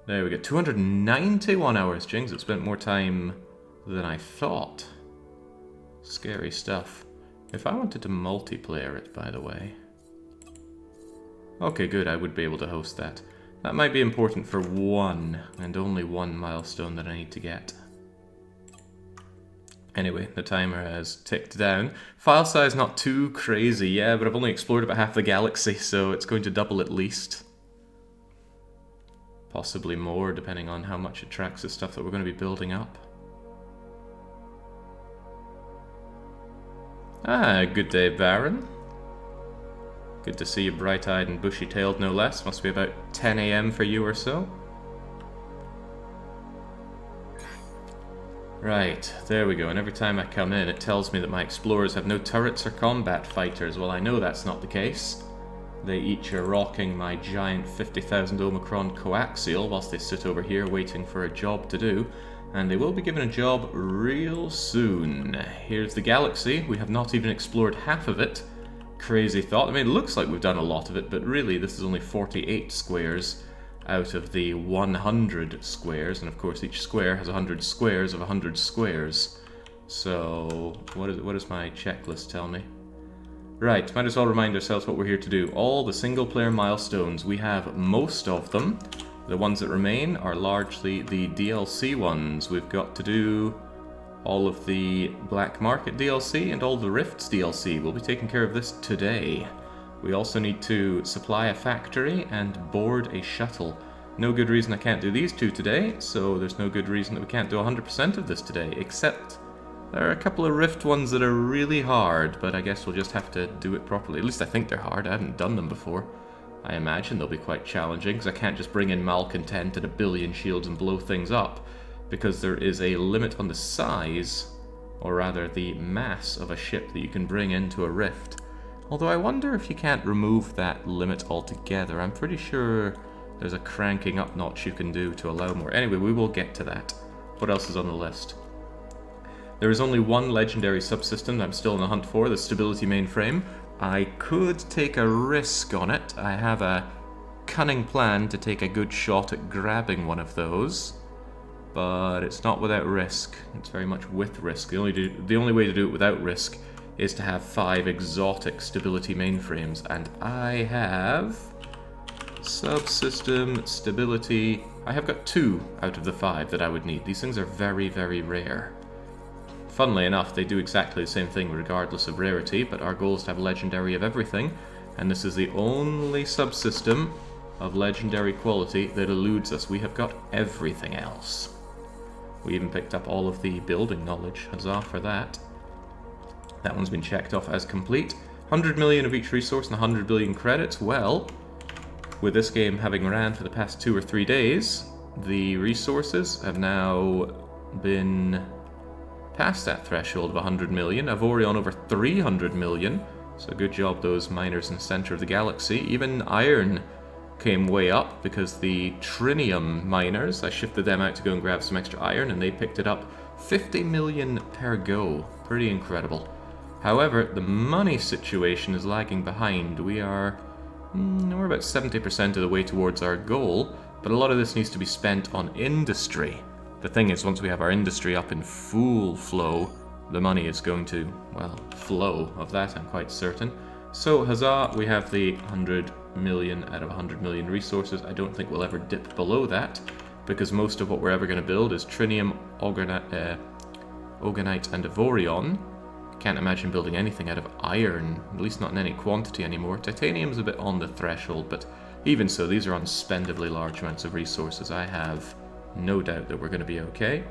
There we go, 291 hours. Jings, it spent more time than I thought. Scary stuff. If I wanted to multiplayer it, by the way. Okay, good, I would be able to host that. That might be important for one, and only one milestone that I need to get. Anyway, the timer has ticked down. File size not too crazy, yeah, but I've only explored about half the galaxy, so it's going to double at least. Possibly more, depending on how much it tracks the stuff that we're going to be building up. Ah, good day, Baron. Good to see you bright-eyed and bushy-tailed, no less. Must be about 10 AM for you or so. Right, there we go, and every time I come in it tells me that my explorers have no turrets or combat fighters. Well, I know that's not the case. They each are rocking my giant 50,000 Omicron coaxial whilst they sit over here waiting for a job to do. And they will be given a job real soon. Here's the galaxy. We have not even explored half of it. Crazy thought. I mean, it looks like we've done a lot of it, but really this is only 48 squares out of the 100 squares, and of course each square has 100 squares of 100 squares. So, what does my checklist tell me? Right, might as well remind ourselves what we're here to do. All the single-player milestones, we have most of them. The ones that remain are largely the DLC ones. We've got to do all of the Black Market DLC and all the Rifts DLC. We'll be taking care of this today. We also need to supply a factory and board a shuttle. No good reason I can't do these two today, so there's no good reason that we can't do 100% of this today, except there are a couple of Rift ones that are really hard, but I guess we'll just have to do it properly. At least I think they're hard. I haven't done them before. I imagine they'll be quite challenging, because I can't just bring in Malcontent and a billion shields and blow things up, because there is a limit on the size, or rather the mass of a ship that you can bring into a Rift. Although I wonder if you can't remove that limit altogether. I'm pretty sure there's a cranking up notch you can do to allow more. Anyway, we will get to that. What else is on the list? There is only one legendary subsystem that I'm still on the hunt for, the Stability Mainframe. I could take a risk on it. I have a cunning plan to take a good shot at grabbing one of those, but it's not without risk. It's very much with risk. The only way to do it without risk is to have 5 exotic Stability Mainframes, and I have Subsystem, Stability. I have got 2 out of the 5 that I would need. These things are very, very rare. Funnily enough, they do exactly the same thing regardless of rarity, but our goal is to have legendary of everything, and this is the only subsystem of legendary quality that eludes us. We have got everything else. We even picked up all of the building knowledge. Huzzah for that. That one's been checked off as complete. 100 million of each resource and 100 billion credits. Well, with this game having ran for the past 2 or 3 days, the resources have now been past that threshold of 100 million. Avorion over 300 million. So good job those miners in the center of the galaxy. Even iron came way up because the trinium miners, I shifted them out to go and grab some extra iron, and they picked it up 50 million per go. Pretty incredible. However, the money situation is lagging behind. We're about 70% of the way towards our goal, but a lot of this needs to be spent on industry. The thing is, once we have our industry up in full flow, the money is going to, well, flow. Of that I'm quite certain. So, huzzah, we have the 100 million out of 100 million resources. I don't think we'll ever dip below that, because most of what we're ever going to build is trinium, oganite, and Avorion. Can't imagine building anything out of iron, at least not in any quantity anymore. Titanium's a bit on the threshold, but even so, these are unspendably large amounts of resources. I have no doubt that we're going to be okay.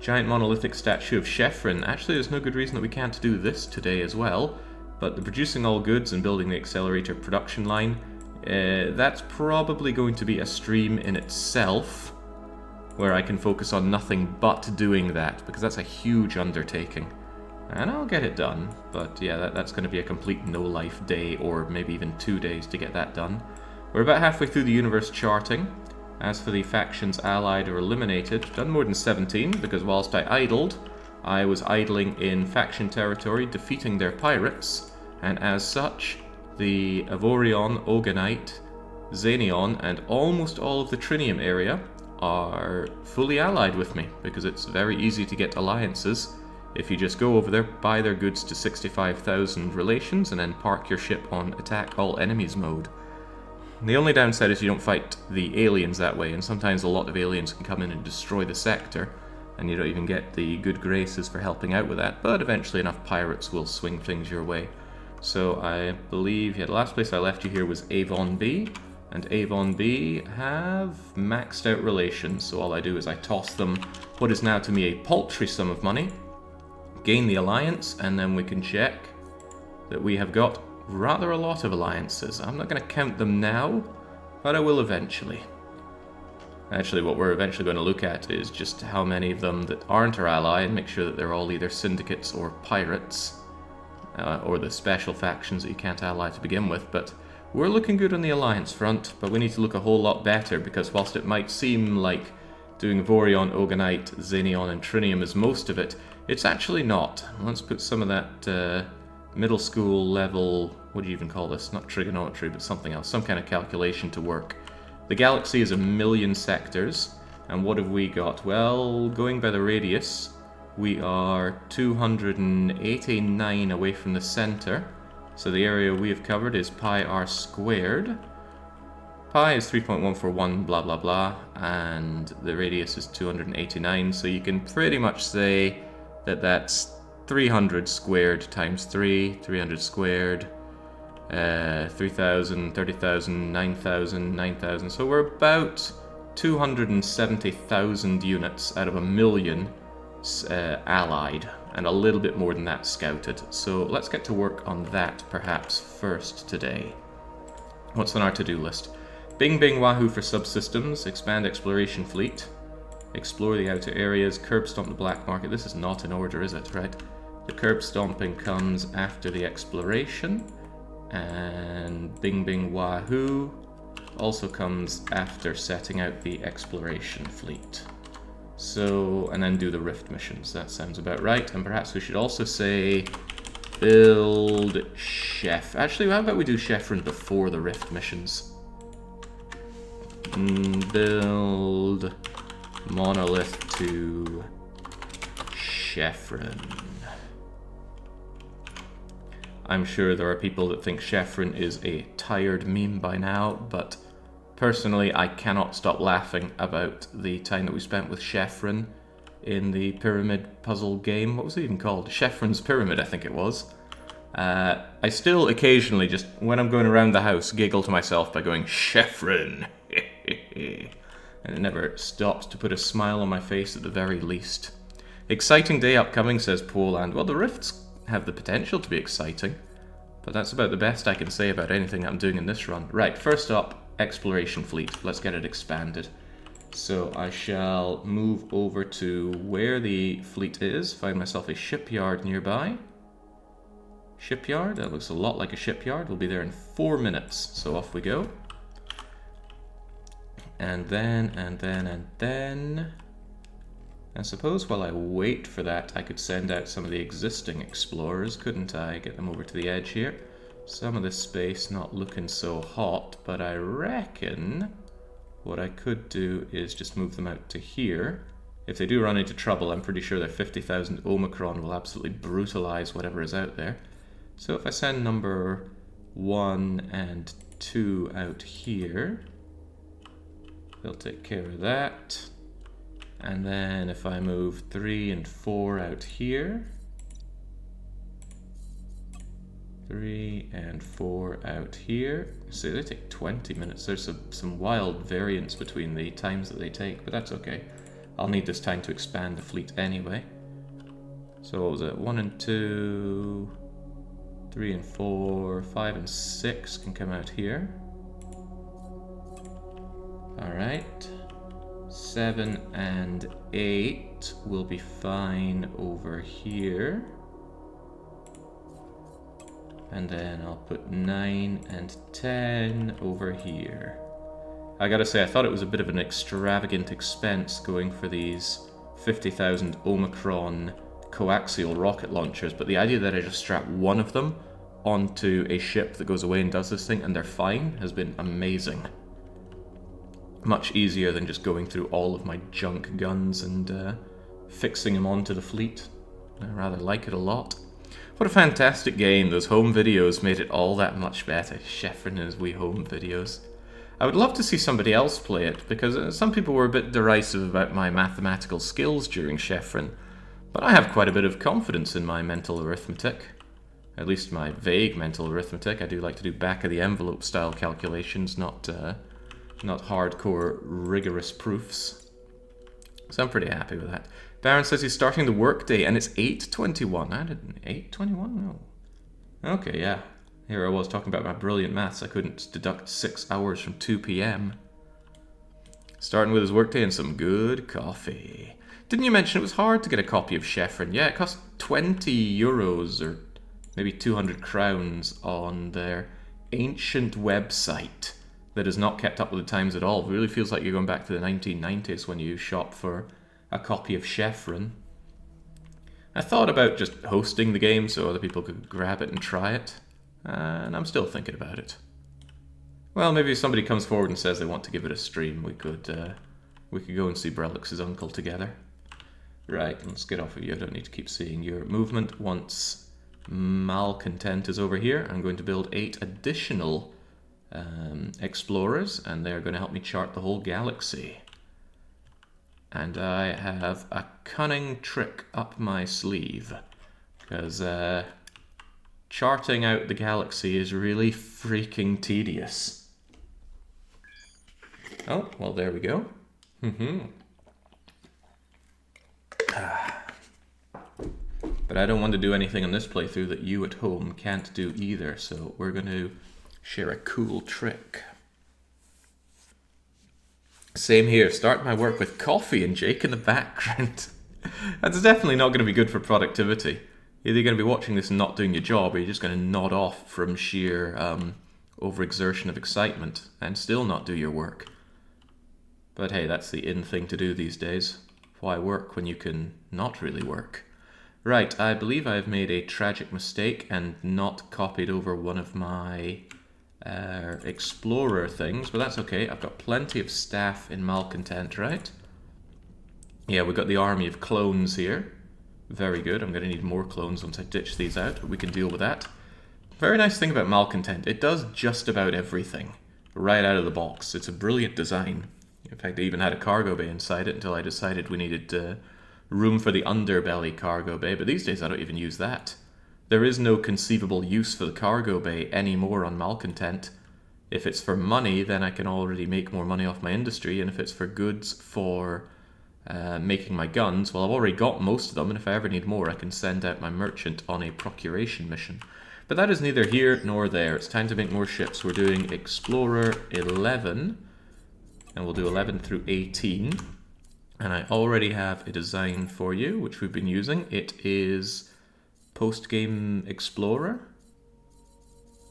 Giant monolithic statue of Sheffrin. Actually, there's no good reason that we can't do this today as well, but the producing all goods and building the accelerator production line, that's probably going to be a stream in itself, where I can focus on nothing but doing that, because that's a huge undertaking. And I'll get it done, but yeah, that's going to be a complete no-life day, or maybe even 2 days to get that done. We're about halfway through the universe charting. As for the factions allied or eliminated, done more than 17, because whilst I idled, I was idling in faction territory, defeating their pirates, and as such, the Avorion, Oganite, Xenion and almost all of the Trinium area are fully allied with me, because it's very easy to get alliances if you just go over there, buy their goods to 65,000 relations, and then park your ship on attack all enemies mode. The only downside is you don't fight the aliens that way, and sometimes a lot of aliens can come in and destroy the sector, and you don't even get the good graces for helping out with that, but eventually enough pirates will swing things your way. So I believe, yeah, the last place I left you here was Avon B, and Avon B have maxed out relations, so all I do is I toss them what is now to me a paltry sum of money, gain the alliance, and then we can check that we have got rather a lot of alliances. I'm not going to count them now, but I will eventually. Actually, what we're eventually going to look at is just how many of them that aren't our ally, and make sure that they're all either syndicates or pirates, or the special factions that you can't ally to begin with. But we're looking good on the alliance front, but we need to look a whole lot better, because whilst it might seem like doing Avorion, Ogonite, Xenion, and Trinium is most of it, it's actually not. Let's put some of that middle school level, what do you even call this? Not trigonometry, but something else, some kind of calculation to work. The galaxy is 1,000,000 sectors, and what have we got? Well, going by the radius, we are 289 away from the center, so the area we have covered is pi r squared. Pi is 3.141 blah blah blah, and the radius is 289, so you can pretty much say that that's 300 squared times 3, 300 squared, 3,000, 30,000, 9,000, 9,000. So we're about 270,000 units out of 1,000,000 allied, and a little bit more than that scouted. So let's get to work on that perhaps first today. What's on our to-do list? Bing Bing Wahoo for subsystems, expand exploration fleet, explore the outer areas, curb stomp the black market. This is not in order, is it? Right. The curb stomping comes after the exploration, and Bing Bing Wahoo also comes after setting out the exploration fleet. So, and then do the rift missions. That sounds about right. And perhaps we should also say build Chef. Actually, how about we do Chefrin before the rift missions? Build monolith to Chefrin. I'm sure there are people that think Chefrin is a tired meme by now, but personally I cannot stop laughing about the time that we spent with Chefrin in the pyramid puzzle game. What was it even called? Chefrin's Pyramid, I think it was. I still occasionally, just when I'm going around the house, giggle to myself by going, Chefrin! And it never stops to put a smile on my face at the very least. Exciting day upcoming, says Poland. Well, the rifts have the potential to be exciting, but that's about the best I can say about anything that I'm doing in this run. Right, first up, exploration fleet. Let's get it expanded. So I shall move over to where the fleet is, find myself a shipyard nearby. Shipyard, that looks a lot like a shipyard. We'll be there in 4 minutes, so off we go. And then, I suppose while I wait for that, I could send out some of the existing explorers, couldn't I? Get them over to the edge here. Some of this space not looking so hot, but I reckon what I could do is just move them out to here. If they do run into trouble, I'm pretty sure their 50,000 Omicron will absolutely brutalize whatever is out there. So if I send number 1 and 2 out here, they'll take care of that. And then if I move 3 and 4 out here, 3 and 4 out here. So they take 20 minutes. There's some wild variance between the times that they take, but that's okay. I'll need this time to expand the fleet anyway. So what was it? 1 and 2, 3 and 4, 5 and 6 can come out here. Alright. 7 and 8 will be fine over here. And then I'll put 9 and 10 over here. I gotta say, I thought it was a bit of an extravagant expense going for these 50,000 Omicron coaxial rocket launchers, but the idea that I just strap one of them onto a ship that goes away and does this thing and they're fine has been amazing. Much easier than just going through all of my junk guns and fixing them onto the fleet. I rather like it a lot. What a fantastic game. Those home videos made it all that much better. Chefrin and his wee home videos. I would love to see somebody else play it, because some people were a bit derisive about my mathematical skills during Chefrin, but I have quite a bit of confidence in my mental arithmetic. At least my vague mental arithmetic. I do like to do back-of-the-envelope style calculations, not hardcore, rigorous proofs. So I'm pretty happy with that. Darren says he's starting the workday, and it's 8:21. I didn't... 8:21? No. Okay, yeah. Here I was talking about my brilliant maths. I couldn't deduct 6 hours from 2 p.m. Starting with his workday and some good coffee. Didn't you mention it was hard to get a copy of Chefrin? Yeah, it cost 20 euros or maybe 200 crowns on their ancient website that is not kept up with the times at all. It really feels like you're going back to the 1990s when you shop for a copy of Chefrin. I thought about just hosting the game so other people could grab it and try it, and I'm still thinking about it. Well, maybe if somebody comes forward and says they want to give it a stream, we could go and see Brelix's uncle together. Right, let's get off of you. I don't need to keep seeing your movement. Once Malcontent is over here, I'm going to build 8 additional explorers, and they're going to help me chart the whole galaxy. And I have a cunning trick up my sleeve, because charting out the galaxy is really freaking tedious. Oh, well, there we go. But I don't want to do anything on this playthrough that you at home can't do either, so we're going to share a cool trick. Same here, start my work with coffee and Jake in the background. That's definitely not going to be good for productivity. Either you're going to be watching this and not doing your job, or you're just going to nod off from sheer overexertion of excitement and still not do your work. But hey, that's the in thing to do these days. Why work when you can not really work? Right, I believe I've made a tragic mistake and not copied over one of my explorer things, but that's okay. I've got plenty of staff in Malcontent, right? Yeah, we've got the army of clones here. Very good. I'm going to need more clones once I ditch these out, but we can deal with that. Very nice thing about Malcontent, it does just about everything right out of the box. It's a brilliant design. In fact, I even had a cargo bay inside it until I decided we needed room for the underbelly cargo bay, but these days I don't even use that. There is no conceivable use for the cargo bay anymore on Malcontent. If it's for money, then I can already make more money off my industry, and if it's for goods for making my guns, well, I've already got most of them, and if I ever need more, I can send out my merchant on a procuration mission. But that is neither here nor there. It's time to make more ships. We're doing Explorer 11, and we'll do 11 through 18. And I already have a design for you, which we've been using. It is Post-Game Explorer.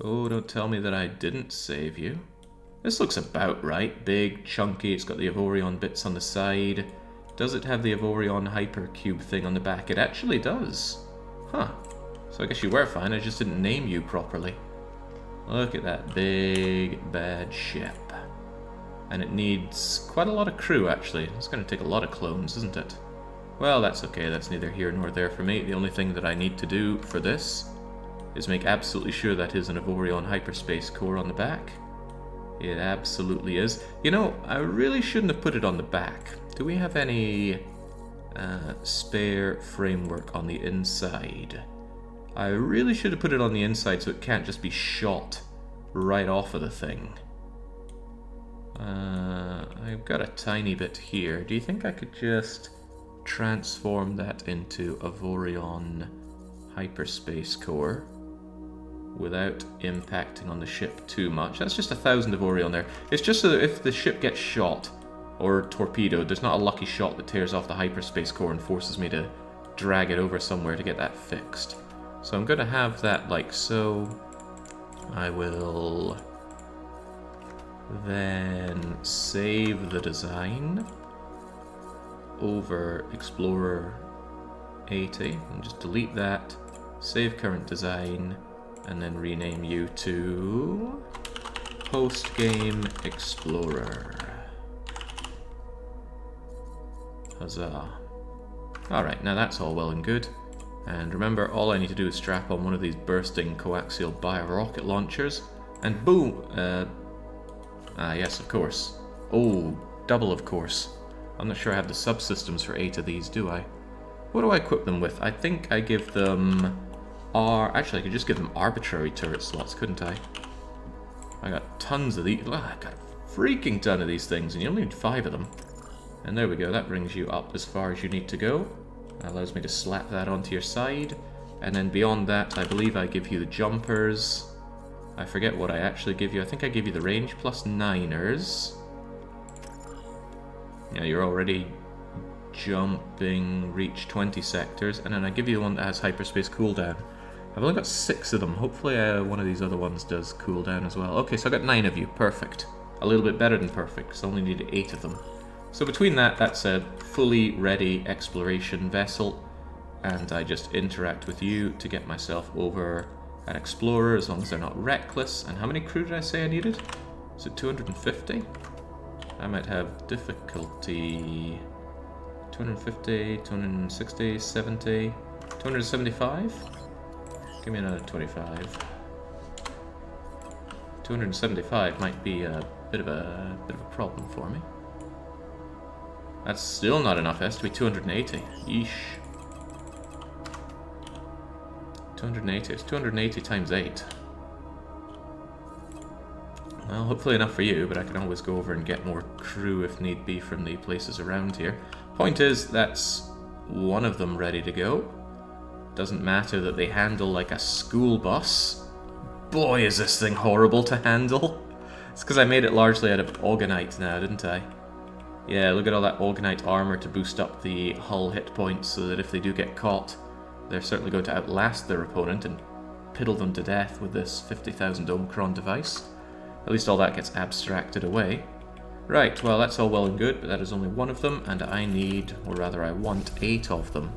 Oh, don't tell me that I didn't save you. This looks about right. Big, chunky, it's got the Avorion bits on the side. Does it have the Avorion hypercube thing on the back? It actually does. Huh. So I guess you were fine, I just didn't name you properly. Look at that big, bad ship. And it needs quite a lot of crew, actually. It's going to take a lot of clones, isn't it? Well, that's okay. That's neither here nor there for me. The only thing that I need to do for this is make absolutely sure that is an Avorion hyperspace core on the back. It absolutely is. You know, I really shouldn't have put it on the back. Do we have any spare framework on the inside? I really should have put it on the inside so it can't just be shot right off of the thing. I've got a tiny bit here. Do you think I could just transform that into Avorion hyperspace core without impacting on the ship too much? That's just 1,000 Avorion there. It's just so that if the ship gets shot or torpedoed, there's not a lucky shot that tears off the hyperspace core and forces me to drag it over somewhere to get that fixed. So I'm going to have that like so. I will then save the design over Explorer 80 and just delete that, save current design, and then rename you to Post-Game Explorer. Huzzah. Alright, now that's all well and good. And remember, all I need to do is strap on one of these bursting coaxial bio-rocket launchers, and boom! Yes, of course. Oh, double of course. I'm not sure I have the subsystems for 8 of these, do I? What do I equip them with? I think I give them... Actually, I could just give them arbitrary turret slots, couldn't I? I got tons of these. I got a freaking ton of these things, and you only need 5 of them. And there we go, that brings you up as far as you need to go. That allows me to slap that onto your side. And then beyond that, I believe I give you the jumpers. I forget what I actually give you. I think I give you the range plus 9ers. Yeah, you're already jumping, reach 20 sectors. And then I give you the one that has hyperspace cooldown. I've only got 6 of them. Hopefully one of these other ones does cooldown as well. Okay, so I got 9 of you. Perfect. A little bit better than perfect, because I only needed 8 of them. So between that, that's a fully ready exploration vessel. And I just interact with you to get myself over an explorer, as long as they're not reckless. And how many crew did I say I needed? Is it 250? I might have difficulty... 250, 260, 70, 275? Give me another 25. 275 might be a bit of a problem for me. That's still not enough. It has to be 280. Yeesh. 280. It's 280 times 8. Well, hopefully enough for you, but I can always go over and get more crew if need be from the places around here. Point is, that's one of them ready to go. Doesn't matter that they handle like a school bus. Boy, is this thing horrible to handle. It's because I made it largely out of Auganite now, didn't I? Yeah, look at all that Auganite armor to boost up the hull hit points so that if they do get caught, they're certainly going to outlast their opponent and piddle them to death with this 50,000 Omicron device. At least all that gets abstracted away. Right, well that's all well and good, but that is only one of them, and I need, or rather I want, 8 of them.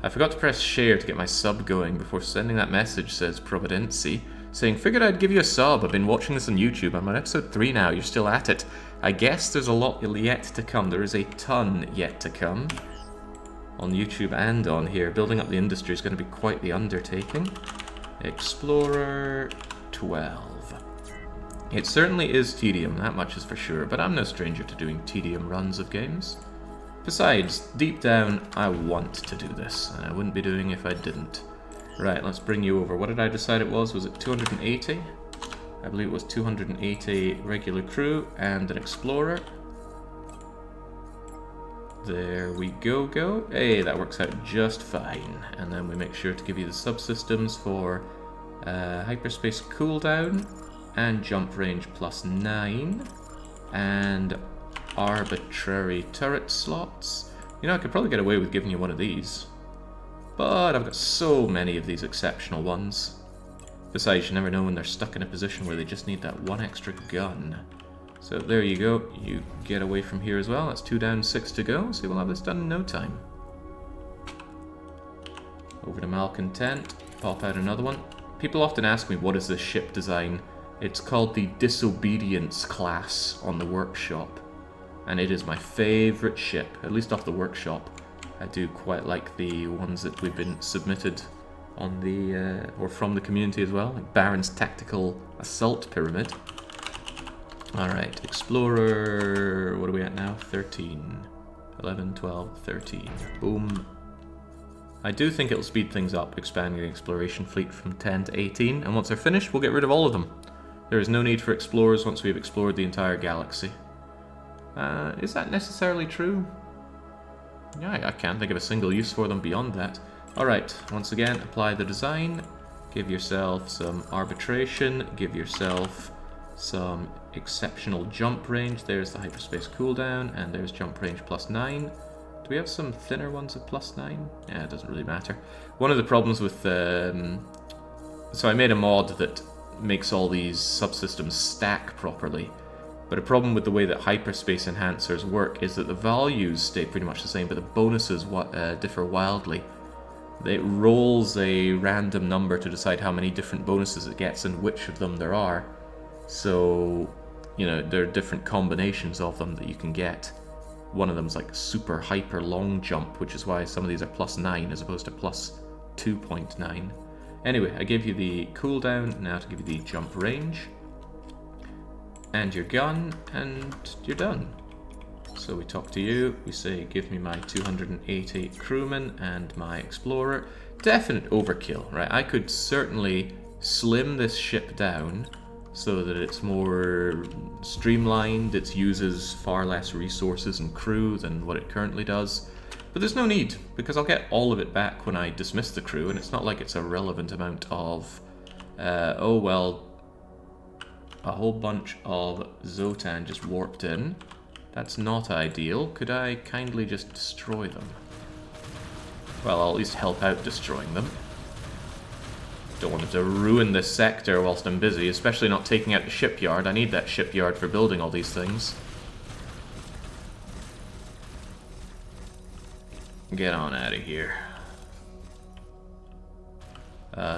I forgot to press share to get my sub going before sending that message, says Providency, saying, figured I'd give you a sub, I've been watching this on YouTube, I'm on episode 3 now, you're still at it. I guess there's a lot yet to come, there is a ton yet to come. On YouTube and on here, building up the industry is going to be quite the undertaking. Explorer 12. It certainly is tedium, that much is for sure, but I'm no stranger to doing tedium runs of games. Besides, deep down, I want to do this, and I wouldn't be doing it if I didn't. Right, let's bring you over. What did I decide it was? Was it 280? I believe it was 280 regular crew and an explorer. There we go. Hey, that works out just fine. And then we make sure to give you the subsystems for hyperspace cooldown and jump range plus 9 and arbitrary turret slots. You know, I could probably get away with giving you one of these, but I've got so many of these exceptional ones. Besides, you never know when they're stuck in a position where they just need that one extra gun. So there you go, you get away from here as well. That's 2 down, 6 to go, so we'll have this done in no time. Over to Malcontent, pop out another one. People often ask me, what is this ship design? It's called the Disobedience class on the workshop, and it is my favourite ship, at least off the workshop. I do quite like the ones that we've been submitted on the, or from the community as well, like Baron's Tactical Assault Pyramid. Alright, Explorer, what are we at now? 13, 11, 12, 13. Boom. I do think it'll speed things up, expanding the exploration fleet from 10 to 18, and once they're finished, we'll get rid of all of them. There is no need for explorers once we've explored the entire galaxy. Is that necessarily true? Yeah, I can't think of a single use for them beyond that. Alright, once again, apply the design, give yourself some arbitration, give yourself some exceptional jump range. There's the hyperspace cooldown, and there's jump range plus 9. Do we have some thinner ones of plus 9? Yeah, it doesn't really matter. One of the problems with... so I made a mod that makes all these subsystems stack properly, but a problem with the way that hyperspace enhancers work is that the values stay pretty much the same, but the bonuses differ wildly. It rolls a random number to decide how many different bonuses it gets and which of them there are. So, you know, there are different combinations of them that you can get. one of them's like super hyper long jump, which is why some of these are +9 as opposed to +2.9. Anyway, I gave you the cooldown, now to give you the jump range. And your gun, and you're done. So we talk to you, we say give me my 280 crewmen and my explorer. Definite overkill, right? I could certainly slim this ship down so that it's more streamlined, it uses far less resources and crew than what it currently does. But there's no need, because I'll get all of it back when I dismiss the crew, and it's not like it's a relevant amount of, oh well, a whole bunch of Zotan just warped in. That's not ideal. Could I kindly just destroy them? Well, I'll at least help out destroying them. Don't want them to ruin this sector whilst I'm busy, especially not taking out the shipyard. I need that shipyard for building all these things. Get on out of here.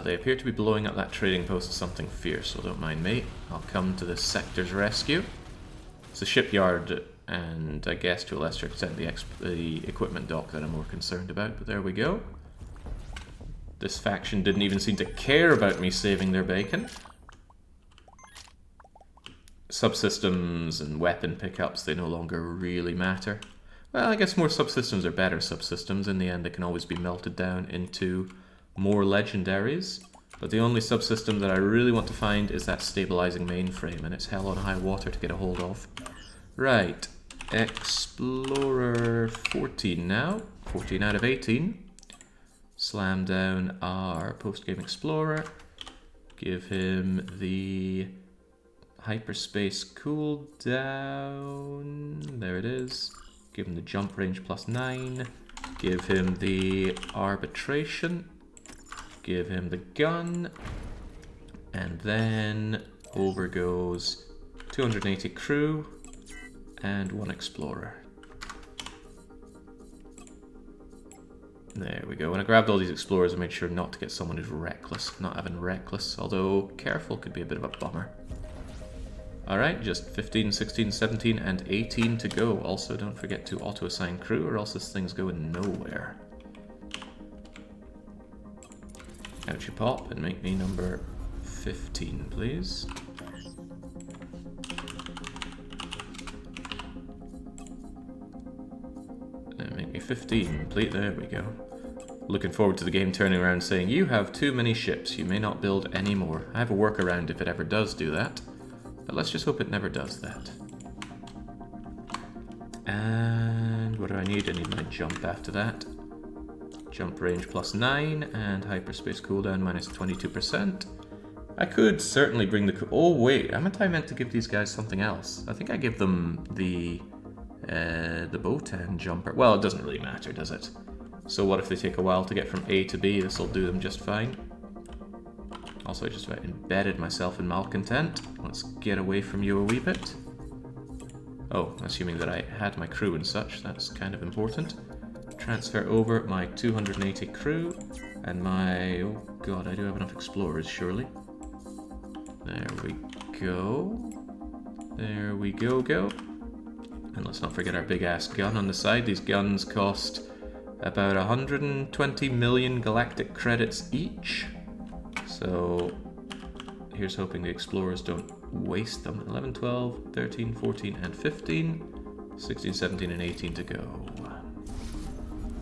They appear to be blowing up that trading post something fierce, so don't mind me. I'll come to this sector's rescue. It's a shipyard, and I guess to a lesser extent the equipment dock that I'm more concerned about, but there we go. This faction didn't even seem to care about me saving their bacon. Subsystems and weapon pickups, they no longer really matter. Well, I guess more subsystems are better subsystems. In the end, they can always be melted down into more legendaries. But the only subsystem that I really want to find is that stabilizing mainframe, and it's hell on high water to get a hold of. Right, Explorer 14 now. 14 out of 18. Slam down our post-game Explorer. Give him the hyperspace cooldown. There it is. Give him the jump range +9. Give him the arbitration. Give him the gun. And then over goes 280 crew and 1 explorer. There we go. When I grabbed all these explorers, I made sure not to get someone who's reckless. Not having reckless, although careful could be a bit of a bummer. Alright, just 15, 16, 17, and 18 to go. Also, don't forget to auto-assign crew, or else this thing's going nowhere. Out you pop, and make me number 15, please. And make me 15, please. There we go. Looking forward to the game turning around saying, you have too many ships, you may not build any more. I have a workaround if it ever does do that. But let's just hope it never does that. And what do I need? I need my jump after that. Jump range +9 and hyperspace cooldown -22%. I could certainly bring the... Oh wait, haven't I meant to give these guys something else? I think I give them the Botan jumper. Well, it doesn't really matter, does it? So what if they take a while to get from A to B? This will do them just fine. Also, I just about embedded myself in malcontent. Let's get away from you a wee bit. Oh, assuming that I had my crew and such, that's kind of important. Transfer over my 280 crew and my... Oh god, I do have enough explorers, surely. There we go. There we go. And let's not forget our big-ass gun on the side. These guns cost about 120 million galactic credits each. So here's hoping the explorers don't waste them. 11, 12, 13, 14, and 15. 16, 17, and 18 to go.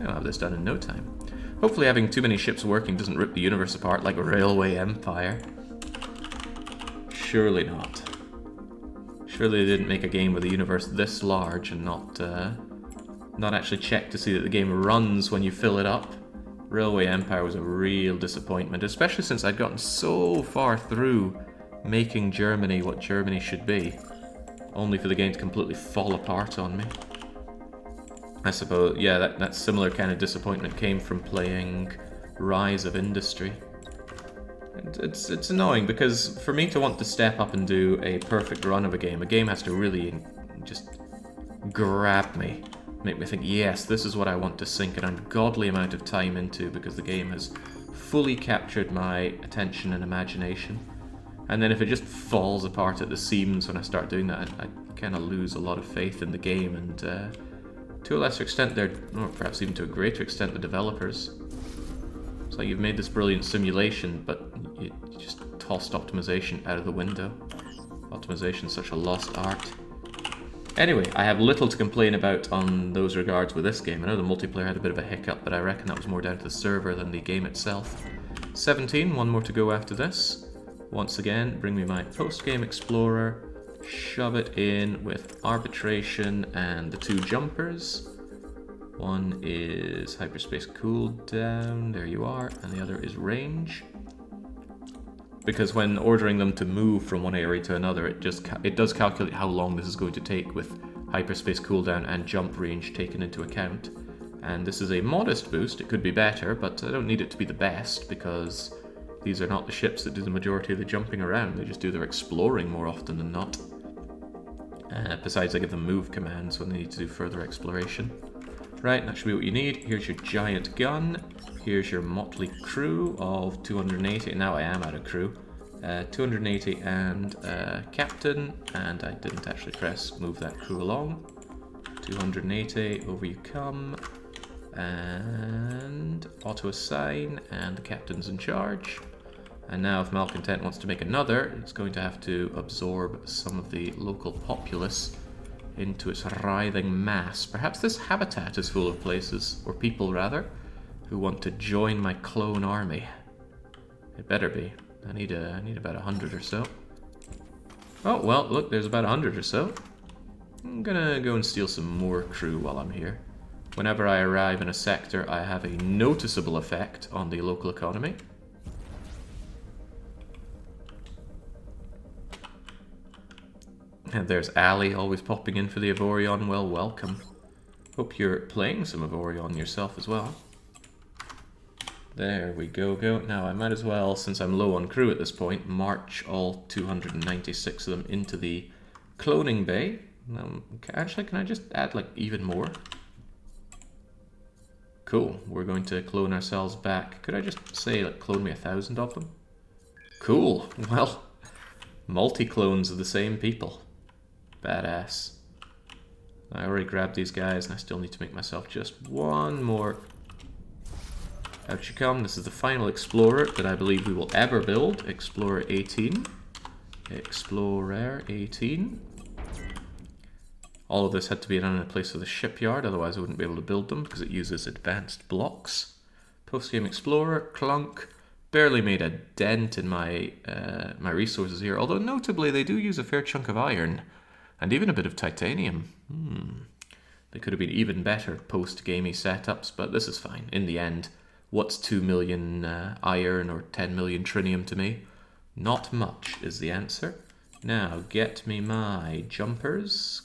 I'll have this done in no time. Hopefully having too many ships working doesn't rip the universe apart like Railway Empire. Surely not. Surely they didn't make a game with a universe this large and not actually check to see that the game runs when you fill it up. Railway Empire was a real disappointment, especially since I'd gotten so far through making Germany what Germany should be, only for the game to completely fall apart on me. I suppose, yeah, that similar kind of disappointment came from playing Rise of Industry. It's annoying, because for me to want to step up and do a perfect run of a game has to really just grab me. Make me think, yes, this is what I want to sink an ungodly amount of time into, because the game has fully captured my attention and imagination. And then if it just falls apart at the seams when I start doing that, I kind of lose a lot of faith in the game, and To a lesser extent, they're, or perhaps even to a greater extent, the developers. It's like you've made this brilliant simulation, but you just tossed optimization out of the window. Optimization's such a lost art. Anyway, I have little to complain about on those regards with this game. I know the multiplayer had a bit of a hiccup, but I reckon that was more down to the server than the game itself. 17, one more to go after this. Once again, bring me my post-game explorer, shove it in with arbitration and the 2 jumpers. One is hyperspace cooldown, there you are, and the other is range. Because when ordering them to move from one area to another, it does calculate how long this is going to take with hyperspace cooldown and jump range taken into account. And this is a modest boost, it could be better, but I don't need it to be the best because these are not the ships that do the majority of the jumping around, they just do their exploring more often than not. Besides, I give them move commands when they need to do further exploration. Right, that should be what you need. Here's your giant gun. Here's your motley crew of 280. Now I am out of crew. 280 and captain. And I didn't actually press move that crew along. 280, over you come. And auto assign, and the captain's in charge. And now if Malcontent wants to make another, it's going to have to absorb some of the local populace into its writhing mass. Perhaps this habitat is full of places, or people rather, who want to join my clone army. It better be. I need about 100 or so. Oh, well, look, there's about 100 or so. I'm gonna go and steal some more crew while I'm here. Whenever I arrive in a sector, I have a noticeable effect on the local economy. And there's Ali always popping in for the Avorion. Well, welcome. Hope you're playing some Avorion yourself as well. There we go. Now I might as well, since I'm low on crew at this point, march all 296 of them into the cloning bay. Actually, can I just add like even more? Cool. We're going to clone ourselves back. Could I just say like clone me 1,000 of them? Cool. Well, multi-clones of the same people. Badass. I already grabbed these guys and I still need to make myself just one more. Out you come. This is the final Explorer that I believe we will ever build. Explorer 18. Explorer 18. All of this had to be done in a place with a shipyard, otherwise I wouldn't be able to build them because it uses advanced blocks. Post-game Explorer, clunk. Barely made a dent in my my resources here, although notably they do use a fair chunk of iron and even a bit of titanium. They could have been even better post-gamey setups, but this is fine. In the end, what's 2 million iron or 10 million trinium to me? Not much is the answer. Now get me my jumpers.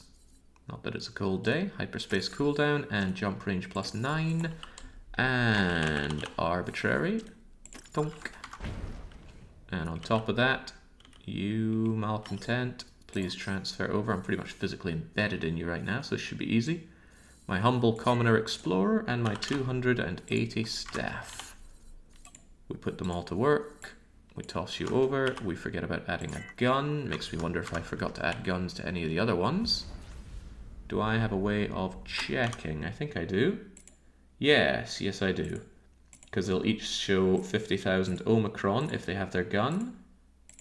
Not that it's a cold day. Hyperspace cooldown and jump range +9. And arbitrary. Thunk. And on top of that, you Malcontent, please transfer over. I'm pretty much physically embedded in you right now, so this should be easy. My humble commoner explorer and my 280 staff. We put them all to work. We toss you over. We forget about adding a gun. Makes me wonder if I forgot to add guns to any of the other ones. Do I have a way of checking? I think I do. Yes, I do. Because they'll each show 50,000 Omicron if they have their gun.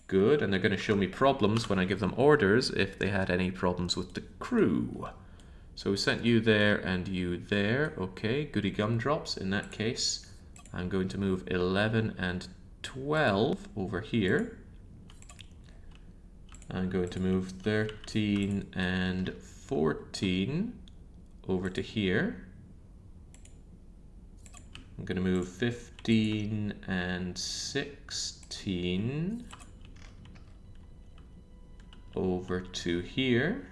Good, and they're going to show me problems when I give them orders if they had any problems with the crew. So we sent you there and you there. Okay, goody gumdrops. In that case, I'm going to move 11 and 12 over here. I'm going to move 13 and 14 over to here. I'm going to move 15 and 16 over to here.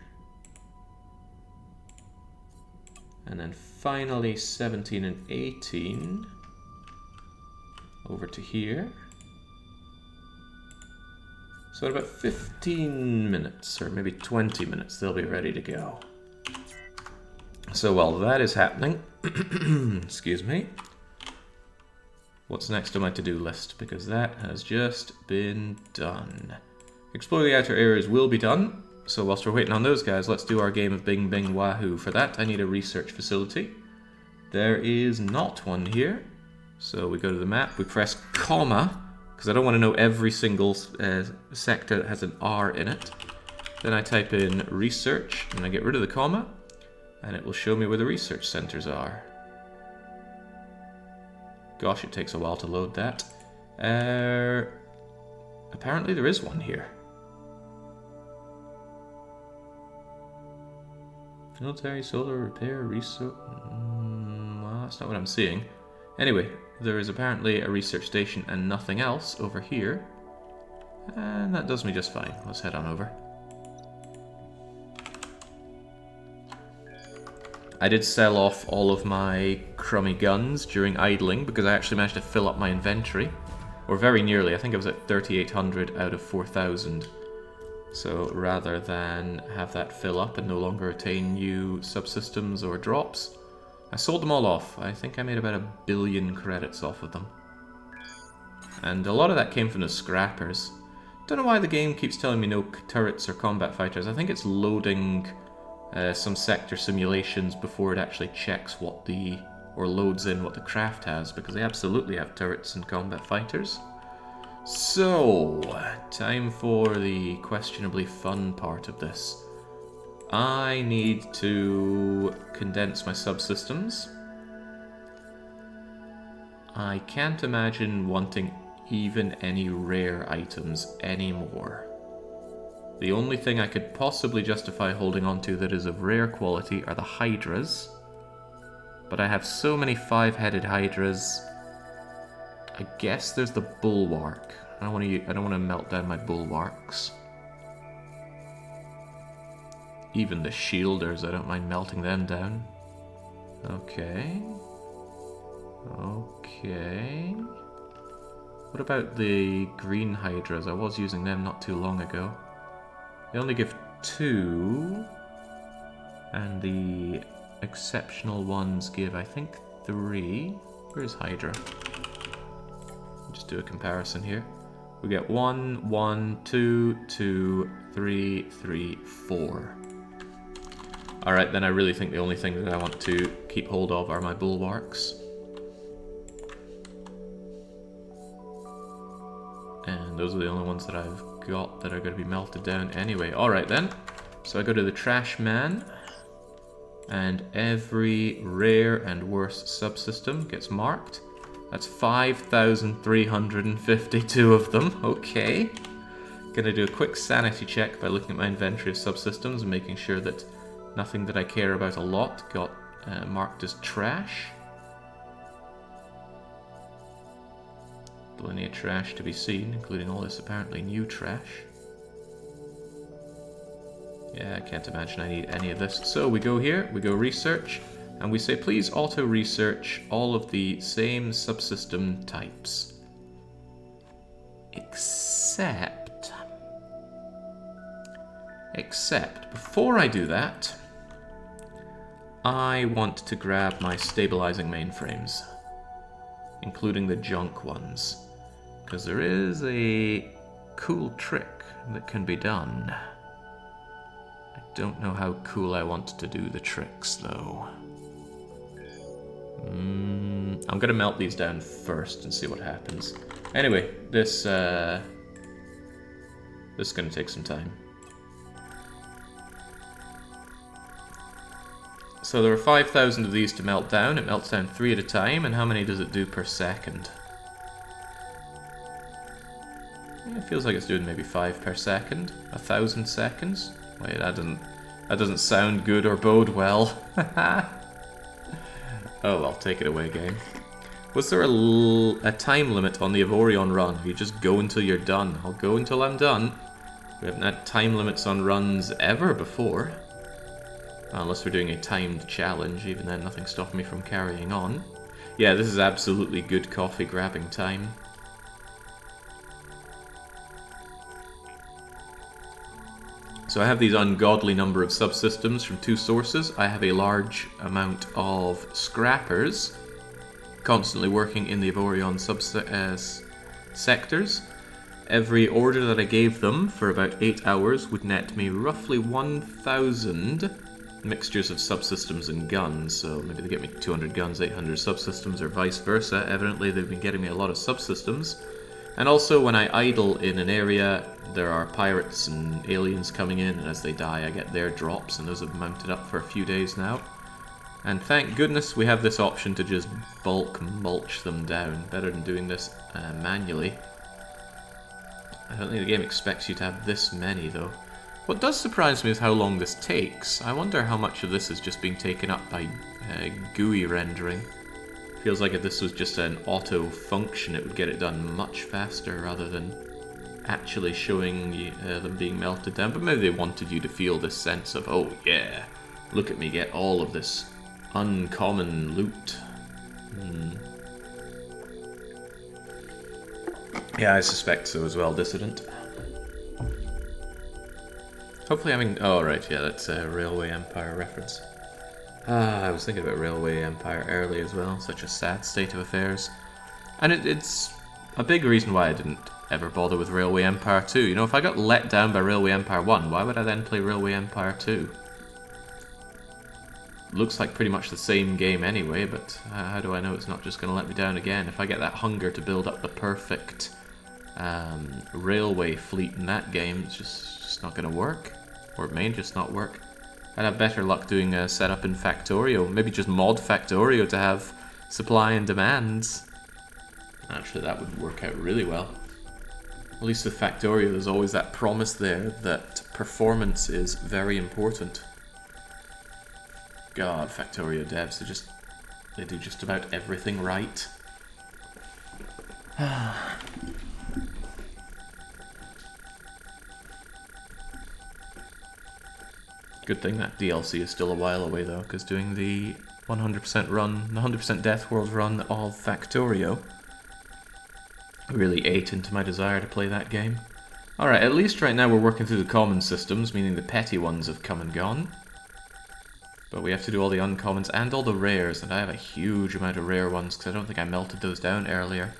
And then finally 17 and 18 over to here. So in about 15 minutes, or maybe 20 minutes, they'll be ready to go. So while that is happening, excuse me, what's next on my to-do list? Because that has just been done. Explore the outer areas will be done. So whilst we're waiting on those guys, let's do our game of Bing Bing Wahoo. For that, I need a research facility. There is not one here. So we go to the map, we press comma, because I don't want to know every single sector that has an R in it. Then I type in research, and I get rid of the comma, and it will show me where the research centers are. Gosh, it takes a while to load that. Apparently there is one here. Military, solar, repair, research... well, that's not what I'm seeing. Anyway, there is apparently a research station and nothing else over here. And that does me just fine. Let's head on over. I did sell off all of my crummy guns during idling because I actually managed to fill up my inventory. Or very nearly. I think I was at 3,800 out of 4,000. So rather than have that fill up and no longer attain new subsystems or drops, I sold them all off. I think I made about 1 billion credits off of them. And a lot of that came from the scrappers. Don't know why the game keeps telling me no turrets or combat fighters. I think it's loading some sector simulations before it actually checks what the... or loads in what the craft has, because they absolutely have turrets and combat fighters. So, time for the questionably fun part of this. I need to condense my subsystems. I can't imagine wanting even any rare items anymore. The only thing I could possibly justify holding on to that is of rare quality are the hydras. But I have so many 5-headed hydras. I guess there's the bulwark. I don't want to melt down my bulwarks. Even the shielders, I don't mind melting them down. Okay. Okay. What about the green hydras? I was using them not too long ago. They only give 2. And the exceptional ones give, I think, 3. Where's Hydra? Just do a comparison here. We get 1, 1, 2, 2, 3, 3, 4. Alright, then I really think the only thing that I want to keep hold of are my bulwarks. And those are the only ones that I've got that are going to be melted down anyway. Alright then, so I go to the trash man. And every rare and worse subsystem gets marked. That's 5,352 of them. Okay. Gonna do a quick sanity check by looking at my inventory of subsystems and making sure that nothing that I care about a lot got marked as trash. Plenty of trash to be seen, including all this apparently new trash. Yeah, I can't imagine I need any of this. So we go here, we go research, and we say please auto-research all of the same subsystem types. Except, before I do that, I want to grab my stabilizing mainframes, including the junk ones, because there is a cool trick that can be done. I don't know how cool I want to do the tricks, though. I'm gonna melt these down first and see what happens. Anyway, this is gonna take some time. So there are 5,000 of these to melt down. It melts down 3 at a time, and how many does it do per second? Yeah, it feels like it's doing maybe 5 per second. 1,000 seconds? Wait, that doesn't sound good or bode well. Oh well, take it away, game. Was there a time limit on the Avorion run? You just go until you're done. I'll go until I'm done. We haven't had time limits on runs ever before. Unless we're doing a timed challenge, even then nothing's stopping me from carrying on. Yeah, this is absolutely good coffee grabbing time. So I have these ungodly number of subsystems from 2 sources. I have a large amount of scrappers constantly working in the Avorion sectors. every order that I gave them for about 8 hours would net me roughly 1,000 mixtures of subsystems and guns. So maybe they get me 200 guns, 800 subsystems, or vice versa. Evidently they've been getting me a lot of subsystems. And also when I idle in an area, there are pirates and aliens coming in, and as they die I get their drops, and those have mounted up for a few days now. And thank goodness we have this option to just bulk mulch them down, better than doing this manually. I don't think the game expects you to have this many though. What does surprise me is how long this takes. I wonder how much of this is just being taken up by GUI rendering. Feels like if this was just an auto function it would get it done much faster rather than actually showing them being melted down. But maybe they wanted you to feel this sense of, oh yeah, look at me get all of this uncommon loot. Yeah, I suspect so as well, Dissident. Hopefully oh right, yeah, that's a Railway Empire reference. I was thinking about Railway Empire early as well, such a sad state of affairs. And it's a big reason why I didn't ever bother with Railway Empire 2. You know, if I got let down by Railway Empire 1, why would I then play Railway Empire 2? Looks like pretty much the same game anyway, but how do I know it's not just going to let me down again? If I get that hunger to build up the perfect railway fleet in that game, it's just not going to work. Or it may just not work. I'd have better luck doing a setup in Factorio. Maybe just mod Factorio to have supply and demands. Actually, that would work out really well. At least with Factorio, there's always that promise there that performance is very important. God, Factorio devs, they do just about everything right. Good thing that DLC is still a while away though, because doing the 100% run, the 100% Death World run of Factorio really ate into my desire to play that game. Alright, at least right now we're working through the common systems, meaning the petty ones have come and gone. But we have to do all the uncommons and all the rares, and I have a huge amount of rare ones because I don't think I melted those down earlier.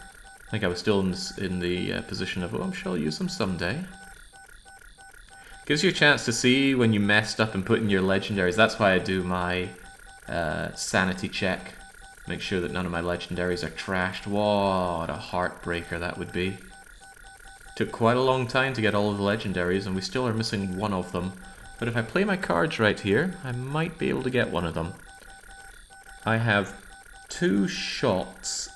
I think I was still in the position of, oh, I'm sure I'll use them someday. Gives you a chance to see when you messed up and put in your legendaries. That's why I do my sanity check. Make sure that none of my legendaries are trashed. What a heartbreaker that would be. Took quite a long time to get all of the legendaries, and we still are missing one of them. But if I play my cards right here, I might be able to get one of them. I have 2 shots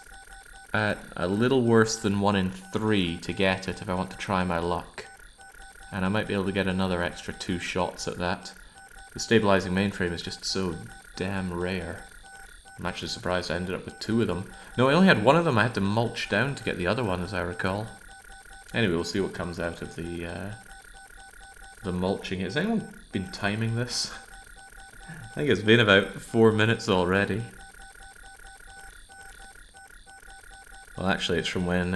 at a little worse than 1 in 3 to get it if I want to try my luck. And I might be able to get another extra 2 shots at that. The stabilizing mainframe is just so damn rare. I'm actually surprised I ended up with 2 of them. No, I only had 1 of them. I had to mulch down to get the other one, as I recall. Anyway, we'll see what comes out of the mulching. Has anyone been timing this? I think it's been about 4 minutes already. Well, actually, it's from when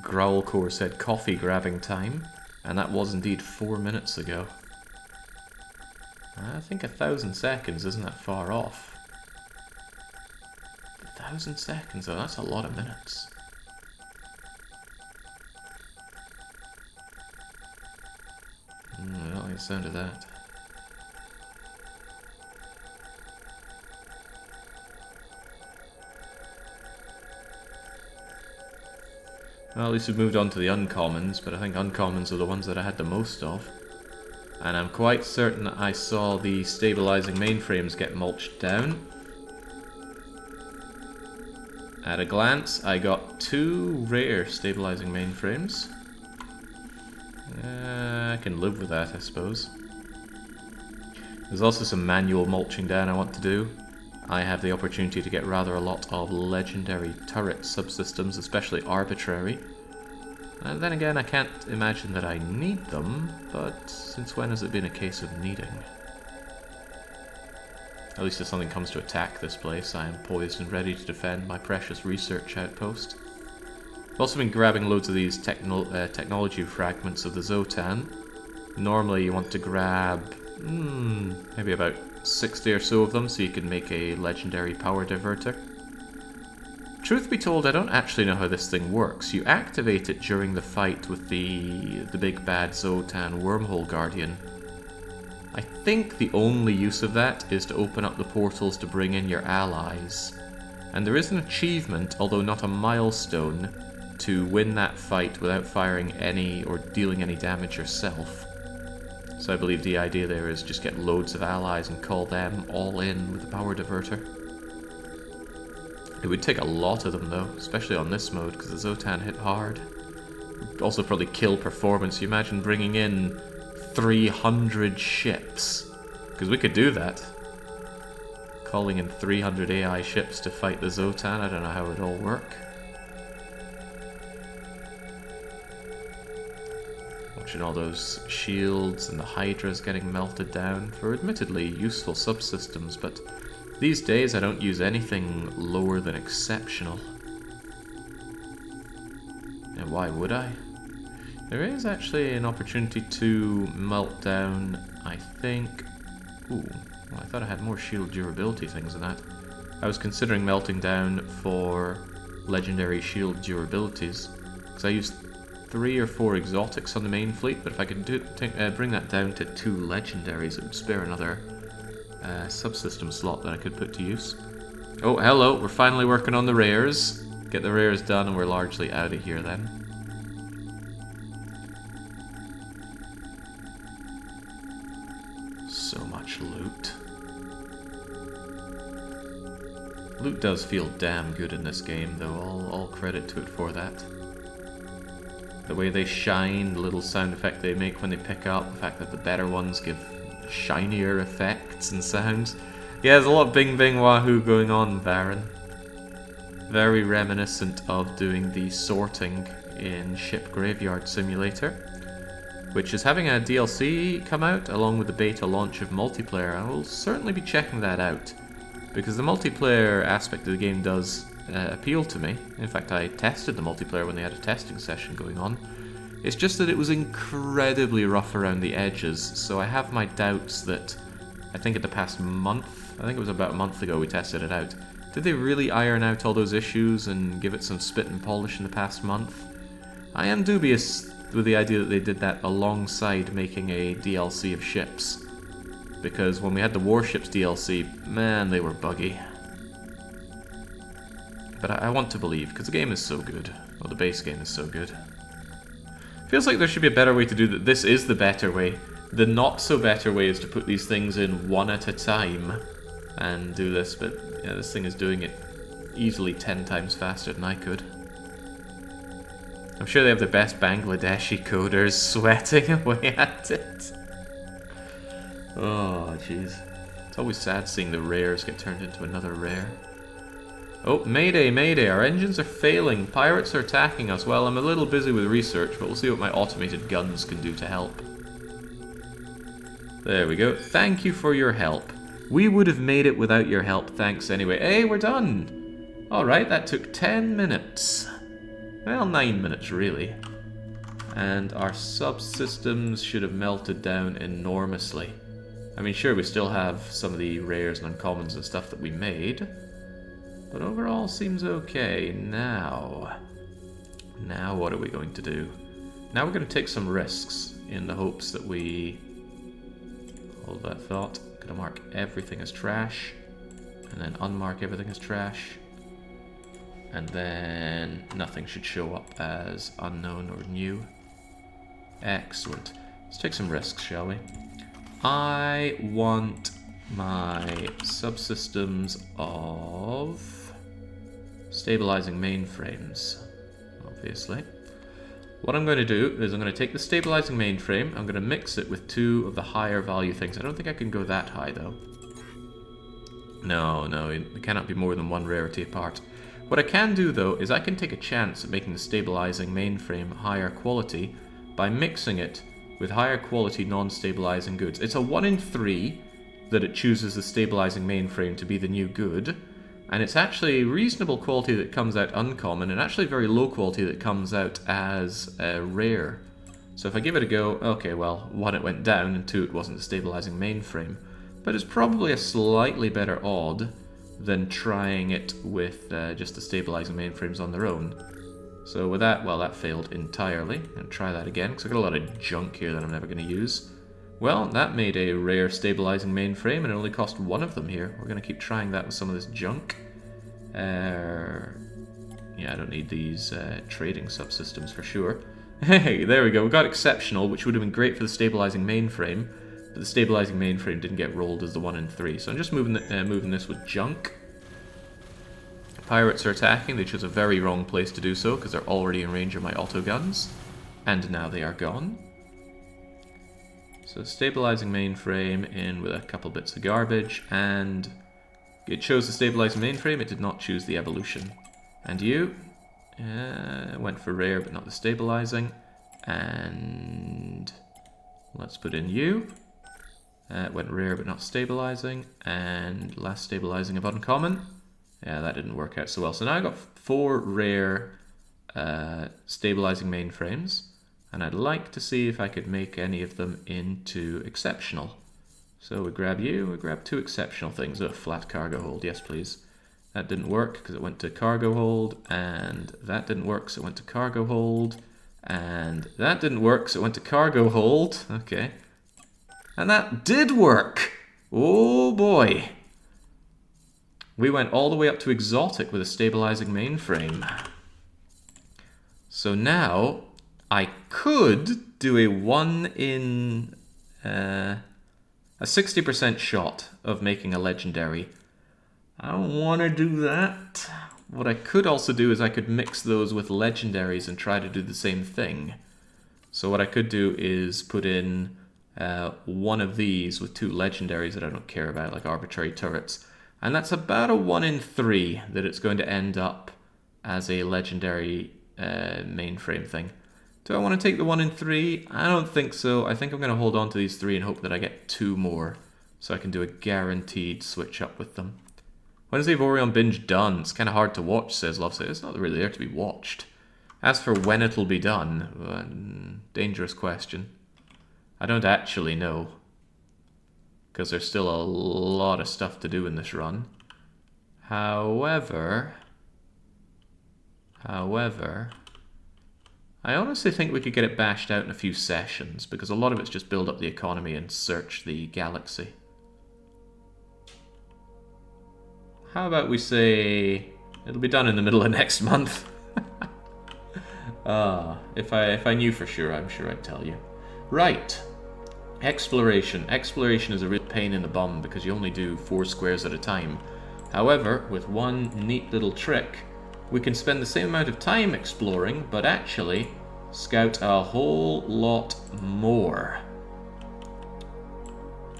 Growlcore said coffee grabbing time. And that was indeed 4 minutes ago. I think 1,000 seconds isn't that far off. 1,000 seconds though, that's a lot of minutes. I don't like the sound of that. Well, at least we've moved on to the uncommons, but I think uncommons are the ones that I had the most of. And I'm quite certain that I saw the stabilizing mainframes get mulched down. At a glance, I got 2 rare stabilizing mainframes. I can live with that, I suppose. There's also some manual mulching down I want to do. I have the opportunity to get rather a lot of legendary turret subsystems, especially arbitrary. And then again, I can't imagine that I need them, but since when has it been a case of needing? At least if something comes to attack this place, I am poised and ready to defend my precious research outpost. I've also been grabbing loads of these technology fragments of the Zotan. Normally you want to grab maybe about 60 or so of them so you can make a legendary power diverter. Truth be told, I don't actually know how this thing works. You activate it during the fight with the big bad Zotan Wormhole Guardian. I think the only use of that is to open up the portals to bring in your allies. And there is an achievement, although not a milestone, to win that fight without firing any or dealing any damage yourself. So I believe the idea there is just get loads of allies and call them all in with the power diverter. It would take a lot of them though, especially on this mode, because the Zotan hit hard. Would also probably kill performance. You imagine bringing in 300 ships, because we could do that. Calling in 300 AI ships to fight the Zotan, I don't know how it would all work. Watching all those shields and the hydras getting melted down for admittedly useful subsystems, but these days I don't use anything lower than exceptional. And why would I? There is actually an opportunity to melt down, I think... Ooh, well, I thought I had more shield durability things than that. I was considering melting down for legendary shield durabilities, because I used 3 or 4 exotics on the main fleet, but if I could bring that down to 2 legendaries, it would spare another subsystem slot that I could put to use. Oh, hello, we're finally working on the rares. Get the rares done and we're largely out of here then. So much loot. Loot does feel damn good in this game, though. All credit to it for that. The way they shine, the little sound effect they make when they pick up, the fact that the better ones give shinier effects and sounds. Yeah, there's a lot of bing bing wahoo going on, Baron. Very reminiscent of doing the sorting in Ship Graveyard Simulator, which is having a DLC come out along with the beta launch of multiplayer. I will certainly be checking that out, because the multiplayer aspect of the game does appeal to me. In fact, I tested the multiplayer when they had a testing session going on. It's just that it was incredibly rough around the edges, so I have my doubts that, I think in the past month, I think it was about a month ago we tested it out. Did they really iron out all those issues and give it some spit and polish in the past month? I am dubious with the idea that they did that alongside making a DLC of ships, because when we had the Warships DLC, man, they were buggy. But I want to believe, because the game is so good. Well, the base game is so good. Feels like there should be a better way to do that. This is the better way. The not so better way is to put these things in one at a time and do this, but yeah, this thing is doing it easily 10 times faster than I could. I'm sure they have the best Bangladeshi coders sweating away at it. Oh, jeez. It's always sad seeing the rares get turned into another rare. Oh, mayday, mayday, our engines are failing. Pirates are attacking us. Well, I'm a little busy with research, but we'll see what my automated guns can do to help. There we go. Thank you for your help. We would have made it without your help, thanks anyway. Hey, we're done! Alright, that took 10 minutes. Well, 9 minutes, really. And our subsystems should have melted down enormously. I mean, sure, we still have some of the rares and uncommons and stuff that we made, but overall seems okay. Now what are we going to do? Now we're going to take some risks in the hopes that we... Hold that thought. Going to mark everything as trash, and then unmark everything as trash, and then nothing should show up as unknown or new. Excellent. Let's take some risks, shall we? I want my subsystems of stabilizing mainframes, obviously. What I'm going to do is I'm going to take the stabilizing mainframe, I'm going to mix it with 2 of the higher value things. I don't think I can go that high though. No, it cannot be more than 1 rarity apart. What I can do though is I can take a chance at making the stabilizing mainframe higher quality by mixing it with higher quality non-stabilizing goods. It's a 1 in 3 that it chooses the stabilizing mainframe to be the new good, and it's actually reasonable quality that comes out uncommon, and actually very low quality that comes out as rare. So if I give it a go, okay, well, 1 it went down, and 2 it wasn't the stabilizing mainframe, but it's probably a slightly better odd than trying it with just the stabilizing mainframes on their own. So with that, well, that failed entirely. I'm going to try that again, because I've got a lot of junk here that I'm never going to use. Well, that made a rare stabilizing mainframe, and it only cost one of them here. We're going to keep trying that with some of this junk. Yeah, I don't need these trading subsystems for sure. Hey, there we go. We got exceptional, which would have been great for the stabilizing mainframe, but the stabilizing mainframe didn't get rolled as the 1 in 3. So I'm just moving this with junk. Pirates are attacking. They chose a very wrong place to do so because they're already in range of my autoguns. And now they are gone. So stabilizing mainframe in with a couple bits of garbage, and it chose the stabilizing mainframe, it did not choose the evolution. And you went for rare but not the stabilizing. And let's put in you. Went rare but not stabilizing. And last stabilizing of uncommon. Yeah, that didn't work out so well. So now I got 4 rare stabilizing mainframes, and I'd like to see if I could make any of them into exceptional. So we grab you, we grab 2 exceptional things. Oh, flat cargo hold, yes please. That didn't work because it went to cargo hold, and that didn't work so it went to cargo hold, and that didn't work so it went to cargo hold. Okay. And that did work! Oh boy! We went all the way up to exotic with a stabilizing mainframe. So now I could do a 1 in a 60% shot of making a legendary. I don't want to do that. What I could also do is I could mix those with legendaries and try to do the same thing. So what I could do is put in one of these with 2 legendaries that I don't care about, like arbitrary turrets. And that's about a 1 in 3 that it's going to end up as a legendary mainframe thing. Do I want to take the 1 in 3? I don't think so. I think I'm going to hold on to these 3 and hope that I get 2 more, so I can do a guaranteed switch up with them. When is the Avorion binge done? It's kind of hard to watch, says Lovesay. It's not really there to be watched. As for when it'll be done, dangerous question. I don't actually know, because there's still a lot of stuff to do in this run. However, I honestly think we could get it bashed out in a few sessions, because a lot of it's just build up the economy and search the galaxy. How about we say it'll be done in the middle of next month? If I knew for sure, I'm sure I'd tell you. Right. Exploration. Exploration is a real pain in the bum because you only do 4 squares at a time. However, with one neat little trick, we can spend the same amount of time exploring, but actually scout a whole lot more.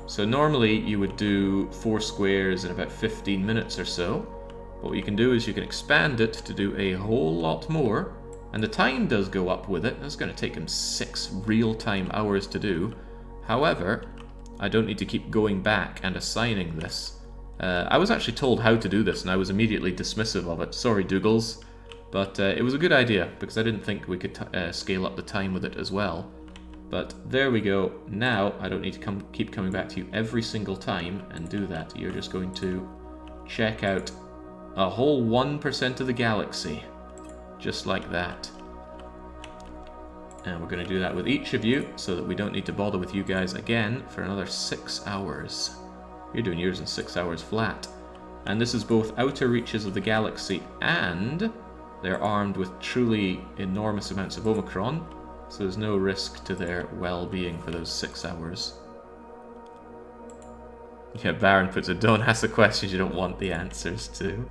So normally you would do 4 squares in about 15 minutes or so, but what you can do is you can expand it to do a whole lot more, and the time does go up with it. That's going to take him 6 real-time hours to do. However, I don't need to keep going back and assigning this. I was actually told how to do this, and I was immediately dismissive of it. Sorry, Dougals. But it was a good idea, because I didn't think we could scale up the time with it as well. But there we go. Now, I don't need to keep coming back to you every single time and do that. You're just going to check out a whole 1% of the galaxy. Just like that. And we're going to do that with each of you, so that we don't need to bother with you guys again for another 6 hours. You're doing yours in 6 hours flat. And this is both outer reaches of the galaxy, and they're armed with truly enormous amounts of Omicron, so there's no risk to their well-being for those 6 hours. Yeah, Baron puts it, don't ask the questions you don't want the answers to.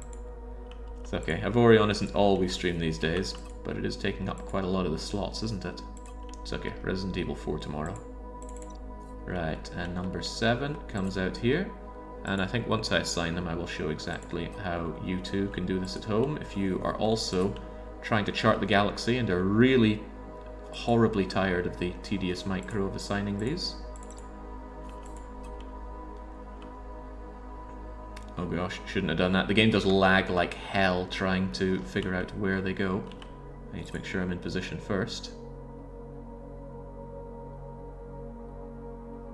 It's okay, Avorion isn't always streamed these days, but it is taking up quite a lot of the slots, isn't it? It's okay, Resident Evil 4 tomorrow. Right, and number 7 comes out here. And I think once I assign them, I will show exactly how you two can do this at home. If you are also trying to chart the galaxy and are really horribly tired of the tedious micro of assigning these. Oh gosh, shouldn't have done that. The game does lag like hell trying to figure out where they go. I need to make sure I'm in position first.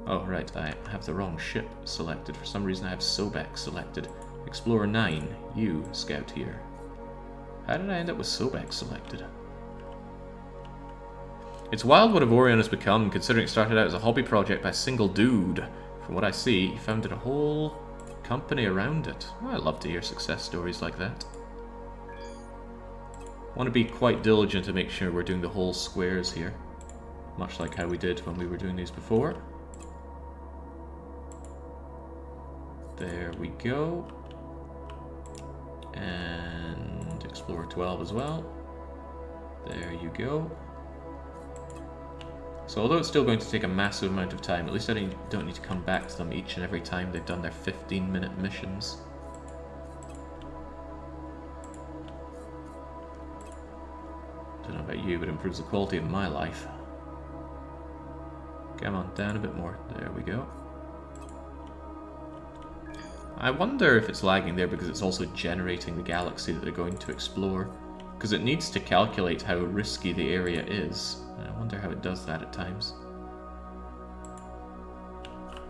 Oh right, I have the wrong ship selected. For some reason I have Sobek selected. Explorer 9, you, scout here. How did I end up with Sobek selected? It's wild what Avorion has become, considering it started out as a hobby project by a single dude. From what I see, he founded a whole company around it. Oh, I love to hear success stories like that. Want to be quite diligent to make sure we're doing the whole squares here. Much like how we did when we were doing these before. There we go. And Explorer 12 as well. There you go. So although it's still going to take a massive amount of time, at least I don't need to come back to them each and every time they've done their 15-minute missions. Don't know about you, but it improves the quality of my life. Come on, down a bit more. There we go. I wonder if it's lagging there because it's also generating the galaxy that they're going to explore. Because it needs to calculate how risky the area is. I wonder how it does that at times.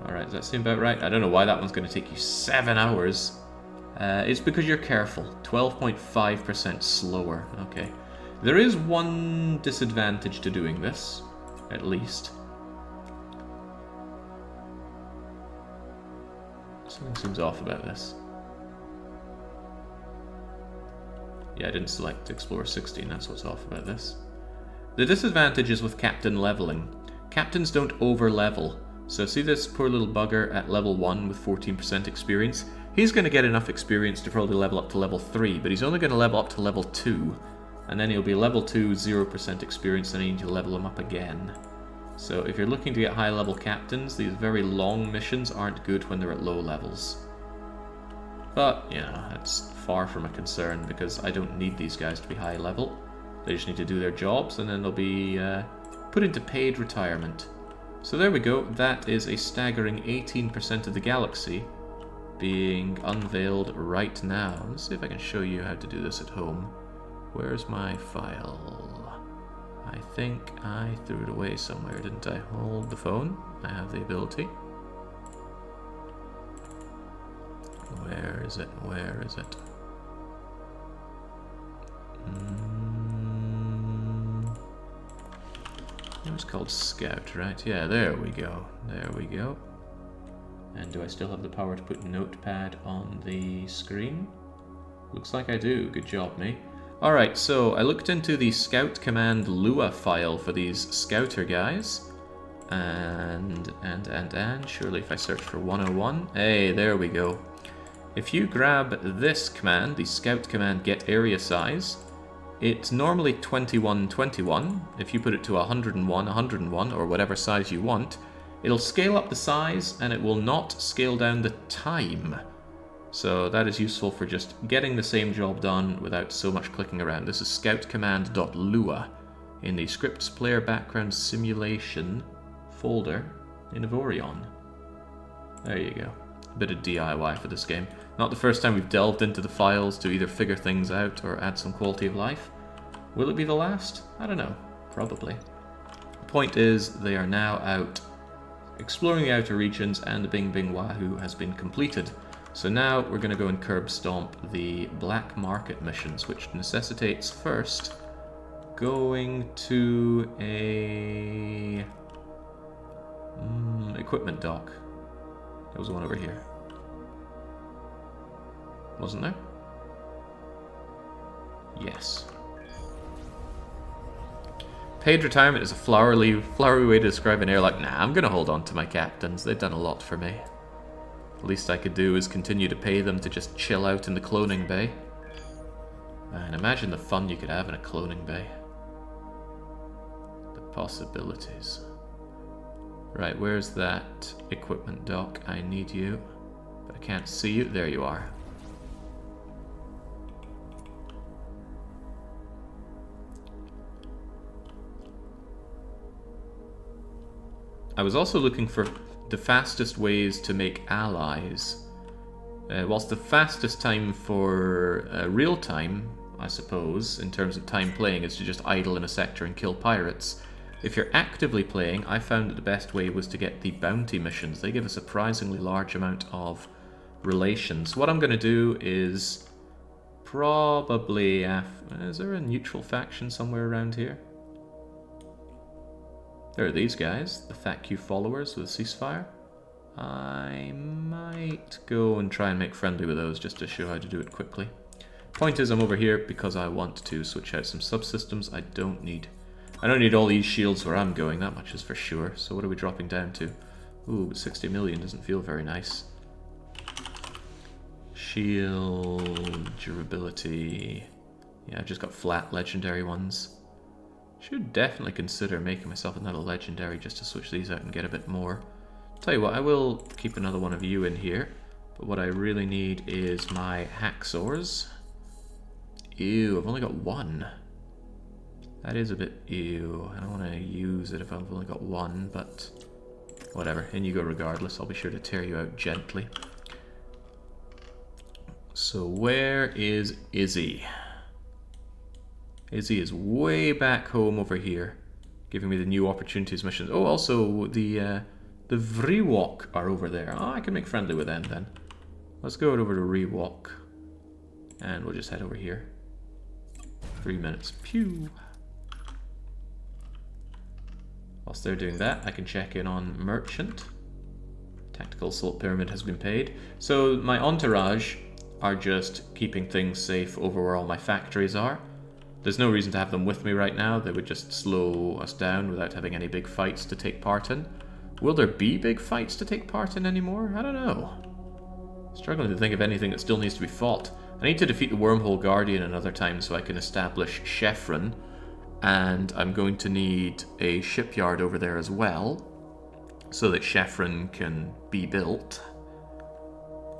Alright, does that seem about right? I don't know why that one's going to take you 7 hours. It's because you're careful. 12.5% slower. Okay. There is one disadvantage to doing this, at least. Something seems off about this. Yeah, I didn't select Explorer 16, that's what's off about this. The disadvantage is with captain leveling. Captains don't over-level. So see this poor little bugger at level 1 with 14% experience? He's going to get enough experience to probably level up to level 3, but he's only going to level up to level 2. And then he'll be level 2, 0% experience, and you need to level him up again. So if you're looking to get high-level captains, these very long missions aren't good when they're at low levels. But, you know, that's far from a concern because I don't need these guys to be high level. They just need to do their jobs and then they'll be put into paid retirement. So there we go, that is a staggering 18% of the galaxy being unveiled right now. Let's see if I can show you how to do this at home. Where's my file? I think I threw it away somewhere, didn't I? Hold the phone, I have the ability. Where is it? Where is it? It was called Scout, right? Yeah, there we go. There we go. And do I still have the power to put Notepad on the screen? Looks like I do. Good job, me. Alright, so I looked into the Scout Command Lua file for these Scouter guys. And surely if I search for 101, hey, there we go. If you grab this command, the Scout Command Get Area Size, it's normally 2121. If you put it to 101, or whatever size you want, it'll scale up the size and it will not scale down the time. So that is useful for just getting the same job done without so much clicking around. This is scoutcommand.lua in the scripts player background simulation folder in Avorion. There you go. A bit of DIY for this game. Not the first time we've delved into the files to either figure things out or add some quality of life. Will it be the last? I don't know. Probably. The point is, they are now out exploring the outer regions and the Bing Bing Wahoo has been completed. So now we're going to go and curb stomp the black market missions, which necessitates first going to a equipment dock. There was one over here. Wasn't there? Yes. Paid retirement is a flowery way to describe an air like, nah, I'm going to hold on to my captains. They've done a lot for me. The least I could do is continue to pay them to just chill out in the cloning bay. And imagine the fun you could have in a cloning bay. The possibilities. Right, where's that equipment dock? I need you, but I can't see you. There you are. I was also looking for the fastest ways to make allies. Whilst the fastest time for real time, I suppose, in terms of time playing, is to just idle in a sector and kill pirates. If you're actively playing, I found that the best way was to get the bounty missions. They give a surprisingly large amount of relations. What I'm going to do is probably... is there a neutral faction somewhere around here? There are these guys, the Fat Q followers with a ceasefire. I might go and try and make friendly with those just to show how to do it quickly. Point is, I'm over here because I want to switch out some subsystems. I don't need all these shields where I'm going, that much is for sure. So what are we dropping down to? Ooh, but 60 million doesn't feel very nice. Shield, durability... Yeah, I've just got flat legendary ones. Should definitely consider making myself another legendary just to switch these out and get a bit more. Tell you what, I will keep another one of you in here, but what I really need is my hacksaws. Ew, I've only got one. That is a bit ew. I don't want to use it if I've only got one, but whatever. In you go regardless. I'll be sure to tear you out gently. So where is Izzy? Izzy is way back home over here, giving me the new opportunities missions. Oh, also the Vriwok are over there. Oh, I can make friendly with them then. Let's go over to Rewalk, and we'll just head over here. 3 minutes. Pew. Whilst they're doing that, I can check in on Merchant. Tactical Assault Pyramid has been paid. So my entourage are just keeping things safe over where all my factories are. There's no reason to have them with me right now. They would just slow us down without having any big fights to take part in. Will there be big fights to take part in anymore? I don't know. Struggling to think of anything that still needs to be fought. I need to defeat the Wormhole Guardian another time so I can establish Chefron. And I'm going to need a shipyard over there as well, so that Chefron can be built.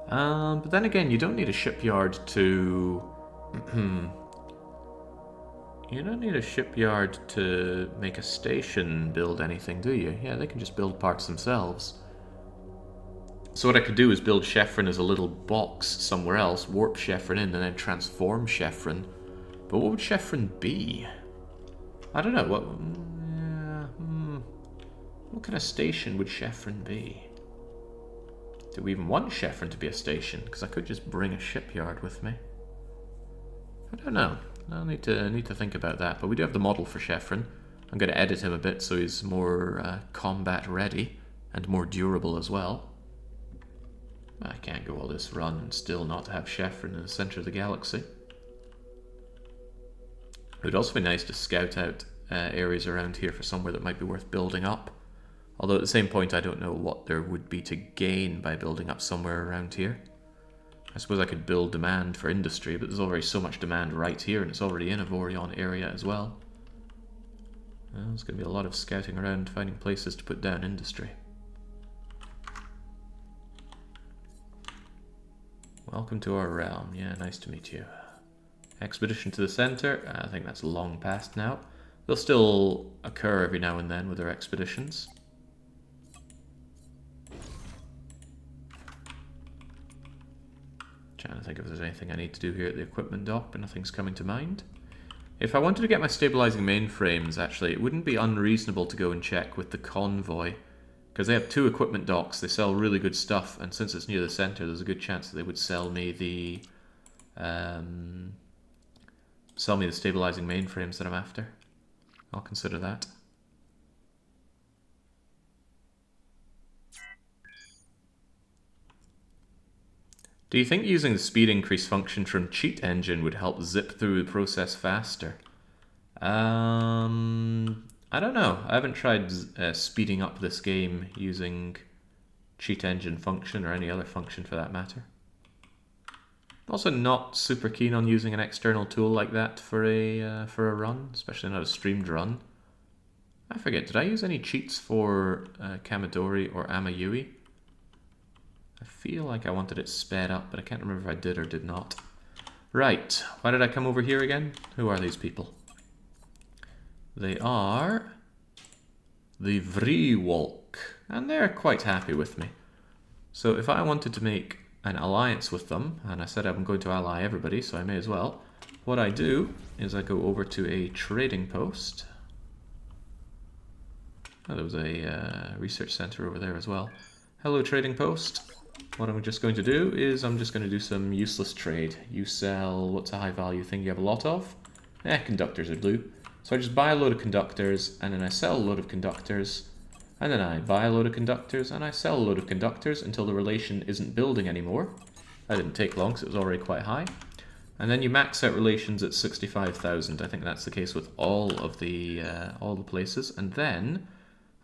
But then again, you don't need a shipyard to... You don't need a shipyard to make a station build anything, do you? Yeah, they can just build parts themselves. So what I could do is build Chefron as a little box somewhere else, warp Chefron in, and then transform Chefron. But what would Chefron be? I don't know. What kind of station would Chefron be? Do we even want Chefron to be a station? Because I could just bring a shipyard with me. I don't know. I'll need to think about that. But we do have the model for Chefron. I'm going to edit him a bit so he's more combat ready and more durable as well. I can't go all this run and still not have Chefron in the center of the galaxy. It would also be nice to scout out areas around here for somewhere that might be worth building up. Although at the same point I don't know what there would be to gain by building up somewhere around here. I suppose I could build demand for industry, but there's already so much demand right here and it's already in Avorion area as well. Well, there's going to be a lot of scouting around finding places to put down industry. Welcome to our realm. Yeah, nice to meet you. Expedition to the center. I think that's long past now. They'll still occur every now and then with their expeditions. Trying to think if there's anything I need to do here at the equipment dock, but nothing's coming to mind. If I wanted to get my stabilizing mainframes, actually, it wouldn't be unreasonable to go and check with the convoy. Because they have 2 equipment docks, they sell really good stuff, and since it's near the center, there's a good chance that they would sell me the stabilizing mainframes that I'm after. I'll consider that. Do you think using the speed increase function from Cheat Engine would help zip through the process faster? I don't know. I haven't tried speeding up this game using Cheat Engine function or any other function for that matter. Also not super keen on using an external tool like that for a run, especially not a streamed run. I forget, did I use any cheats for Kamidori or Amayui? I feel like I wanted it sped up, but I can't remember if I did or did not. Right, why did I come over here again? Who are these people? They are the Vriwalk, and they're quite happy with me. So if I wanted to make an alliance with them, and I said I'm going to ally everybody, so I may as well, what I do is I go over to a trading post. Oh, there was a research center over there as well. Hello, trading post. what I'm just going to do is I'm just going to do some useless trade. You sell, what's a high value thing you have a lot of? Conductors are blue. So I just buy a load of conductors, and then I sell a load of conductors, and then I buy a load of conductors, and I sell a load of conductors until the relation isn't building anymore. That didn't take long, because it was already quite high. And then you max out relations at 65,000. I think that's the case with all the places. And then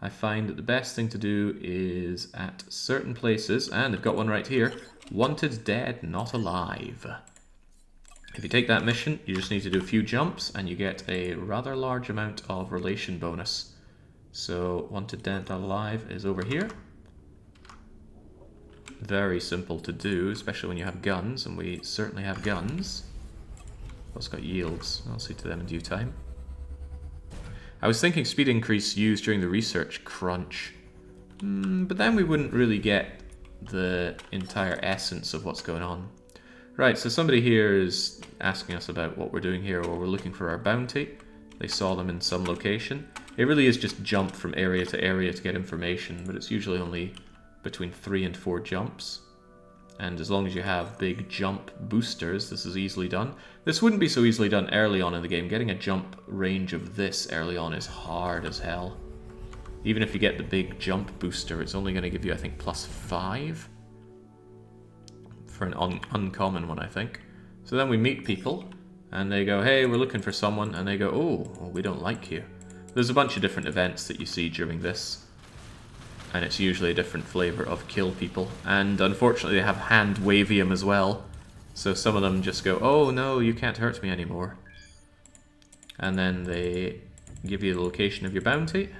I find that the best thing to do is at certain places, and I've got one right here, wanted dead, not alive. If you take that mission, you just need to do a few jumps, and you get a rather large amount of relation bonus. So wanted dead, not alive is over here. Very simple to do, especially when you have guns, and we certainly have guns. Also got yields. I'll see to them in due time. I was thinking speed increase used during the research crunch, but then we wouldn't really get the entire essence of what's going on. Right, so somebody here is asking us about what we're doing here, or we're looking for our bounty. They saw them in some location. It really is just jump from area to area to get information, but it's usually only between 3 and 4 jumps. And as long as you have big jump boosters, this is easily done. This wouldn't be so easily done early on in the game. Getting a jump range of this early on is hard as hell. Even if you get the big jump booster, it's only going to give you, I think, +5 for an uncommon one, I think. So then we meet people, and they go, hey, we're looking for someone, and they go, oh, well, we don't like you. There's a bunch of different events that you see during this, and it's usually a different flavor of kill people. And unfortunately they have hand wavium as well, so some of them just go, oh no, you can't hurt me anymore. And then they give you the location of your bounty,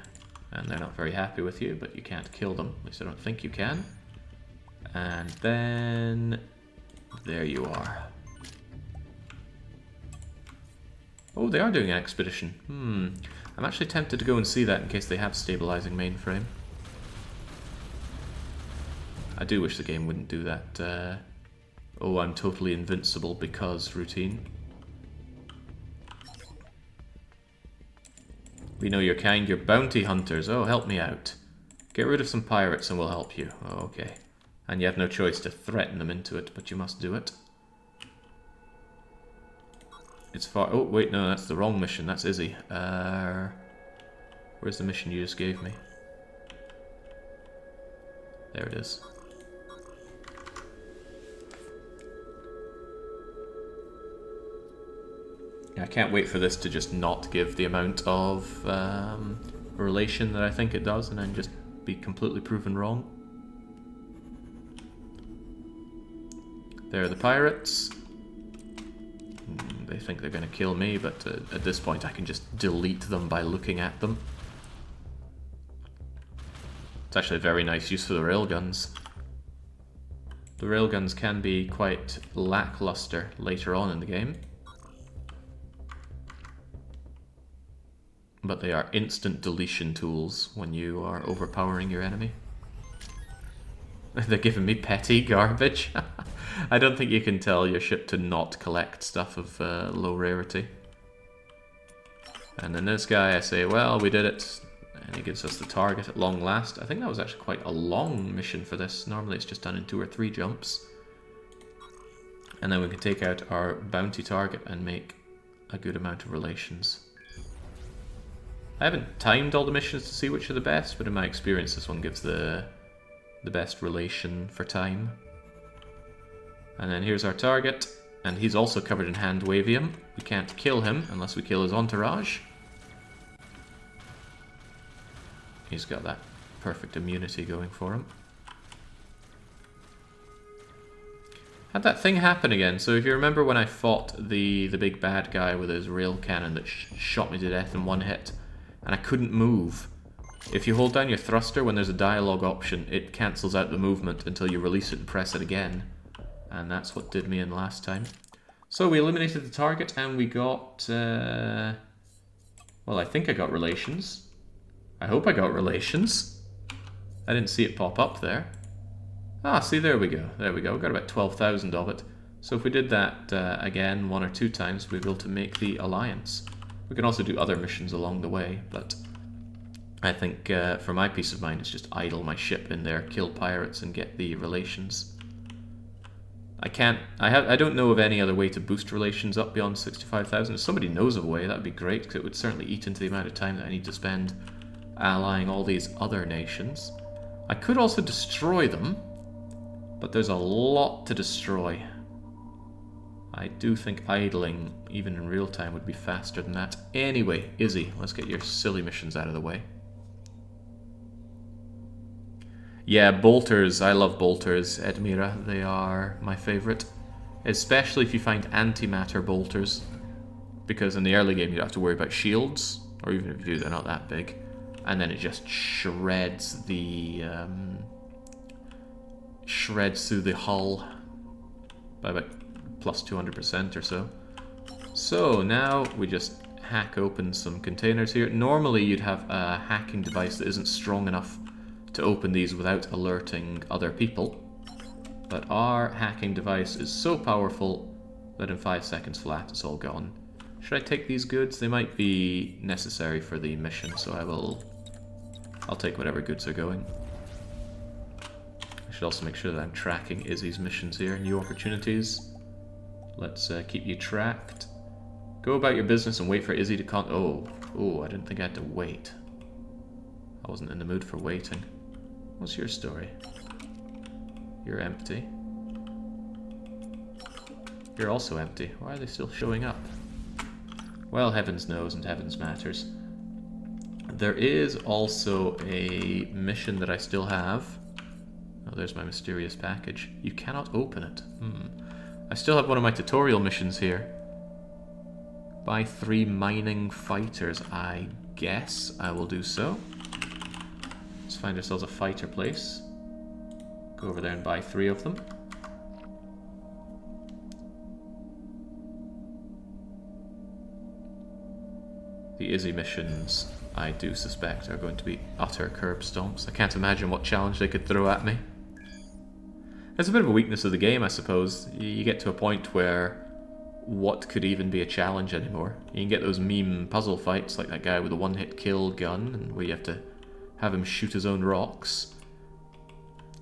and they're not very happy with you, but you can't kill them, at least I don't think you can. And then there you are. Oh, they are doing an expedition. I'm actually tempted to go and see that in case they have stabilizing mainframe. I do wish the game wouldn't do that, oh, I'm totally invincible because routine. We know you're kind, you're bounty hunters. Oh, help me out. Get rid of some pirates and we'll help you. Oh, okay. And you have no choice to threaten them into it, but you must do it. It's far... Oh, wait, no, that's the wrong mission. That's Izzy. Where's the mission you just gave me? There it is. I can't wait for this to just not give the amount of relation that I think it does, and then just be completely proven wrong. There are the pirates. They think they're going to kill me, but at this point I can just delete them by looking at them. It's actually a very nice use for the railguns. The railguns can be quite lackluster later on in the game, but they are instant deletion tools when you are overpowering your enemy. They're giving me petty garbage. I don't think you can tell your ship to not collect stuff of low rarity. And then this guy, I say, well, we did it. And he gives us the target at long last. I think that was actually quite a long mission for this. Normally it's just done in 2 or 3 jumps. And then we can take out our bounty target and make a good amount of relations. I haven't timed all the missions to see which are the best, but in my experience this one gives the best relation for time. And then here's our target, and he's also covered in hand wavium. We can't kill him unless we kill his entourage. He's got that perfect immunity going for him. Had that thing happen again. So if you remember when I fought the big bad guy with his rail cannon that shot me to death in 1 hit, and I couldn't move. If you hold down your thruster when there's a dialogue option, it cancels out the movement until you release it and press it again. And that's what did me in last time. So we eliminated the target and we got... well, I think I got relations. I hope I got relations. I didn't see it pop up there. Ah, see, there we go. There we go. We got about 12,000 of it. So if we did that again 1 or 2 times, we'd be able to make the alliance. We can also do other missions along the way, but I think for my peace of mind, it's just idle my ship in there, kill pirates, and get the relations. I don't know of any other way to boost relations up beyond 65,000. If somebody knows of a way, that'd be great, because it would certainly eat into the amount of time that I need to spend allying all these other nations. I could also destroy them, but there's a lot to destroy. I do think idling, even in real time, would be faster than that. Anyway, Izzy, let's get your silly missions out of the way. Yeah, bolters. I love bolters, Edmira. They are my favorite. Especially if you find antimatter bolters. Because in the early game you don't have to worry about shields. Or even if you do, they're not that big. And then it just shreds the... shreds through the hull by about plus 200% or so. So now we just hack open some containers here. Normally you'd have a hacking device that isn't strong enough to open these without alerting other people. But our hacking device is so powerful that in 5 seconds flat it's all gone. Should I take these goods? They might be necessary for the mission, so I'll take whatever goods are going. I should also make sure that I'm tracking Izzy's missions here. New opportunities. Let's keep you tracked. Go about your business and wait for Izzy to Oh, I didn't think I had to wait. I wasn't in the mood for waiting. What's your story? You're empty. You're also empty. Why are they still showing up? Well, heavens knows and heavens matters. There is also a mission that I still have. Oh, there's my mysterious package. You cannot open it. I still have one of my tutorial missions here. Buy 3 mining fighters. I guess I will do so. Let's find ourselves a fighter place. Go over there and buy 3 of them. The Izzy missions, I do suspect, are going to be utter curb stomps. I can't imagine what challenge they could throw at me. It's a bit of a weakness of the game, I suppose. You get to a point where what could even be a challenge anymore? You can get those meme puzzle fights, like that guy with a one-hit kill gun, and where you have to have him shoot his own rocks.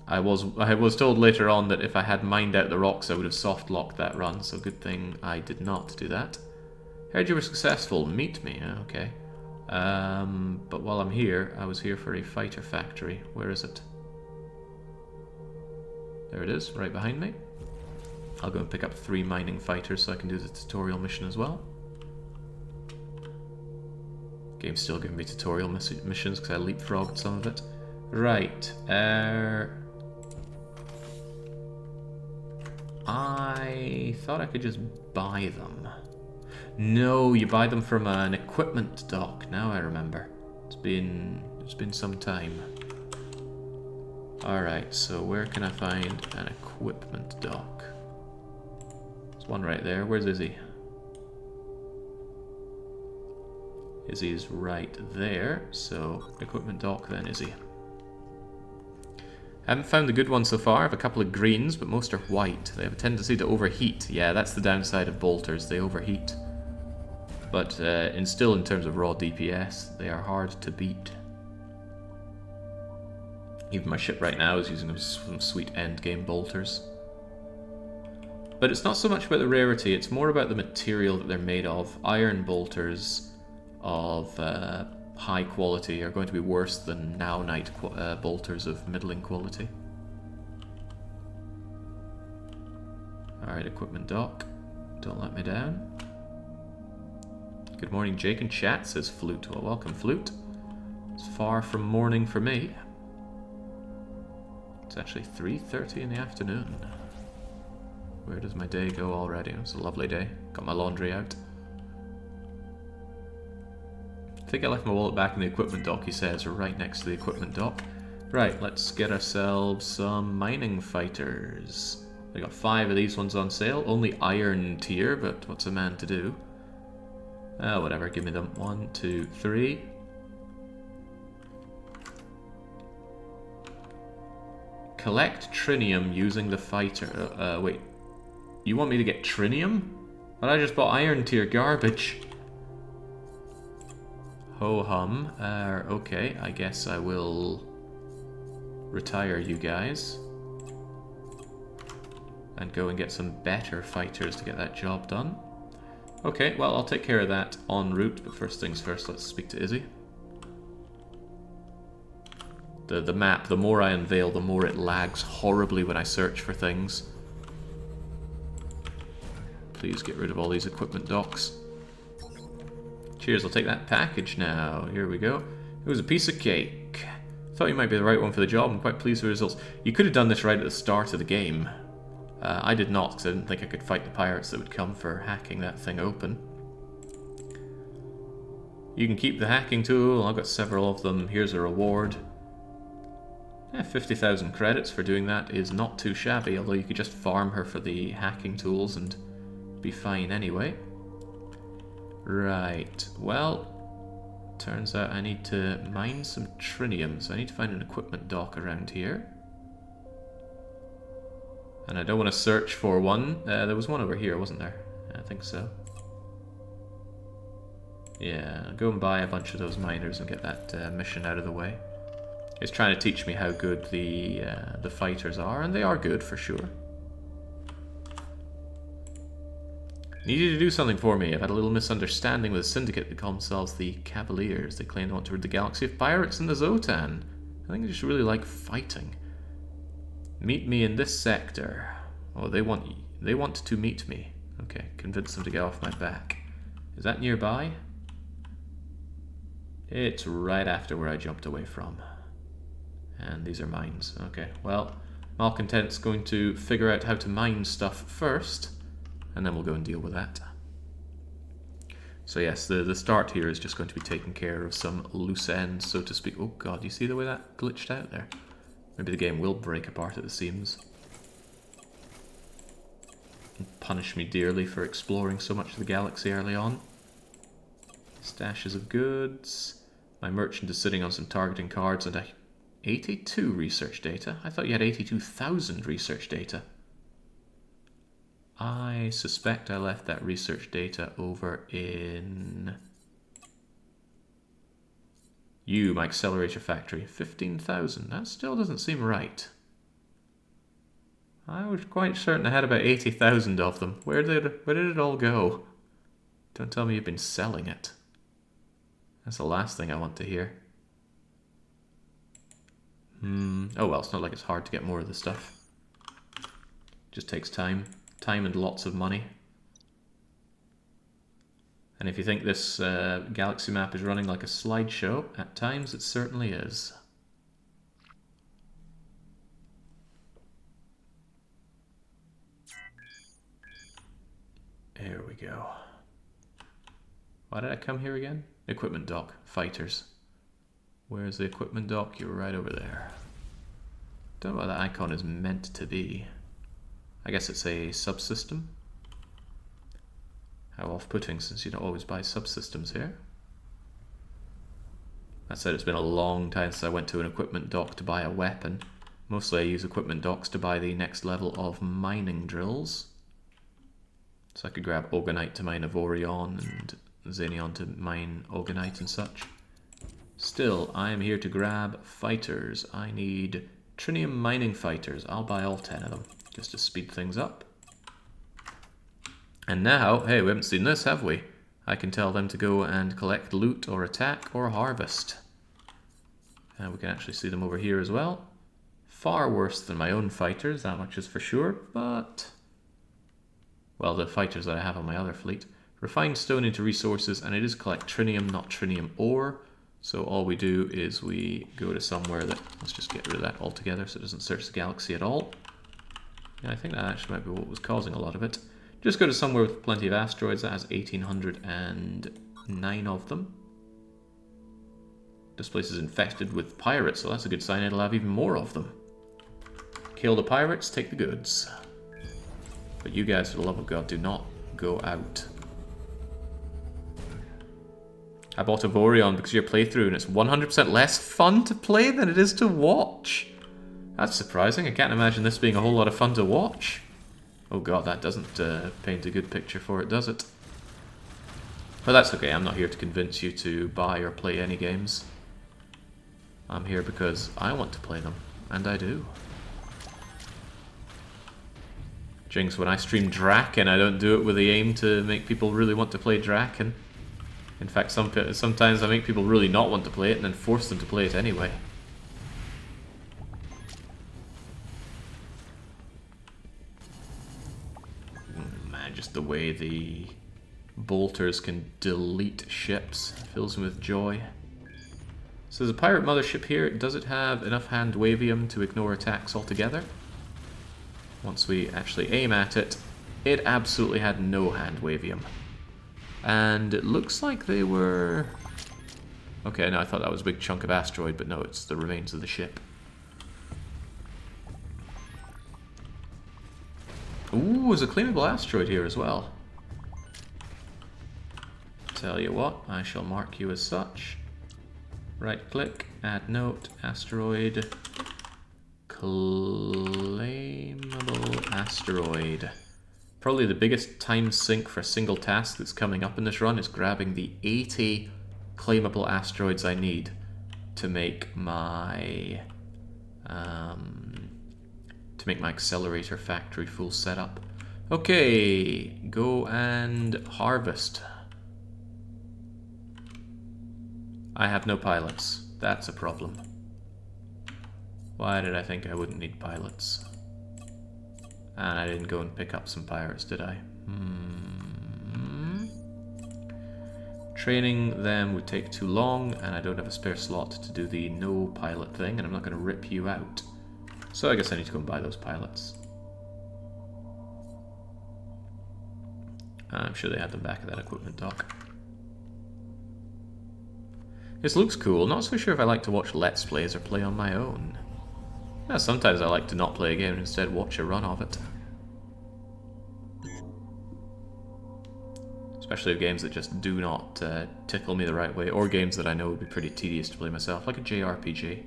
I was told later on that if I had mined out the rocks, I would have soft-locked that run, so good thing I did not do that. Heard you were successful. Meet me. Okay. But while I'm here, I was here for a fighter factory. Where is it? There it is, right behind me. I'll go and pick up 3 mining fighters so I can do the tutorial mission as well. Game's still giving me tutorial missions because I leapfrogged some of it. Right. I thought I could just buy them. No, you buy them from an equipment dock. Now I remember. It's been some time. Alright, so where can I find an equipment dock? There's one right there. Where's Izzy? Izzy's right there, so equipment dock then, Izzy. Haven't found the good one so far. I have a couple of greens, but most are white. They have a tendency to overheat. Yeah, that's the downside of bolters. They overheat. But still in terms of raw DPS, they are hard to beat. Even my ship right now is using some sweet endgame bolters. But it's not so much about the rarity, it's more about the material that they're made of. Iron bolters of high quality are going to be worse than now-night bolters of middling quality. Alright, equipment dock. Don't let me down. Good morning, Jake in chat, says Flute. Well, welcome, Flute. It's far from morning for me. It's actually 3:30 in the afternoon. Where does my day go already? It's a lovely day. Got my laundry out. I think I left my wallet back in the equipment dock, he says, right next to the equipment dock. Right, let's get ourselves some mining fighters. I got 5 of these ones on sale. Only iron tier, but what's a man to do? Whatever, give me them. 1, 2, 3. Collect trinium using the fighter. Wait. You want me to get trinium? But I just bought iron tier garbage. Ho-hum. Okay, I guess I will retire you guys. And go and get some better fighters to get that job done. Okay, well, I'll take care of that en route, but first things first, let's speak to Izzy. The map, the more I unveil, the more it lags horribly when I search for things. Please get rid of all these equipment docks. Cheers, I'll take that package now. Here we go. It was a piece of cake. Thought you might be the right one for the job. I'm quite pleased with the results. You could have done this right at the start of the game. I did not, because I didn't think I could fight the pirates that would come for hacking that thing open. You can keep the hacking tool. I've got several of them. Here's a reward. 50,000 credits for doing that is not too shabby, although you could just farm her for the hacking tools and be fine anyway. Right, well, turns out I need to mine some trinium, so I need to find an equipment dock around here. And I don't want to search for one. There was one over here, wasn't there? I think so. Yeah, I'll go and buy a bunch of those miners and get that mission out of the way. It's trying to teach me how good the fighters are, and they are good for sure. Need you to do something for me. I've had a little misunderstanding with a syndicate. They call themselves the Cavaliers. They claim they want to rid the galaxy of pirates and the Zotan. I think they just really like fighting. Meet me in this sector. Oh, they want to meet me. Okay, convince them to get off my back. Is that nearby? It's right after where I jumped away from. And these are mines. Okay, well, Malcontent's going to figure out how to mine stuff first, and then we'll go and deal with that. So yes, the start here is just going to be taking care of some loose ends, so to speak. Oh god, you see the way that glitched out there? Maybe the game will break apart at the seams. And punish me dearly for exploring so much of the galaxy early on. Stashes of goods. My merchant is sitting on some targeting cards and 82 research data? I thought you had 82,000 research data. I suspect I left that research data over in... my accelerator factory. 15,000. That still doesn't seem right. I was quite certain I had about 80,000 of them. Where did it all go? Don't tell me you've been selling it. That's the last thing I want to hear. Oh well, it's not like it's hard to get more of the stuff. Just takes time. Time and lots of money. And if you think this galaxy map is running like a slideshow, at times it certainly is. There we go. Why did I come here again? Equipment dock. Fighters. Where's the equipment dock? You're right over there. Don't know what that icon is meant to be. I guess it's a subsystem. How off-putting, since you don't always buy subsystems here. That said, it's been a long time since I went to an equipment dock to buy a weapon. Mostly I use equipment docks to buy the next level of mining drills. So I could grab Orgonite to mine Avorion and Xenion to mine Orgonite and such. Still, I am here to grab fighters. I need trinium mining fighters. I'll buy all 10 of them, just to speed things up. And now, hey, we haven't seen this, have we? I can tell them to go and collect loot or attack or harvest. And we can actually see them over here as well. Far worse than my own fighters, that much is for sure, but... well, the fighters that I have on my other fleet. Refine stone into resources, and it is collect trinium, not trinium ore. So all we do is we go to somewhere that... let's just get rid of that altogether so it doesn't search the galaxy at all. Yeah, I think that actually might be what was causing a lot of it. Just go to somewhere with plenty of asteroids. That has 1,809 of them. This place is infested with pirates, so that's a good sign it'll have even more of them. Kill the pirates, take the goods. But you guys, for the love of God, do not go out. I bought Avorion because of your playthrough, and it's 100% less fun to play than it is to watch. That's surprising. I can't imagine this being a whole lot of fun to watch. Oh god, that doesn't paint a good picture for it, does it? But that's okay, I'm not here to convince you to buy or play any games. I'm here because I want to play them, and I do. Jinx, when I stream Draken, I don't do it with the aim to make people really want to play Draken. In fact, sometimes I make people really not want to play it and then force them to play it anyway. Man, just the way the bolters can delete ships fills me with joy. So there's a pirate mothership here. Does it have enough hand wavium to ignore attacks altogether? Once we actually aim at it, it absolutely had no hand wavium. And it looks like they were... Okay, no, I thought that was a big chunk of asteroid, but no, it's the remains of the ship. Ooh, there's a claimable asteroid here as well. Tell you what, I shall mark you as such. Right click, add note, asteroid, claimable asteroid. Probably the biggest time sink for a single task that's coming up in this run is grabbing the 80 claimable asteroids I need to make my accelerator factory full setup. Okay, go and harvest. I have no pilots. That's a problem. Why did I think I wouldn't need pilots? And I didn't go and pick up some pirates, did I? Training them would take too long, and I don't have a spare slot to do the no pilot thing, and I'm not going to rip you out. So I guess I need to go and buy those pilots. I'm sure they had them back at that equipment dock. This looks cool. Not so sure if I like to watch Let's Plays or play on my own. Yeah, sometimes I like to not play a game and instead watch a run of it. Especially games that just do not tickle me the right way, or games that I know would be pretty tedious to play myself, like a JRPG.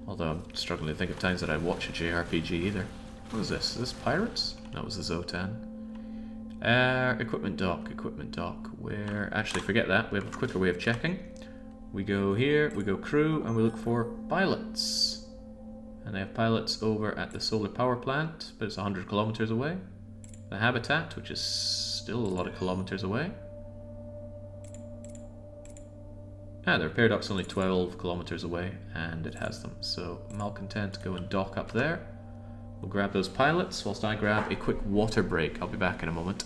Although I'm struggling to think of times that I'd watch a JRPG either. What is this? Is this pirates? That was the Zotan. Equipment dock, where... Actually, forget that. We have a quicker way of checking. We go here, we go crew, and we look for pilots. And they have pilots over at the solar power plant, but it's 100 kilometers away. The habitat, which is still a lot of kilometers away. Ah, the repair dock's only 12 kilometers away, and it has them. So, malcontent, go and dock up there. We'll grab those pilots, whilst I grab a quick water break. I'll be back in a moment.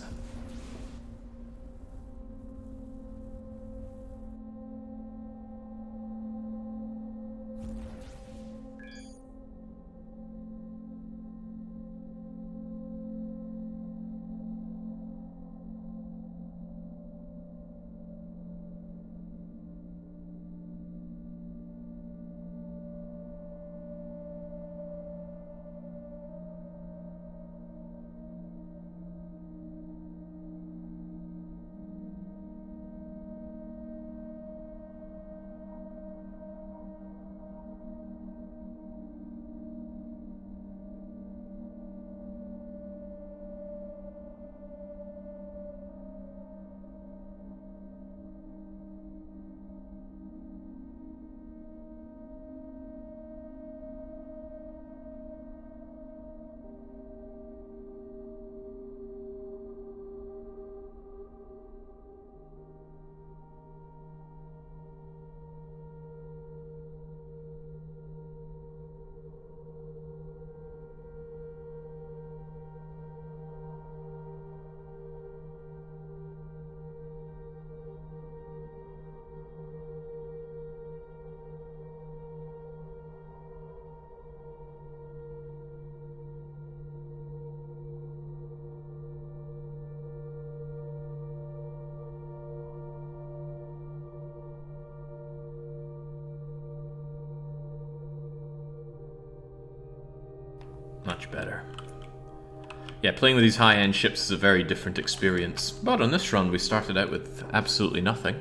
Much better. Yeah, playing with these high-end ships is a very different experience. But on this run, we started out with absolutely nothing.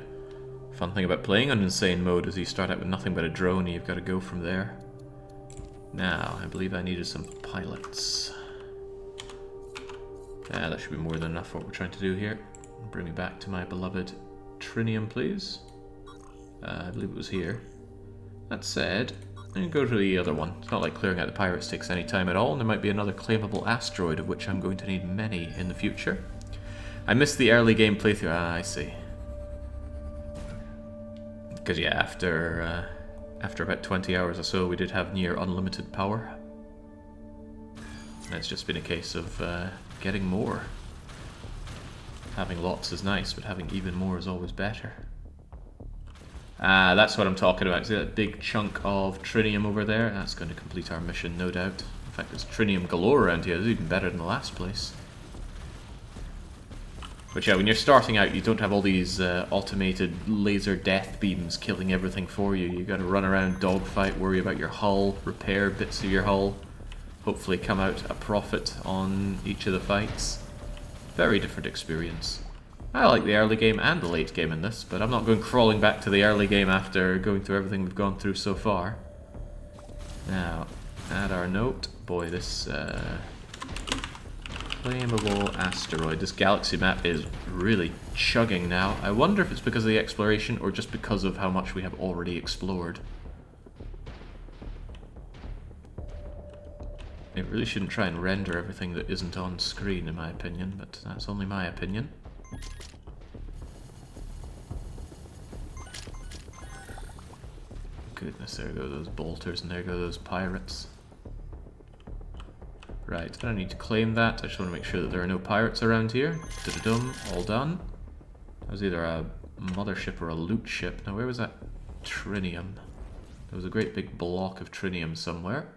Fun thing about playing on Insane Mode is you start out with nothing but a drone and you've got to go from there. Now, I believe I needed some pilots. Yeah, that should be more than enough for what we're trying to do here. Bring me back to my beloved Trinium, please. I believe it was here. That said, I'm going to go to the other one. It's not like clearing out the pirate sticks any time at all, and there might be another claimable asteroid of which I'm going to need many in the future. I missed the early game playthrough. Ah, I see. Because yeah, after about 20 hours or so, we did have near unlimited power. And it's just been a case of getting more. Having lots is nice, but having even more is always better. Ah, that's what I'm talking about. See that big chunk of trinium over there? That's going to complete our mission, no doubt. In fact, there's trinium galore around here. It's even better than the last place. But yeah, when you're starting out, you don't have all these automated laser death beams killing everything for you. You got to run around, dogfight, worry about your hull, repair bits of your hull, hopefully come out a profit on each of the fights. Very different experience. I like the early game and the late game in this, but I'm not going crawling back to the early game after going through everything we've gone through so far. Now, add our note. Boy, this claimable asteroid, this galaxy map is really chugging now. I wonder if it's because of the exploration or just because of how much we have already explored. It really shouldn't try and render everything that isn't on screen, in my opinion, but that's only my opinion. Goodness, there go those bolters and there go those pirates. Right, I don't need to claim that. I just want to make sure that there are no pirates around here. Da-da-dum, all done. That was either a mothership or a loot ship. Now, where was that trinium? There was a great big block of trinium somewhere.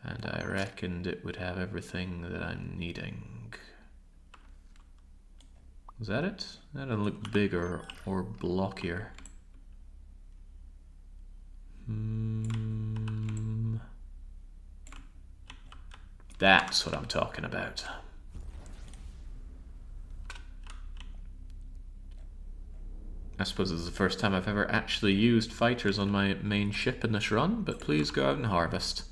And I reckoned it would have everything that I'm needing. Was that it? That doesn't look bigger or blockier. That's what I'm talking about. I suppose this is the first time I've ever actually used fighters on my main ship in this run, but please go out and harvest.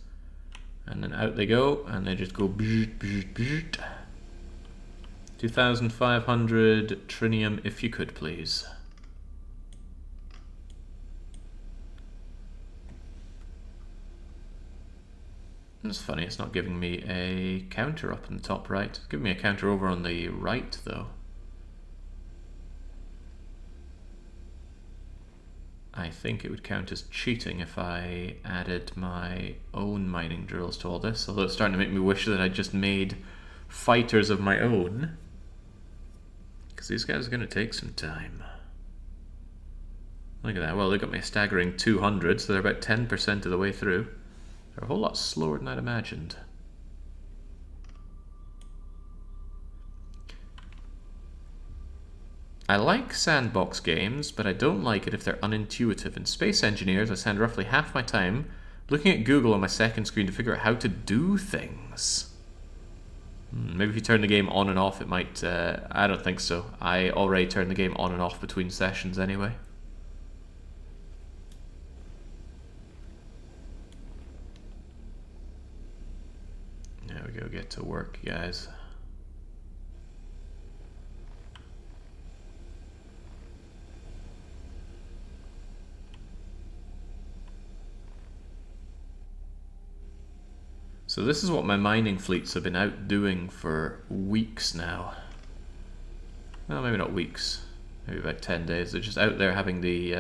And then out they go, and they just go bzzzt, bzzzt, bzzzt. 2,500 trinium, if you could, please. It's funny, it's not giving me a counter up in the top right. It's giving me a counter over on the right, though. I think it would count as cheating if I added my own mining drills to all this, although it's starting to make me wish that I just made fighters of my own. Because these guys are going to take some time. Look at that. Well, they got me a staggering 200, so they're about 10% of the way through. They're a whole lot slower than I'd imagined. I like sandbox games, but I don't like it if they're unintuitive. In Space Engineers, I spend roughly half my time looking at Google on my second screen to figure out how to do things. Maybe if you turn the game on and off, it might... I don't think so. I already turn the game on and off between sessions anyway. There we go, get to work, guys. So this is what my mining fleets have been out doing for weeks now. Well, maybe not weeks. Maybe about 10 days. They're just out there having the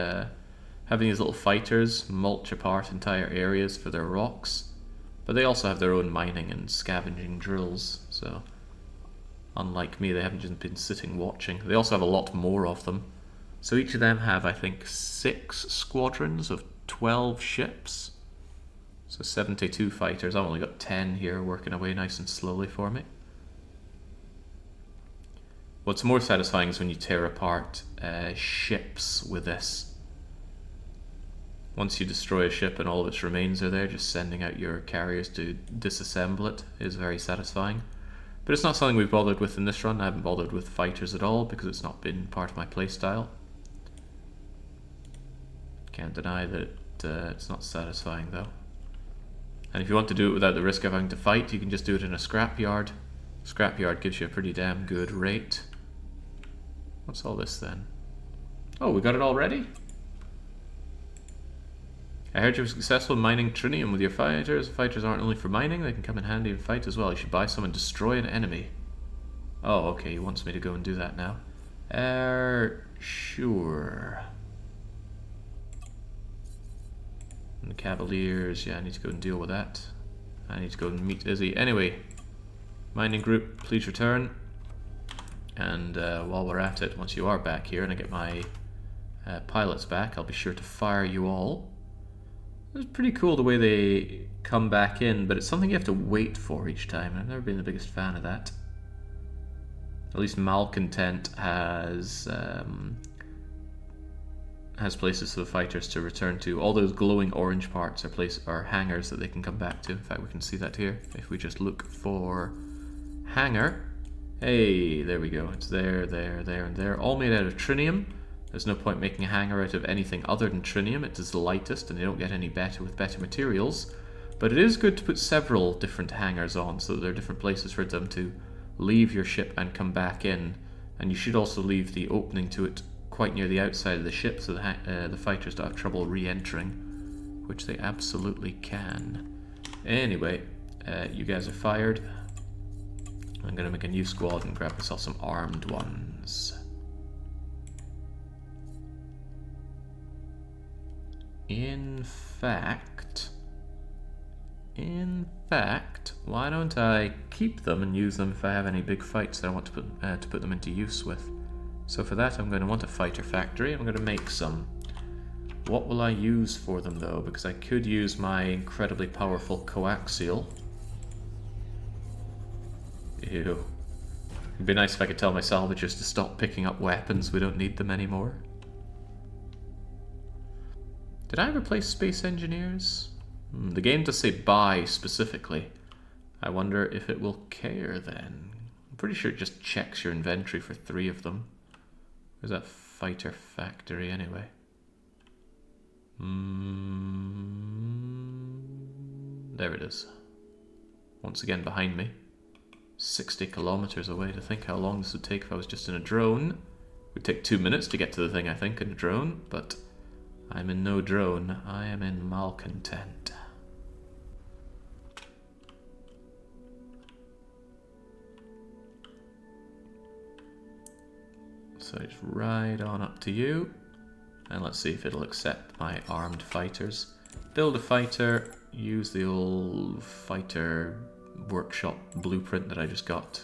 having these little fighters mulch apart entire areas for their rocks. But they also have their own mining and scavenging drills. So unlike me, they haven't just been sitting watching. They also have a lot more of them. So each of them have, I think, 6 squadrons of 12 ships. So 72 fighters. I've only got 10 here working away nice and slowly for me. What's more satisfying is when you tear apart ships with this. Once you destroy a ship and all of its remains are there, just sending out your carriers to disassemble it is very satisfying. But it's not something we've bothered with in this run. I haven't bothered with fighters at all because it's not been part of my playstyle. Can't deny that it's not satisfying though. And if you want to do it without the risk of having to fight, you can just do it in a scrapyard. Scrapyard gives you a pretty damn good rate. What's all this then? Oh, we got it already? I heard you were successful in mining trinium with your fighters. Fighters aren't only for mining, they can come in handy in fight as well. You should buy some and destroy an enemy. Oh, okay, he wants me to go and do that now. Sure. And the Cavaliers, yeah, I need to go and deal with that. I need to go and meet Izzy. Anyway, mining group, please return. And while we're at it, once you are back here and I get my pilots back, I'll be sure to fire you all. It's pretty cool the way they come back in, but it's something you have to wait for each time. I've never been the biggest fan of that. At least Malcontent has places for the fighters to return to. All those glowing orange parts are hangars that they can come back to. In fact, we can see that here if we just look for hangar. Hey, there we go. It's there, there, there, and there. All made out of trinium. There's no point making a hangar out of anything other than trinium. It is the lightest, and they don't get any better with better materials. But it is good to put several different hangars on, so that there are different places for them to leave your ship and come back in. And you should also leave the opening to it quite near the outside of the ship, so the fighters don't have trouble re-entering, which they absolutely can. Anyway, you guys are fired. I'm going to make a new squad and grab myself some armed ones. In fact, why don't I keep them and use them if I have any big fights that I want to put them into use with? So for that, I'm going to want a fighter factory. I'm going to make some. What will I use for them though? Because I could use my incredibly powerful coaxial. Ew. It'd be nice if I could tell my salvagers to stop picking up weapons. We don't need them anymore. Did I replace Space Engineers? The game does say buy specifically. I wonder if it will care then. I'm pretty sure it just checks your inventory for 3 of them. Where's that fighter factory anyway? There it is. Once again behind me. 60 kilometers away. To think how long this would take if I was just in a drone. It would take 2 minutes to get to the thing, I think, in a drone, but I'm in no drone. I am in Malcontent. So just ride on up to you, and let's see if it'll accept my armed fighters. Build a fighter, use the old fighter workshop blueprint that I just got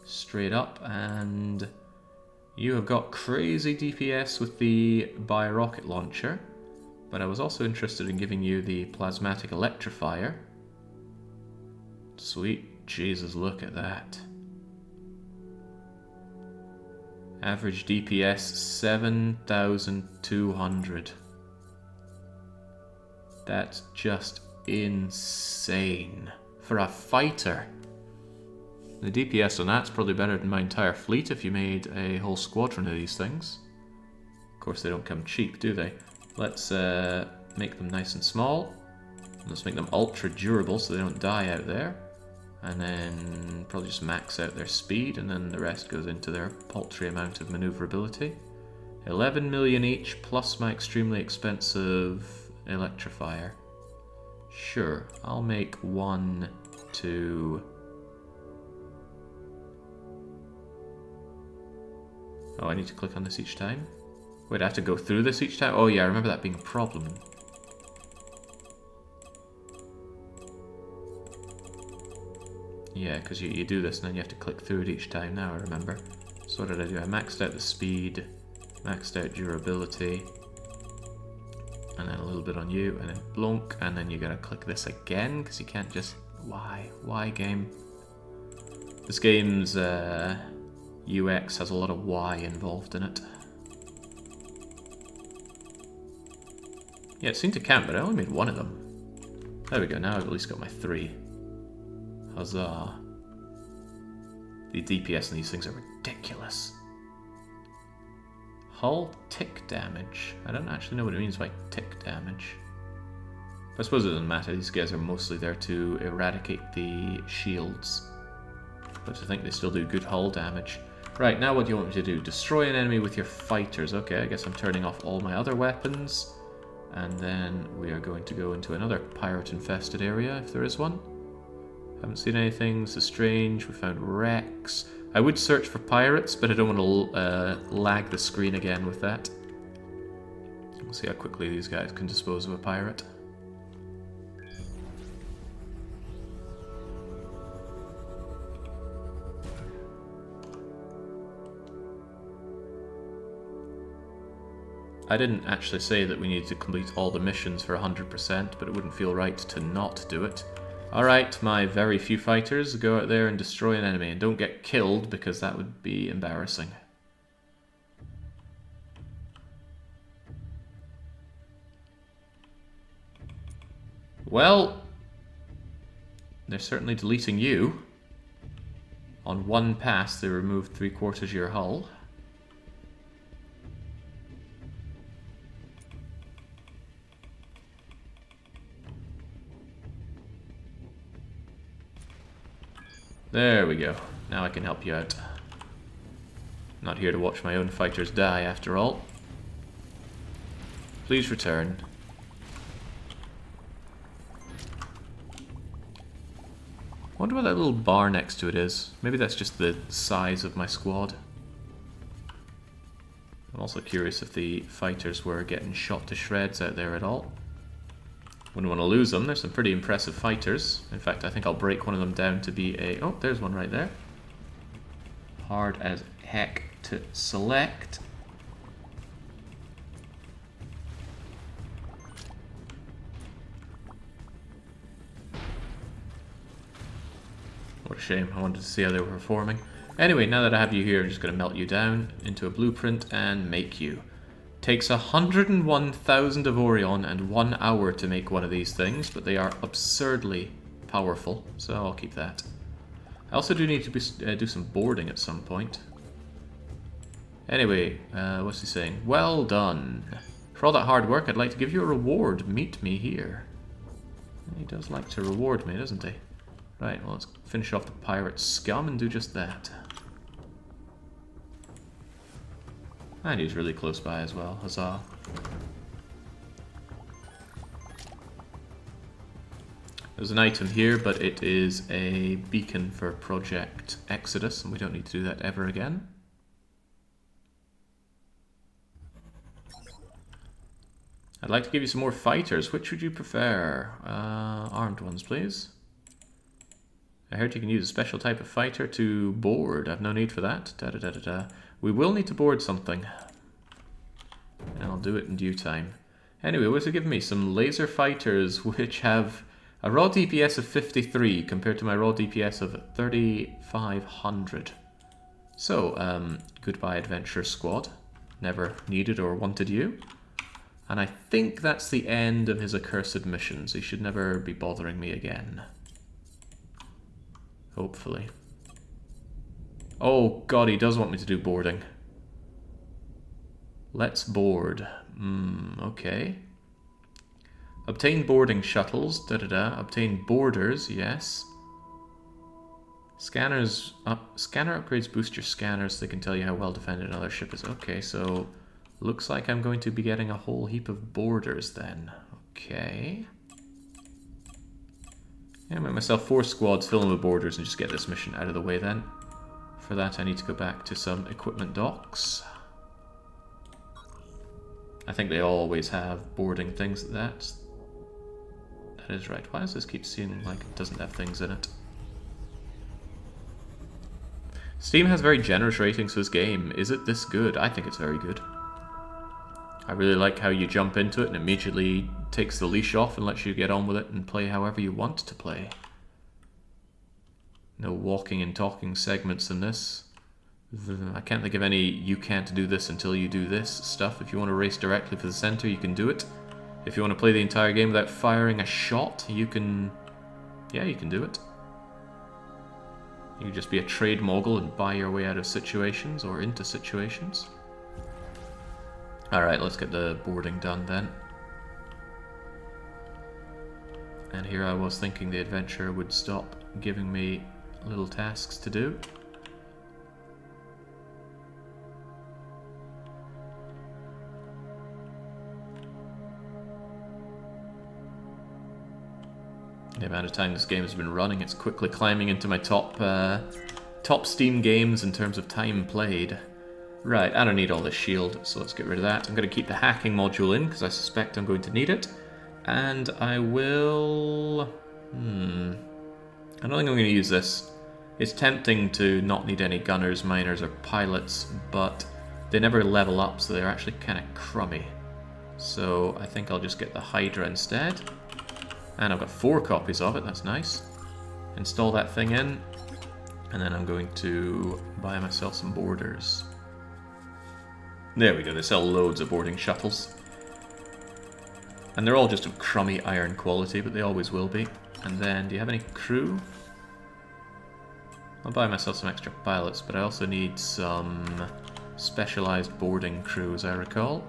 straight up, and you have got crazy DPS with the bio-rocket launcher, but I was also interested in giving you the plasmatic electrifier. Sweet Jesus, look at that. Average DPS 7,200. That's just insane for a fighter. The DPS on that's probably better than my entire fleet if you made a whole squadron of these things. Of course they don't come cheap, do they? Let's make them nice and small. Let's make them ultra durable so they don't die out there. And then probably just max out their speed, and then the rest goes into their paltry amount of maneuverability. 11 million each, plus my extremely expensive electrifier. Sure, I'll make 1, 2... Oh, I need to click on this each time? Wait, I have to go through this each time? Oh yeah, I remember that being a problem. Yeah, because you do this and then you have to click through it each time. Now I remember. So what did I do? I maxed out the speed, maxed out durability, and then a little bit on you, and then blunk, and then you gotta click this again, because you can't just... Why? Why, game? This game's UX has a lot of Y involved in it. Yeah, it seemed to count, but I only made 1 of them. There we go, now I've at least got my 3. Huzzah. The DPS in these things are ridiculous. Hull tick damage. I don't actually know what it means by tick damage. But I suppose it doesn't matter. These guys are mostly there to eradicate the shields. but I think they still do good hull damage. Right, now what do you want me to do? Destroy an enemy with your fighters. Okay, I guess I'm turning off all my other weapons. And then we are going to go into another pirate-infested area, if there is one. Haven't seen anything so strange. We found wrecks. I would search for pirates, but I don't want to lag the screen again with that. We'll see how quickly these guys can dispose of a pirate. I didn't actually say that we needed to complete all the missions for 100%, but it wouldn't feel right to not do it. Alright, my very few fighters, go out there and destroy an enemy, and don't get killed, because that would be embarrassing. Well, they're certainly deleting you. On one pass, they removed 3/4 of your hull. There we go. Now I can help you out. Not here to watch my own fighters die, after all. Please return. I wonder what that little bar next to it is. Maybe that's just the size of my squad. I'm also curious if the fighters were getting shot to shreds out there at all. Wouldn't want to lose them. There's some pretty impressive fighters. In fact, I think I'll break one of them down to be a... Oh, there's one right there. Hard as heck to select. What a shame. I wanted to see how they were performing. Anyway, now that I have you here, I'm just going to melt you down into a blueprint and make you. Takes 101,000 Avorion and 1 hour to make one of these things, but they are absurdly powerful, so I'll keep that. I also do need to do some boarding at some point. Anyway, what's he saying? Well done. For all that hard work, I'd like to give you a reward. Meet me here. He does like to reward me, doesn't he? Right, well, let's finish off the pirate scum and do just that. And he's really close by as well, huzzah. There's an item here, but it is a beacon for Project Exodus, and we don't need to do that ever again. I'd like to give you some more fighters. Which would you prefer? Armed ones, please. I heard you can use a special type of fighter to board. I've no need for that. Da da da da da. We will need to board something. And I'll do it in due time. Anyway, what's it giving me? Some laser fighters which have a raw DPS of 53 compared to my raw DPS of 3,500. So, goodbye adventure squad. Never needed or wanted you. And I think that's the end of his accursed missions. He should never be bothering me again. Hopefully. Oh god, he does want me to do boarding. Let's board. Okay. Obtain boarding shuttles, da-da-da. Obtain boarders, yes. Scanners, scanner upgrades boost your scanners so they can tell you how well defended another ship is. Okay, so looks like I'm going to be getting a whole heap of boarders then. Okay. Yeah, I made myself 4 squads, fill them with boarders, and just get this mission out of the way then. For that, I need to go back to some equipment docks. I think they always have boarding things. That is right. Why does this keep seeming like it doesn't have things in it? Steam has very generous ratings for this game. Is it this good? I think it's very good. I really like how you jump into it and immediately takes the leash off and lets you get on with it and play however you want to play. No walking and talking segments in this. I can't think of any you can't do this until you do this stuff. If you want to race directly for the center, you can do it. If you want to play the entire game without firing a shot, you can... yeah, you can do it. You can just be a trade mogul and buy your way out of situations or into situations. Alright, let's get the boarding done then. And here I was thinking the adventure would stop giving me little tasks to do. The amount of time this game has been running, it's quickly climbing into my top Steam games in terms of time played. Right, I don't need all this shield, so let's get rid of that. I'm going to keep the hacking module in, because I suspect I'm going to need it. And I will... I don't think I'm going to use this. It's tempting to not need any gunners, miners, or pilots, but they never level up, so they're actually kind of crummy. So I think I'll just get the Hydra instead. And I've got 4 copies of it, that's nice. Install that thing in, and then I'm going to buy myself some boarders. There we go, they sell loads of boarding shuttles. And they're all just of crummy iron quality, but they always will be. And then, do you have any crew? I'll buy myself some extra pilots, but I also need some specialized boarding crew, as I recall.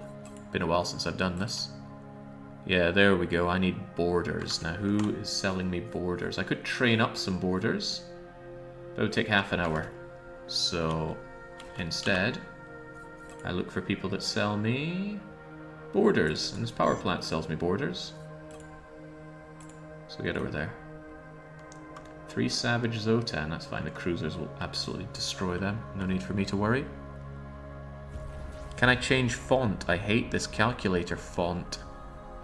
Been a while since I've done this. Yeah, there we go, I need boarders. Now, who is selling me boarders? I could train up some boarders, but it would take half an hour. So, instead, I look for people that sell me boarders, and this power plant sells me boarders. So get over there. 3 Savage Zotan, that's fine, the cruisers will absolutely destroy them. No need for me to worry. Can I change font? I hate this calculator font.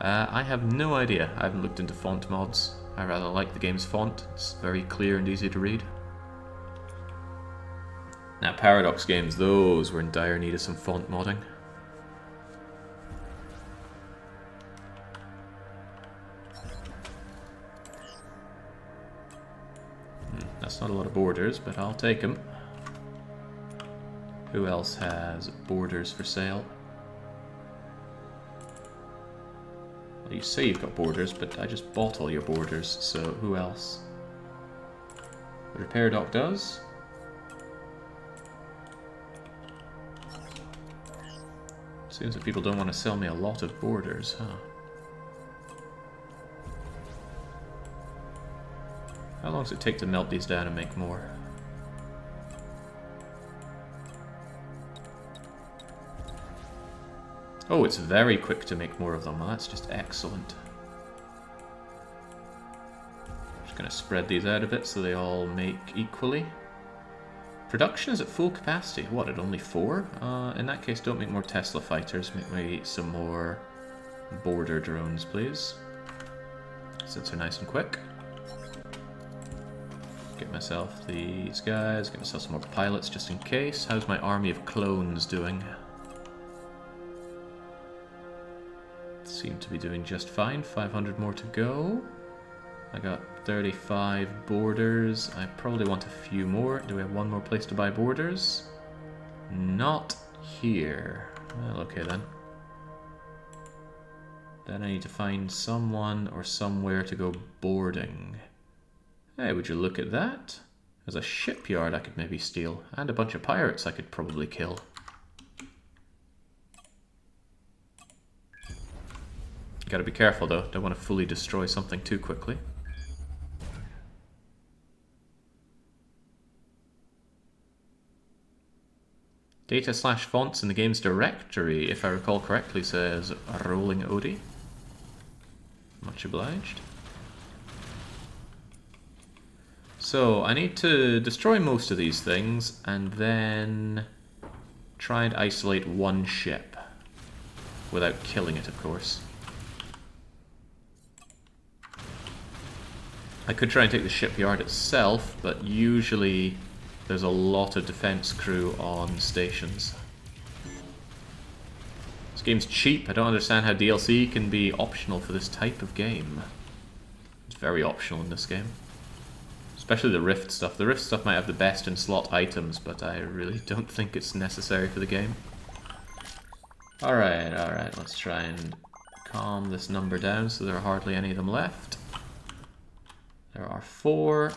I have no idea. I haven't looked into font mods. I rather like the game's font. It's very clear and easy to read. Now, Paradox games, those were in dire need of some font modding. That's not a lot of borders, but I'll take them. Who else has borders for sale? Well, you say you've got borders, but I just bought all your borders, so who else? The repair dock does. Seems that people don't want to sell me a lot of borders, huh? How long does it take to melt these down and make more? Oh, it's very quick to make more of them. Well, that's just excellent. Just going to spread these out a bit so they all make equally. Production is at full capacity. What, at only 4? In that case, don't make more Tesla fighters. Make me some more border drones, please. Since they're nice and quick. Get myself these guys. Get myself some more pilots just in case. How's my army of clones doing? Seem to be doing just fine. 500 more to go. I got 35 borders. I probably want a few more. Do we have one more place to buy borders? Not here. Well, okay then. Then I need to find someone or somewhere to go boarding. Hey, would you look at that? There's a shipyard I could maybe steal. And a bunch of pirates I could probably kill. Gotta be careful though. Don't want to fully destroy something too quickly. Data/fonts in the game's directory, if I recall correctly, says Rolling Odie. Much obliged. So, I need to destroy most of these things, and then try and isolate one ship. Without killing it, of course. I could try and take the shipyard itself, but usually there's a lot of defense crew on stations. This game's cheap. I don't understand how DLC can be optional for this type of game. It's very optional in this game. Especially the Rift stuff. The Rift stuff might have the best in slot items, but I really don't think it's necessary for the game. Alright, let's try and calm this number down so there are hardly any of them left. There are 4.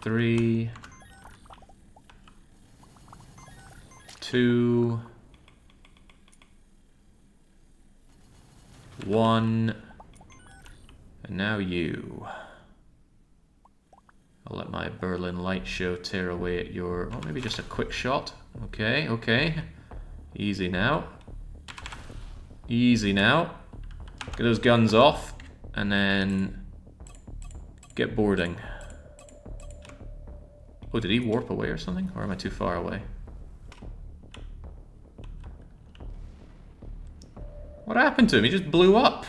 Three, 2, 1. And now you. I'll let my Berlin light show tear away at your... Oh, maybe just a quick shot. Okay, okay. Easy now. Easy now. Get those guns off. And then... get boarding. Oh, did he warp away or something? Or am I too far away? What happened to him? He just blew up.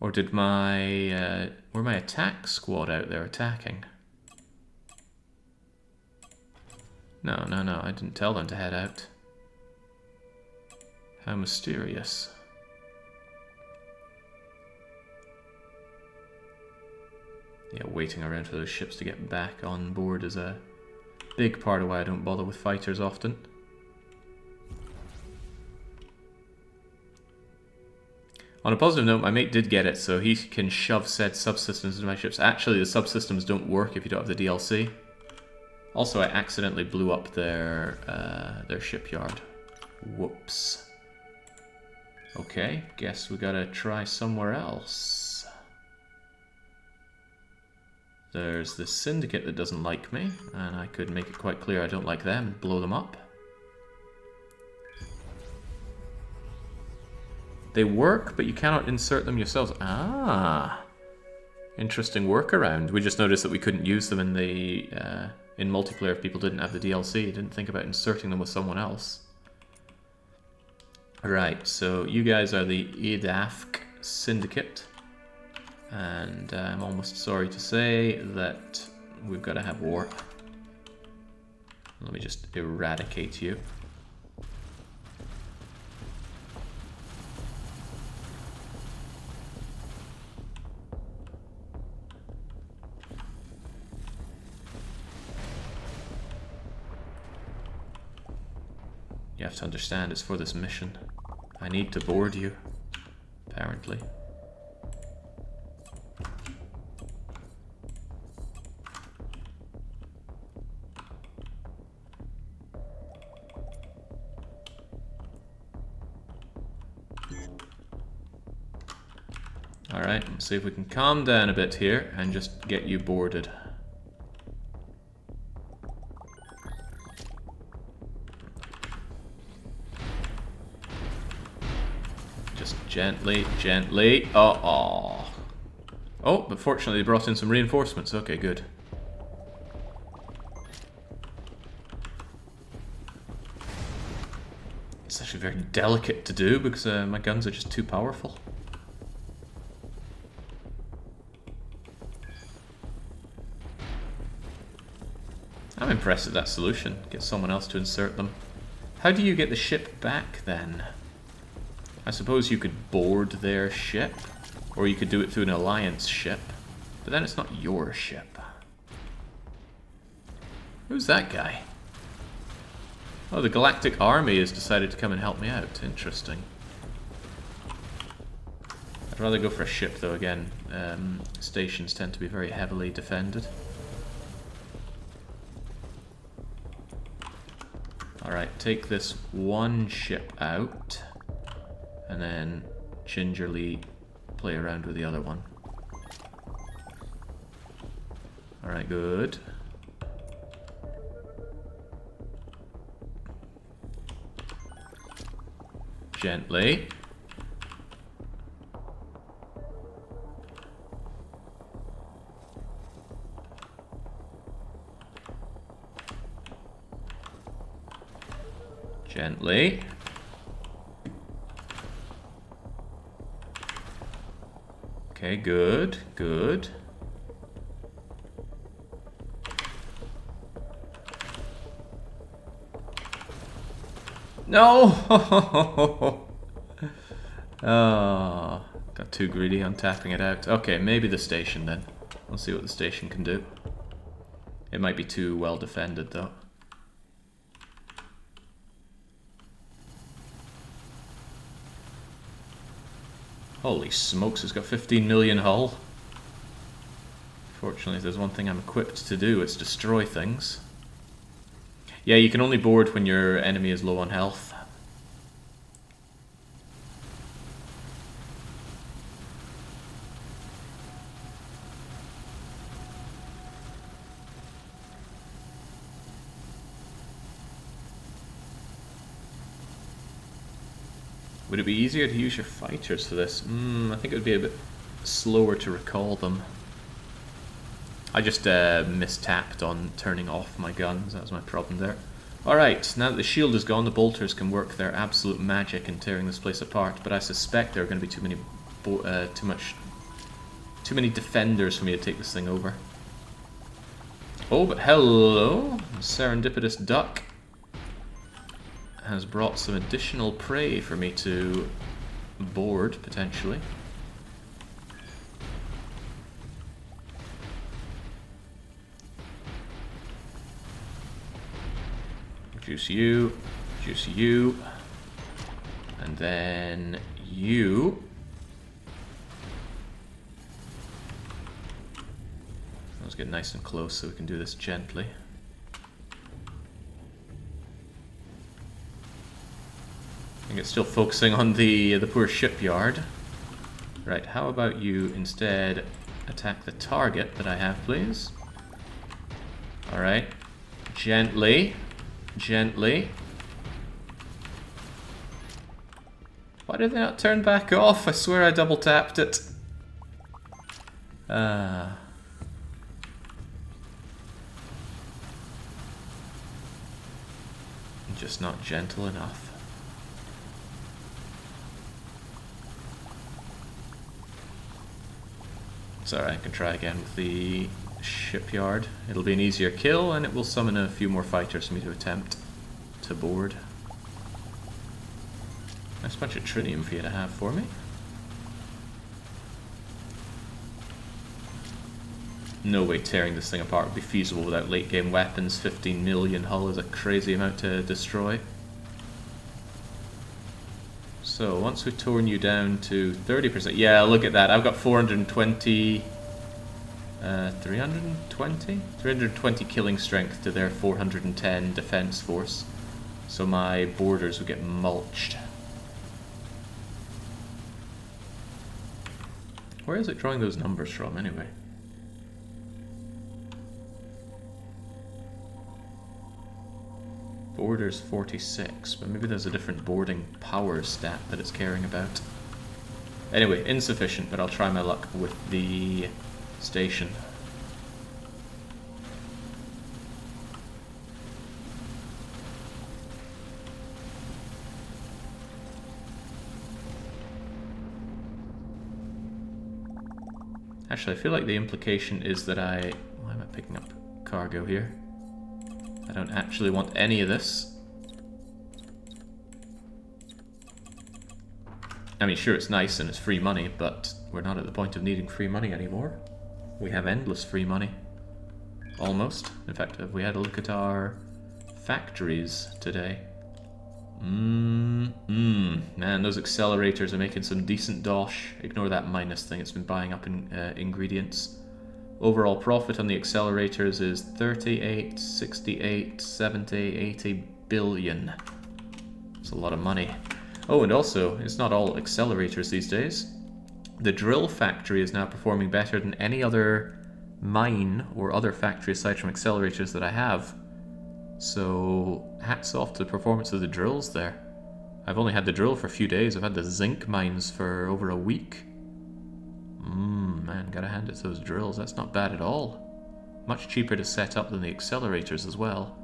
Or did my... were my attack squad out there attacking? No, no, no. I didn't tell them to head out. How mysterious. Yeah, waiting around for those ships to get back on board is a big part of why I don't bother with fighters often. On a positive note, my mate did get it, so he can shove said subsystems into my ships. Actually, the subsystems don't work if you don't have the DLC. Also, I accidentally blew up their shipyard. Whoops. Okay, guess we gotta try somewhere else. There's this syndicate that doesn't like me, and I could make it quite clear I don't like them and blow them up. They work, but you cannot insert them yourselves. Ah, interesting workaround. We just noticed that we couldn't use them in the in multiplayer if people didn't have the DLC. Didn't think about inserting them with someone else. Right, so you guys are the EDAFC Syndicate, and I'm almost sorry to say that we've got to have war. Let me just eradicate you. You have to understand, it's for this mission. I need to board you, apparently. Alright, let's see if we can calm down a bit here and just get you boarded. Gently, gently. Oh, but fortunately they brought in some reinforcements. Okay, good. It's actually very delicate to do because my guns are just too powerful. I'm impressed at that solution. Get someone else to insert them. How do you get the ship back then? I suppose you could board their ship, or you could do it through an alliance ship, but then it's not your ship. Who's that guy? Oh, the Galactic Army has decided to come and help me out. Interesting. I'd rather go for a ship, though, again. Stations tend to be very heavily defended. Alright, take this one ship out. And then gingerly play around with the other one. Alright, good. Gently. Gently. Okay, good, good. No! Oh, got too greedy on tapping it out. Okay, maybe the station then. We'll see what the station can do. It might be too well defended though. Holy smokes, it's got 15 million hull. Fortunately, if there's one thing I'm equipped to do, it's destroy things. Yeah, you can only board when your enemy is low on health. Would it be easier to use your fighters for this? I think it would be a bit slower to recall them. I just mistapped on turning off my guns. That was my problem there. Alright, now that the shield is gone, the bolters can work their absolute magic in tearing this place apart, but I suspect there are going to be too many defenders for me to take this thing over. Oh, but hello! Serendipitous duck has brought some additional prey for me to board, potentially. Juice you, and then you. Let's get nice and close so we can do this gently. I think it's still focusing on the poor shipyard. Right, how about you instead attack the target that I have, please? Alright. Gently. Gently. Why did they not turn back off? I swear I double tapped it. Just not gentle enough. It's alright, I can try again with the shipyard. It'll be an easier kill, and it will summon a few more fighters for me to attempt to board. Nice bunch of tritium for you to have for me. No way tearing this thing apart would be feasible without late game weapons. 15 million hull is a crazy amount to destroy. So once we've torn you down to 30%, yeah, look at that. I've got 420, 320 killing strength to their 410 defense force. So my borders would get mulched. Where is it drawing those numbers from, anyway? Borders 46, but maybe there's a different boarding power stat that it's caring about. Anyway, insufficient, but I'll try my luck with the station. Actually, I feel like the implication is that why am I picking up cargo here? I don't actually want any of this. I mean, sure, it's nice and it's free money, but we're not at the point of needing free money anymore. We have endless free money. Almost. In fact, if we had a look at our factories today. Man, those accelerators are making some decent dosh. Ignore that minus thing, it's been buying up in ingredients. Overall profit on the accelerators is 38, 68, 70, 80 billion. It's a lot of money. Oh, and also, it's not all accelerators these days. The drill factory is now performing better than any other mine or other factory aside from accelerators that I have. So, hats off to the performance of the drills there. I've only had the drill for a few days. I've had the zinc mines for over a week. Man, gotta hand it to those drills. That's not bad at all. Much cheaper to set up than the accelerators as well.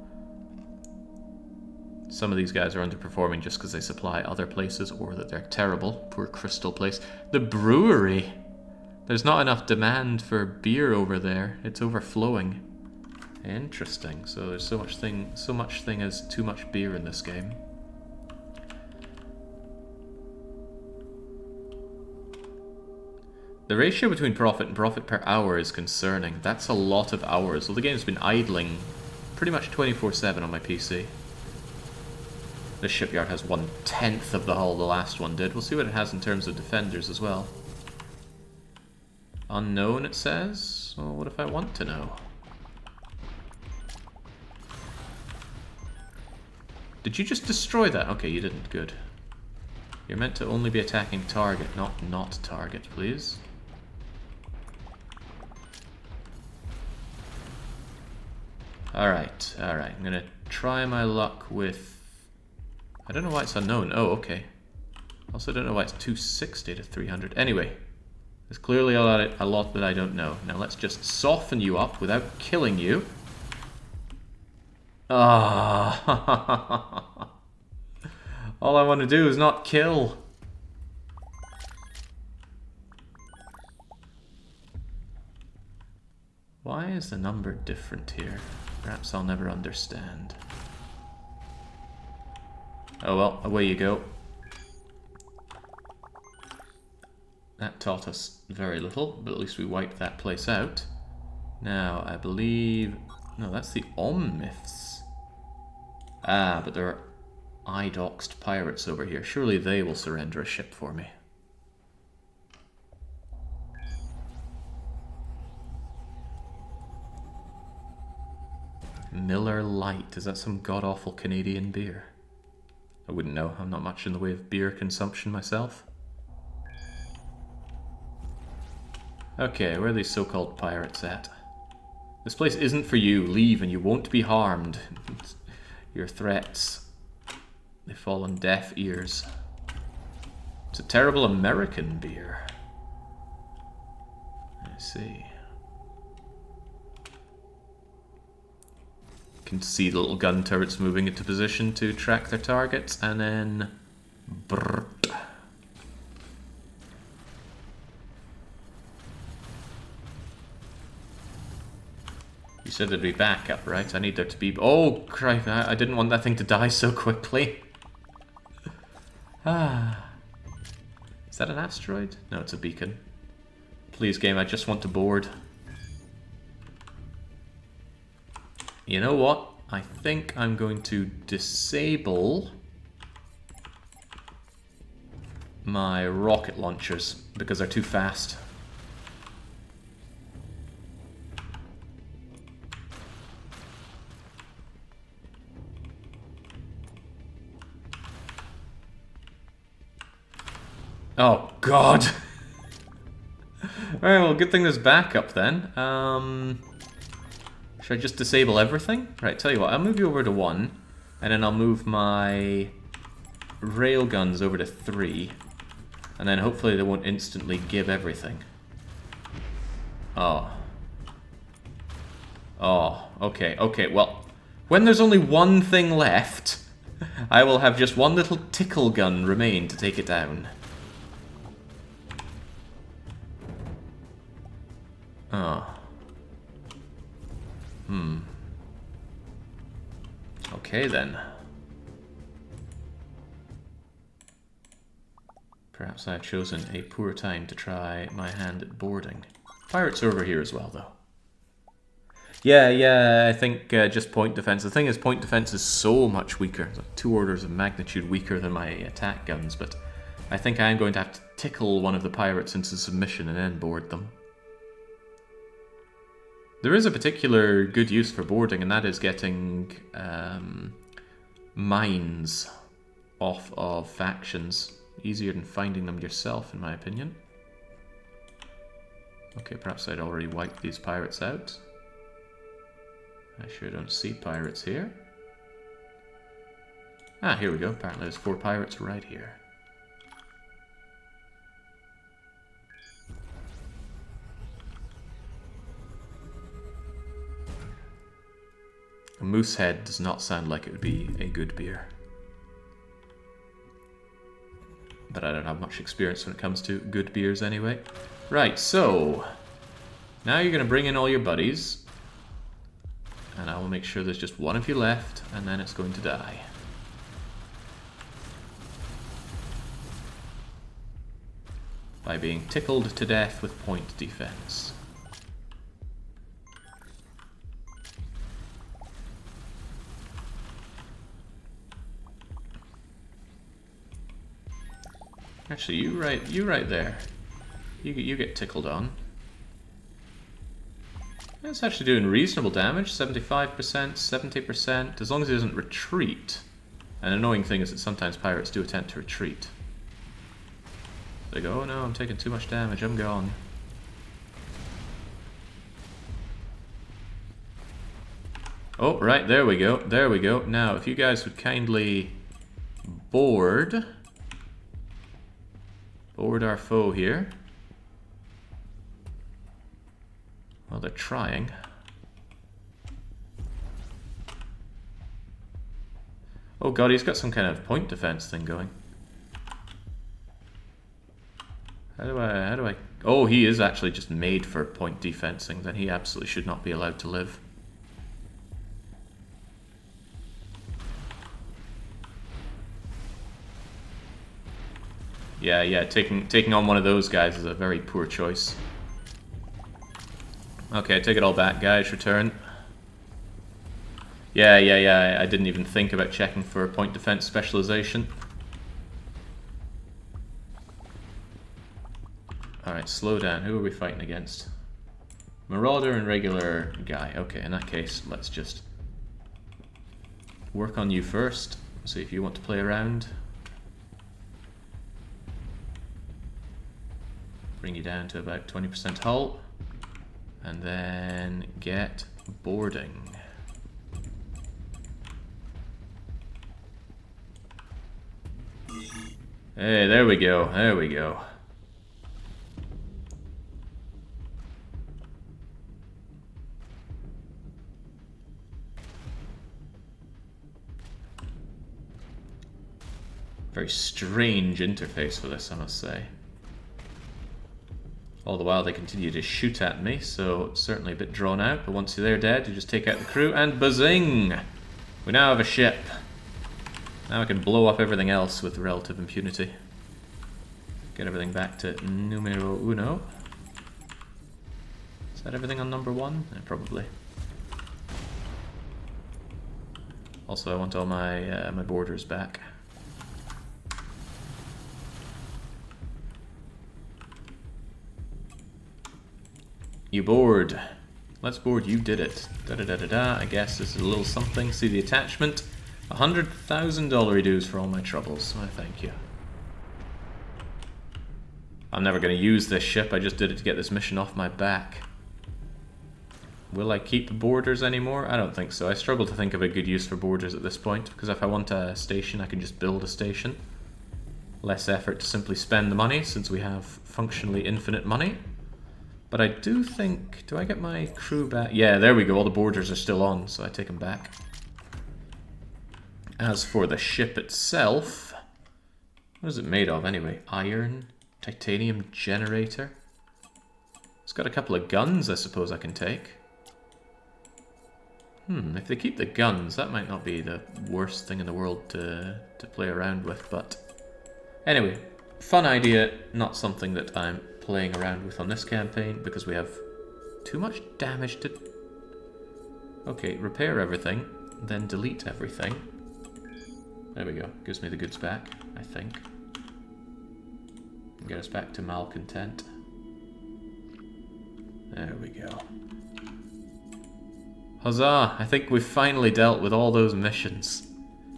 Some of these guys are underperforming just because they supply other places or that they're terrible. Poor Crystal Place. The brewery! There's not enough demand for beer over there. It's overflowing. Interesting. So there's so much thing as too much beer in this game. The ratio between profit and profit per hour is concerning. That's a lot of hours. Well, the game's been idling pretty much 24/7 on my PC. This shipyard has 1/10 of the hull the last one did. We'll see what it has in terms of defenders as well. Unknown, it says? Well, what if I want to know? Did you just destroy that? Okay, you didn't. Good. You're meant to only be attacking target, not target, please. Alright, alright. I'm gonna try my luck with... I don't know why it's unknown. Oh, okay. Also don't know why it's 260 to 300. Anyway, there's clearly a lot that I don't know. Now let's just soften you up without killing you. Ah, all I want to do is not kill. Why is the number different here? Perhaps I'll never understand. Oh well, away you go. That taught us very little, but at least we wiped that place out. Now, I believe... No, that's the Omniths. Ah, but there are idoxed pirates over here. Surely they will surrender a ship for me. Miller Lite. Is that some god-awful Canadian beer? I wouldn't know. I'm not much in the way of beer consumption myself. Okay, where are these so-called pirates at? This place isn't for you. Leave and you won't be harmed. Your threats, they fall on deaf ears. It's a terrible American beer. I see. You can see the little gun turrets moving into position to track their targets, and then... Brrrt. You said there'd be backup, right? I need there to be... Oh, crap, I didn't want that thing to die so quickly. Ah. Is that an asteroid? No, it's a beacon. Please, game, I just want to board. You know what? I think I'm going to disable my rocket launchers because they're too fast. Oh, God! Alright, well, good thing there's backup then. Should I just disable everything? Right, tell you what, I'll move you over to 1, and then I'll move my railguns over to 3, and then hopefully they won't instantly give everything. Oh. Oh, okay, okay, well, when there's only one thing left, I will have just one little tickle gun remain to take it down. Oh. Okay then. Perhaps I've chosen a poor time to try my hand at boarding. Pirates are over here as well, though. Yeah, I think just point defense. The thing is, point defense is so much weaker. Like 2 orders of magnitude weaker than my attack guns, but I think I'm going to have to tickle one of the pirates into submission and then board them. There is a particular good use for boarding, and that is getting mines off of factions. Easier than finding them yourself, in my opinion. Okay, perhaps I'd already wiped these pirates out. I sure don't see pirates here. Ah, here we go. Apparently there's 4 pirates right here. A Moosehead does not sound like it would be a good beer. But I don't have much experience when it comes to good beers anyway. Right, so... now you're going to bring in all your buddies. And I will make sure there's just one of you left, and then it's going to die. By being tickled to death with point defense. Actually, you right there. You get tickled on. It's actually doing reasonable damage. 75%, 70%. As long as he doesn't retreat, An annoying thing is that sometimes pirates do attempt to retreat. They go, oh no, I'm taking too much damage, I'm gone. Oh, right, there we go, there we go. Now, if you guys would kindly board our foe here. Well, they're trying. Oh god, he's got some kind of point defense thing going. How do I... Oh, he is actually just made for point defensing. Then he absolutely should not be allowed to live. Yeah, taking on one of those guys is a very poor choice. Okay, I take it all back, guys. Return. Yeah, I didn't even think about checking for point defense specialization. Alright, slow down. Who are we fighting against? Marauder and regular guy. Okay, in that case, let's just work on you first. See if you want to play around. Bring you down to about 20% hull. And then get boarding. Hey, there we go, there we go. Very strange interface for this, I must say. All the while they continue to shoot at me, so it's certainly a bit drawn out, but once they're dead, you just take out the crew and bazing! We now have a ship. Now I can blow up everything else with relative impunity. Get everything back to numero uno. Is that everything on number one? Yeah, probably. Also, I want all my my borders back. You board. Let's board. You did it. Da da da da da. I guess this is a little something. See the attachment. $100,000 dues for all my troubles. Why, thank you. I'm never going to use this ship. I just did it to get this mission off my back. Will I keep borders anymore? I don't think so. I struggle to think of a good use for borders at this point, because if I want a station, I can just build a station. Less effort to simply spend the money, since we have functionally infinite money. But I do think... Do I get my crew back? Yeah, there we go. All the borders are still on, so I take them back. As for the ship itself... What is it made of, anyway? Iron? Titanium generator? It's got a couple of guns, I suppose I can take. If they keep the guns, that might not be the worst thing in the world to play around with, but... Anyway, fun idea, not something that I'm playing around with on this campaign, because we have too much damage to... Okay, repair everything, then delete everything. There we go, gives me the goods back, I think. Get us back to malcontent. There we go. Huzzah! I think we've finally dealt with all those missions.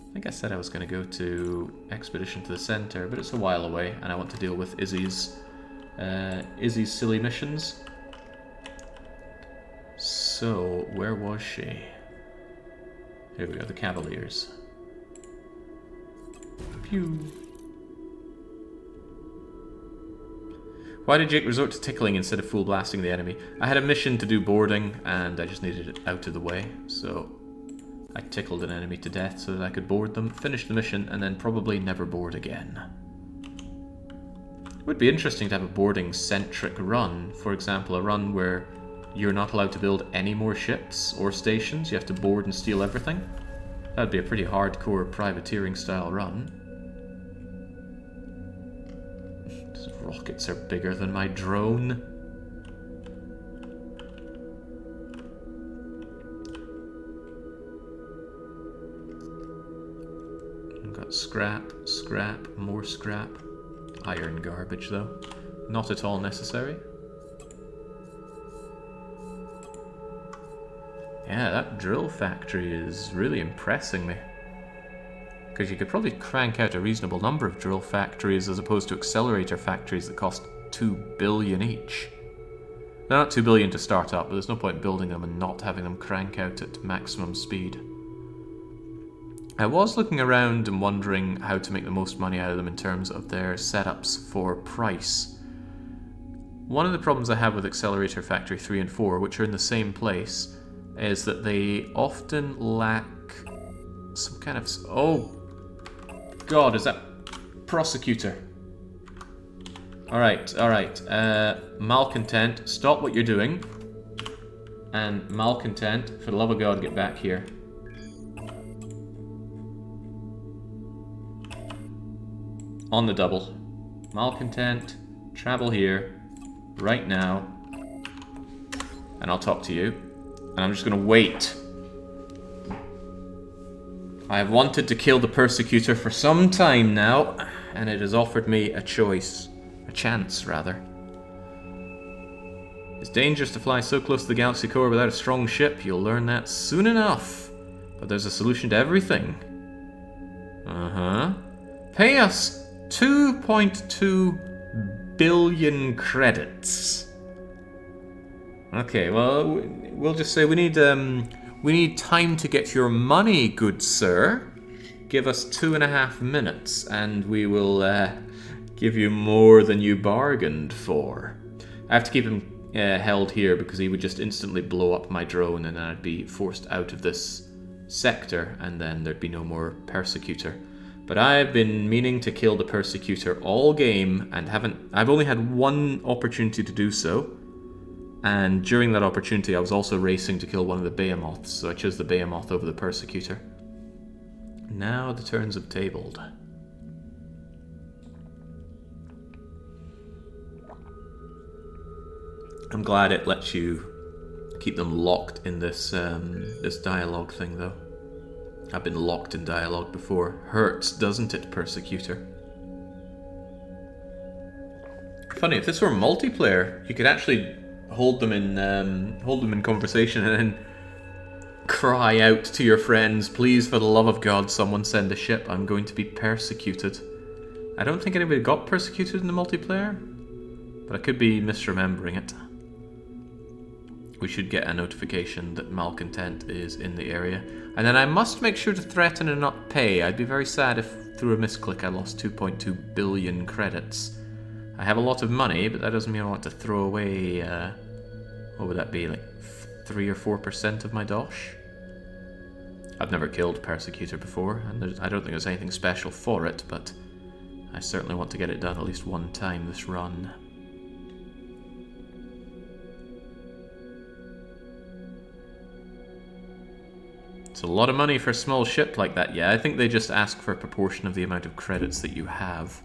I think I said I was going to go to Expedition to the Center, but it's a while away, and I want to deal with Izzy's silly missions. So, where was she? Here we go, the Cavaliers. Pew! Why did Jake resort to tickling instead of full blasting the enemy? I had a mission to do boarding, and I just needed it out of the way, so I tickled an enemy to death so that I could board them, finish the mission, and then probably never board again. It would be interesting to have a boarding-centric run. For example, a run where you're not allowed to build any more ships or stations, you have to board and steal everything. That would be a pretty hardcore privateering-style run. Rockets are bigger than my drone. I've got scrap, scrap, more scrap. Iron garbage though. Not at all necessary. Yeah, that drill factory is really impressing me. Because you could probably crank out a reasonable number of drill factories as opposed to accelerator factories that cost 2 billion each. They're not 2 billion to start up, but there's no point building them and not having them crank out at maximum speed. I was looking around and wondering how to make the most money out of them in terms of their setups for price. One of the problems I have with Accelerator Factory 3 and 4, which are in the same place, is that they often lack some kind of... Oh, God, is that Prosecutor? Alright. Malcontent, stop what you're doing. And Malcontent, for the love of God, get back here. On the double. Malcontent, travel here, right now. And I'll talk to you. And I'm just going to wait. I have wanted to kill the Persecutor for some time now, and it has offered me a choice. A chance, rather. It's dangerous to fly so close to the galaxy core without a strong ship. You'll learn that soon enough. But there's a solution to everything. Pay us 2.2 billion credits. Okay, well, we'll just say we need time to get your money, good sir. Give us 2.5 minutes, and we will give you more than you bargained for. I have to keep him held here because he would just instantly blow up my drone, and then I'd be forced out of this sector, and then there'd be no more Persecutor. But I've been meaning to kill the Persecutor all game, and I've only had one opportunity to do so. And during that opportunity, I was also racing to kill one of the Behemoths, so I chose the Behemoth over the Persecutor. Now the turns have tabled. I'm glad it lets you keep them locked in this this dialogue thing, though. I've been locked in dialogue before. Hurts, doesn't it, Persecutor? Funny, if this were multiplayer, you could actually hold them in conversation and then cry out to your friends, please, for the love of God, someone send a ship. I'm going to be persecuted. I don't think anybody got persecuted in the multiplayer, but I could be misremembering it. We should get a notification that Malcontent is in the area. And then I must make sure to threaten and not pay. I'd be very sad if, through a misclick, I lost 2.2 billion credits. I have a lot of money, but that doesn't mean I want to throw away, what would that be, like 3 or 4% of my dosh? I've never killed Persecutor before, and I don't think there's anything special for it, but I certainly want to get it done at least one time this run. It's a lot of money for a small ship like that. Yeah, I think they just ask for a proportion of the amount of credits that you have.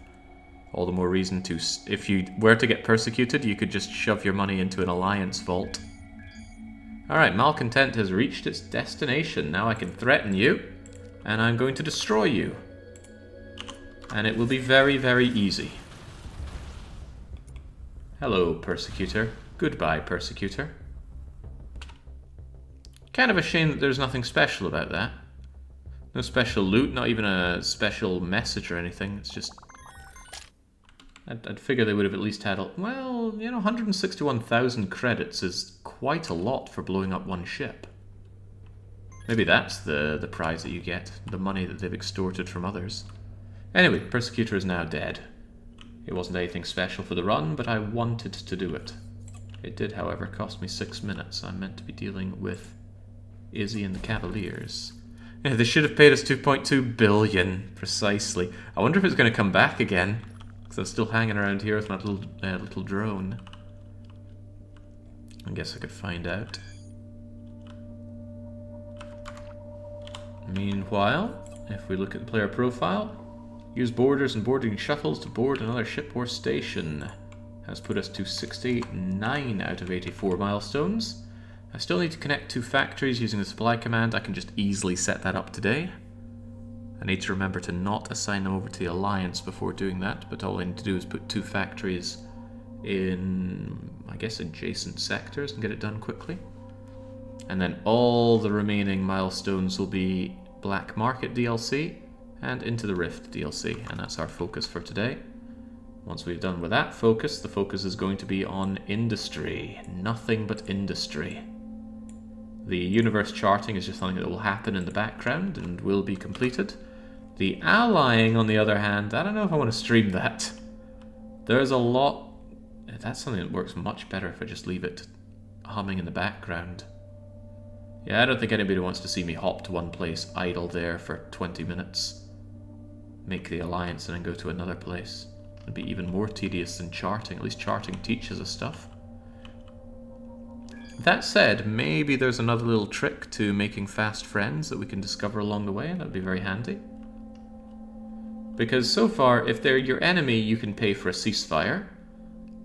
All the more reason to, if you were to get persecuted, you could just shove your money into an alliance vault. Alright, Malcontent has reached its destination. Now I can threaten you, and I'm going to destroy you. And it will be very, very easy. Hello, Persecutor. Goodbye, Persecutor. Kind of a shame that there's nothing special about that. No special loot, not even a special message or anything. It's just... I'd figure they would have at least had, well, you know, 161,000 credits is quite a lot for blowing up one ship. Maybe that's the prize that you get, the money that they've extorted from others. Anyway, Persecutor is now dead. It wasn't anything special for the run, but I wanted to do it. It did, however, cost me 6 minutes. I'm meant to be dealing with Izzy and the Cavaliers. Yeah, they should have paid us 2.2 billion, precisely. I wonder if it's going to come back again. So I'm still hanging around here with my little drone. I guess I could find out. Meanwhile, if we look at the player profile, use boarders and boarding shuttles to board another ship or station. Has put us to 69 out of 84 milestones. I still need to connect 2 factories using the supply command. I can just easily set that up today. I need to remember to not assign them over to the Alliance before doing that, but all I need to do is put 2 factories in, I guess, adjacent sectors and get it done quickly. And then all the remaining milestones will be Black Market DLC and Into the Rift DLC, and that's our focus for today. Once we've done with that focus, the focus is going to be on industry. Nothing but industry. The universe charting is just something that will happen in the background and will be completed. The allying, on the other hand, I don't know if I want to stream that. There's a lot... That's something that works much better if I just leave it humming in the background. Yeah, I don't think anybody wants to see me hop to one place, idle there for 20 minutes, make the alliance and then go to another place. It'd be even more tedious than charting. At least charting teaches us stuff. That said, maybe there's another little trick to making fast friends that we can discover along the way, and that would be very handy. Because so far, if they're your enemy, you can pay for a ceasefire.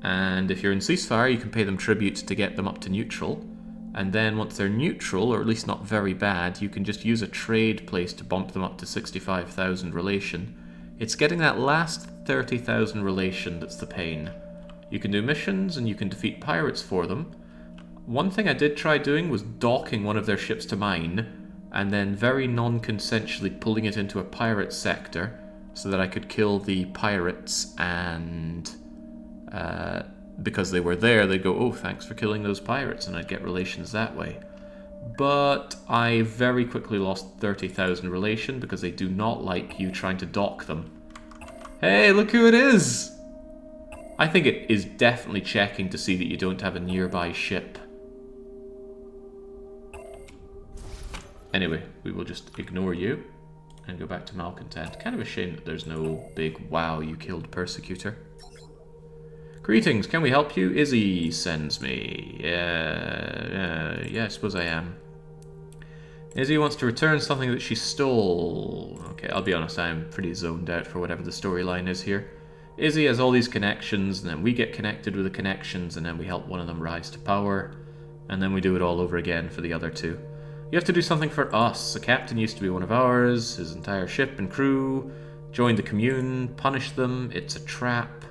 And if you're in ceasefire, you can pay them tribute to get them up to neutral. And then once they're neutral, or at least not very bad, you can just use a trade place to bump them up to 65,000 relation. It's getting that last 30,000 relation that's the pain. You can do missions and you can defeat pirates for them. One thing I did try doing was docking one of their ships to mine, and then very non-consensually pulling it into a pirate sector so that I could kill the pirates, and because they were there, they'd go, oh, thanks for killing those pirates, and I'd get relations that way. But I very quickly lost 30,000 relation because they do not like you trying to dock them. Hey, look who it is! I think it is definitely checking to see that you don't have a nearby ship. Anyway, we will just ignore you and go back to Malcontent. Kind of a shame that there's no big wow, you killed Persecutor. Greetings, can we help you? Izzy sends me. Yeah, I suppose I am. Izzy wants to return something that she stole. Okay, I'll be honest, I'm pretty zoned out for whatever the storyline is here. Izzy has all these connections, and then we get connected with the connections, and then we help one of them rise to power, and then we do it all over again for the other two. You have to do something for us. The captain used to be one of ours, his entire ship and crew. Join the commune, punish them, it's a trap.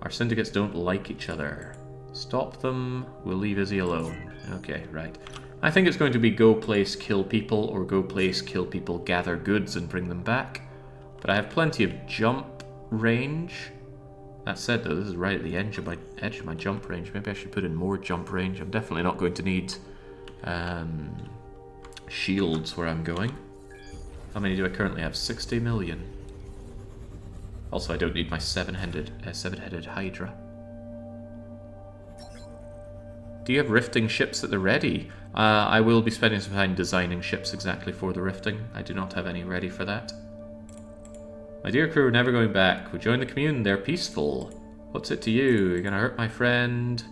Our syndicates don't like each other. Stop them, we'll leave Izzy alone. Okay, right. I think it's going to be go place, kill people, or go place, kill people, gather goods and bring them back. But I have plenty of jump range. That said though, this is right at the edge of my jump range. Maybe I should put in more jump range. I'm definitely not going to need shields where I'm going. How many do I currently have? 60 million. Also, I don't need my seven-headed Hydra. Do you have rifting ships at the ready? I will be spending some time designing ships exactly for the rifting. I do not have any ready for that. My dear crew, we're never going back. We joined the commune, they're peaceful. What's it to you? You're gonna hurt my friend?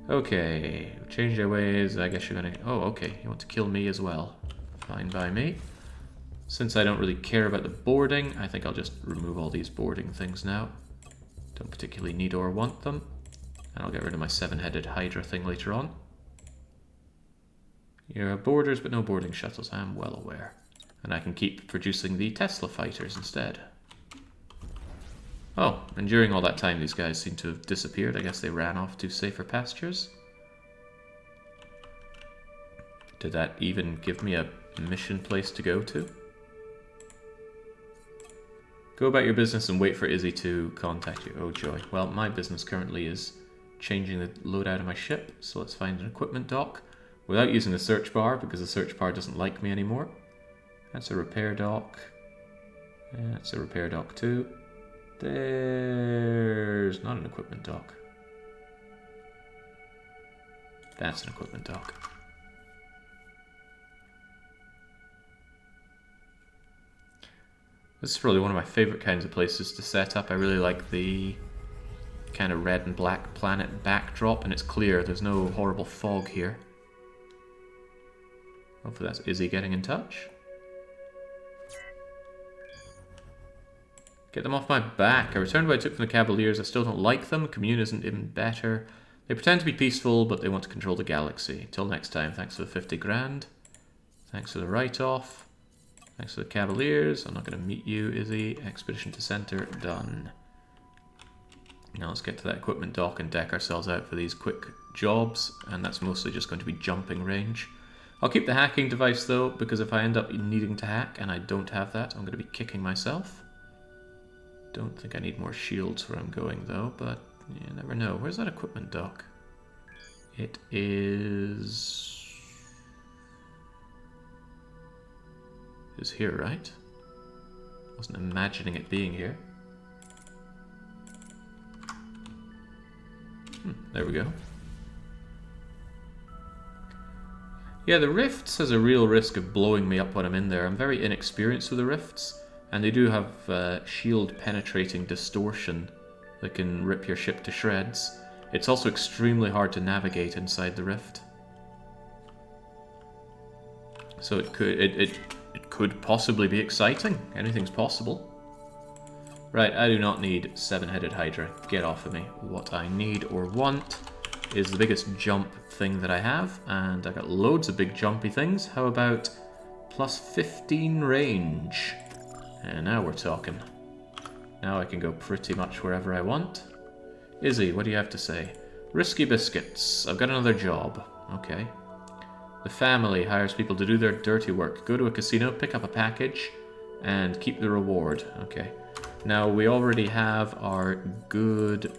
Okay, change your ways. I guess you're gonna... Oh, okay, you want to kill me as well. Fine by me. Since I don't really care about the boarding, I think I'll just remove all these boarding things now. Don't particularly need or want them. And I'll get rid of my seven-headed Hydra thing later on. You have borders but no boarding shuttles, I am well aware. And I can keep producing the Tesla fighters instead. Oh, and during all that time these guys seem to have disappeared. I guess they ran off to safer pastures. Did that even give me a mission place to go to? Go about your business and wait for Izzy to contact you. Oh joy. Well, my business currently is changing the loadout of my ship, so let's find an equipment dock without using the search bar because the search bar doesn't like me anymore. That's a repair dock. That's a repair dock too. There's not an equipment dock. That's an equipment dock. This is probably one of my favorite kinds of places to set up. I really like the kind of red and black planet backdrop, and it's clear. There's no horrible fog here. Hopefully that's Izzy getting in touch. Get them off my back. I returned what I took from the Cavaliers. I still don't like them. Commune isn't even better. They pretend to be peaceful, but they want to control the galaxy. Till next time, thanks for the 50 grand. Thanks for the write-off. Thanks for the Cavaliers. I'm not going to meet you, Izzy. Expedition to center, done. Now let's get to that equipment dock and deck ourselves out for these quick jobs, and that's mostly just going to be jumping range. I'll keep the hacking device though, because if I end up needing to hack and I don't have that, I'm going to be kicking myself. Don't think I need more shields where I'm going though, but you never know. Where's that equipment dock? It is here, right? Wasn't imagining it being here. There we go. Yeah, the rifts has a real risk of blowing me up when I'm in there. I'm very inexperienced with the rifts, and they do have shield penetrating distortion that can rip your ship to shreds. It's also extremely hard to navigate inside the rift. So it could possibly be exciting. Anything's possible. Right, I do not need 7-headed Hydra. Get off of me. What I need or want is the biggest jump thing that I have, and I got loads of big jumpy things. How about plus 15 range? And now we're talking. Now I can go pretty much wherever I want. Izzy, what do you have to say? Risky biscuits. I've got another job. Okay. The family hires people to do their dirty work. Go to a casino, pick up a package, and keep the reward. Okay. Now we already have our good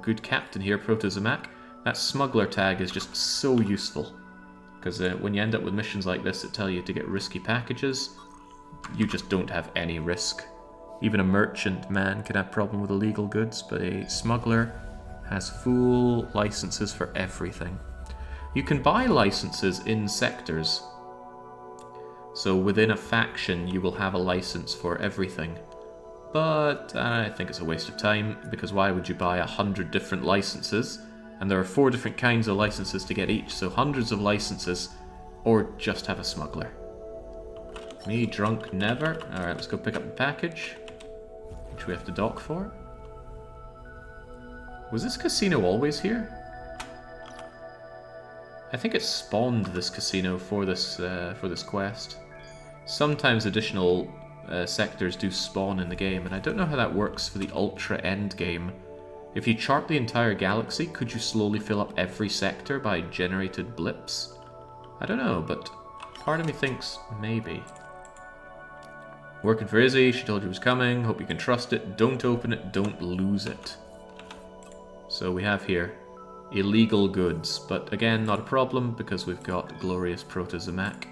good captain here, Protozomac. That smuggler tag is just so useful, because when you end up with missions like this that tell you to get risky packages, you just don't have any risk. Even a merchant man can have problem with illegal goods, but a smuggler has full licenses for everything. You can buy licenses in sectors, so within a faction you will have a license for everything. But I think it's a waste of time, because why would you buy 100 different licenses? And there are 4 different kinds of licenses to get each, so hundreds of licenses, or just have a smuggler. Me drunk never. Alright, let's go pick up the package, which we have to dock for. Was this casino always here? I think it spawned this casino for this quest. Sometimes additional sectors do spawn in the game, and I don't know how that works for the ultra end game. If you chart the entire galaxy, could you slowly fill up every sector by generated blips? I don't know, but part of me thinks maybe. Working for Izzy, she told you it was coming, hope you can trust it, don't open it, don't lose it. So we have here illegal goods, but again, not a problem, because we've got glorious Protozomac,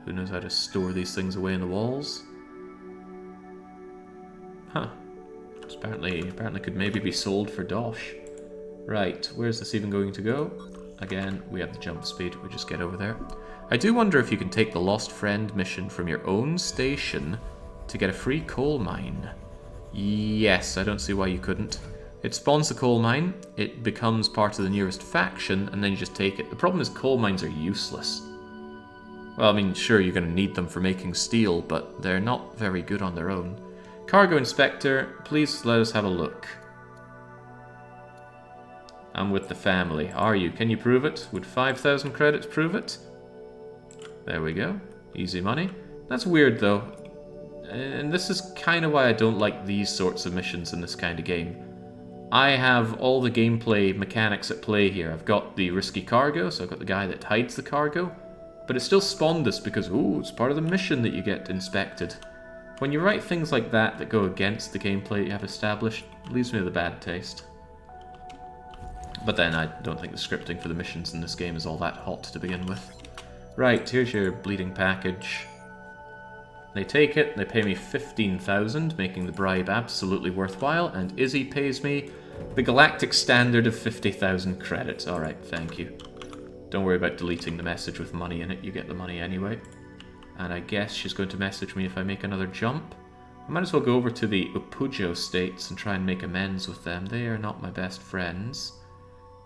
who knows how to store these things away in the walls. Huh. Apparently could maybe be sold for dosh. Right, where's this even going to go? Again, we have the jump speed, we just get over there. I do wonder if you can take the Lost Friend mission from your own station to get a free coal mine. Yes, I don't see why you couldn't. It spawns the coal mine, it becomes part of the nearest faction, and then you just take it. The problem is coal mines are useless. Well, I mean, sure, you're going to need them for making steel, but they're not very good on their own. Cargo Inspector, please let us have a look. I'm with the family. Are you? Can you prove it? Would 5,000 credits prove it? There we go. Easy money. That's weird, though. And this is kind of why I don't like these sorts of missions in this kind of game. I have all the gameplay mechanics at play here. I've got the risky cargo, so I've got the guy that hides the cargo. But it still spawned this because, ooh, it's part of the mission that you get inspected. When you write things like that go against the gameplay you have established, it leaves me with a bad taste. But then I don't think the scripting for the missions in this game is all that hot to begin with. Right, here's your bleeding package. They take it, they pay me 15,000, making the bribe absolutely worthwhile, and Izzy pays me the galactic standard of 50,000 credits. Alright, thank you. Don't worry about deleting the message with money in it, you get the money anyway. And I guess she's going to message me if I make another jump. I might as well go over to the Upujo states and try and make amends with them. They are not my best friends.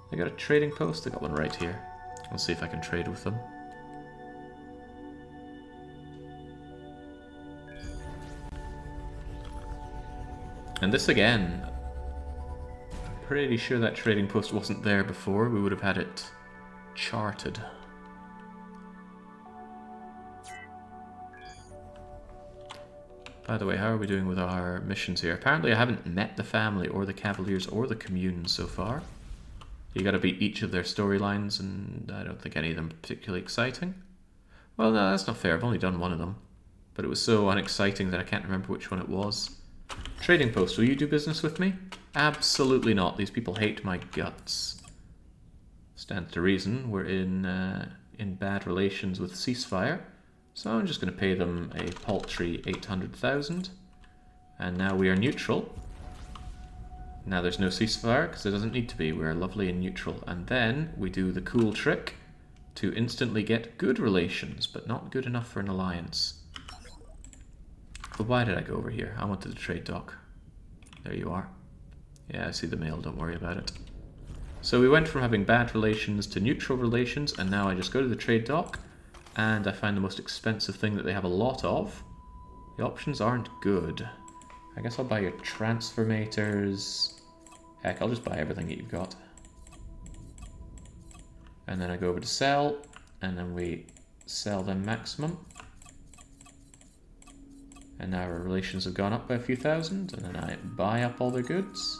They got a trading post? They got one right here. I'll see if I can trade with them. And this again, I'm pretty sure that trading post wasn't there before. We would have had it charted. By the way, how are we doing with our missions here? Apparently I haven't met the family or the Cavaliers or the Commune so far. You gotta beat each of their storylines, and I don't think any of them are particularly exciting. Well, no, that's not fair. I've only done one of them. But it was so unexciting that I can't remember which one it was. Trading post, will you do business with me? Absolutely not. These people hate my guts. Stands to reason we're in bad relations with Ceasefire. So I'm just going to pay them a paltry 800,000. And now we are neutral. Now there's no ceasefire because there doesn't need to be. We're lovely and neutral. And then we do the cool trick to instantly get good relations, but not good enough for an alliance. But why did I go over here? I wanted the trade dock. There you are. Yeah, I see the mail, don't worry about it. So we went from having bad relations to neutral relations, and now I just go to the trade dock, and I find the most expensive thing that they have a lot of. The options aren't good. I guess I'll buy your transformators. Heck, I'll just buy everything that you've got. And then I go over to sell, and then we sell them maximum. And now our relations have gone up by a few thousand, and then I buy up all their goods.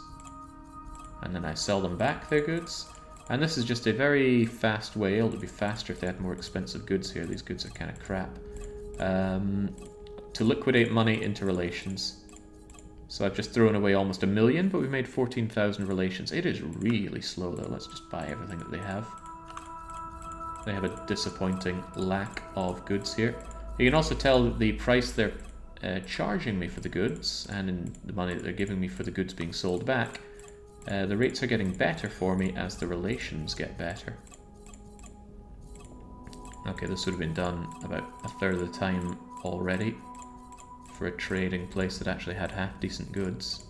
And then I sell them back their goods. And this is just a very fast way. It'll be faster if they had more expensive goods here. These goods are kind of crap. To liquidate money into relations. So I've just thrown away almost 1 million, but we've made 14,000 relations. It is really slow though. Let's just buy everything that they have. They have a disappointing lack of goods here. You can also tell the price they're charging me for the goods, and in the money that they're giving me for the goods being sold back. The rates are getting better for me as the relations get better. Okay, this would have been done about a third of the time already for a trading place that actually had half decent goods.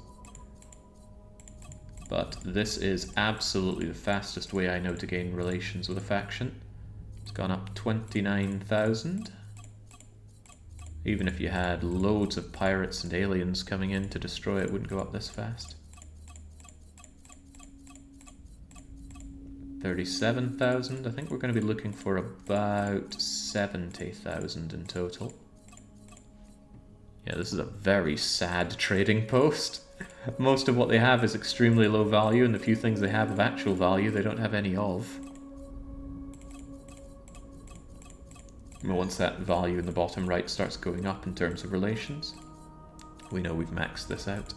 But this is absolutely the fastest way I know to gain relations with a faction. It's gone up 29,000. Even if you had loads of pirates and aliens coming in to destroy it, it wouldn't go up this fast. 37,000. I think we're going to be looking for about 70,000 in total. Yeah, this is a very sad trading post. Most of what they have is extremely low value, and the few things they have of actual value they don't have any of. Once that value in the bottom right starts going up in terms of relations, we know we've maxed this out.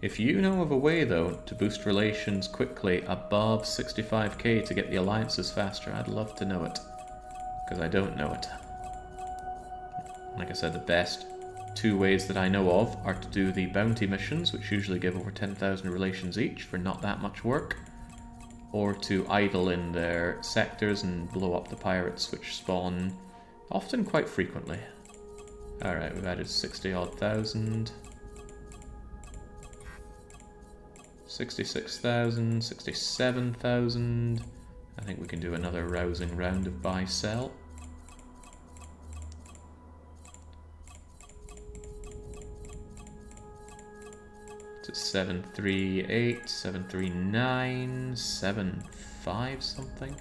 If you know of a way, though, to boost relations quickly above 65k to get the alliances faster, I'd love to know it, because I don't know it. Like I said, the best two ways that I know of are to do the bounty missions, which usually give over 10,000 relations each for not that much work, or to idle in their sectors and blow up the pirates, which spawn often quite frequently. Alright, we've added 60-odd thousand. 66,000, 67,000. I think we can do another rousing round of buy-sell. It's 738, 739, 75 something.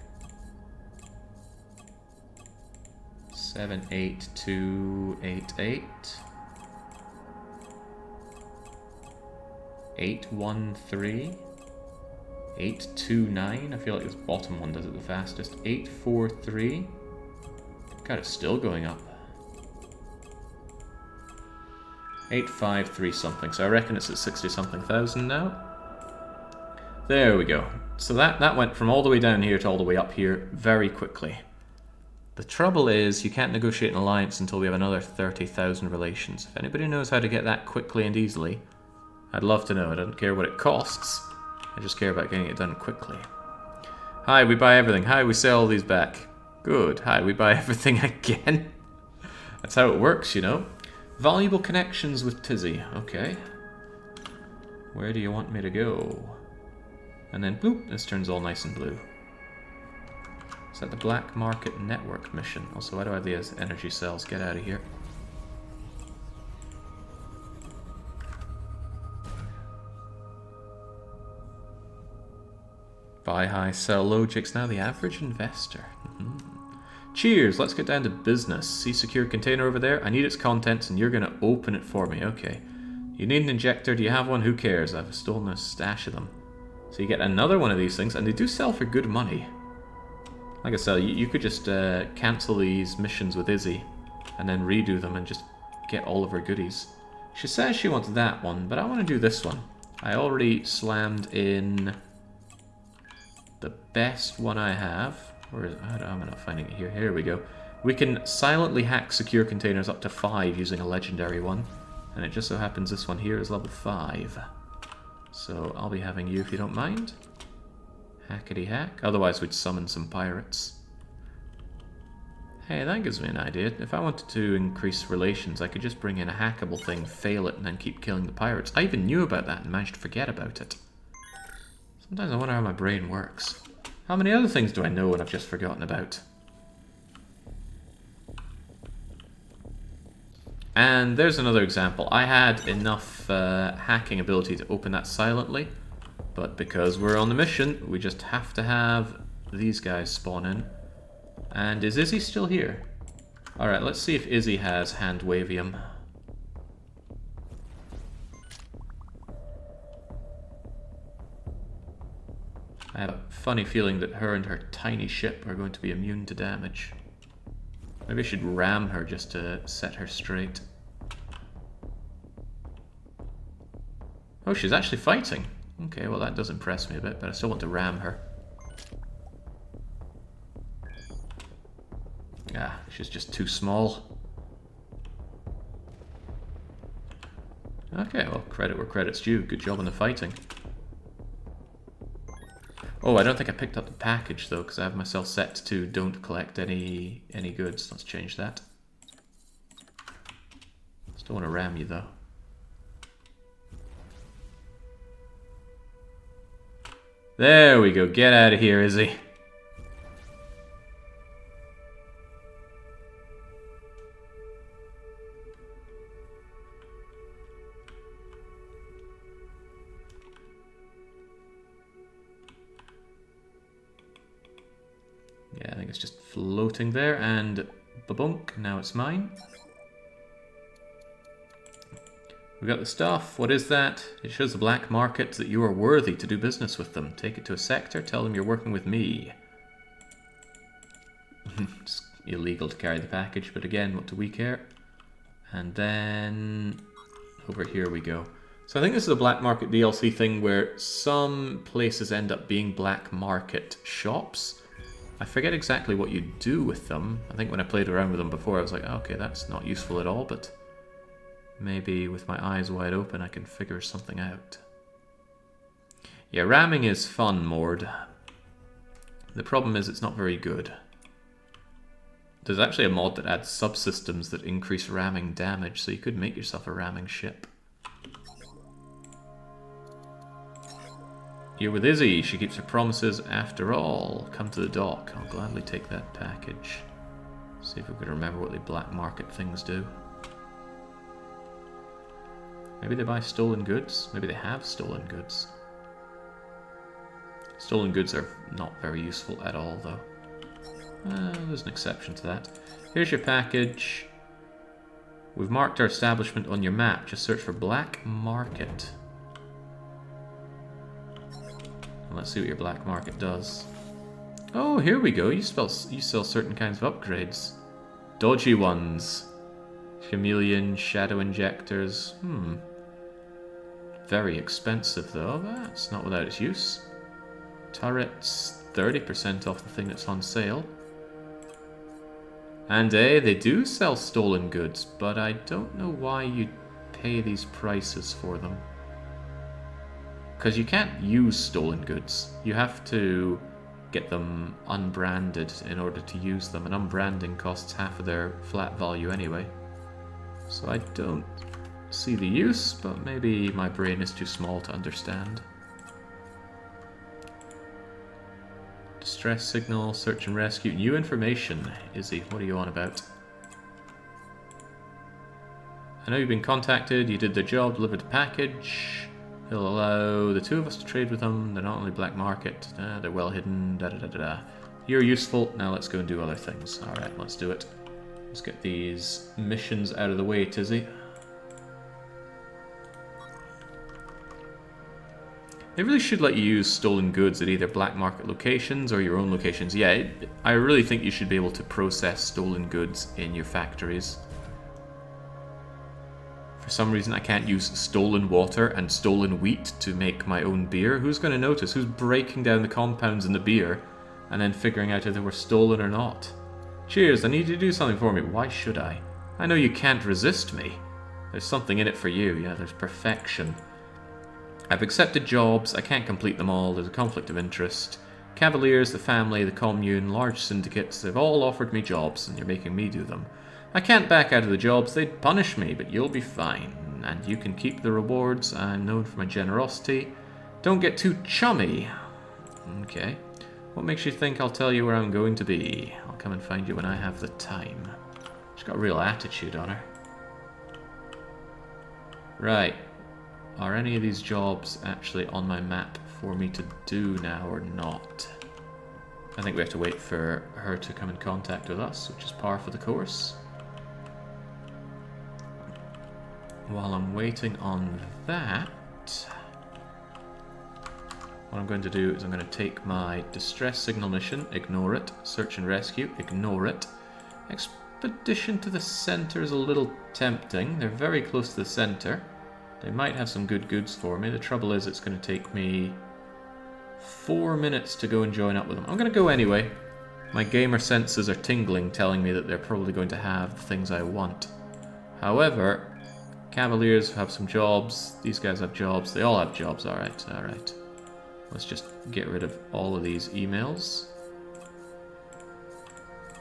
78288. 813. 829. I feel like this bottom one does it the fastest. 843. God, it's still going up. 853 something, so I reckon it's at 60 something thousand now. There we go. So that went from all the way down here to all the way up here very quickly. The trouble is you can't negotiate an alliance until we have another 30,000 relations. If anybody knows how to get that quickly and easily, I'd love to know. I don't care what it costs, I just care about getting it done quickly. Hi, we buy everything. Hi, we sell all these back. Good. Hi, we buy everything again. That's how it works, you know. Valuable connections with Tizzy. Okay. Where do you want me to go? And then, boop, this turns all nice and blue. Is that the Black Market Network mission? Also, why do I have these energy cells? Get out of here. Buy high, sell low. Jake's now the average investor. Cheers, let's get down to business. See secure container over there? I need its contents and you're going to open it for me. Okay. You need an injector. Do you have one? Who cares? I've stolen a stash of them. So you get another one of these things, and they do sell for good money. Like I said, you could just cancel these missions with Izzy, and then redo them and just get all of her goodies. She says she wants that one, but I want to do this one. I already slammed in the best one I have. Where is it? I'm not finding it here. Here we go. We can silently hack secure containers up to 5 using a legendary one. And it just so happens this one here is level 5. So I'll be having you if you don't mind. Hackety hack. Otherwise we'd summon some pirates. Hey, that gives me an idea. If I wanted to increase relations, I could just bring in a hackable thing, fail it, and then keep killing the pirates. I even knew about that and managed to forget about it. Sometimes I wonder how my brain works. How many other things do I know and I've just forgotten about? And there's another example. I had enough hacking ability to open that silently, but because we're on the mission, we just have to have these guys spawn in. And is Izzy still here? Alright, let's see if Izzy has hand wavium. I have a funny feeling that her and her tiny ship are going to be immune to damage. Maybe I should ram her just to set her straight. Oh, she's actually fighting. Okay, well that does impress me a bit, but I still want to ram her. Ah, she's just too small. Okay, well, credit where credit's due. Good job on the fighting. Oh, I don't think I picked up the package though, because I have myself set to don't collect any goods. Let's change that. Still want to ram you though. There we go. Get out of here, Izzy. Yeah, I think it's just floating there, and ba-bunk, now it's mine. We got the stuff. What is that? It shows the black market that you are worthy to do business with them. Take it to a sector, tell them you're working with me. It's illegal to carry the package, but again, what do we care? And then over here we go. So I think this is a black market DLC thing where some places end up being black market shops. I forget exactly what you do with them. I think when I played around with them before, I was like, oh, okay, that's not useful at all, but maybe with my eyes wide open, I can figure something out. Yeah, ramming is fun, Mord. The problem is it's not very good. There's actually a mod that adds subsystems that increase ramming damage, so you could make yourself a ramming ship. You're with Izzy. She keeps her promises after all. Come to the dock. I'll gladly take that package. See if we can remember what the black market things do. Maybe they buy stolen goods. Maybe they have stolen goods. Stolen goods are not very useful at all, though. There's an exception to that. Here's your package. We've marked our establishment on your map. Just search for black market. Let's see what your black market does. Oh, here we go. You sell certain kinds of upgrades. Dodgy ones. Chameleon, shadow injectors. Very expensive though. That's not without its use. Turrets, 30% off the thing that's on sale. And they do sell stolen goods, but I don't know why you'd pay these prices for them. Because you can't use stolen goods. You have to get them unbranded in order to use them, and unbranding costs half of their flat value anyway. So I don't see the use, but maybe my brain is too small to understand. Distress signal, search and rescue, new information. Izzy, what are you on about? I know you've been contacted, you did the job, delivered the package. He'll allow the two of us to trade with them. They're not only black market, they're well hidden, da-da-da-da-da. You're useful, now let's go and do other things. Alright, let's do it. Let's get these missions out of the way, Tizzy. They really should let you use stolen goods at either black market locations or your own locations. Yeah, I really think you should be able to process stolen goods in your factories. For some reason, I can't use stolen water and stolen wheat to make my own beer. Who's going to notice? Who's breaking down the compounds in the beer and then figuring out if they were stolen or not? Cheers, I need you to do something for me. Why should I? I know you can't resist me. There's something in it for you. Yeah, there's perfection. I've accepted jobs. I can't complete them all. There's a conflict of interest. Cavaliers, the family, the commune, large syndicates, they've all offered me jobs, and you're making me do them. I can't back out of the jobs. They'd punish me, but you'll be fine. And you can keep the rewards. I'm known for my generosity. Don't get too chummy. Okay. What makes you think I'll tell you where I'm going to be? I'll come and find you when I have the time. She's got a real attitude on her. Right. Are any of these jobs actually on my map for me to do now or not? I think we have to wait for her to come in contact with us, which is par for the course. While I'm waiting on that, what I'm going to do is I'm going to take my distress signal mission, ignore it. Search and rescue, ignore it. Expedition to the center is a little tempting. They're very close to the center. They might have some good goods for me. The trouble is it's going to take me 4 minutes to go and join up with them. I'm going to go anyway. My gamer senses are tingling, telling me that they're probably going to have the things I want. However, Cavaliers have some jobs. These guys have jobs. They all have jobs. Alright, alright. Let's just get rid of all of these emails.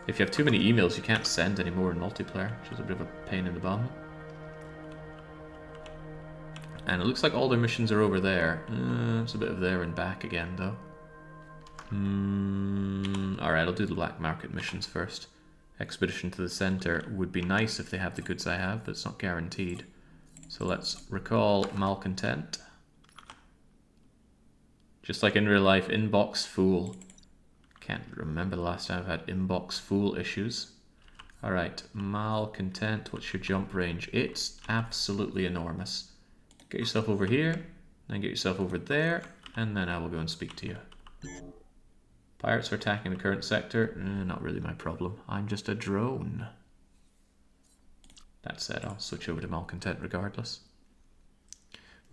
If you have too many emails, you can't send anymore in multiplayer, which is a bit of a pain in the bum. And it looks like all their missions are over there. It's a bit of there and back again, though. Alright, I'll do the black market missions first. Expedition to the center would be nice if they have the goods I have, but it's not guaranteed. So let's recall Malcontent. Just like in real life, inbox full. Can't remember the last time I've had inbox full issues. Alright, Malcontent, what's your jump range? It's absolutely enormous. Get yourself over here, then get yourself over there, and then I will go and speak to you. Pirates are attacking the current sector. Not really my problem. I'm just a drone. That said, I'll switch over to Malcontent regardless.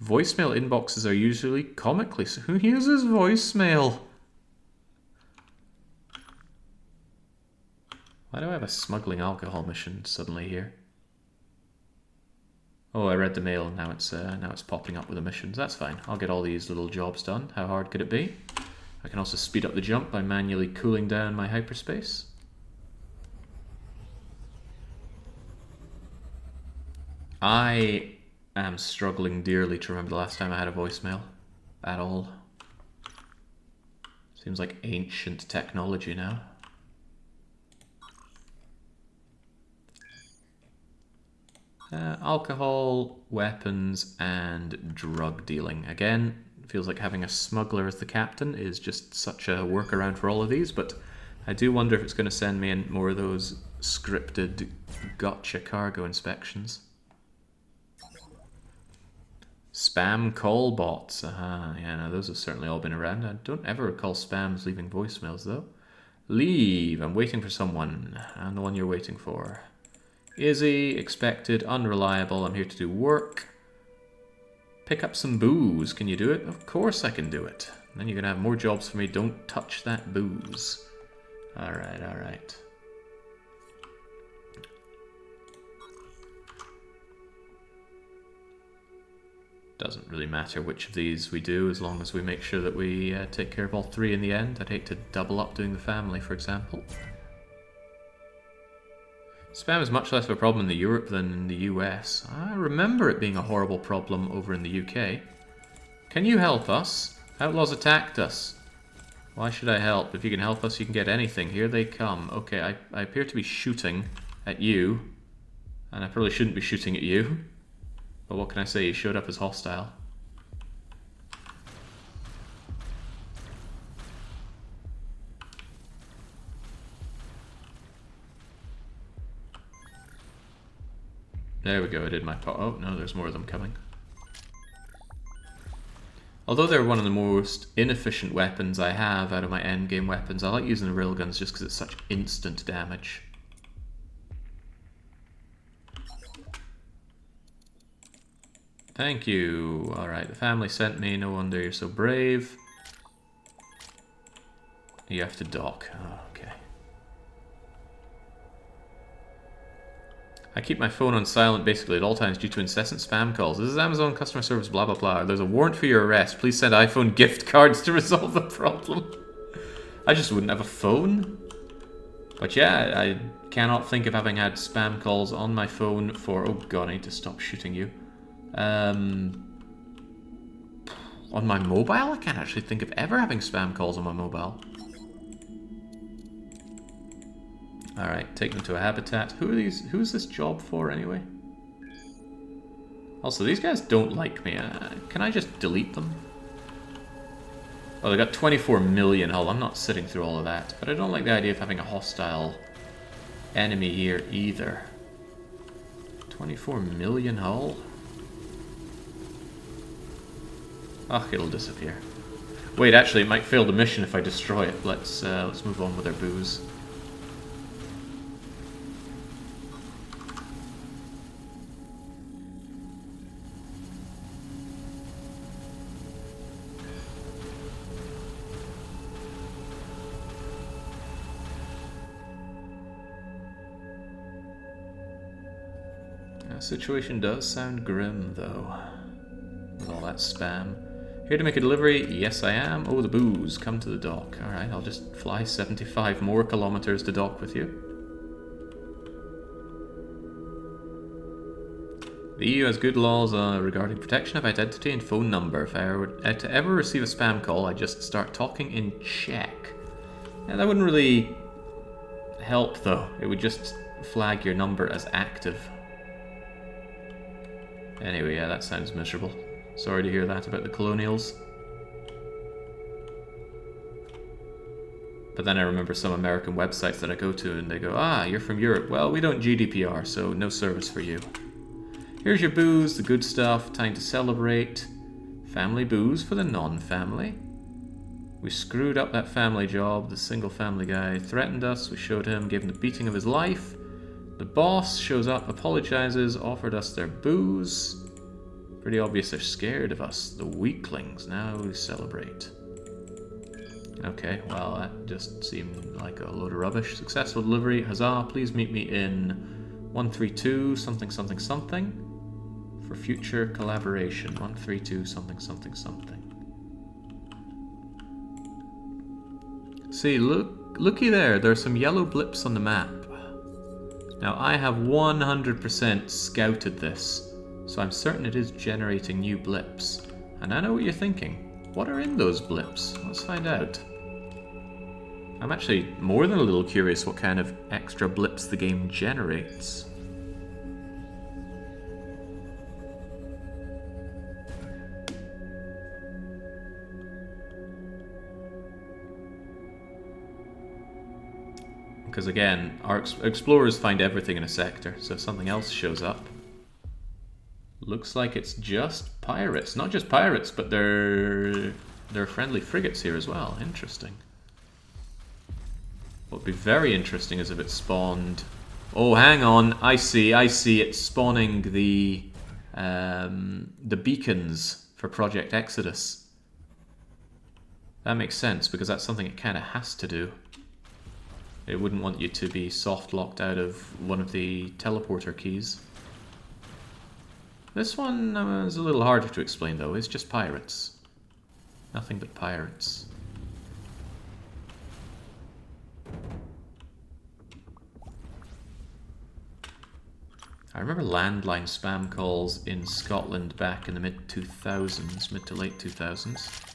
Voicemail inboxes are usually comically... Who uses voicemail? Why do I have a smuggling alcohol mission suddenly here? Oh, I read the mail, and now it's popping up with the missions. That's fine. I'll get all these little jobs done. How hard could it be? I can also speed up the jump by manually cooling down my hyperspace. I am struggling dearly to remember the last time I had a voicemail at all. Seems like ancient technology now. Alcohol, weapons, and drug dealing. Again, feels like having a smuggler as the captain is just such a workaround for all of these, but I do wonder if it's going to send me in more of those scripted gotcha cargo inspections. Spam call bots. Yeah, no, those have certainly all been around. I don't ever recall spams leaving voicemails, though. Leave. I'm waiting for someone. I'm the one you're waiting for. Izzy, expected, unreliable. I'm here to do work. Pick up some booze. Can you do it? Of course I can do it. And then you're going to have more jobs for me. Don't touch that booze. Alright, alright. Doesn't really matter which of these we do, as long as we make sure that we take care of all three in the end. I'd hate to double up doing the family, for example. Spam is much less of a problem in Europe than in the US. I remember it being a horrible problem over in the UK. Can you help us? Outlaws attacked us. Why should I help? If you can help us, you can get anything. Here they come. Okay, I appear to be shooting at you. And I probably shouldn't be shooting at you. But what can I say? You showed up as hostile. There we go, I did my part. Oh, no, there's more of them coming. Although they're one of the most inefficient weapons I have out of my endgame weapons, I like using the railguns just because it's such instant damage. Thank you. Alright, the family sent me. No wonder you're so brave. You have to dock. Oh, okay. I keep my phone on silent basically at all times due to incessant spam calls. This is Amazon customer service, blah blah blah. There's a warrant for your arrest. Please send iPhone gift cards to resolve the problem. I just wouldn't have a phone. But yeah, I cannot think of having had spam calls on my phone for... Oh god, I need to stop shooting you. On my mobile? I can't actually think of ever having spam calls on my mobile. Alright, take them to a habitat. Who are these? Who's this job for anyway? Also, these guys don't like me. Can I just delete them? Oh, they got 24 million hull. I'm not sitting through all of that. But I don't like the idea of having a hostile enemy here either. 24 million hull? Ugh, it'll disappear. Wait, actually, it might fail the mission if I destroy it. Let's move on with our booze. The situation does sound grim, though, with all that spam. Here to make a delivery? Yes, I am. Oh, the booze. Come to the dock. Alright, I'll just fly 75 more kilometers to dock with you. The EU has good laws regarding protection of identity and phone number. If I were to ever receive a spam call, I just start talking in Czech. Yeah, that wouldn't really help, though. It would just flag your number as active. Anyway, yeah, that sounds miserable. Sorry to hear that about the colonials. But then I remember some American websites that I go to and they go, ah, you're from Europe. Well, we don't GDPR, so no service for you. Here's your booze, the good stuff, time to celebrate. Family booze for the non-family. We screwed up that family job. The single family guy threatened us. We showed him, gave him the beating of his life. The boss shows up, apologizes, offered us their booze. Pretty obvious they're scared of us, the weaklings. Now we celebrate. Okay, well, that just seemed like a load of rubbish. Successful delivery, huzzah, please meet me in 132 something something something for future collaboration. 132 something something something. See, looky there, there's some yellow blips on the map. Now, I have 100% scouted this, so I'm certain it is generating new blips. And I know what you're thinking. What are in those blips? Let's find out. I'm actually more than a little curious what kind of extra blips the game generates. Because again, our explorers find everything in a sector, so if something else shows up, looks like it's just pirates. Not just pirates, but they're friendly frigates here as well. Interesting. What would be very interesting is if it spawned... Oh, hang on. I see. It's spawning the beacons for Project Exodus. That makes sense, because that's something it kind of has to do. It wouldn't want you to be soft-locked out of one of the teleporter keys. This one is a little harder to explain, though. It's just pirates. Nothing but pirates. I remember landline spam calls in Scotland back in the mid-2000s, mid to late 2000s.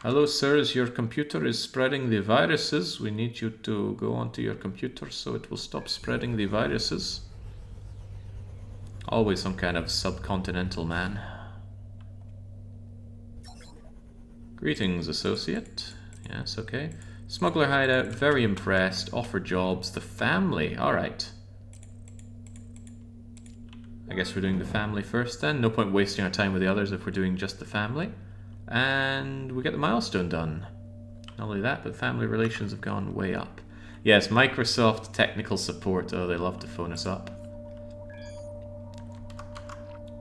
Hello, sirs, your computer is spreading the viruses. We need you to go onto your computer so it will stop spreading the viruses. Always some kind of subcontinental man. Greetings, associate. Yes, okay. Smuggler hideout, very impressed. Offer jobs. The family, alright. I guess we're doing the family first then. No point wasting our time with the others if we're doing just the family. And we get the milestone done. Not only that, but family relations have gone way up. Yes, Microsoft technical support. Oh, they love to phone us up.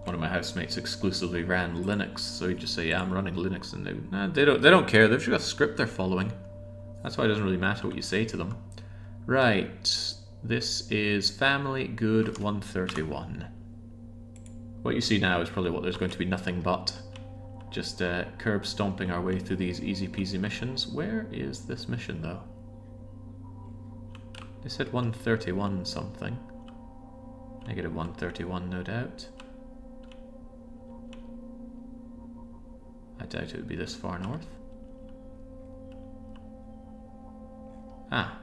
One of my housemates exclusively ran Linux, so he'd just say, "Yeah, I'm running Linux," and they don't care. They've just got a script they're following. That's why it doesn't really matter what you say to them. Right, this is Family Good 131. What you see now is probably what there's going to be nothing but. Just curb stomping our way through these easy peasy missions. Where is this mission though? They said 131 something. Negative 131, no doubt. I doubt it would be this far north. Ah.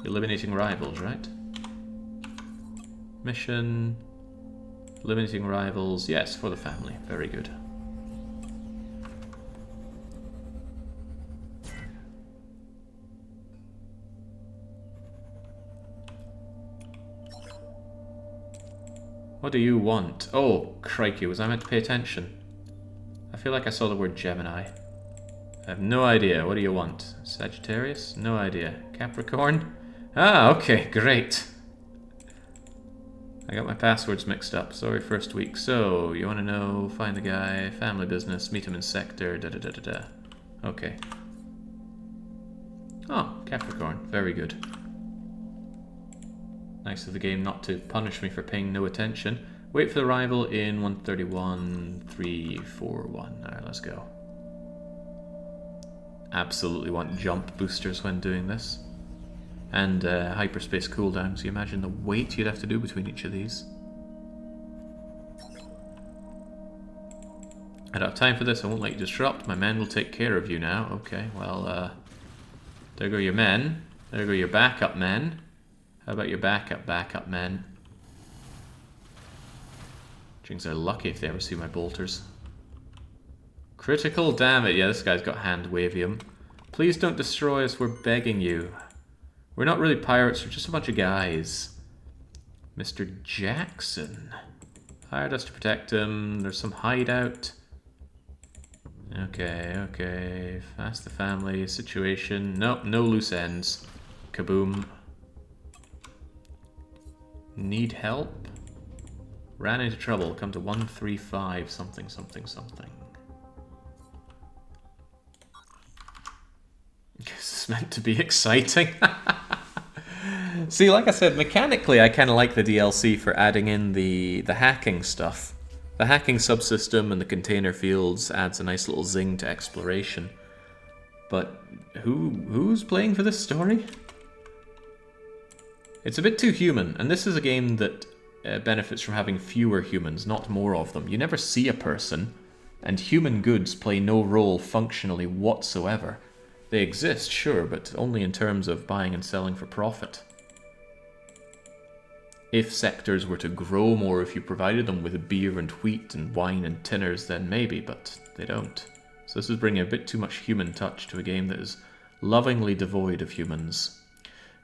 Eliminating rivals, right? Mission. Eliminating rivals. Yes, for the family. Very good. What do you want? Oh, crikey, was I meant to pay attention? I feel like I saw the word Gemini. I have no idea. What do you want? Sagittarius? No idea. Capricorn? Ah, okay, great. I got my passwords mixed up. Sorry, first week. So, you want to know, find the guy, family business, meet him in sector, da-da-da-da-da. Okay. Oh, Capricorn. Very good. Nice of the game not to punish me for paying no attention. Wait for the rival in 131, 341. Alright, let's go. Absolutely want jump boosters when doing this. And hyperspace cooldowns. You imagine the wait you'd have to do between each of these. I don't have time for this. I won't let you disrupt. My men will take care of you now. Okay, well, there go your men. There go your backup men. How about your backup men? Jings are lucky if they ever see my bolters. Critical damage. Yeah, this guy's got hand wavium. Please don't destroy us. We're begging you. We're not really pirates. We're just a bunch of guys. Mr. Jackson hired us to protect him. There's some hideout. Okay, okay. Fast the family situation. Nope, no loose ends. Kaboom. Need help? Ran into trouble. Come to 135 something something something. This is meant to be exciting. See, like I said, mechanically I kind of like the DLC for adding in the hacking stuff. The hacking subsystem and the container fields adds a nice little zing to exploration. But who's playing for this story? It's a bit too human, and this is a game that benefits from having fewer humans, not more of them. You never see a person, and human goods play no role functionally whatsoever. They exist, sure, but only in terms of buying and selling for profit. If sectors were to grow more, if you provided them with beer and wheat and wine and tinners, then maybe, but they don't. So this is bringing a bit too much human touch to a game that is lovingly devoid of humans.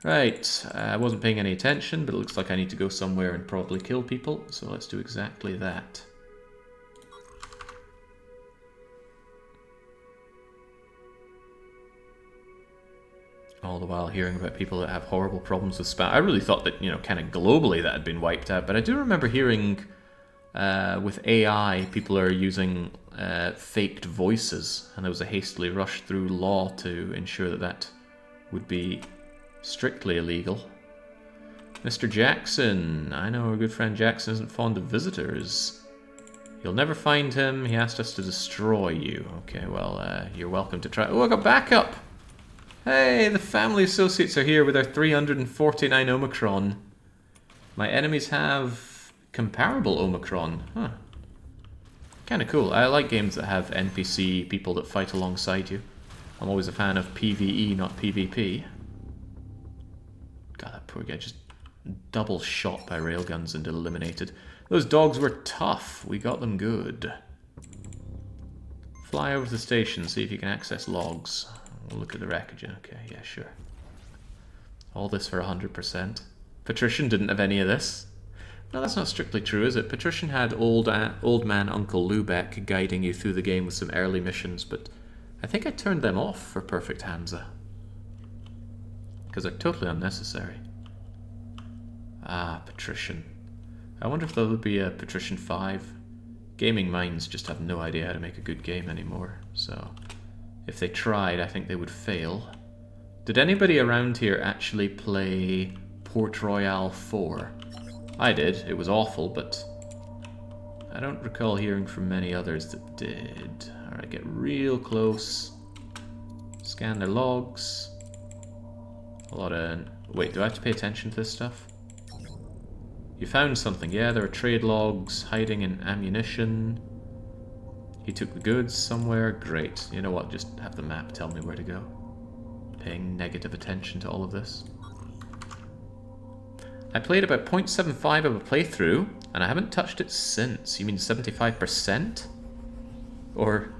Right, I wasn't paying any attention, but it looks like I need to go somewhere and probably kill people, so let's do exactly that. All the while hearing about people that have horrible problems with spam. I really thought that, you know, kind of globally that had been wiped out, but I do remember hearing with AI, people are using faked voices, and there was a hastily rushed through law to ensure that that would be strictly illegal. Mr. Jackson. I know our good friend Jackson isn't fond of visitors. You'll never find him. He asked us to destroy you. Okay, well, you're welcome to try. Oh, I got backup! Hey, the family associates are here with our 349 Omicron. My enemies have comparable Omicron. Huh. Kind of cool. I like games that have NPC people that fight alongside you. I'm always a fan of PvE, not PvP. God, that poor guy just double shot by railguns and eliminated. Those dogs were tough. We got them good. Fly over to the station, see if you can access logs. We'll look at the wreckage. Okay, yeah, sure. All this for 100%. Patrician didn't have any of this. No, that's not strictly true, is it? Patrician had old man Uncle Lubeck guiding you through the game with some early missions, but I think I turned them off for Perfect Hansa. Because they're totally unnecessary. Ah, Patrician. I wonder if there would be a Patrician 5. Gaming minds just have no idea how to make a good game anymore, so if they tried, I think they would fail. Did anybody around here actually play Port Royale 4? I did. It was awful, but I don't recall hearing from many others that did. Alright, get real close. Scan their logs. A lot of... Wait, do I have to pay attention to this stuff? You found something. Yeah, there are trade logs hiding in ammunition. He took the goods somewhere. Great. You know what? Just have the map tell me where to go. Paying negative attention to all of this. I played about 0.75 of a playthrough, and I haven't touched it since. You mean 75%? Or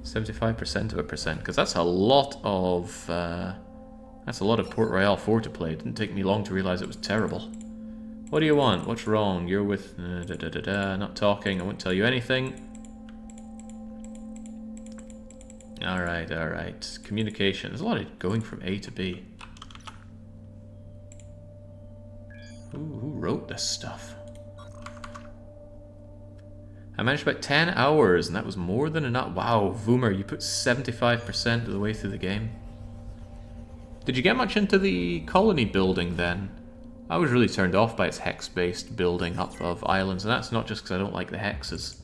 75% of a percent? Because that's a lot of Port Royale 4 to play. It didn't take me long to realize it was terrible. What do you want? What's wrong? You're with... Not talking. I won't tell you anything. Alright, alright. Communication. There's a lot of going from A to B. Ooh, who wrote this stuff? I managed about 10 hours, and that was more than enough. Wow, Voomer, you put 75% of the way through the game. Did you get much into the colony building then? I was really turned off by its hex-based building up of islands, and that's not just because I don't like the hexes.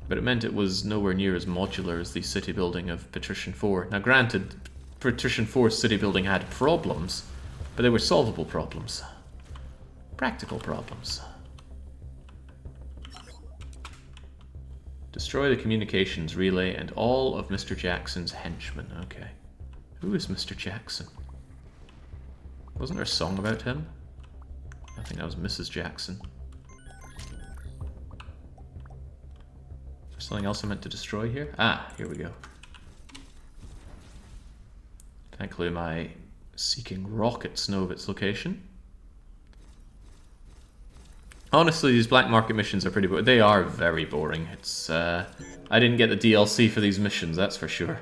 But it meant it was nowhere near as modular as the city building of Patrician 4. Now granted, Patrician 4's city building had problems, but they were solvable problems. Practical problems. Destroy the communications relay and all of Mr. Jackson's henchmen. Okay. Who is Mr. Jackson? Wasn't there a song about him? I think that was Mrs. Jackson. Is there something else I meant to destroy here? Ah, here we go. Thankfully my seeking rockets know of its location. Honestly, these black market missions are pretty boring. They are very boring. It's I didn't get the DLC for these missions, that's for sure.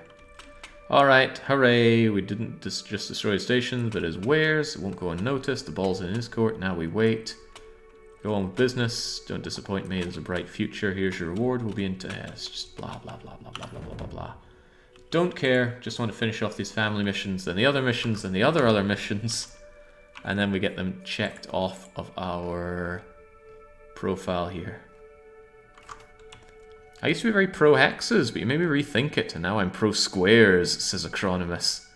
Alright, hooray, we didn't just destroy the station, but his wares, it won't go unnoticed, the ball's in his court, now we wait. Go on with business, don't disappoint me, there's a bright future, here's your reward, we'll be into... it's just blah blah blah blah blah blah blah blah blah. Don't care, just want to finish off these family missions, then the other missions, then the other missions, and then we get them checked off of our profile here. I used to be very pro-hexes, but you made me rethink it, and now I'm pro-squares, says Acronymus.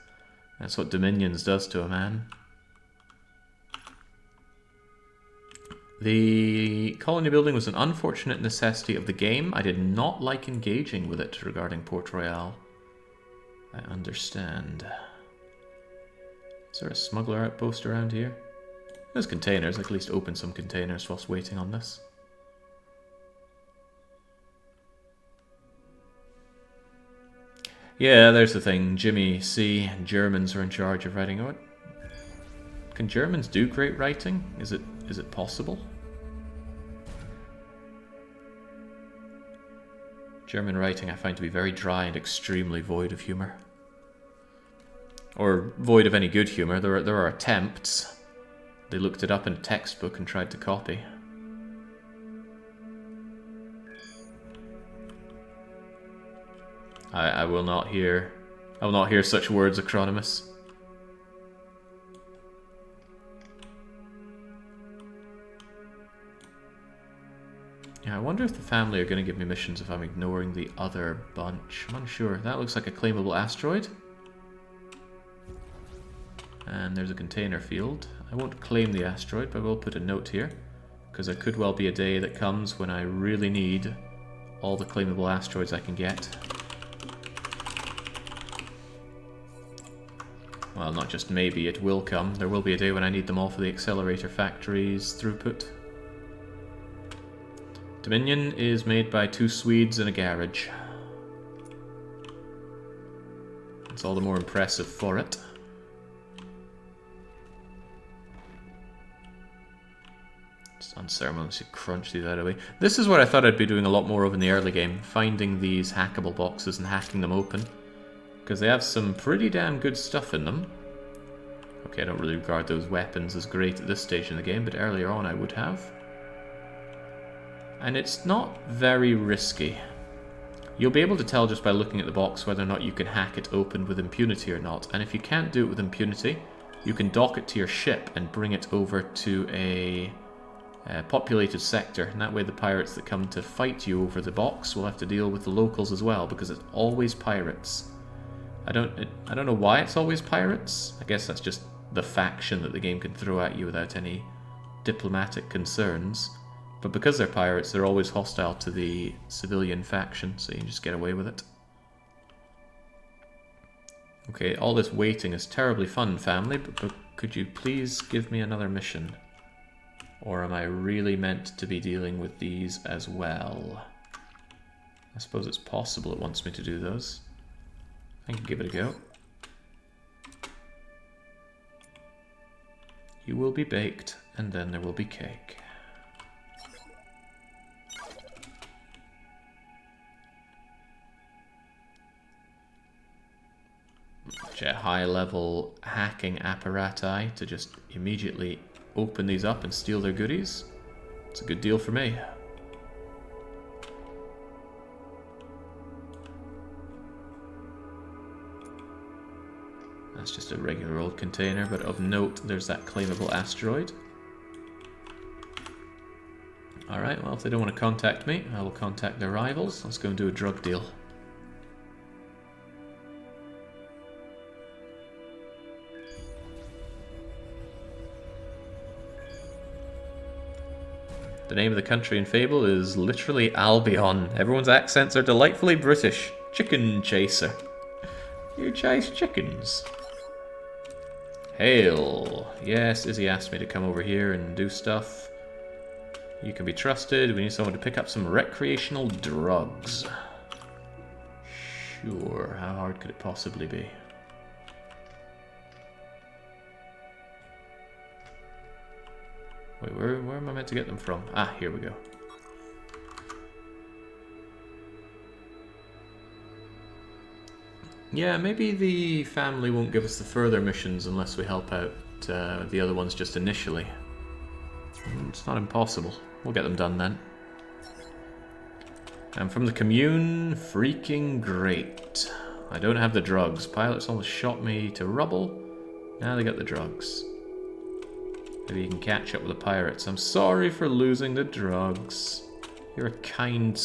That's what Dominions does to a man. The colony building was an unfortunate necessity of the game. I did not like engaging with it regarding Port Royale. I understand. Is there a smuggler outpost around here? There's containers. I can at least open some containers whilst waiting on this. Yeah, there's the thing. Jimmy C. and Germans are in charge of writing. What? Can Germans do great writing? Is it possible? German writing I find to be very dry and extremely void of humour. Or void of any good humour. There are attempts. They looked it up in a textbook and tried to copy. I will not hear such words, Acronymus. Yeah, I wonder if the family are going to give me missions if I'm ignoring the other bunch. I'm unsure. That looks like a claimable asteroid. And there's a container field. I won't claim the asteroid, but I will put a note here, because there could well be a day that comes when I really need all the claimable asteroids I can get. Well, not just maybe, it will come. There will be a day when I need them all for the accelerator factory's throughput. Dominion is made by 2 Swedes in a garage. It's all the more impressive for it. unceremoniously crunch these out of the way. This is what I thought I'd be doing a lot more of in the early game, finding these hackable boxes and hacking them open. Because they have some pretty damn good stuff in them. Okay, I don't really regard those weapons as great at this stage in the game, but earlier on I would have. And it's not very risky. You'll be able to tell just by looking at the box whether or not you can hack it open with impunity or not. And if you can't do it with impunity, you can dock it to your ship and bring it over to a populated sector. And that way the pirates that come to fight you over the box will have to deal with the locals as well, because it's always pirates. I don't know why it's always pirates. I guess that's just the faction that the game can throw at you without any diplomatic concerns. But because they're pirates, they're always hostile to the civilian faction, so you can just get away with it. Okay, all this waiting is terribly fun, family, but could you please give me another mission? Or am I really meant to be dealing with these as well? I suppose it's possible it wants me to do those. I can give it a go. You will be baked, and then there will be cake. High-level hacking apparati to just immediately open these up and steal their goodies. It's a good deal for me. That's just a regular old container, but of note, there's that claimable asteroid. Alright, well, if they don't want to contact me, I will contact their rivals. Let's go and do a drug deal. The name of the country in Fable is literally Albion. Everyone's accents are delightfully British. Chicken chaser. You chase chickens. Hail. Yes, Izzy asked me to come over here and do stuff. You can be trusted. We need someone to pick up some recreational drugs. Sure, how hard could it possibly be? Wait, where am I meant to get them from? Ah, here we go. Yeah, maybe the family won't give us the further missions unless we help out the other ones just initially. It's not impossible. We'll get them done then. And from the commune, freaking great. I don't have the drugs. Pilots almost shot me to rubble. Now they got the drugs. Maybe you can catch up with the pirates. I'm sorry for losing the drugs. You're a kind...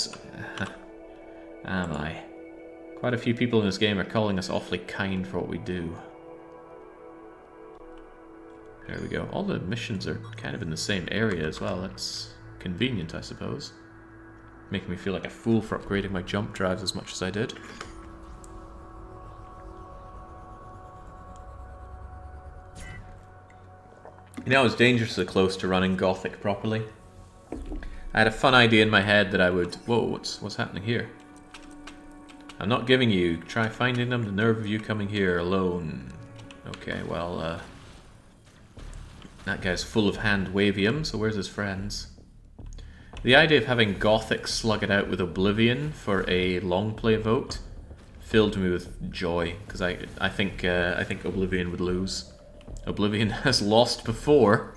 Am I? Quite a few people in this game are calling us awfully kind for what we do. There we go. All the missions are kind of in the same area as well. That's convenient, I suppose. Making me feel like a fool for upgrading my jump drives as much as I did. You know, I was dangerously close to running Gothic properly. I had a fun idea in my head that I would... Whoa, what's happening here? I'm not giving you. Try finding them. The nerve of you coming here alone. Okay, well, that guy's full of hand-wavium, so where's his friends? The idea of having Gothic slug it out with Oblivion for a long play vote filled me with joy, because I think Oblivion would lose. Oblivion has lost before,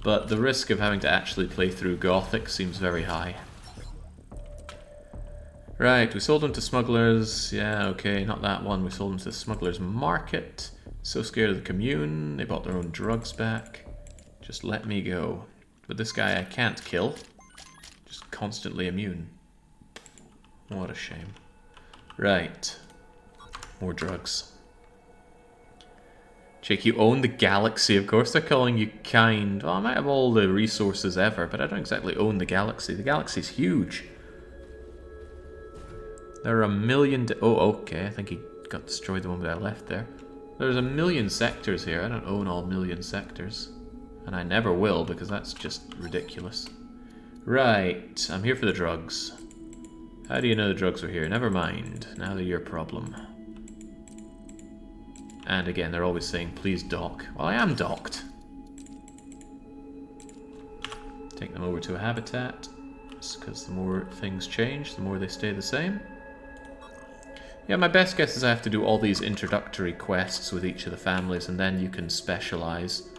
but the risk of having to actually play through Gothic seems very high. Right, we sold them to smugglers. Yeah, okay, not that one. We sold them to the smugglers market. So scared of the commune. They bought their own drugs back. Just let me go. But this guy I can't kill. Just constantly immune. What a shame. Right. More drugs. Jake, you own the galaxy, of course. They're calling you kind. Well, I might have all the resources ever, but I don't exactly own the galaxy. The galaxy's huge. There are 1 million... Oh, okay. I think he got destroyed the moment I left there. There's 1 million sectors here. I don't own all 1 million sectors. And I never will, because that's just ridiculous. Right. I'm here for the drugs. How do you know the drugs are here? Never mind. Now they're your problem. And again, they're always saying, please dock. Well, I am docked. Take them over to a habitat, because the more things change, the more they stay the same. Yeah, my best guess is I have to do all these introductory quests with each of the families, and then you can specialize.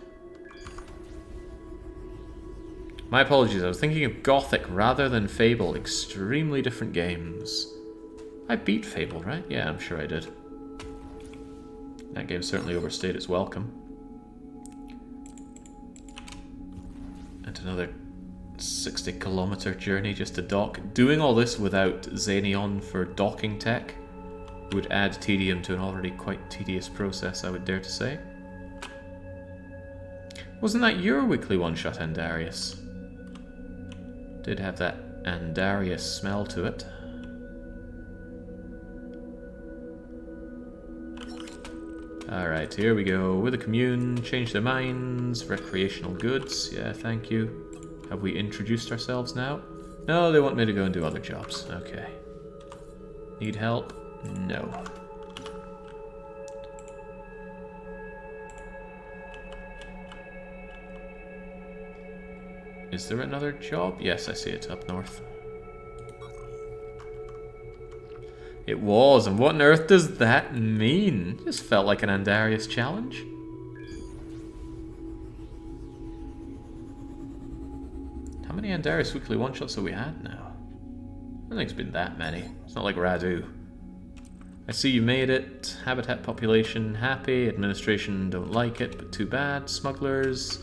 My apologies, I was thinking of Gothic rather than Fable. Extremely different games. I beat Fable, right? Yeah, I'm sure I did. That game certainly overstayed its welcome. And another 60-kilometer journey just to dock. Doing all this without Xenion for docking tech would add tedium to an already quite tedious process, I would dare to say. Wasn't that your weekly one-shot, Andarius? Did have that Andarius smell to it. Alright, here we go. With a commune, change their minds, recreational goods. Yeah, thank you. Have we introduced ourselves now? No, they want me to go and do other jobs. Okay. Need help? No. Is there another job? Yes, I see it up north. It was, and what on earth does that mean? Just felt like an Andarius challenge. How many Andarius weekly one-shots have we had now? I don't think it's been that many. It's not like Radu. I see you made it. Habitat population happy. Administration don't like it, but too bad. Smugglers.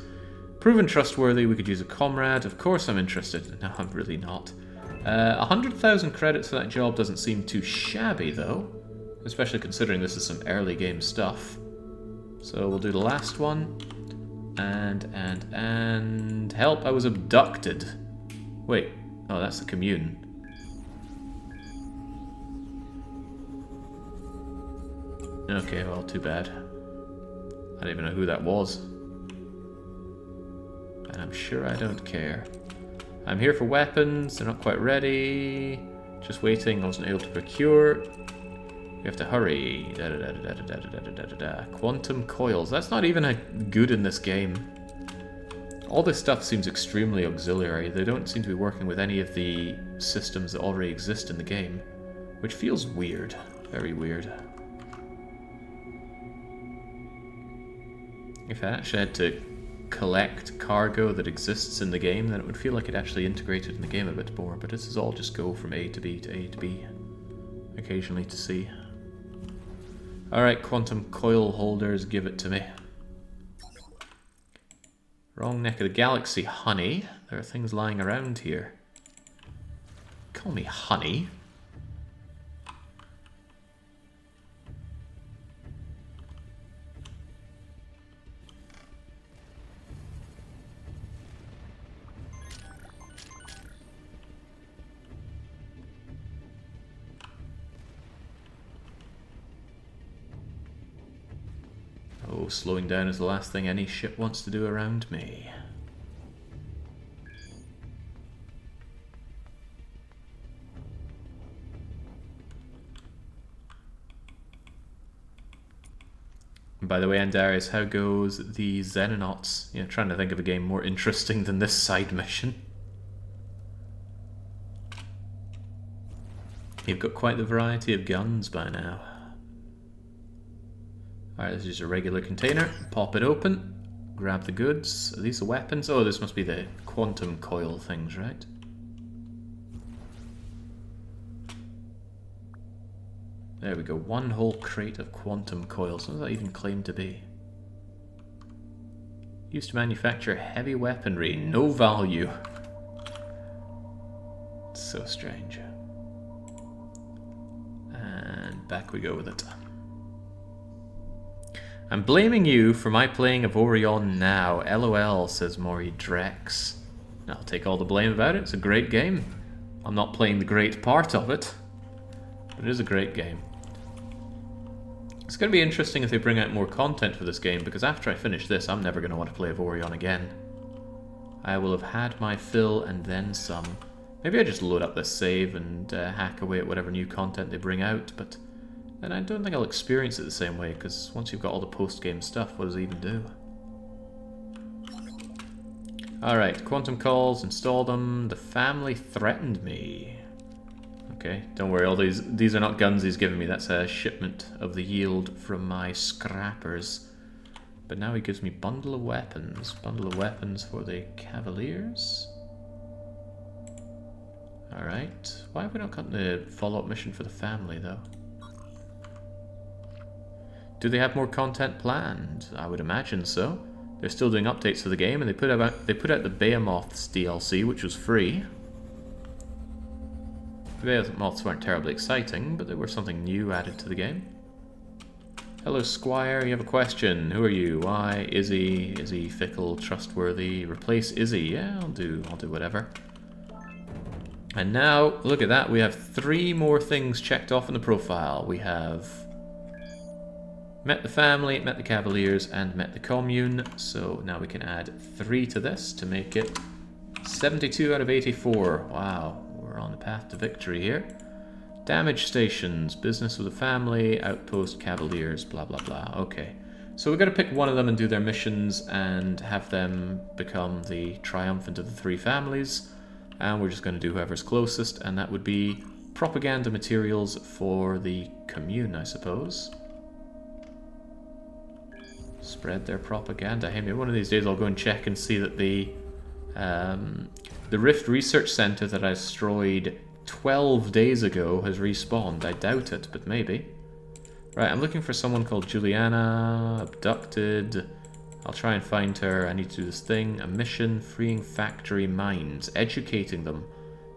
Proven trustworthy. We could use a comrade. Of course I'm interested. No, I'm really not. 100,000 credits for that job doesn't seem too shabby, though. Especially considering this is some early game stuff. So we'll do the last one. And... Help, I was abducted. Wait. Oh, that's the commune. Okay, well, too bad. I don't even know who that was. And I'm sure I don't care. I'm here for weapons, they're not quite ready. Just waiting, I wasn't able to procure. We have to hurry. Quantum coils, that's not even good in this game. All this stuff seems extremely auxiliary. They don't seem to be working with any of the systems that already exist in the game. Which feels weird. Very weird. If I actually had to collect cargo that exists in the game, then it would feel like it actually integrated in the game a bit more, but this is all just go from A to B to A to B, occasionally to C. Alright, quantum coil holders, give it to me. Wrong neck of the galaxy, honey. There are things lying around here. Call me honey. Oh, slowing down is the last thing any ship wants to do around me. And by the way, Andarius, how goes the Xenonauts? You know, trying to think of a game more interesting than this side mission. You've got quite the variety of guns by now. Alright, this is a regular container. Pop it open. Grab the goods. Are these the weapons? Oh, this must be the quantum coil things, right? There we go. One whole crate of quantum coils. What does that even claim to be? Used to manufacture heavy weaponry. No value. It's so strange. And back we go with it. I'm blaming you for my playing Avorion now. LOL, says Maury Drex. I'll take all the blame about it. It's a great game. I'm not playing the great part of it, but it is a great game. It's going to be interesting if they bring out more content for this game, because after I finish this, I'm never going to want to play Avorion again. I will have had my fill and then some. Maybe I just load up this save and hack away at whatever new content they bring out, but then I don't think I'll experience it the same way, because once you've got all the post-game stuff, what does it even do? Alright, quantum calls, install them. The family threatened me. Okay, don't worry, all these are not guns he's given me. That's a shipment of the yield from my scrappers. But now he gives me bundle of weapons. Bundle of weapons for the Cavaliers. Alright. Why have we not gotten the follow-up mission for the family, though? Do they have more content planned? I would imagine so. They're still doing updates for the game, and they put out the Behemoths DLC, which was free. The Behemoths weren't terribly exciting, but they were something new added to the game. Hello, Squire. You have a question. Who are you? Why? Izzy? Is he fickle, trustworthy? Replace Izzy. Yeah, I'll do whatever. And now, look at that. We have 3 more things checked off in the profile. We have met the family, met the Cavaliers, and met the commune. So now we can add 3 to this to make it 72 out of 84. Wow, we're on the path to victory here. Damage stations, business with the family, outpost, Cavaliers, blah blah blah. Okay, so we've got to pick one of them and do their missions and have them become the triumphant of the 3 families. And we're just going to do whoever's closest, and that would be propaganda materials for the commune, I suppose. Spread their propaganda. Hey, maybe one of these days I'll go and check and see that the Rift Research Center that I destroyed 12 days ago has respawned. I doubt it, but maybe. Right, I'm looking for someone called Juliana, abducted. I'll try and find her. I need to do this thing. A mission, freeing factory minds, educating them,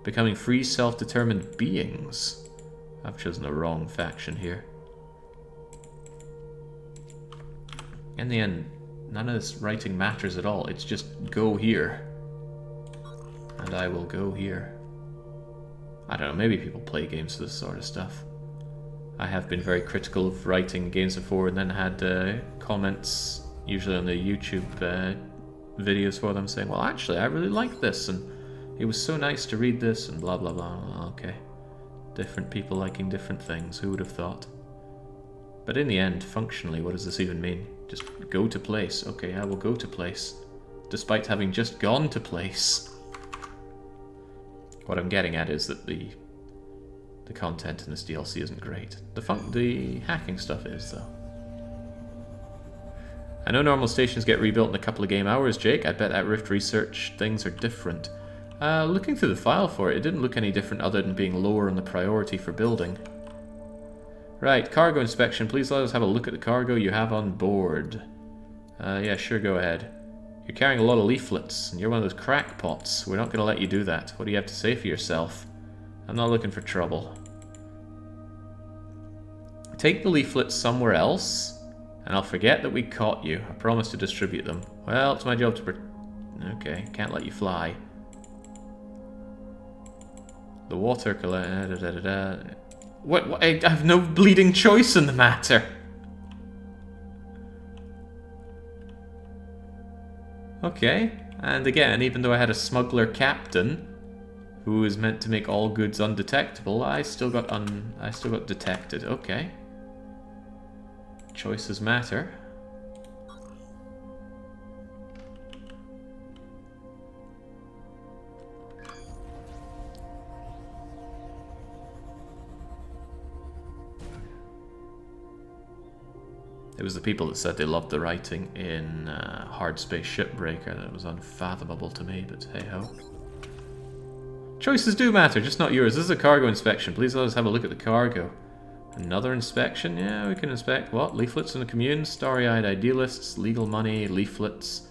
becoming free self-determined beings. I've chosen the wrong faction here. In the end, none of this writing matters at all. It's just go here. And I will go here. I don't know, maybe people play games for this sort of stuff. I have been very critical of writing games before and then had comments, usually on the YouTube videos for them, saying, well, actually, I really like this, and it was so nice to read this, and blah, blah, blah. Well, okay. Different people liking different things, who would have thought? But in the end, functionally, what does this even mean? Just go to place. Okay, I will go to place, despite having just gone to place. What I'm getting at is that the content in this DLC isn't great. The hacking stuff is, though. I know normal stations get rebuilt in a couple of game hours, Jake. I bet at Rift Research things are different. Looking through the file for it, it didn't look any different other than being lower on the priority for building. Right, cargo inspection. Please let us have a look at the cargo you have on board. Yeah, sure, go ahead. You're carrying a lot of leaflets, and you're one of those crackpots. We're not going to let you do that. What do you have to say for yourself? I'm not looking for trouble. Take the leaflets somewhere else, and I'll forget that we caught you. I promise to distribute them. Well, it's my job to... Okay, can't let you fly. The water collector... What? I have no bleeding choice in the matter. Okay, and again, even though I had a smuggler captain who was meant to make all goods undetectable, I still got detected. Okay. Choices matter. It was the people that said they loved the writing in Hard Space Shipbreaker that was unfathomable to me, but hey-ho. Choices do matter, just not yours. This is a cargo inspection. Please let us have a look at the cargo. Another inspection? Yeah, we can inspect what? Leaflets in the commune, starry-eyed idealists, legal money, leaflets,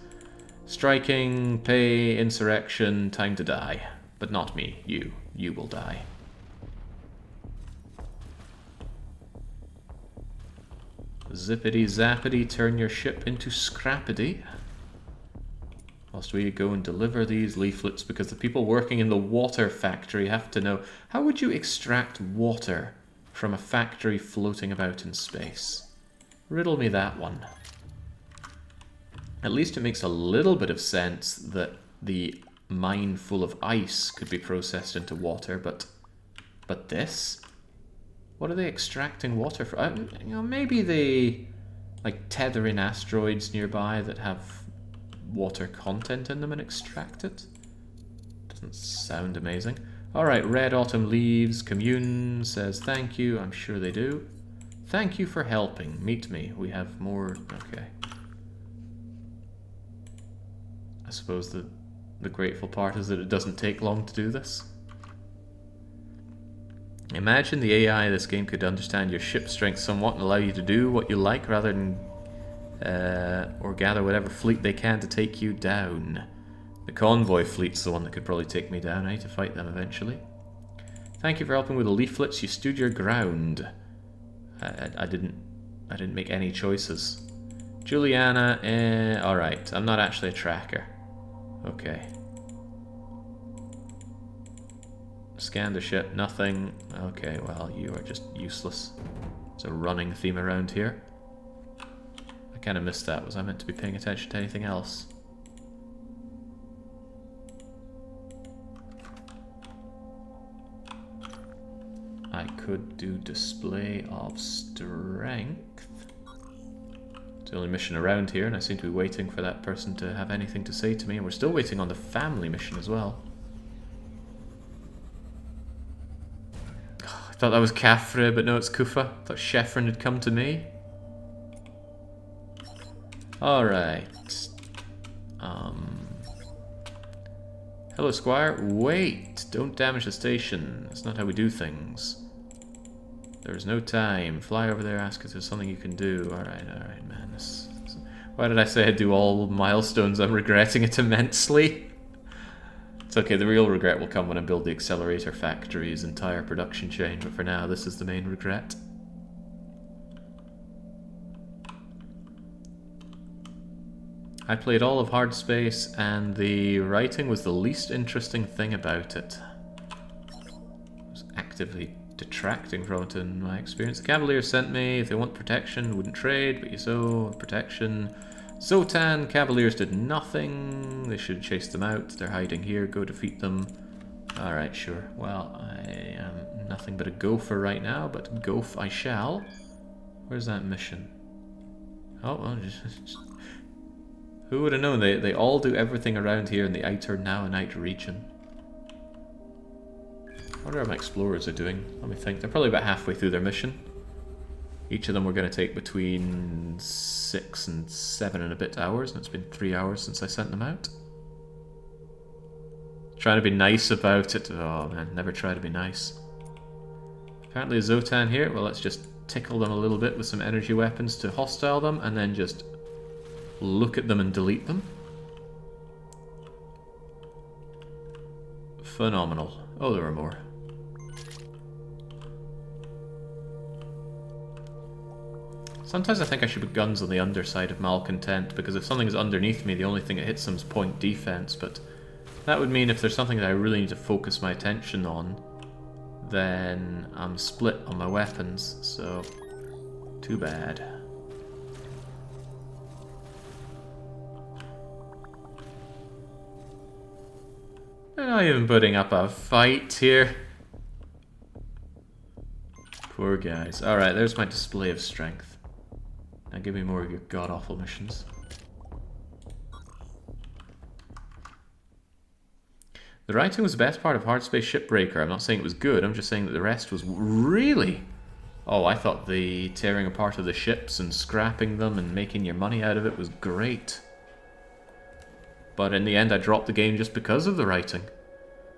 striking, pay, insurrection, time to die. But not me. You. You will die. Zippity zappity, turn your ship into scrappity. Whilst we go and deliver these leaflets, because the people working in the water factory have to know, how would you extract water from a factory floating about in space? Riddle me that one. At least it makes a little bit of sense that the mine full of ice could be processed into water, but this? What are they extracting water from? You know, maybe they like tether in asteroids nearby that have water content in them and extract it. Doesn't sound amazing. Alright, Red Autumn leaves. Commune says thank you. I'm sure they do. Thank you for helping. Meet me. We have more... Okay. I suppose the grateful part is that it doesn't take long to do this. Imagine the AI of this game could understand your ship strength somewhat and allow you to do what you like rather than... or gather whatever fleet they can to take you down. The convoy fleet's the one that could probably take me down. I need to fight them eventually. Thank you for helping with the leaflets. You stood your ground. I didn't make any choices. Juliana, alright. I'm not actually a tracker. Okay. Scan the ship, nothing. Okay, well, you are just useless. It's a running theme around here. I kind of missed that. Was I meant to be paying attention to anything else? I could do display of strength. It's the only mission around here, and I seem to be waiting for that person to have anything to say to me, and we're still waiting on the family mission as well. Oh, I thought that was Kafre, but no, it's Kufa. I thought Sheffrin had come to me. Alright. Hello, Squire. Wait! Don't damage the station. That's not how we do things. There's no time. Fly over there, ask if there's something you can do. Alright, man. Why did I say I'd do all milestones? I'm regretting it immensely. It's okay, the real regret will come when I build the accelerator factory's entire production chain, but for now, this is the main regret. I played all of Hard Space, and the writing was the least interesting thing about it. It was actively detracting from it in my experience. The Cavaliers sent me. If they want protection, wouldn't trade, but you so protection. Zotan, Cavaliers did nothing. They should chase them out. They're hiding here. Go defeat them. Alright, sure. Well, I am nothing but a gopher right now, but goph I shall. Where's that mission? Oh, well, just who would have known? They all do everything around here in the outer Now-a-Night region. I wonder how my explorers are doing. Let me think. They're probably about halfway through their mission. Each of them were going to take between 6 and 7 and a bit hours, and it's been 3 hours since I sent them out. Trying to be nice about it. Oh man, never try to be nice. Apparently a Zotan here. Well, let's just tickle them a little bit with some energy weapons to hostile them, and then just look at them and delete them. Phenomenal. Oh, there are more. Sometimes I think I should put guns on the underside of Malcontent, because if something's underneath me, the only thing it hits them is point defense, but that would mean if there's something that I really need to focus my attention on, then I'm split on my weapons, so too bad. They're not even putting up a fight here. Poor guys. Alright, there's my display of strength. Now give me more of your god-awful missions. The writing was the best part of Hard Space Shipbreaker. I'm not saying it was good, I'm just saying that the rest was really... Oh, I thought the tearing apart of the ships and scrapping them and making your money out of it was great. But in the end I dropped the game just because of the writing.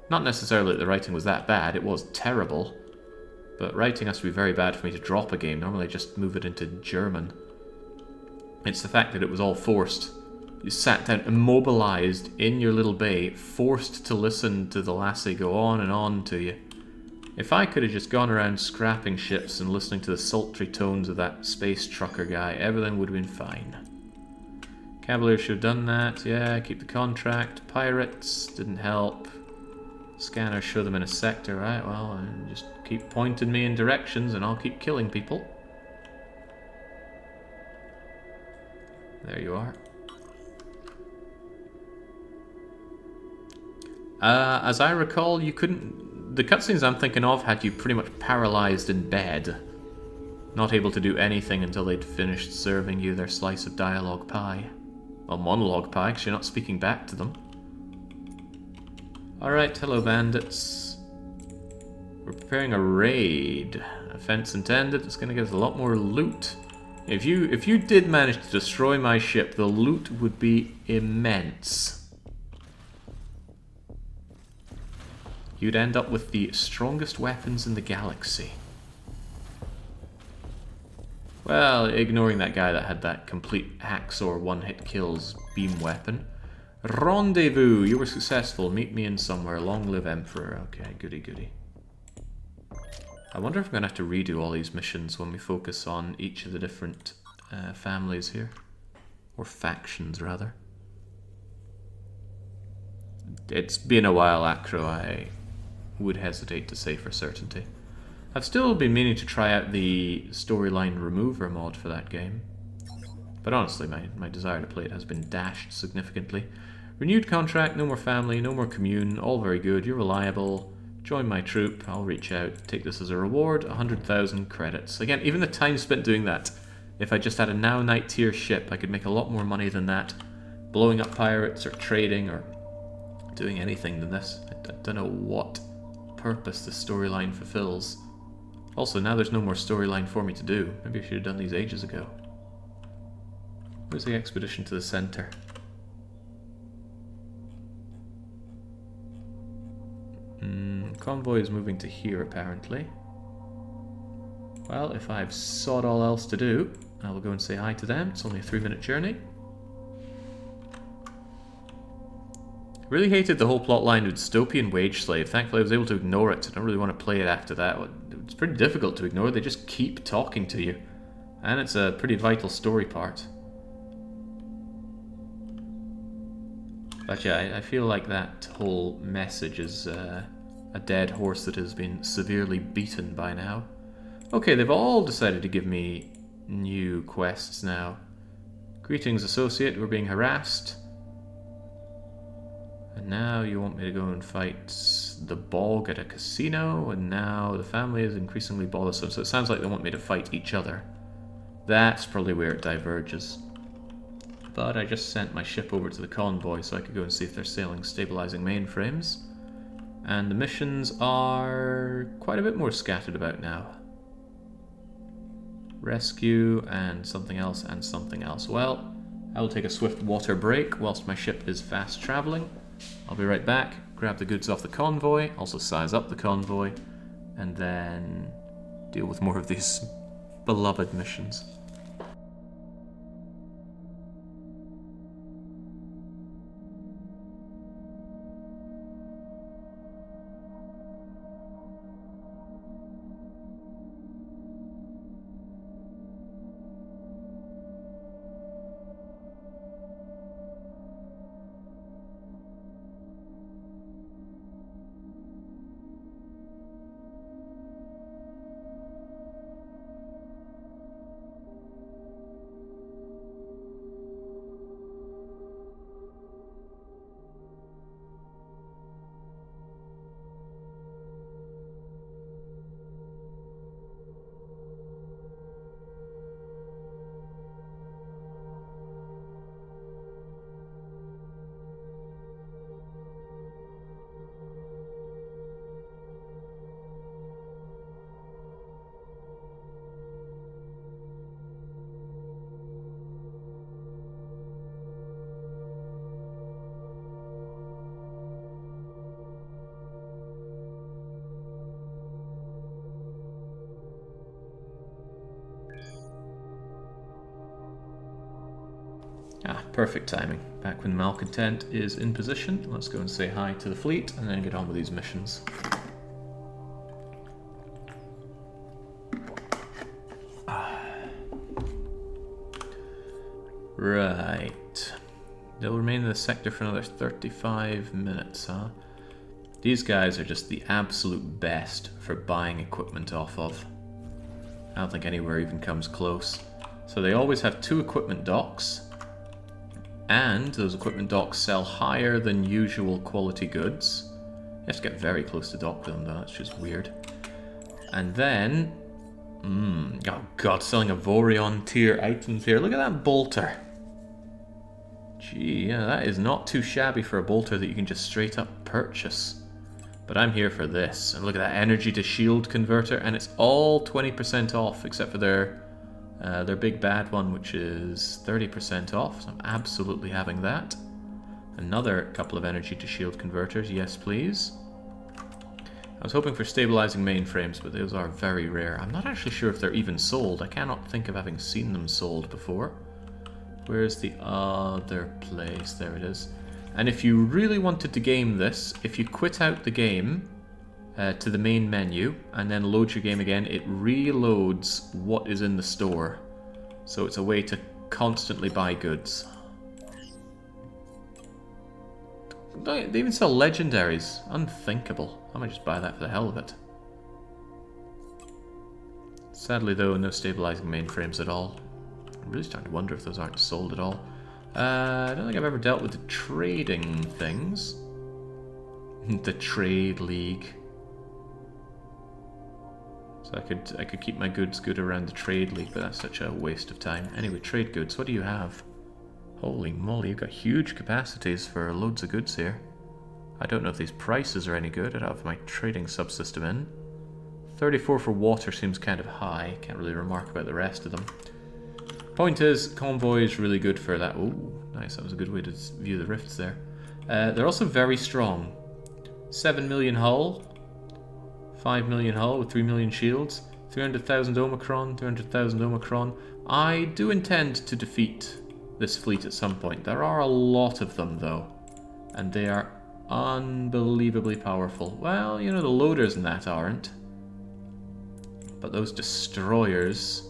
Not necessarily that the writing was that bad, it was terrible. But writing has to be very bad for me to drop a game. Normally I just move it into German. It's the fact that it was all forced. You sat down immobilized in your little bay, forced to listen to the lassie go on and on to you. If I could have just gone around scrapping ships and listening to the sultry tones of that space trucker guy, everything would have been fine. Cavaliers should have done that. Yeah, keep the contract. Pirates didn't help. Scanners show them in a sector. Right, well, just keep pointing me in directions and I'll keep killing people. There you are. As I recall, you couldn't... The cutscenes I'm thinking of had you pretty much paralyzed in bed. Not able to do anything until they'd finished serving you their slice of dialogue pie. Well, monologue pie, 'cause you're not speaking back to them. Alright, hello bandits. We're preparing a raid. Offense intended, it's gonna get us a lot more loot. If you did manage to destroy my ship, the loot would be immense. You'd end up with the strongest weapons in the galaxy. Well, ignoring that guy that had that complete hacksaw one-hit kills beam weapon. Rendezvous! You were successful. Meet me in somewhere. Long live Emperor. Okay, goody goody. I wonder if I'm going to have to redo all these missions when we focus on each of the different families here. Or factions, rather. It's been a while, Acro. I would hesitate to say for certainty. I've still been meaning to try out the storyline remover mod for that game. But honestly, my desire to play it has been dashed significantly. Renewed contract, no more family, no more commune, all very good, you're reliable. Join my troop, I'll reach out, take this as a reward, 100,000 credits. Again, even the time spent doing that, if I just had a now Knight tier ship, I could make a lot more money than that. Blowing up pirates or trading or doing anything than this. I don't know what purpose this storyline fulfills. Also, now there's no more storyline for me to do. Maybe I should have done these ages ago. Where's the expedition to the center? Convoy is moving to here, apparently. Well, if I've sod all else to do, I will go and say hi to them. It's only a 3-minute journey. Really hated the whole plot line with dystopian wage slave. Thankfully I was able to ignore it. I don't really want to play it after that. It's pretty difficult to ignore. They just keep talking to you. And it's a pretty vital story part. But yeah, I feel like that whole message is a dead horse that has been severely beaten by now. Okay, they've all decided to give me new quests now. Greetings, associate. We're being harassed. And now you want me to go and fight the bog at a casino, and now the family is increasingly bothersome. So it sounds like they want me to fight each other. That's probably where it diverges. But I just sent my ship over to the convoy so I could go and see if they're sailing stabilizing mainframes. And the missions are quite a bit more scattered about now. Rescue and something else and something else. Well, I will take a swift water break whilst my ship is fast traveling. I'll be right back, grab the goods off the convoy, also size up the convoy, and then deal with more of these beloved missions. Ah, perfect timing. Back when the Malcontent is in position. Let's go and say hi to the fleet and then get on with these missions. Right. They'll remain in the sector for another 35 minutes, huh? These guys are just the absolute best for buying equipment off of. I don't think anywhere even comes close. So they always have 2 equipment docks. And those equipment docks sell higher than usual quality goods. You have to get very close to dock them though, that's just weird. And then... oh god, selling Avorion tier items here. Look at that bolter. Gee, yeah, that is not too shabby for a bolter that you can just straight up purchase. But I'm here for this. And look at that energy to shield converter, and it's all 20% off, except for their big bad one, which is 30% off. So I'm absolutely having that. Another couple of energy to shield converters, yes please. I was hoping for stabilizing mainframes, but those are very rare. I'm not actually sure if they're even sold. I cannot think of having seen them sold before. Where's the other place? There it is. And if you really wanted to game this, if you quit out the game to the main menu and then load your game again, it reloads what is in the store. So it's a way to constantly buy goods. They even sell legendaries. Unthinkable. I might just buy that for the hell of it. Sadly though, no stabilizing mainframes at all. I'm really starting to wonder if those aren't sold at all. I don't think I've ever dealt with the trading things. The trade league. So I could keep my goods good around the trade league, but that's such a waste of time. Anyway, trade goods, what do you have? Holy moly, you've got huge capacities for loads of goods here. I don't know if these prices are any good. I'd have my trading subsystem in. 34 for water seems kind of high. Can't really remark about the rest of them. Point is, convoy is really good for that. Oh, nice. That was a good way to view the rifts there. They're also very strong. 7 million hull. 5 million hull with 3 million shields. 300,000 Omicron. 200,000 Omicron. I do intend to defeat this fleet at some point. There are a lot of them, though. And they are unbelievably powerful. Well, you know, the loaders and that aren't. But those destroyers...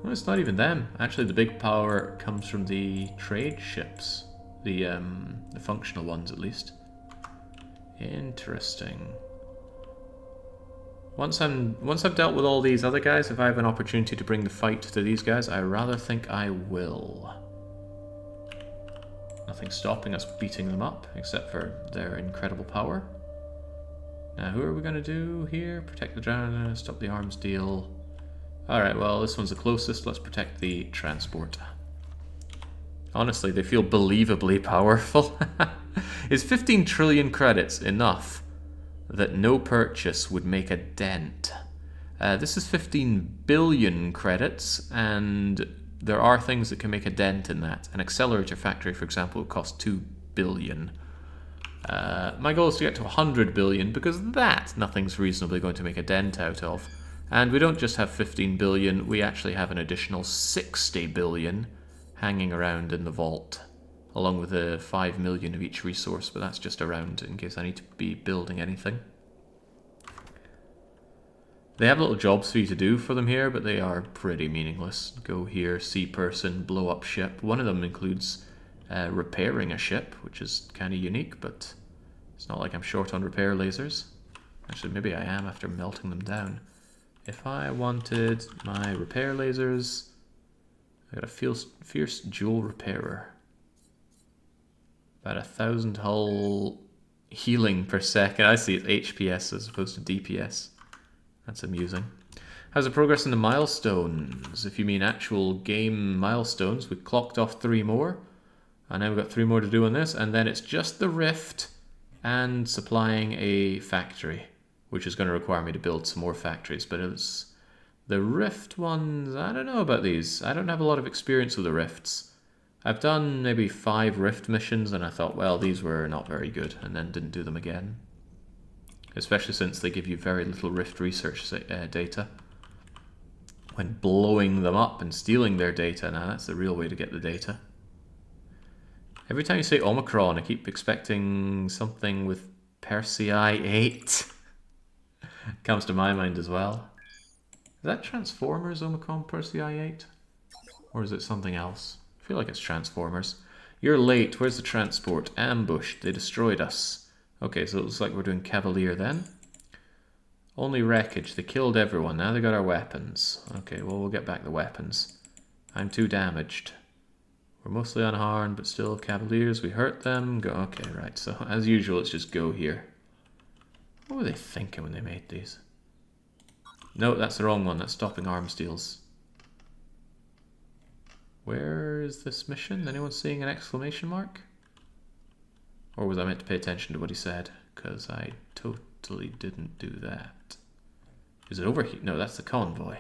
Well, it's not even them. Actually, the big power comes from the trade ships. The functional ones, at least. Interesting. Once I've dealt with all these other guys, if I have an opportunity to bring the fight to these guys, I rather think I will. Nothing stopping us beating them up, except for their incredible power. Now, who are we going to do here? Protect the drowned, stop the arms deal. Alright, well, this one's the closest. Let's protect the transport. Honestly, they feel believably powerful. Is 15 trillion credits enough that no purchase would make a dent? This is 15 billion credits, and there are things that can make a dent in that. An accelerator factory, for example, would cost 2 billion. My goal is to get to 100 billion, because that nothing's reasonably going to make a dent out of. And we don't just have 15 billion, we actually have an additional 60 billion hanging around in the vault, along with the 5 million of each resource, but that's just around in case I need to be building anything. They have little jobs for you to do for them here, but they are pretty meaningless. Go here, see person, blow up ship. One of them includes repairing a ship, which is kind of unique, but it's not like I'm short on repair lasers. Actually, maybe I am after melting them down. If I wanted my repair lasers, I got a fierce dual repairer. About 1,000 hull healing per second. I see it's HPS as opposed to DPS. That's amusing. How's the progress in the milestones? If you mean actual game milestones, we clocked off 3 more. And now we've got 3 more to do on this. And then it's just the rift and supplying a factory, which is going to require me to build some more factories. But it's the rift ones, I don't know about these. I don't have a lot of experience with the rifts. I've done maybe 5 rift missions and I thought, well, these were not very good, and then didn't do them again. Especially since they give you very little rift research data. When blowing them up and stealing their data, now that's the real way to get the data. Every time you say Omicron, I keep expecting something with Persei 8. Comes to my mind as well. Is that Transformers Omicron Persei 8? Or is it something else? I feel like it's Transformers. You're late. Where's the transport? Ambushed. They destroyed us. Okay, so it looks like we're doing Cavalier then. Only wreckage. They killed everyone. Now they got our weapons. Okay, well, we'll get back the weapons. I'm too damaged. We're mostly unharmed, but still Cavaliers. We hurt them. Go. Okay, right. So, as usual, let's just go here. What were they thinking when they made these? No, that's the wrong one. That's stopping arms deals. Where is this mission? Anyone seeing an exclamation mark? Or was I meant to pay attention to what he said? Because I totally didn't do that. Is it over here? No, that's the convoy.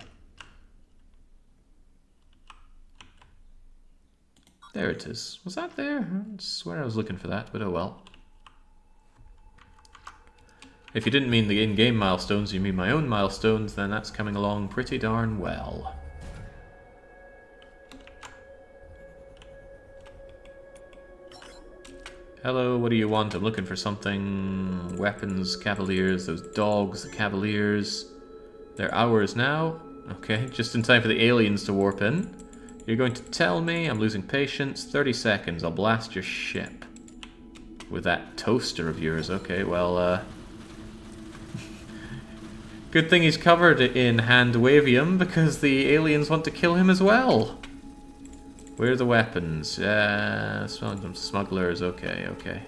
There it is. Was that there? I swear I was looking for that, but oh well. If you didn't mean the in-game milestones, you mean my own milestones, then that's coming along pretty darn well. Hello, what do you want? I'm looking for something. Weapons, cavaliers, those dogs, the cavaliers. They're ours now. Okay, just in time for the aliens to warp in. You're going to tell me I'm losing patience. 30 seconds, I'll blast your ship. With that toaster of yours. Okay, well, good thing he's covered in Handwavium, because the aliens want to kill him as well. Where are the weapons? Some smugglers. Okay, okay.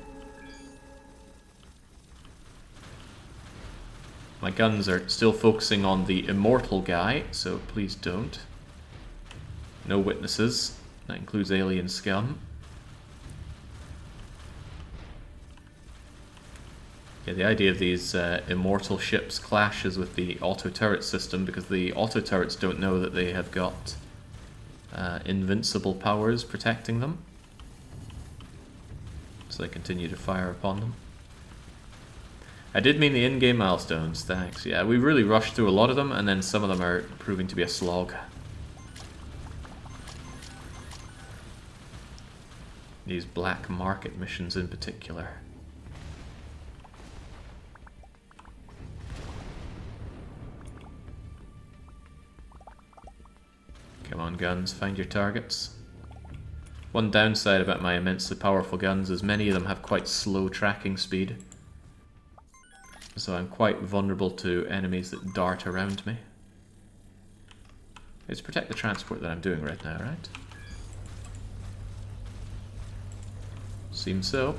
My guns are still focusing on the immortal guy, so please don't. No witnesses. That includes alien scum. Yeah, the idea of these immortal ships clashes with the auto-turret system, because the auto-turrets don't know that they have got invincible powers protecting them. So they continue to fire upon them. I did mean the in-game milestones, thanks. Yeah, we really rushed through a lot of them, and then some of them are proving to be a slog. These black market missions in particular. Come on, guns, find your targets. One downside about my immensely powerful guns is many of them have quite slow tracking speed. So I'm quite vulnerable to enemies that dart around me. It's protect the transport that I'm doing right now, right? Seems so.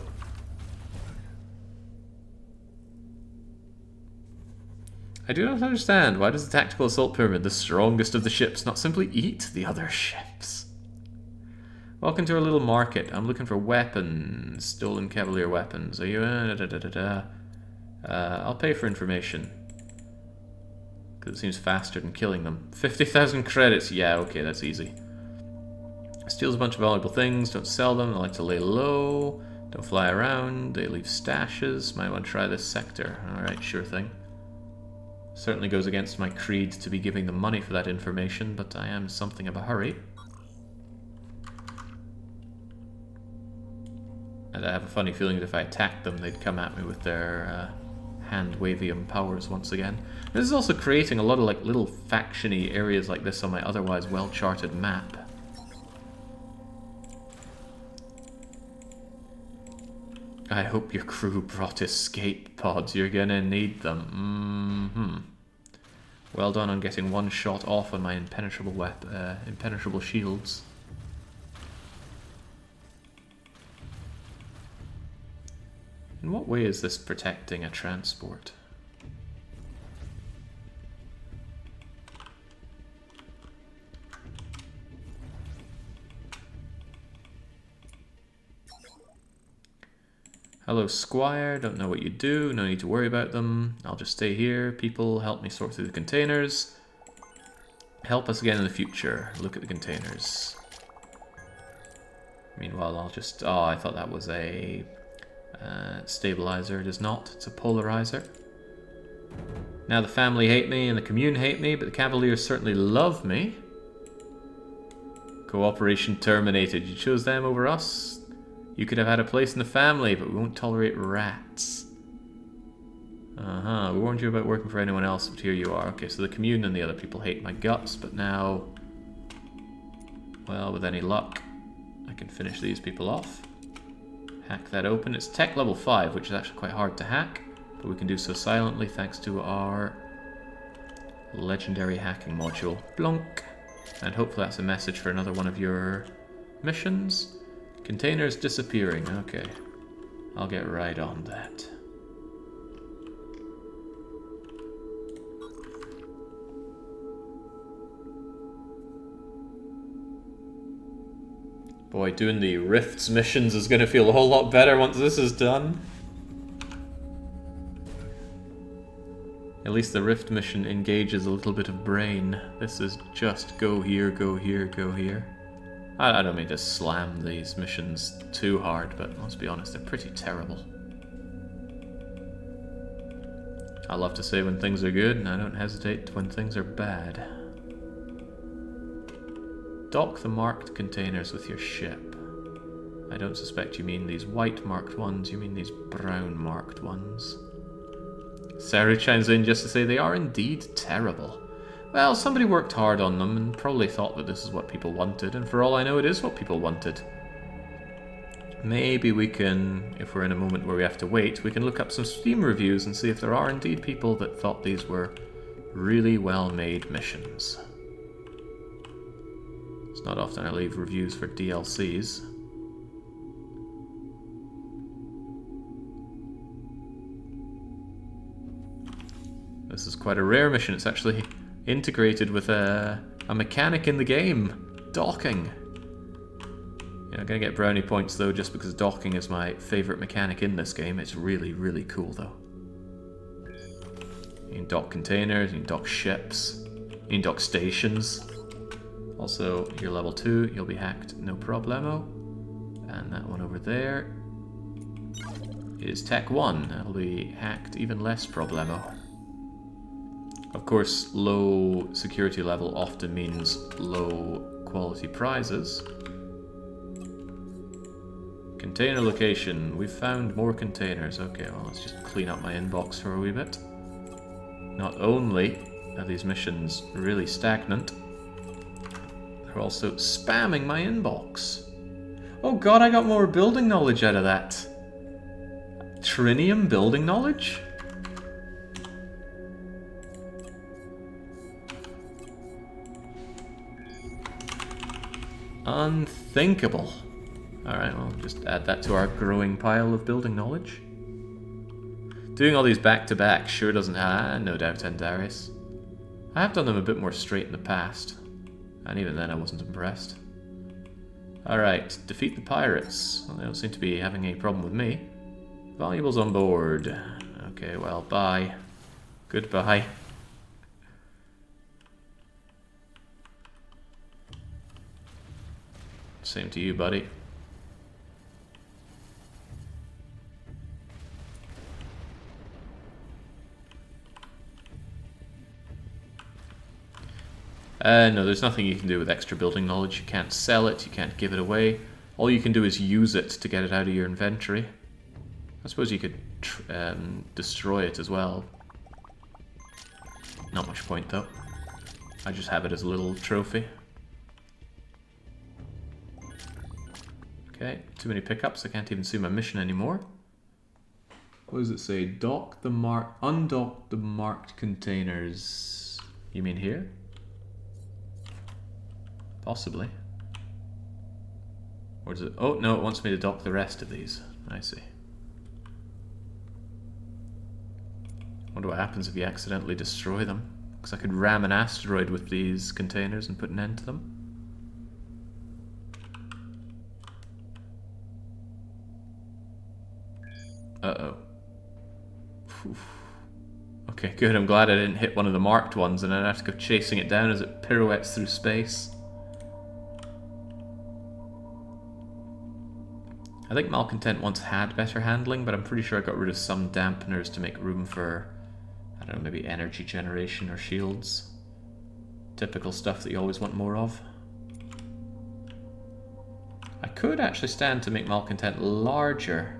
I do not understand. Why does the Tactical Assault Pyramid, the strongest of the ships, not simply eat the other ships? Welcome to our little market. I'm looking for weapons. Stolen Cavalier weapons. Are you... I'll pay for information. Because it seems faster than killing them. 50,000 credits. Yeah, okay, that's easy. Steals a bunch of valuable things. Don't sell them. They like to lay low. Don't fly around. They leave stashes. Might want to try this sector. Alright, sure thing. Certainly goes against my creed to be giving them money for that information, but I am something of a hurry. And I have a funny feeling that if I attacked them, they'd come at me with their Handwavium powers once again. This is also creating a lot of like little faction-y areas like this on my otherwise well-charted map. I hope your crew brought escape pods. You're gonna need them. Well done on getting one shot off on my impenetrable shields. In what way is this protecting a transport? Hello, Squire. Don't know what you do. No need to worry about them. I'll just stay here. People, help me sort through the containers. Help us again in the future. Look at the containers. Meanwhile, I'll just... Oh, I thought that was a stabilizer. It is not. It's a polarizer. Now the family hate me and the commune hate me, but the Cavaliers certainly love me. Cooperation terminated. You chose them over us? You could have had a place in the family, but we won't tolerate rats. We warned you about working for anyone else, but here you are. Okay, so the commune and the other people hate my guts, but now... Well, with any luck, I can finish these people off. Hack that open. It's tech level 5, which is actually quite hard to hack, but we can do so silently thanks to our legendary hacking module. Blunk. And hopefully that's a message for another one of your missions. Containers disappearing. Okay. I'll get right on that. Boy, doing the Rifts missions is going to feel a whole lot better once this is done. At least the Rift mission engages a little bit of brain. This is just go here, go here, go here. I don't mean to slam these missions too hard, but let's be honest, they're pretty terrible. I love to say when things are good, and I don't hesitate when things are bad. Dock the marked containers with your ship. I don't suspect you mean these white marked ones, you mean these brown marked ones. Sarah chimes in just to say they are indeed terrible. Well, somebody worked hard on them and probably thought that this is what people wanted, and for all I know it is what people wanted. Maybe we can, if we're in a moment where we have to wait, we can look up some Steam reviews and see if there are indeed people that thought these were really well-made missions. It's not often I leave reviews for DLCs. This is quite a rare mission. It's actually integrated with a mechanic in the game. Docking. Yeah, I'm going to get brownie points though just because docking is my favourite mechanic in this game. It's really, really cool though. You can dock containers, you can dock ships, you can dock stations. Also, you're level 2, you'll be hacked, no problemo. And that one over there is Tech 1. That'll be hacked, even less problemo. Of course, low security level often means low quality prizes. Container location. We've found more containers. Okay, well, let's just clean up my inbox for a wee bit. Not only are these missions really stagnant, they're also spamming my inbox. Oh god, I got more building knowledge out of that. Trinium building knowledge? Unthinkable. Alright, well, just add that to our growing pile of building knowledge. Doing all these back-to-back sure doesn't have... no doubt, Endarius. I have done them a bit more straight in the past. And even then I wasn't impressed. Alright, defeat the pirates. Well, they don't seem to be having any problem with me. Valuables on board. Okay, well, bye. Goodbye. Same to you, buddy. No, there's nothing you can do with extra building knowledge. You can't sell it, you can't give it away. All you can do is use it to get it out of your inventory. I suppose you could destroy it as well. Not much point, though. I just have it as a little trophy. Okay, too many pickups. I can't even see my mission anymore. What does it say? Undock the marked containers. You mean here? Possibly. Or does it... oh, no, it wants me to dock the rest of these. I see. Wonder what happens if you accidentally destroy them. Because I could ram an asteroid with these containers and put an end to them. Uh-oh. Okay, good. I'm glad I didn't hit one of the marked ones and I'd have to go chasing it down as it pirouettes through space. I think Malcontent once had better handling, but I'm pretty sure I got rid of some dampeners to make room for, I don't know, maybe energy generation or shields. Typical stuff that you always want more of. I could actually stand to make Malcontent larger,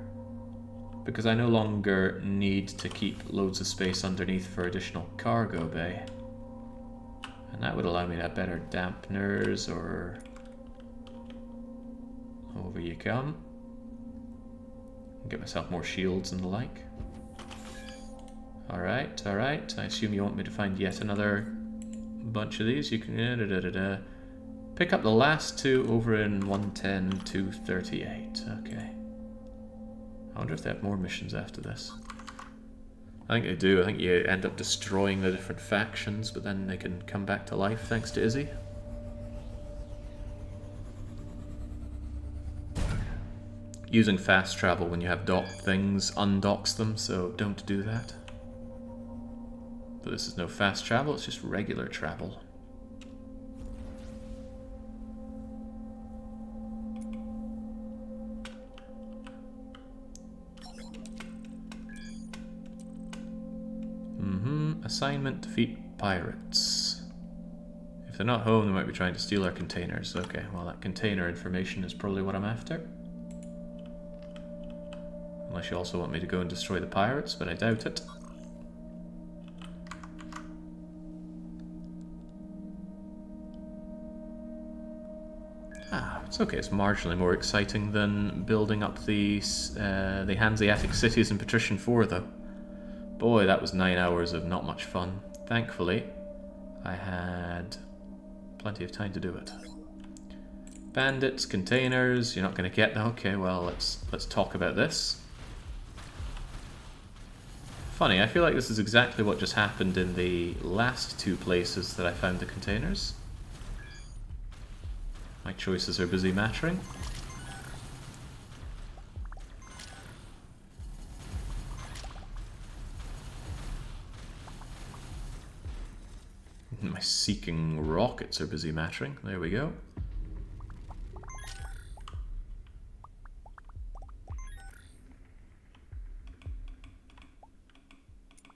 because I no longer need to keep loads of space underneath for additional cargo bay. And that would allow me to have better dampeners, or... over you come. Get myself more shields and the like. Alright, alright. I assume you want me to find yet another bunch of these. You can... pick up the last two over in 110 to 38. Okay. I wonder if they have more missions after this. I think they do. I think you end up destroying the different factions, but then they can come back to life thanks to Izzy. Using fast travel when you have docked things undocks them, so don't do that. But this is no fast travel, it's just regular travel. Assignment: defeat pirates. If they're not home, they might be trying to steal our containers. Okay, well, that container information is probably what I'm after. Unless you also want me to go and destroy the pirates, but I doubt it. It's okay, it's marginally more exciting than building up the Hanseatic cities in Patrician 4, though. Boy, that was 9 hours of not much fun. Thankfully, I had plenty of time to do it. Bandits, containers, you're not going to get that. Okay, well, let's talk about this. Funny, I feel like this is exactly what just happened in the last two places that I found the containers. My choices are busy mattering. My seeking rockets are busy mattering. There we go.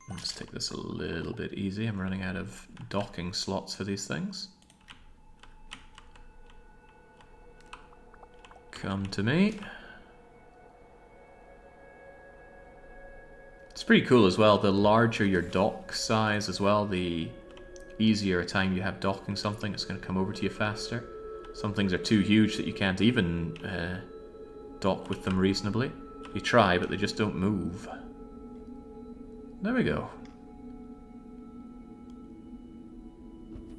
Let's take this a little bit easy. I'm running out of docking slots for these things. Come to me. It's pretty cool as well. The larger your dock size as well, the easier a time you have docking something. It's going to come over to you faster. Some things are too huge that you can't even dock with them reasonably. You try, but they just don't move. There we go.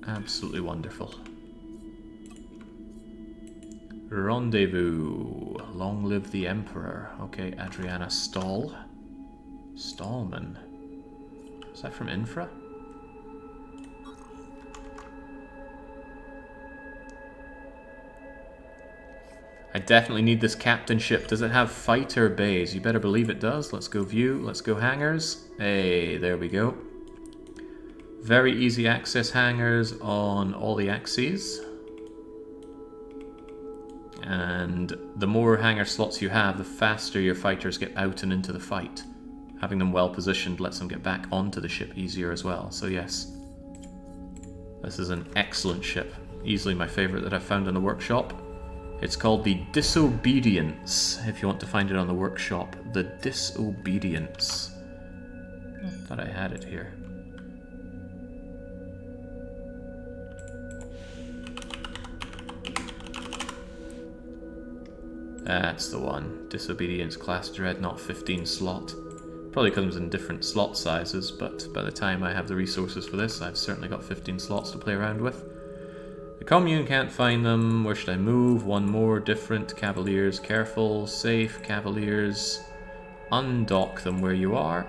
Absolutely wonderful. Rendezvous. Long live the Emperor. Okay, Adriana Stahl. Stallman. Is that from Infra? I definitely need this captain ship. Does it have fighter bays? You better believe it does. Let's go view. Let's go hangars. Hey, there we go. Very easy access hangars on all the axes. And the more hangar slots you have, the faster your fighters get out and into the fight. Having them well positioned lets them get back onto the ship easier as well. So yes, this is an excellent ship. Easily my favorite that I've found in the workshop. It's called the Disobedience, if you want to find it on the workshop. The Disobedience. I thought I had it here. That's the one. Disobedience class Dreadnought 15 slot. Probably comes in different slot sizes, but by the time I have the resources for this, I've certainly got 15 slots to play around with. The commune can't find them. Where should I move? One more. Different. Cavaliers. Careful. Safe. Cavaliers. Undock them where you are.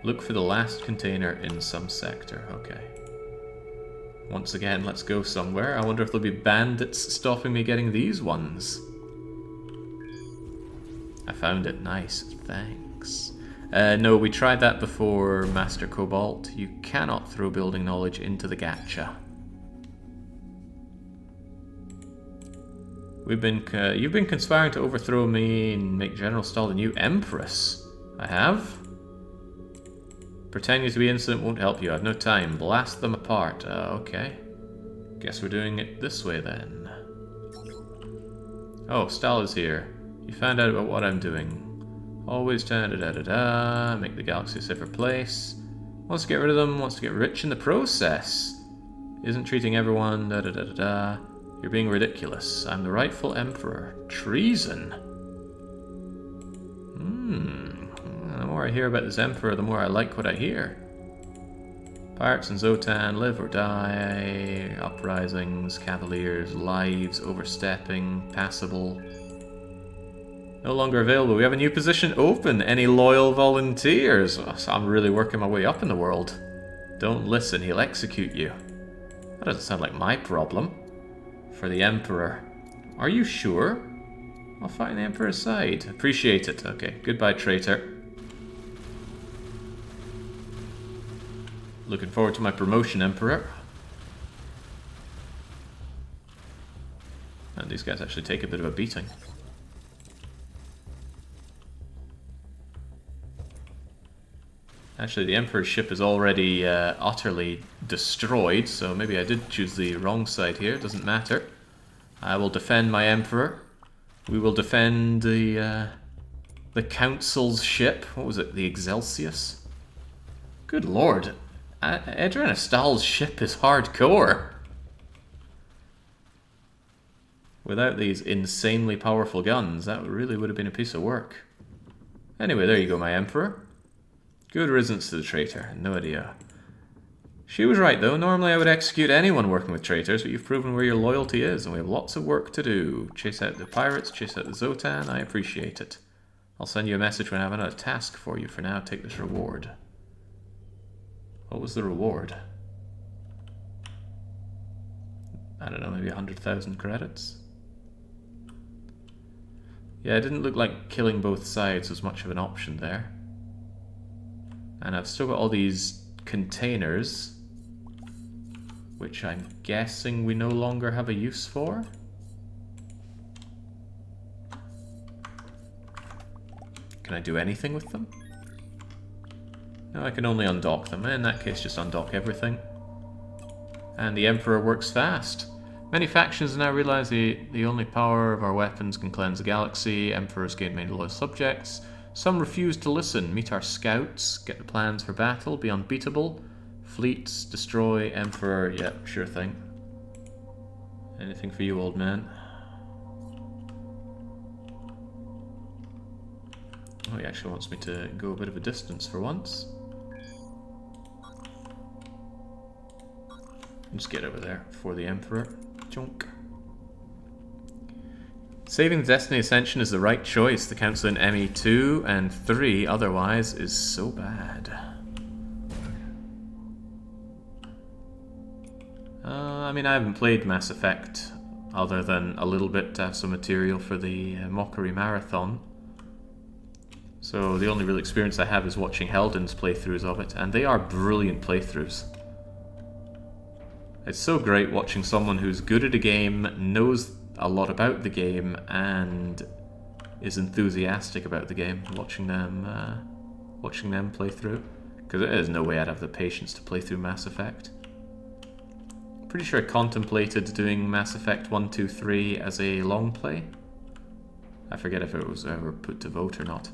Look for the last container in some sector. Okay. Once again, let's go somewhere. I wonder if there'll be bandits stopping me getting these ones. I found it. Nice. Thanks. No, we tried that before, Master Cobalt. You cannot throw building knowledge into the gacha. You've been conspiring to overthrow me and make General Stahl the new Empress. I have? Pretending to be innocent won't help you. I have no time. Blast them apart. Okay. Guess we're doing it this way then. Oh, Stahl is here. You found out about what I'm doing. Always da-da-da-da-da, make the galaxy a safer place. Wants to get rid of them, wants to get rich in the process. Isn't treating everyone da-da-da-da-da. You're being ridiculous. I'm the rightful emperor. Treason? The more I hear about this emperor, the more I like what I hear. Pirates in Zotan, live or die. Uprisings, cavaliers, lives, overstepping, passable. No longer available. We have a new position open. Any loyal volunteers? Oh, so I'm really working my way up in the world. Don't listen, he'll execute you. That doesn't sound like my problem. For the Emperor. Are you sure? I'll fight on the Emperor's side. Appreciate it. Okay, goodbye, traitor. Looking forward to my promotion, Emperor. And these guys actually take a bit of a beating. Actually, the Emperor's ship is already utterly destroyed, so maybe I did choose the wrong side here. Doesn't matter. I will defend my Emperor. We will defend the Council's ship. What was it? The Excelsius? Good lord. Adriana Stahl's ship is hardcore. Without these insanely powerful guns, that really would have been a piece of work. Anyway, there you go, my Emperor. Good riddance to the traitor. No idea. She was right, though. Normally I would execute anyone working with traitors, but you've proven where your loyalty is, and we have lots of work to do. Chase out the pirates, chase out the Zotan. I appreciate it. I'll send you a message when I have another task for you. For now, take this reward. What was the reward? I don't know, maybe 100,000 credits? Yeah, it didn't look like killing both sides was much of an option there. And I've still got all these containers, which I'm guessing we no longer have a use for. Can I do anything with them? No, I can only undock them. In that case, just undock everything. And the Emperor works fast. Many factions now realize the only power of our weapons can cleanse the galaxy. Emperors gain many loyal subjects. Some refuse to listen. Meet our scouts. Get the plans for battle. Be unbeatable. Fleets. Destroy. Emperor. Yep, sure thing. Anything for you, old man. Oh, he actually wants me to go a bit of a distance for once. Just get over there for the Emperor. Junk. Saving the Destiny Ascension is the right choice. The Council in ME2 and 3 otherwise is so bad. I mean, I haven't played Mass Effect other than a little bit to have some material for the Mockery Marathon. So the only real experience I have is watching Heldon's playthroughs of it, and they are brilliant playthroughs. It's so great watching someone who's good at a game, knows a lot about the game, and is enthusiastic about the game. Watching them play through, because there's no way I'd have the patience to play through Mass Effect. Pretty sure I contemplated doing Mass Effect 1, 2, 3 as a long play. I forget if it was ever put to vote or not.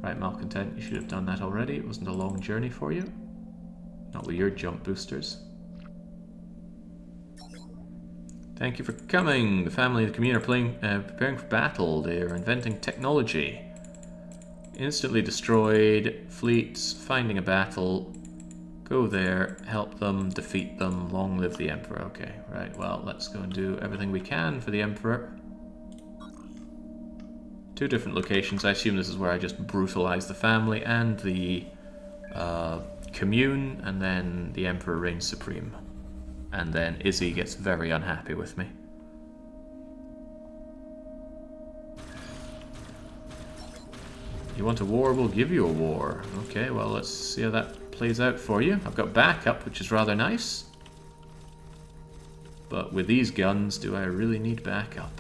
Right, Malcontent, you should have done that already. It wasn't a long journey for you. Not with your jump boosters. Thank you for coming. The family and the commune are preparing for battle. They are inventing technology. Instantly destroyed. Fleets. Finding a battle. Go there. Help them. Defeat them. Long live the Emperor. Okay, right. Well, let's go and do everything we can for the Emperor. 2 different locations. I assume this is where I just brutalize the family and the commune, and then the Emperor reigns supreme. And then Izzy gets very unhappy with me. You want a war? We'll give you a war. Okay, well, let's see how that plays out for you. I've got backup, which is rather nice. But with these guns, do I really need backup?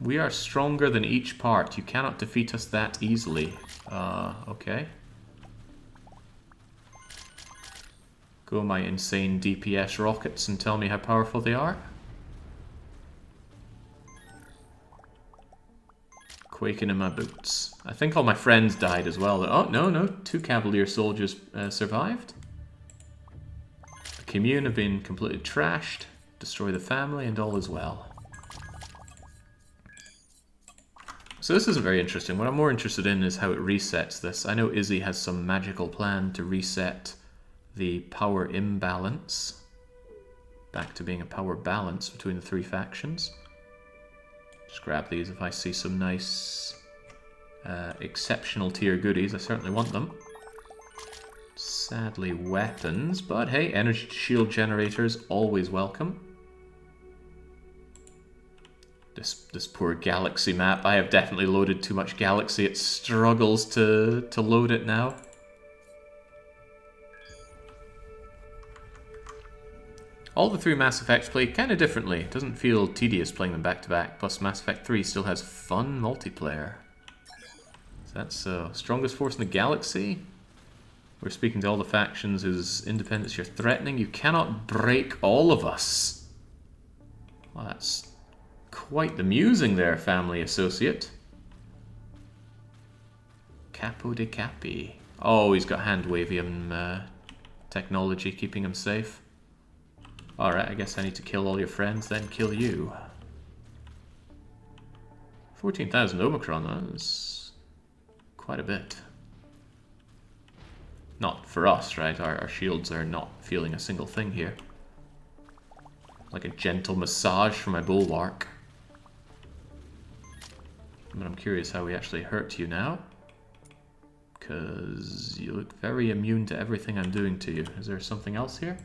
We are stronger than each part. You cannot defeat us that easily. Okay. Go my insane DPS rockets and tell me how powerful they are. Quaking in my boots. I think all my friends died as well. Oh, no. 2 Cavalier soldiers survived. The commune have been completely trashed. Destroy the family and all is well. So this isn't very interesting. What I'm more interested in is how it resets this. I know Izzy has some magical plan to reset the power imbalance back to being a power balance between the 3 factions. Just grab these if I see some nice exceptional tier goodies. I certainly want them. Sadly, weapons, but hey, energy shield generators always welcome. This poor galaxy map. I have definitely loaded too much galaxy. It struggles to load it now. All the three Mass Effects play kind of differently. It doesn't feel tedious playing them back to back. Plus, Mass Effect 3 still has fun multiplayer. So that's strongest force in the galaxy. We're speaking to all the factions whose independence you're threatening. You cannot break all of us. Well, that's quite the musing there, family associate. Capo de Capi. Oh, he's got hand-wavium technology keeping him safe. Alright, I guess I need to kill all your friends, then kill you. 14,000 Omicron, that's quite a bit. Not for us, right? Our shields are not feeling a single thing here. Like a gentle massage from my bulwark. But I'm curious how we actually hurt you now. Because you look very immune to everything I'm doing to you. Is there something else here?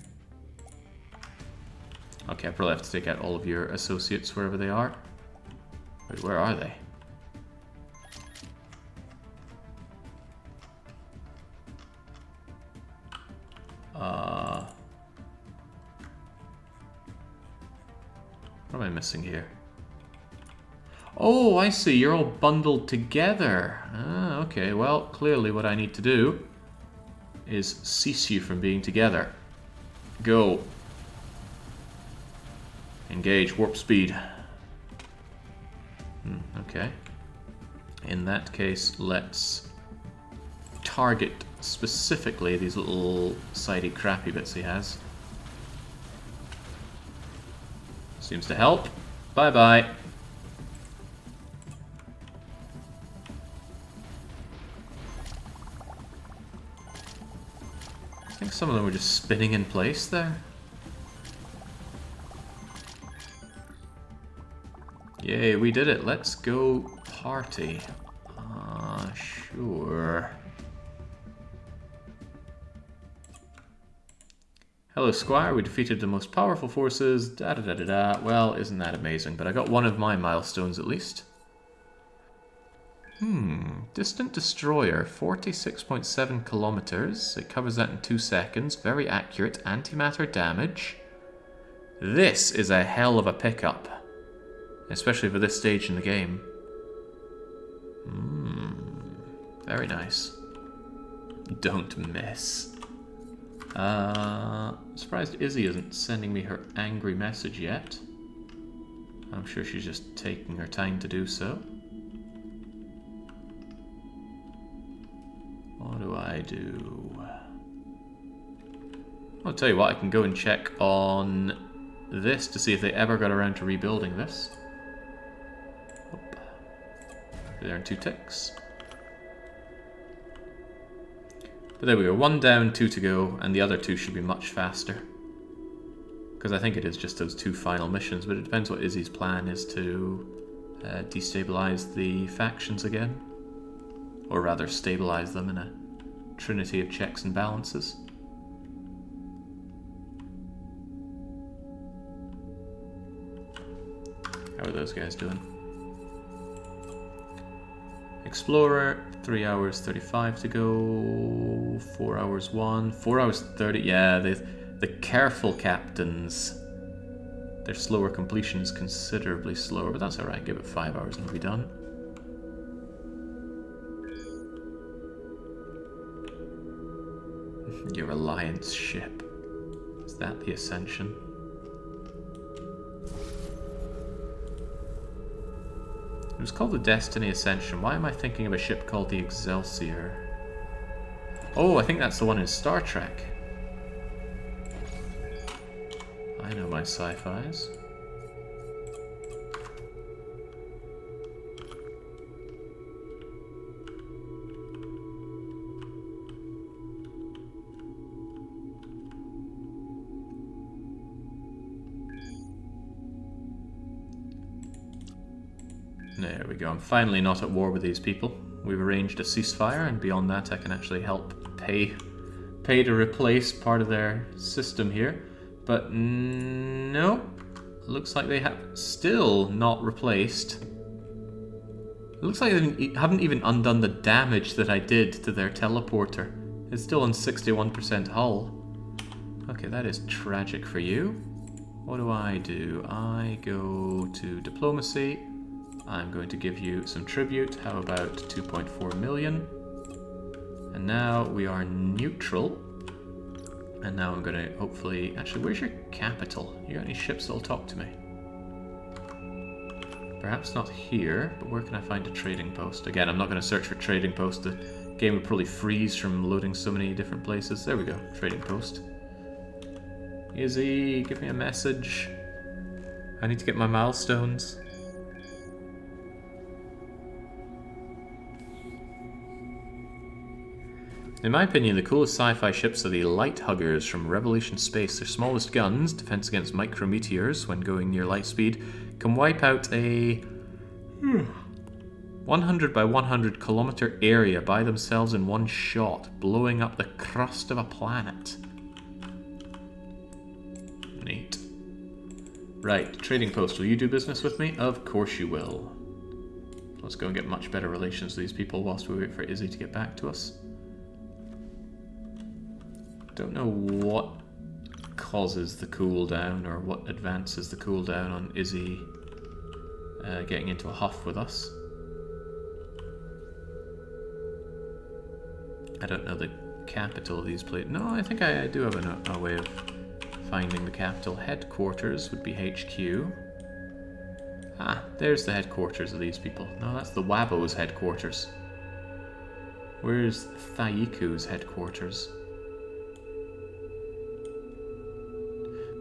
Okay, I probably have to take out all of your associates wherever they are. Wait, where are they? What am I missing here? Oh, I see. You're all bundled together. Ah, okay. Well, clearly what I need to do is cease you from being together. Go. Engage. Warp speed. Okay. In that case, let's target specifically these little sidey crappy bits he has. Seems to help. Bye-bye. I think some of them were just spinning in place there. Yay, we did it. Let's go party. Sure. Hello, Squire. We defeated the most powerful forces. Da-da-da-da-da. Well, isn't that amazing? But I got one of my milestones at least. Distant destroyer, 46.7 kilometers. It covers that in 2 seconds. Very accurate. Antimatter damage. This is a hell of a pickup. Especially for this stage in the game. Very nice. Don't miss. Surprised Izzy isn't sending me her angry message yet. I'm sure she's just taking her time to do so. What do I do? I'll tell you what, I can go and check on this to see if they ever got around to rebuilding this. Oop. There in 2 ticks. But there we go, 1 down, 2 to go, and the other 2 should be much faster. Because I think it is just those 2 final missions, but it depends what Izzy's plan is to destabilize the factions again. Or rather, stabilize them in a trinity of checks and balances. How are those guys doing? Explorer, 3 hours 35 to go, 4 hours 1, 4 hours 30, yeah, the careful captains, their slower completion is considerably slower, but that's alright, give it 5 hours and it'll be done. Your Alliance ship, is that the Ascension? It was called the Destiny Ascension. Why am I thinking of a ship called the Excelsior? Oh, I think that's the one in Star Trek. I know my sci-fis. There we go. I'm finally not at war with these people. We've arranged a ceasefire, and beyond that I can actually help pay pay to replace part of their system here. But no, looks like they have still not replaced. It looks like they haven't even undone the damage that I did to their teleporter. It's still on 61% hull. Okay, that is tragic for you. What do? I go to diplomacy. I'm going to give you some tribute. How about 2.4 million? And now we are neutral. And now I'm going to hopefully... Actually, where's your capital? You got any ships that'll talk to me? Perhaps not here, but where can I find a trading post? Again, I'm not going to search for trading post. The game would probably freeze from loading so many different places. There we go, trading post. Izzy, give me a message. I need to get my milestones. In my opinion, the coolest sci-fi ships are the Light Huggers from Revolution Space. Their smallest guns, defense against micrometeors when going near light speed, can wipe out a 100 by 100 kilometer area by themselves in one shot, blowing up the crust of a planet. Neat. Right, trading post, will you do business with me? Of course you will. Let's go and get much better relations with these people whilst we wait for Izzy to get back to us. Don't know what causes the cooldown or what advances the cooldown on Izzy getting into a huff with us. I don't know the capital of these places. No, I think I do have a way of finding the capital. Headquarters would be HQ. Ah, there's the headquarters of these people. No, that's the Wabo's headquarters. Where's Thaiku's headquarters?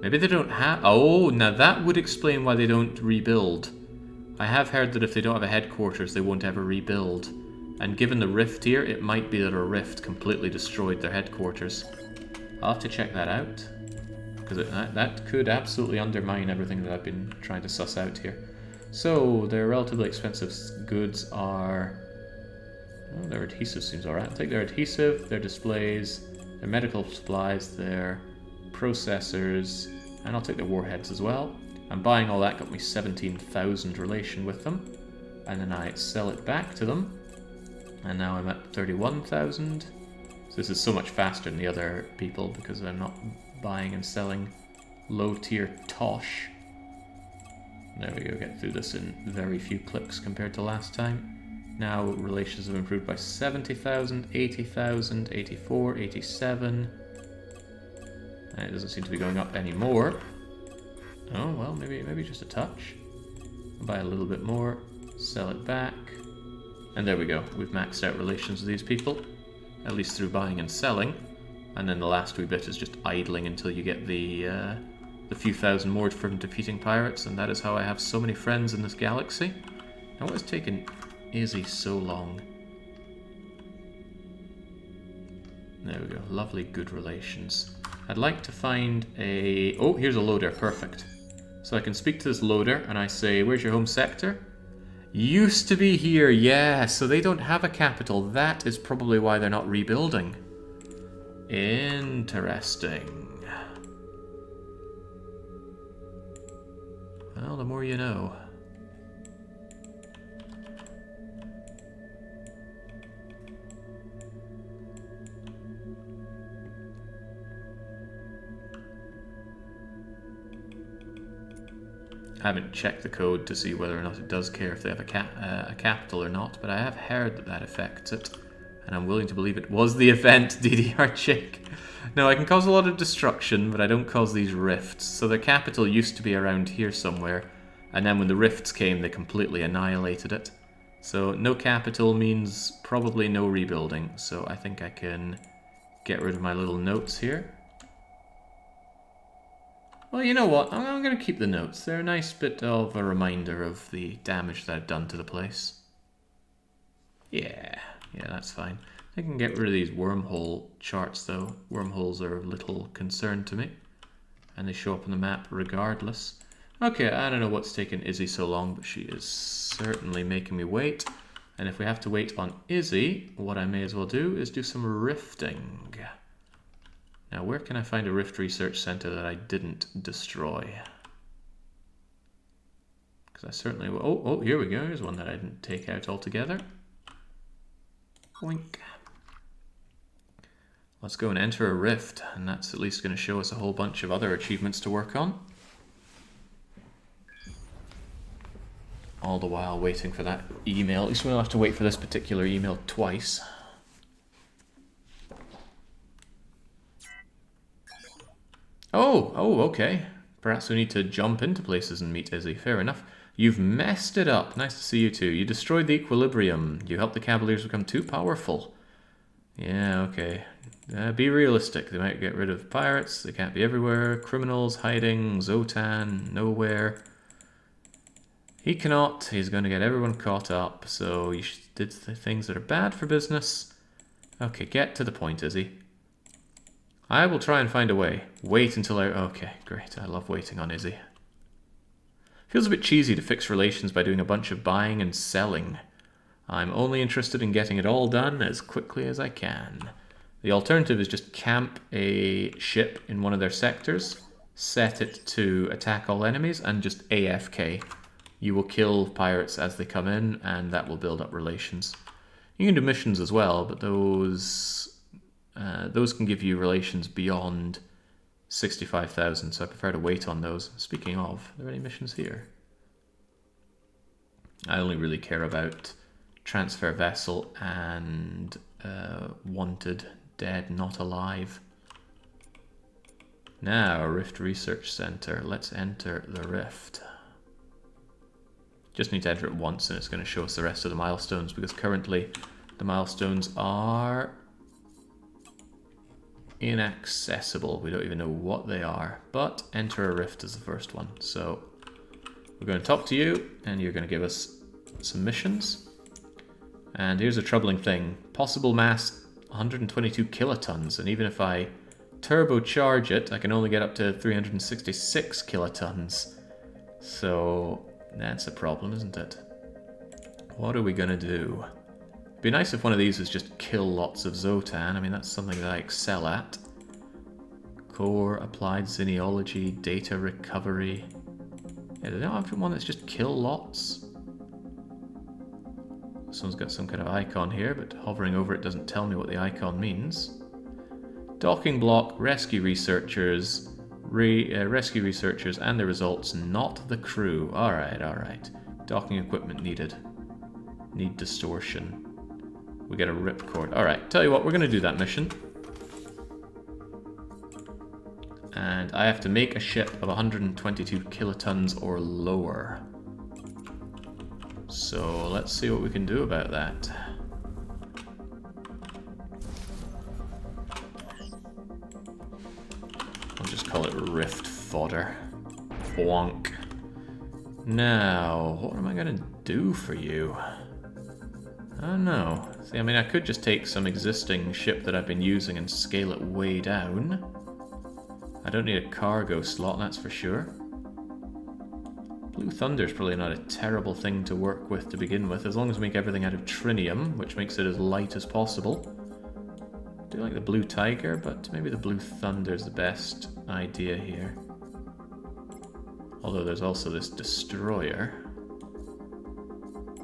Maybe they don't have... Oh, now that would explain why they don't rebuild. I have heard that if they don't have a headquarters, they won't ever rebuild. And given the rift here, it might be that a rift completely destroyed their headquarters. I'll have to check that out. Because that could absolutely undermine everything that I've been trying to suss out here. So, their relatively expensive goods are... Oh, their adhesive seems alright. I'll take their adhesive, their displays, their medical supplies, their processors, and I'll take their warheads as well. And buying all that got me 17,000 relation with them. And then I sell it back to them. And now I'm at 31,000. So this is so much faster than the other people because I'm not buying and selling low tier tosh. There we go, get through this in very few clicks compared to last time. Now relations have improved by 70,000, 80,000, 84, 87. And it doesn't seem to be going up anymore. Oh, well, maybe just a touch. Buy a little bit more, sell it back. And there we go, we've maxed out relations with these people. At least through buying and selling. And then the last wee bit is just idling until you get the few thousand more from defeating pirates. And that is how I have so many friends in this galaxy. Now what has taken Izzy so long? There we go, lovely good relations. I'd like to find a... Oh, here's a loader, perfect. So I can speak to this loader and I say, where's your home sector? Used to be here, yeah, so they don't have a capital. That is probably why they're not rebuilding. Interesting. Well, the more you know. I haven't checked the code to see whether or not it does care if they have a capital or not, but I have heard that that affects it, and I'm willing to believe it was the event, DDR chick. No, I can cause a lot of destruction, but I don't cause these rifts. So their capital used to be around here somewhere, and then when the rifts came, they completely annihilated it. So no capital means probably no rebuilding, so I think I can get rid of my little notes here. Well, you know what? I'm going to keep the notes. They're a nice bit of a reminder of the damage that I've done to the place. Yeah, that's fine. I can get rid of these wormhole charts, though. Wormholes are of little concern to me. And they show up on the map regardless. Okay, I don't know what's taken Izzy so long, but she is certainly making me wait. And if we have to wait on Izzy, what I may as well do is do some rifting. Now, where can I find a Rift Research Center that I didn't destroy? Because I certainly will. Oh, here we go. Here's one that I didn't take out altogether. Boink. Let's go and enter a rift, and that's at least going to show us a whole bunch of other achievements to work on. All the while waiting for that email. At least we'll have to wait for this particular email twice. Oh, okay. Perhaps we need to jump into places and meet Izzy. Fair enough. You've messed it up. Nice to see you too. You destroyed the equilibrium. You helped the Cavaliers become too powerful. Yeah, okay. Be realistic. They might get rid of pirates. They can't be everywhere. Criminals hiding. Zotan nowhere. He cannot. He's going to get everyone caught up. So you did the things that are bad for business. Okay, get to the point, Izzy. I will try and find a way. Wait until I... Okay, great. I love waiting on Izzy. Feels a bit cheesy to fix relations by doing a bunch of buying and selling. I'm only interested in getting it all done as quickly as I can. The alternative is just camp a ship in one of their sectors, set it to attack all enemies, and just AFK. You will kill pirates as they come in, and that will build up relations. You can do missions as well, but those can give you relations beyond 65,000, so I prefer to wait on those. Speaking of, are there any missions here? I only really care about transfer vessel and wanted, dead, not alive. Now, Rift Research Center. Let's enter the Rift. Just need to enter it once and it's going to show us the rest of the milestones, because currently the milestones are inaccessible. We don't even know what they are, but enter a rift is the first one. So we're going to talk to you and you're going to give us some missions. And here's a troubling thing. Possible mass 122 kilotons, and even if I turbocharge it, I can only get up to 366 kilotons. So that's a problem, isn't it? What are we going to do? It'd be nice if one of these was just kill lots of Zotan. I mean, that's something that I excel at. Core, applied xeneology, data recovery. Yeah, they don't have one that's just kill lots. This one's got some kind of icon here, but hovering over it doesn't tell me what the icon means. Docking block, rescue researchers, rescue researchers and the results, not the crew. Alright. Docking equipment needed. Need distortion. We get a ripcord. Alright, tell you what, we're going to do that mission. And I have to make a ship of 122 kilotons or lower. So let's see what we can do about that. I'll just call it rift fodder. Bonk. Now, what am I going to do for you? I don't know. See, I mean, I could just take some existing ship that I've been using and scale it way down. I don't need a cargo slot, that's for sure. Blue Thunder's probably not a terrible thing to work with to begin with, as long as we make everything out of trinium, which makes it as light as possible. I do like the Blue Tiger, but maybe the Blue Thunder's the best idea here. Although there's also this destroyer.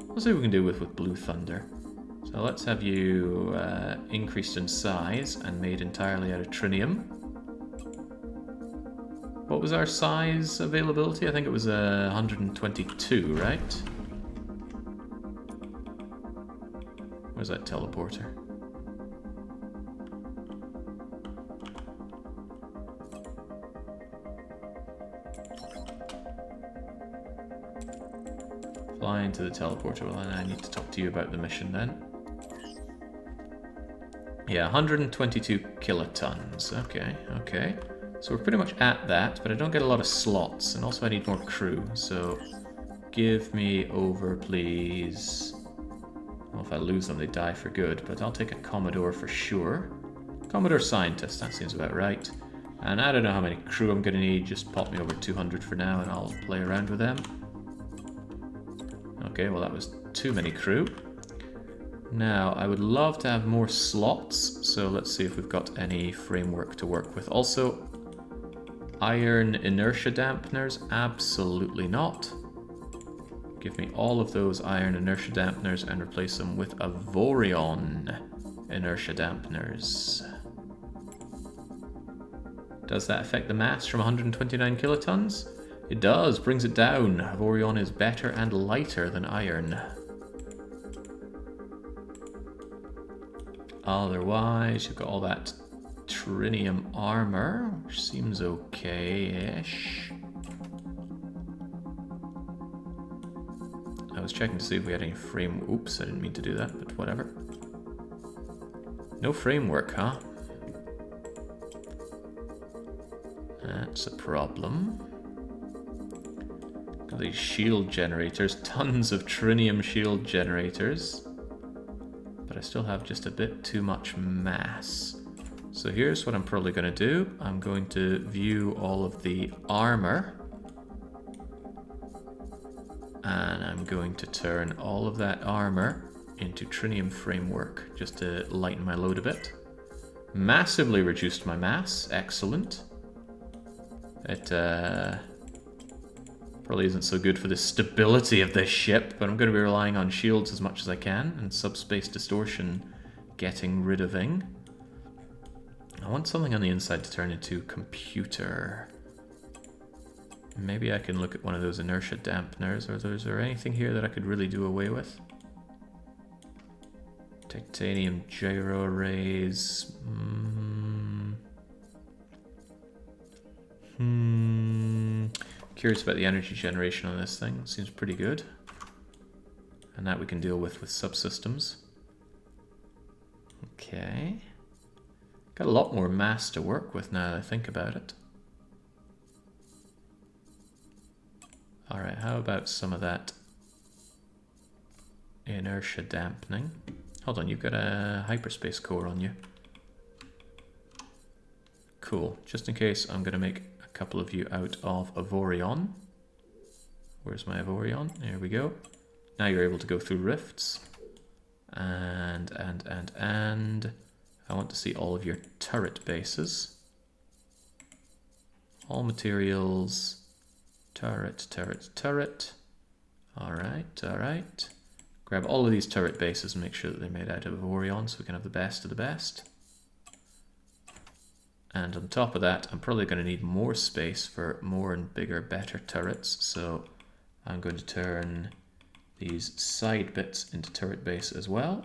Let's see what we can do with Blue Thunder. So let's have you increased in size and made entirely out of trinium. What was our size availability? I think it was 122, right? Where's that teleporter? Fly into the teleporter. Well, then I need to talk to you about the mission then. Yeah, 122 kilotons. Okay. So we're pretty much at that, but I don't get a lot of slots, and also I need more crew, so give me over, please. Well, if I lose them, they die for good, but I'll take a Commodore for sure. Commodore Scientist, that seems about right. And I don't know how many crew I'm going to need, just pop me over 200 for now, and I'll play around with them. Okay, well that was too many crew. Now, I would love to have more slots, so let's see if we've got any framework to work with. Also, iron inertia dampeners? Absolutely not. Give me all of those iron inertia dampeners and replace them with Avorion inertia dampeners. Does that affect the mass from 129 kilotons? It does, brings it down. Avorion is better and lighter than iron. Otherwise, you've got all that trinium armor, which seems okay-ish. I was checking to see if we had any frame... Oops, I didn't mean to do that, but whatever. No framework, huh? That's a problem. Look at these shield generators, tons of trinium shield generators. But I still have just a bit too much mass. So here's what I'm probably going to do. I'm going to view all of the armor. And I'm going to turn all of that armor into trinium framework, just to lighten my load a bit. Massively reduced my mass, excellent. It probably isn't so good for the stability of this ship, but I'm going to be relying on shields as much as I can, and subspace distortion getting rid of-ing. I want something on the inside to turn into computer. Maybe I can look at one of those inertia dampeners, or is there anything here that I could really do away with? Titanium gyro arrays. Curious about the energy generation on this thing. Seems pretty good. And that we can deal with subsystems. Okay. Got a lot more mass to work with now that I think about it. Alright, how about some of that inertia dampening? Hold on, you've got a hyperspace core on you. Cool. Just in case, I'm going to make a couple of you out of Avorion. Where's my Avorion? There we go. Now you're able to go through rifts. And I want to see all of your turret bases. All materials. Turret. Alright. Grab all of these turret bases and make sure that they're made out of Avorion so we can have the best of the best. And on top of that, I'm probably going to need more space for more and bigger, better turrets. So I'm going to turn these side bits into turret base as well.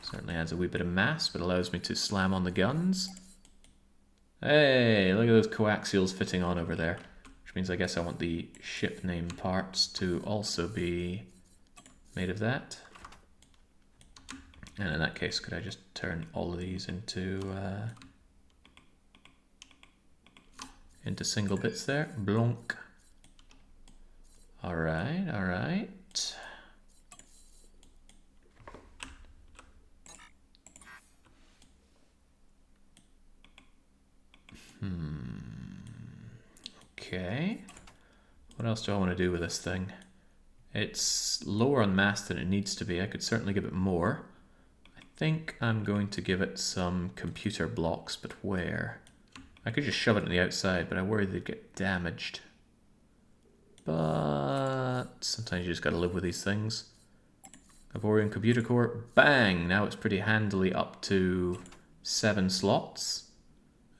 Certainly adds a wee bit of mass, but allows me to slam on the guns. Hey, look at those coaxials fitting on over there. Which means I guess I want the ship name parts to also be made of that. And in that case, could I just turn all of these into single bits there? Blonk. Alright. Okay. What else do I want to do with this thing? It's lower on mass than it needs to be. I could certainly give it more. I think I'm going to give it some computer blocks, but where? I could just shove it on the outside, but I worry they'd get damaged. But sometimes you just gotta live with these things. Avorion computer core, bang! Now it's pretty handily up to 7 slots.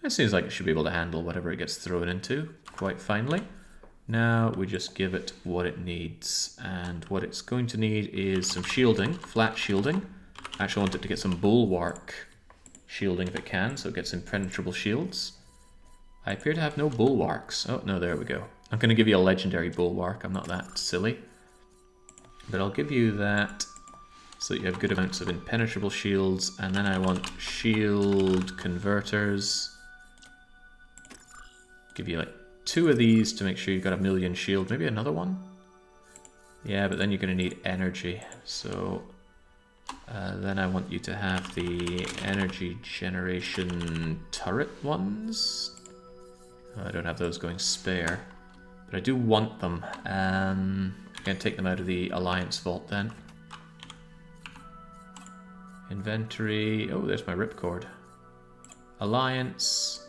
It seems like it should be able to handle whatever it gets thrown into quite finely. Now we just give it what it needs, and what it's going to need is some shielding, flat shielding. I actually want it to get some bulwark shielding if it can, so it gets impenetrable shields. I appear to have no bulwarks. Oh, no, there we go. I'm going to give you a legendary bulwark. I'm not that silly. But I'll give you that so that you have good amounts of impenetrable shields, and then I want shield converters. Give you like 2 of these to make sure you've got 1,000,000 shield. Maybe another one? Yeah, but then you're going to need energy. So then I want you to have the energy generation turret ones. Oh, I don't have those going spare. But I do want them. I'm going to take them out of the Alliance vault then. Inventory. Oh, there's my ripcord. Alliance.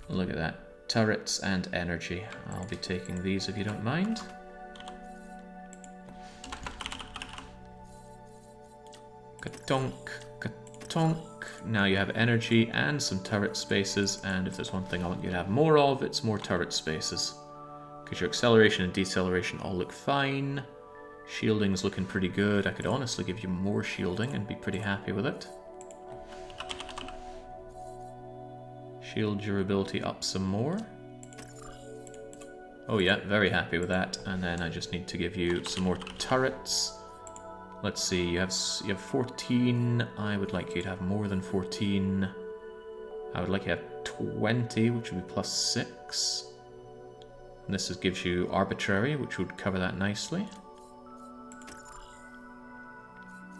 Look at that. Turrets and energy. I'll be taking these if you don't mind. Katonk, katonk. Now you have energy and some turret spaces, and if there's one thing I want you to have more of, it's more turret spaces. Because your acceleration and deceleration all look fine. Shielding's looking pretty good. I could honestly give you more shielding and be pretty happy with it. Shield durability up some more. Oh yeah, very happy with that. And then I just need to give you some more turrets. Let's see, you have 14. I would like you to have more than 14. I would like you to have 20, which would be plus 6. And this gives you arbitrary, which would cover that nicely.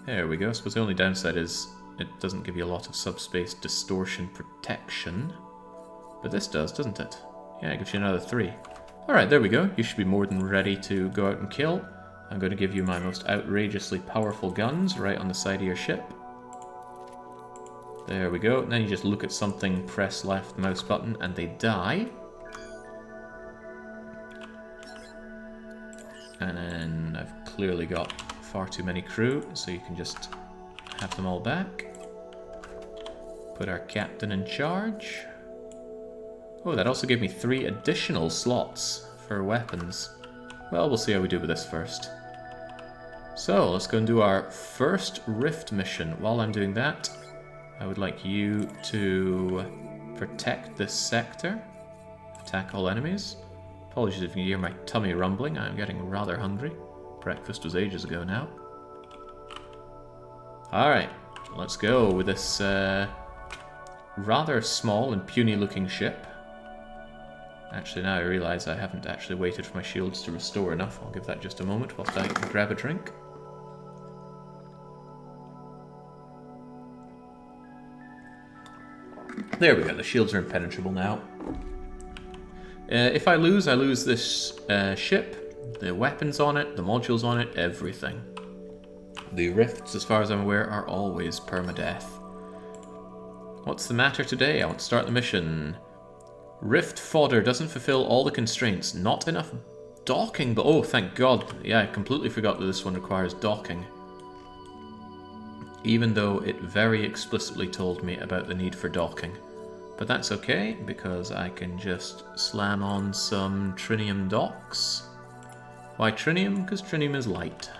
There we go. I suppose the only downside is it doesn't give you a lot of subspace distortion protection. But this does, doesn't it? Yeah, it gives you another 3. Alright, there we go. You should be more than ready to go out and kill. I'm going to give you my most outrageously powerful guns right on the side of your ship. There we go. Now you just look at something, press left mouse button, and they die. And then I've clearly got far too many crew, so you can just have them all back. Put our captain in charge. Oh, that also gave me 3 additional slots for weapons. Well, we'll see how we do with this first. So, let's go and do our first Rift mission. While I'm doing that, I would like you to protect this sector. Attack all enemies. Apologies if you hear my tummy rumbling. I'm getting rather hungry. Breakfast was ages ago now. Alright, let's go with this rather small and puny looking ship. Actually, now I realise I haven't actually waited for my shields to restore enough. I'll give that just a moment whilst I grab a drink. There we go, the shields are impenetrable now. If I lose this ship, the weapons on it, the modules on it, everything. The rifts, as far as I'm aware, are always permadeath. What's the matter today? I want to start the mission. Rift fodder doesn't fulfill all the constraints. Not enough docking, but oh, thank God. Yeah, I completely forgot that this one requires docking. Even though it very explicitly told me about the need for docking. But that's okay, because I can just slam on some trinium docks. Why trinium? Because trinium is light.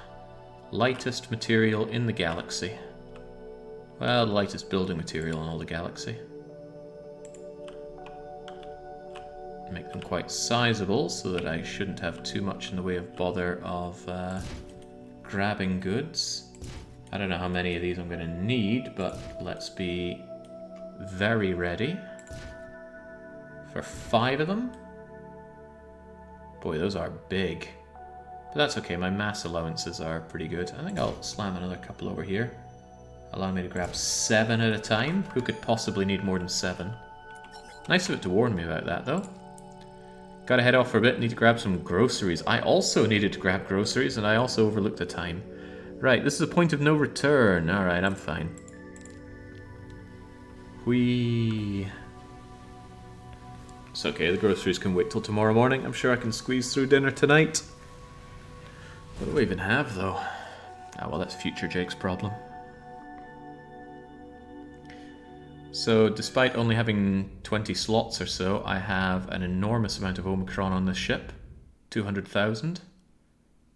Lightest material in the galaxy. Well, the lightest building material in all the galaxy. Make them quite sizable so that I shouldn't have too much in the way of bother of grabbing goods. I don't know how many of these I'm going to need, but let's be very ready for 5 of them. Boy, those are big. But that's okay, my mass allowances are pretty good. I think I'll slam another couple over here. Allow me to grab 7 at a time. Who could possibly need more than 7? Nice of it to warn me about that, though. Gotta head off for a bit, need to grab some groceries. I also needed to grab groceries, and I also overlooked the time. Right, this is a point of no return. Alright, I'm fine. Whee. It's okay, the groceries can wait till tomorrow morning. I'm sure I can squeeze through dinner tonight. What do I even have, though? Ah, well, that's future Jake's problem. So, despite only having 20 slots or so, I have an enormous amount of Omicron on this ship. 200,000.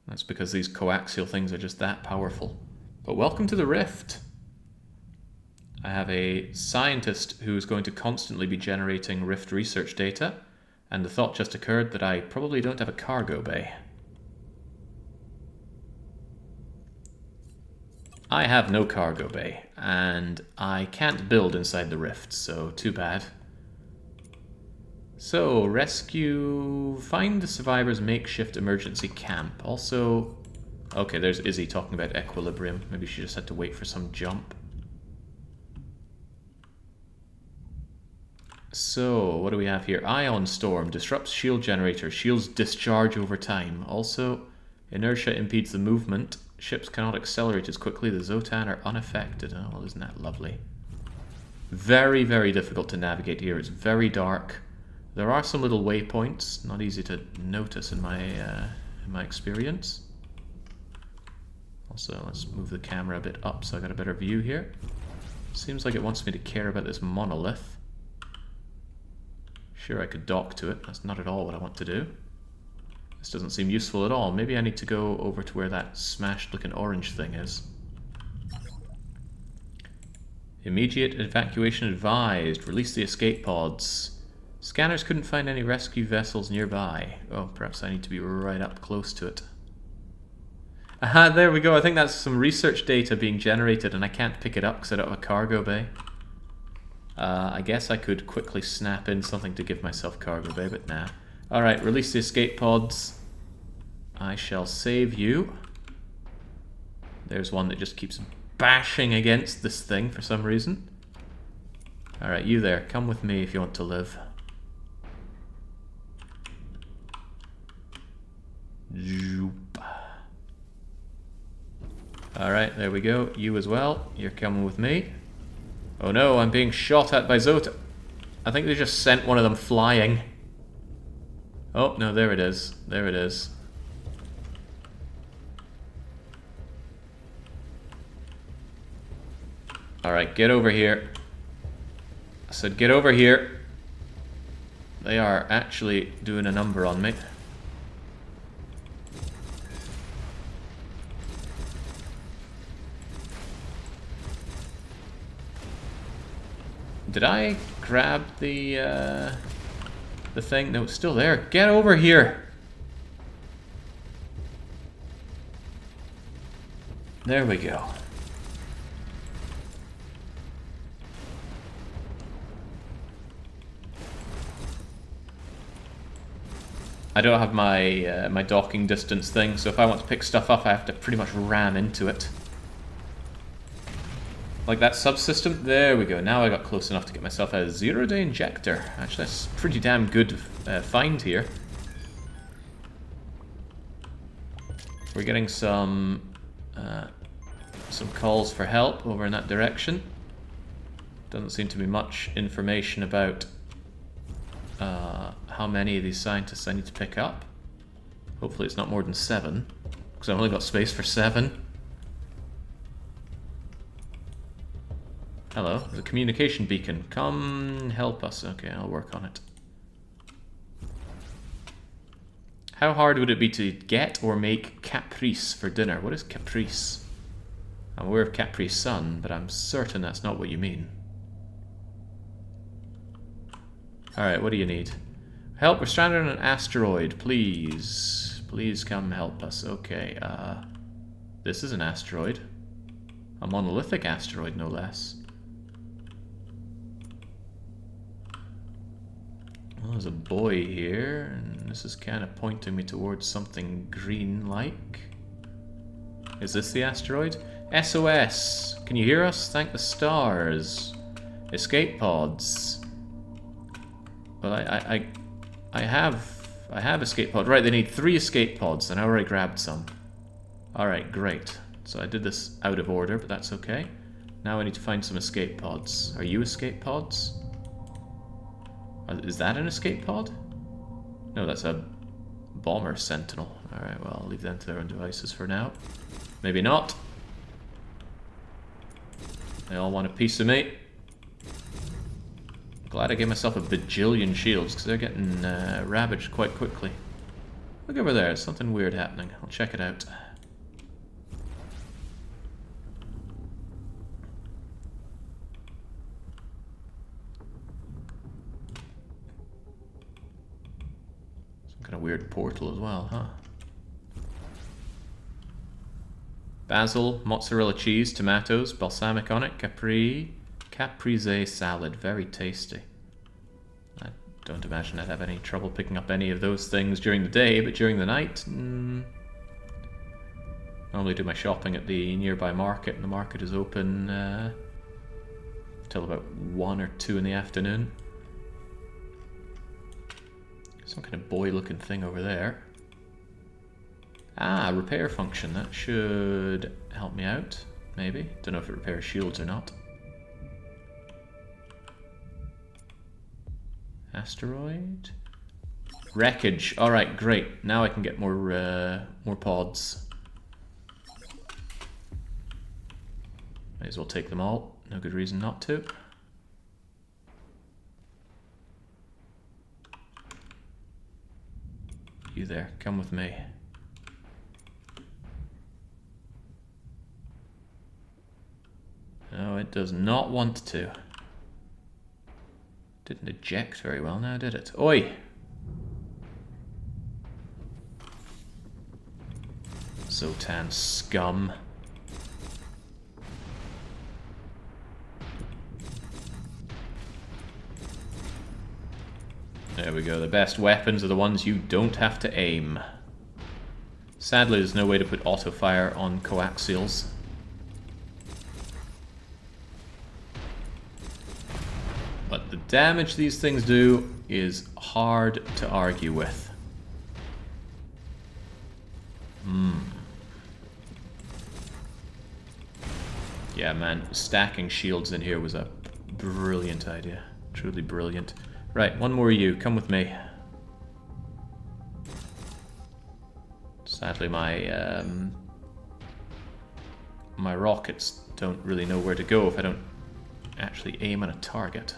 That's because these coaxial things are just that powerful. But welcome to the Rift. I have a scientist who's going to constantly be generating Rift research data, and the thought just occurred that I probably don't have a cargo bay. I have no cargo bay, and I can't build inside the Rift, so too bad. So, find the survivors' makeshift emergency camp. Also, okay, there's Izzy talking about equilibrium. Maybe she just had to wait for some jump. So, what do we have here? Ion Storm. Disrupts shield generator. Shields discharge over time. Also, inertia impedes the movement. Ships cannot accelerate as quickly. The Zotan are unaffected. Oh, well, isn't that lovely? Very, very difficult to navigate here. It's very dark. There are some little waypoints. Not easy to notice in my experience. Also, let's move the camera a bit up so I got a better view here. Seems like it wants me to care about this monolith. Sure, I could dock to it. That's not at all what I want to do. This doesn't seem useful at all. Maybe I need to go over to where that smashed looking orange thing is. Immediate evacuation advised. Release the escape pods. Scanners couldn't find any rescue vessels nearby. Oh, perhaps I need to be right up close to it. Aha, there we go. I think that's some research data being generated and I can't pick it up because I don't have a cargo bay. I guess I could quickly snap in something to give myself cargo bay, but nah. Alright, release the escape pods. I shall save you. There's one that just keeps bashing against this thing for some reason. Alright, you there. Come with me if you want to live. Zoop. Alright, there we go. You as well. You're coming with me. Oh no, I'm being shot at by Zota. I think they just sent one of them flying. Oh, no, there it is. There it is. Alright, get over here. I said get over here. They are actually doing a number on me. Did I grab the thing? No, it's still there. Get over here! There we go. I don't have my my docking distance thing, so if I want to pick stuff up, I have to pretty much ram into it. Like that subsystem. There we go. Now I got close enough to get myself a zero-day injector. Actually, that's a pretty damn good find here. We're getting some calls for help over in that direction. Doesn't seem to be much information about how many of these scientists I need to pick up. Hopefully it's not more than 7, because I've only got space for 7. Hello, there's a communication beacon. Come help us. Okay, I'll work on it. How hard would it be to get or make caprice for dinner? What is caprice? I'm aware of Capri Sun, but I'm certain that's not what you mean. Alright, what do you need? Help, we're stranded on an asteroid. Please. Please come help us. Okay, this is an asteroid. A monolithic asteroid, no less. Well, there's a boy here, and this is kind of pointing me towards something green-like. Is this the asteroid? SOS! Can you hear us? Thank the stars. Escape pods. Well, I have escape pods. Right, they need 3 escape pods, and I already grabbed some. Alright, great. So I did this out of order, but that's okay. Now I need to find some escape pods. Are you escape pods? Is that an escape pod? No, that's a bomber sentinel. Alright, well, I'll leave them to their own devices for now. Maybe not. They all want a piece of me. Glad I gave myself a bajillion shields, because they're getting ravaged quite quickly. Look over there, there's something weird happening. I'll check it out. Kind of weird portal as well, huh? Basil, mozzarella cheese, tomatoes, balsamic on it, caprese salad, very tasty. I don't imagine I'd have any trouble picking up any of those things during the day, but during the night, normally do my shopping at the nearby market, and the market is open till about 1 or 2 in the afternoon. Some kind of boy-looking thing over there. Ah, repair function. That should help me out, maybe. Don't know if it repairs shields or not. Asteroid. Wreckage. Alright, great. Now I can get more pods. Might as well take them all. No good reason not to. You there, come with me. No, it does not want to. Didn't eject very well now, did it? Oi! Zotan scum. There we go. The best weapons are the ones you don't have to aim. Sadly, there's no way to put auto fire on coaxials. But the damage these things do is hard to argue with. Yeah, man, stacking shields in here was a brilliant idea. Truly brilliant. Right, one more you. Come with me. Sadly, my my rockets don't really know where to go if I don't actually aim at a target.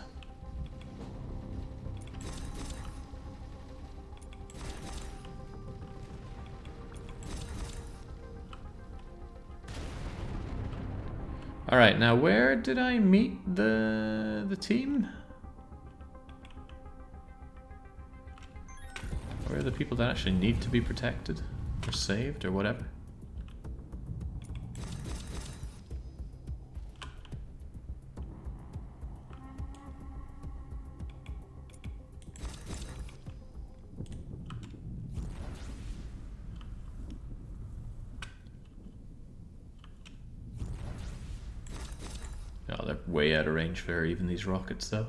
Alright, now where did I meet the team? Where are the people that actually need to be protected? Or saved, or whatever? Oh, they're way out of range for even these rockets, though.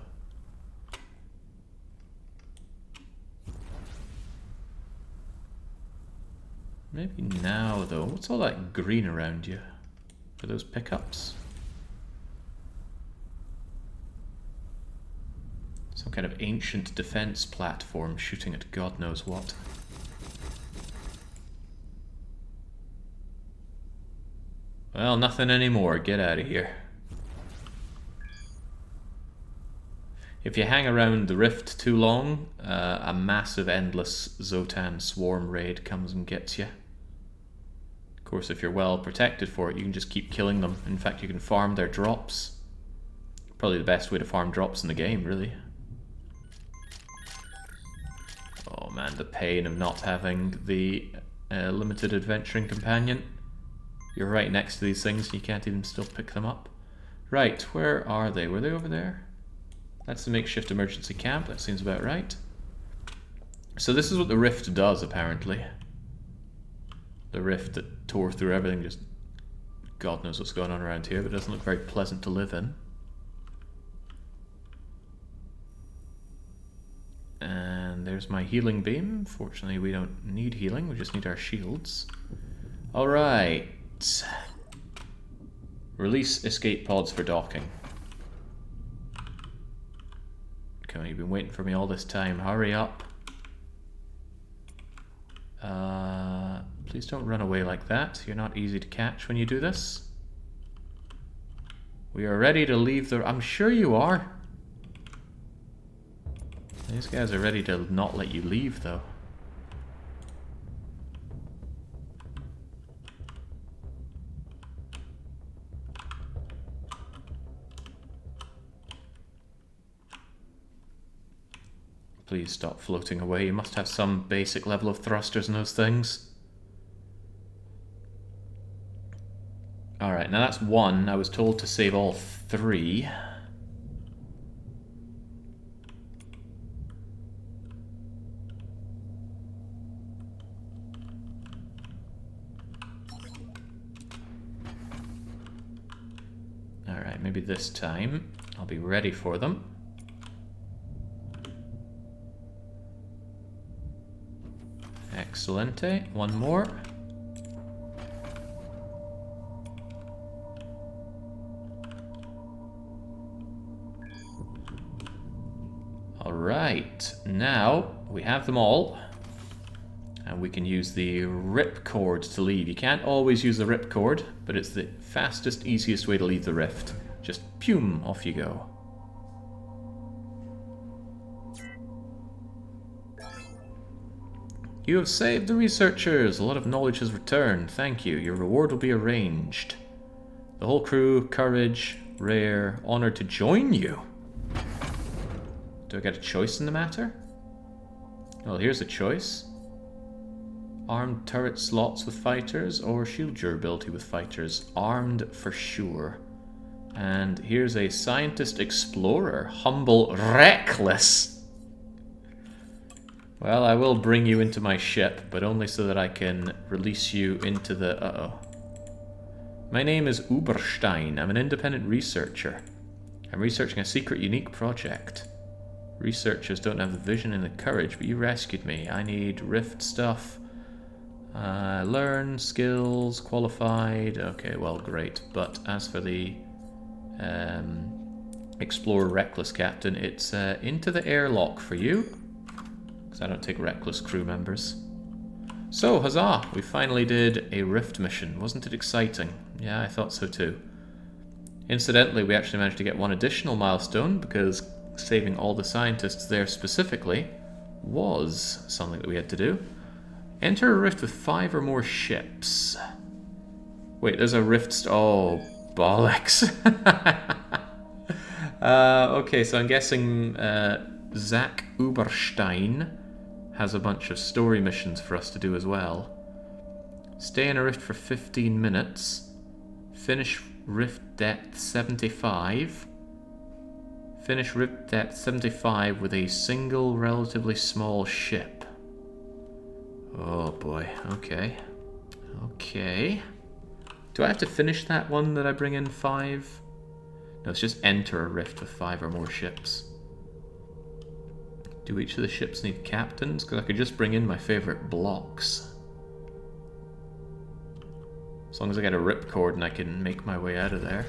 Maybe now, though. What's all that green around you? Are those pickups? Some kind of ancient defense platform shooting at God knows what. Well, nothing anymore. Get out of here. If you hang around the rift too long, a massive, endless Zotan swarm raid comes and gets you. Of course, if you're well protected for it, you can just keep killing them. In fact, you can farm their drops. Probably the best way to farm drops in the game, really. Oh man, the pain of not having the limited adventuring companion. You're right next to these things, and you can't even still pick them up. Right, where are they? Were they over there? That's the makeshift emergency camp, that seems about right. So this is what the rift does, apparently. The rift that tore through everything, just... God knows what's going on around here, but it doesn't look very pleasant to live in. And there's my healing beam. Fortunately, we don't need healing, we just need our shields. Alright. Release escape pods for docking. Come on, you've been waiting for me all this time. Hurry up. Please don't run away like that. You're not easy to catch when you do this. We are ready to leave the... I'm sure you are. These guys are ready to not let you leave, though. Please stop floating away. You must have some basic level of thrusters in those things. Alright, now that's one. I was told to save all three. Alright, maybe this time I'll be ready for them. Excellente. One more. Alright, now we have them all. And we can use the ripcord to leave. You can't always use the ripcord, but it's the fastest, easiest way to leave the rift. Just pum, off you go. You have saved the researchers. A lot of knowledge has returned. Thank you. Your reward will be arranged. The whole crew, courage, rare, honored to join you. Do I get a choice in the matter? Well, here's a choice. Armed turret slots with fighters or shield durability with fighters. Armed for sure. And here's a scientist explorer. Humble, reckless. Well, I will bring you into my ship, but only so that I can release you into the... Uh-oh. My name is Uberstein. I'm an independent researcher. I'm researching a secret, unique project. Researchers don't have the vision and the courage, but you rescued me. I need rift stuff. Learn, skills, qualified. Okay, well, great. But as for the Explorer Reckless Captain, it's into the airlock for you. Because I don't take reckless crew members. So, huzzah! We finally did a rift mission. Wasn't it exciting? Yeah, I thought so too. Incidentally, we actually managed to get one additional milestone because saving all the scientists there specifically was something that we had to do. Enter a rift with 5 or more ships. Wait, there's a rift... Oh, bollocks. Okay, so I'm guessing Zach Uberstein has a bunch of story missions for us to do as well. Stay in a rift for 15 minutes. Finish rift depth 75. Finish rift depth 75 with a single relatively small ship. Oh boy, okay. Okay. Do I have to finish that one that I bring in 5? No, it's just enter a rift with 5 or more ships. Do each of the ships need captains? Because I could just bring in my favourite blocks. As long as I get a ripcord and I can make my way out of there.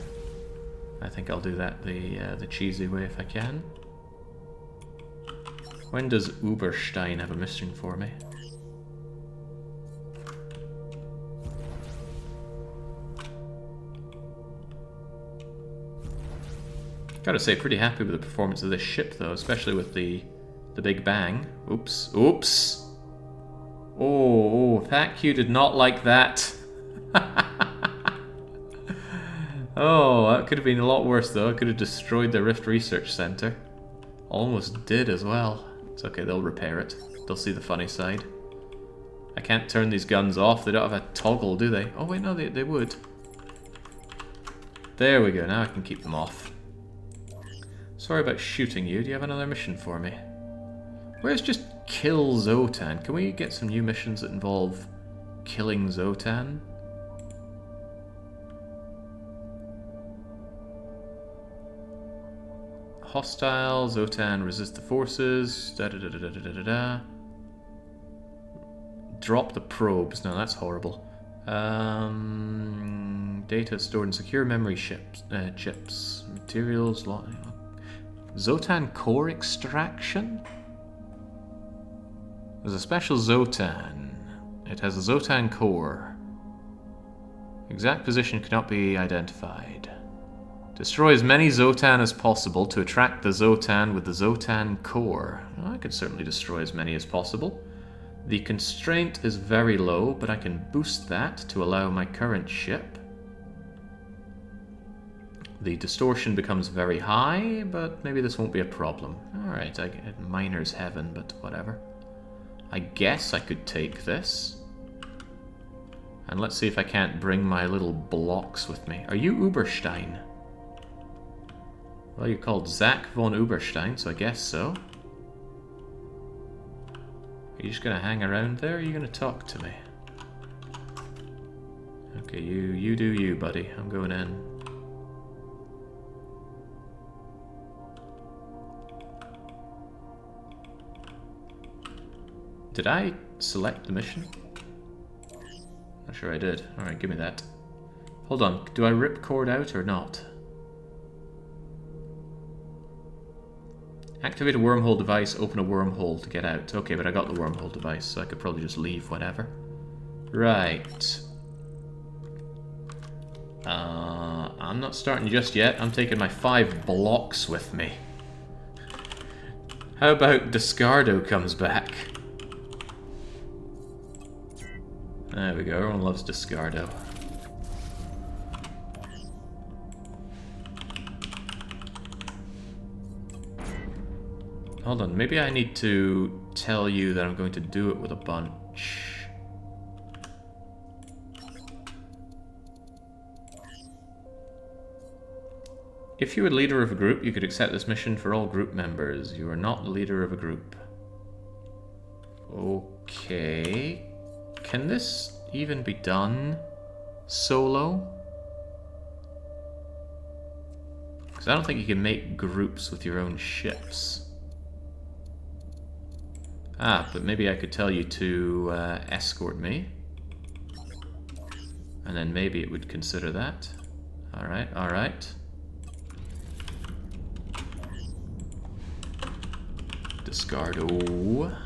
I think I'll do that the cheesy way if I can. When does Uberstein have a mission for me? Gotta say, pretty happy with the performance of this ship though, especially with the Big Bang. Oops. Oops. Oh, Thacu did not like that. Oh, that could have been a lot worse though. It could have destroyed the Rift Research Center. Almost did as well. It's okay, they'll repair it. They'll see the funny side. I can't turn these guns off. They don't have a toggle, do they? Oh wait, no, they would. There we go, now I can keep them off. Sorry about shooting you. Do you have another mission for me? Where's just kill Zotan? Can we get some new missions that involve killing Zotan? Hostile, Zotan, resist the forces, da-da-da-da-da-da-da. Drop the probes. No, that's horrible. Data stored in secure memory chips. Materials, Zotan core extraction? There's a special Zotan. It has a Zotan core. Exact position cannot be identified. Destroy as many Zotan as possible to attract the Zotan with the Zotan core. Well, I could certainly destroy as many as possible. The constraint is very low, but I can boost that to allow my current ship. The distortion becomes very high, but maybe this won't be a problem. Alright, I get miner's heaven, but whatever. I guess I could take this. And let's see if I can't bring my little blocks with me. Are you Uberstein? Well, you're called Zach von Uberstein, so I guess so. Are you just going to hang around there, or are you going to talk to me? Okay, you do you, buddy. I'm going in. Did I select the mission? Not sure I did. Alright, give me that. Hold on, do I rip cord out or not? Activate a wormhole device, open a wormhole to get out. Okay, but I got the wormhole device, so I could probably just leave whenever. Right. I'm not starting just yet. I'm taking my 5 blocks with me. How about Discardo comes back? There we go, everyone loves Discardo. Hold on, maybe I need to tell you that I'm going to do it with a bunch. If you were leader of a group, you could accept this mission for all group members. You are not the leader of a group. Okay. Can this even be done solo? Because I don't think you can make groups with your own ships. Ah, but maybe I could tell you to escort me. And then maybe it would consider that. Alright, alright. Discardo.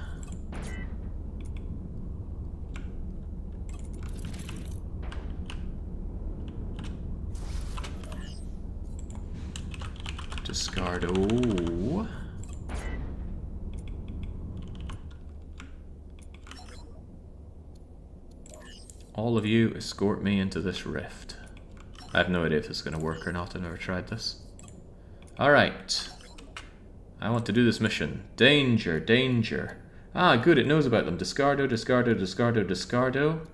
Discardo. All of you escort me into this rift. I have no idea if this is going to work or not. I've never tried this. Alright. I want to do this mission. Danger, danger. Ah, good, it knows about them. Discardo, Discardo, Discardo, Discardo.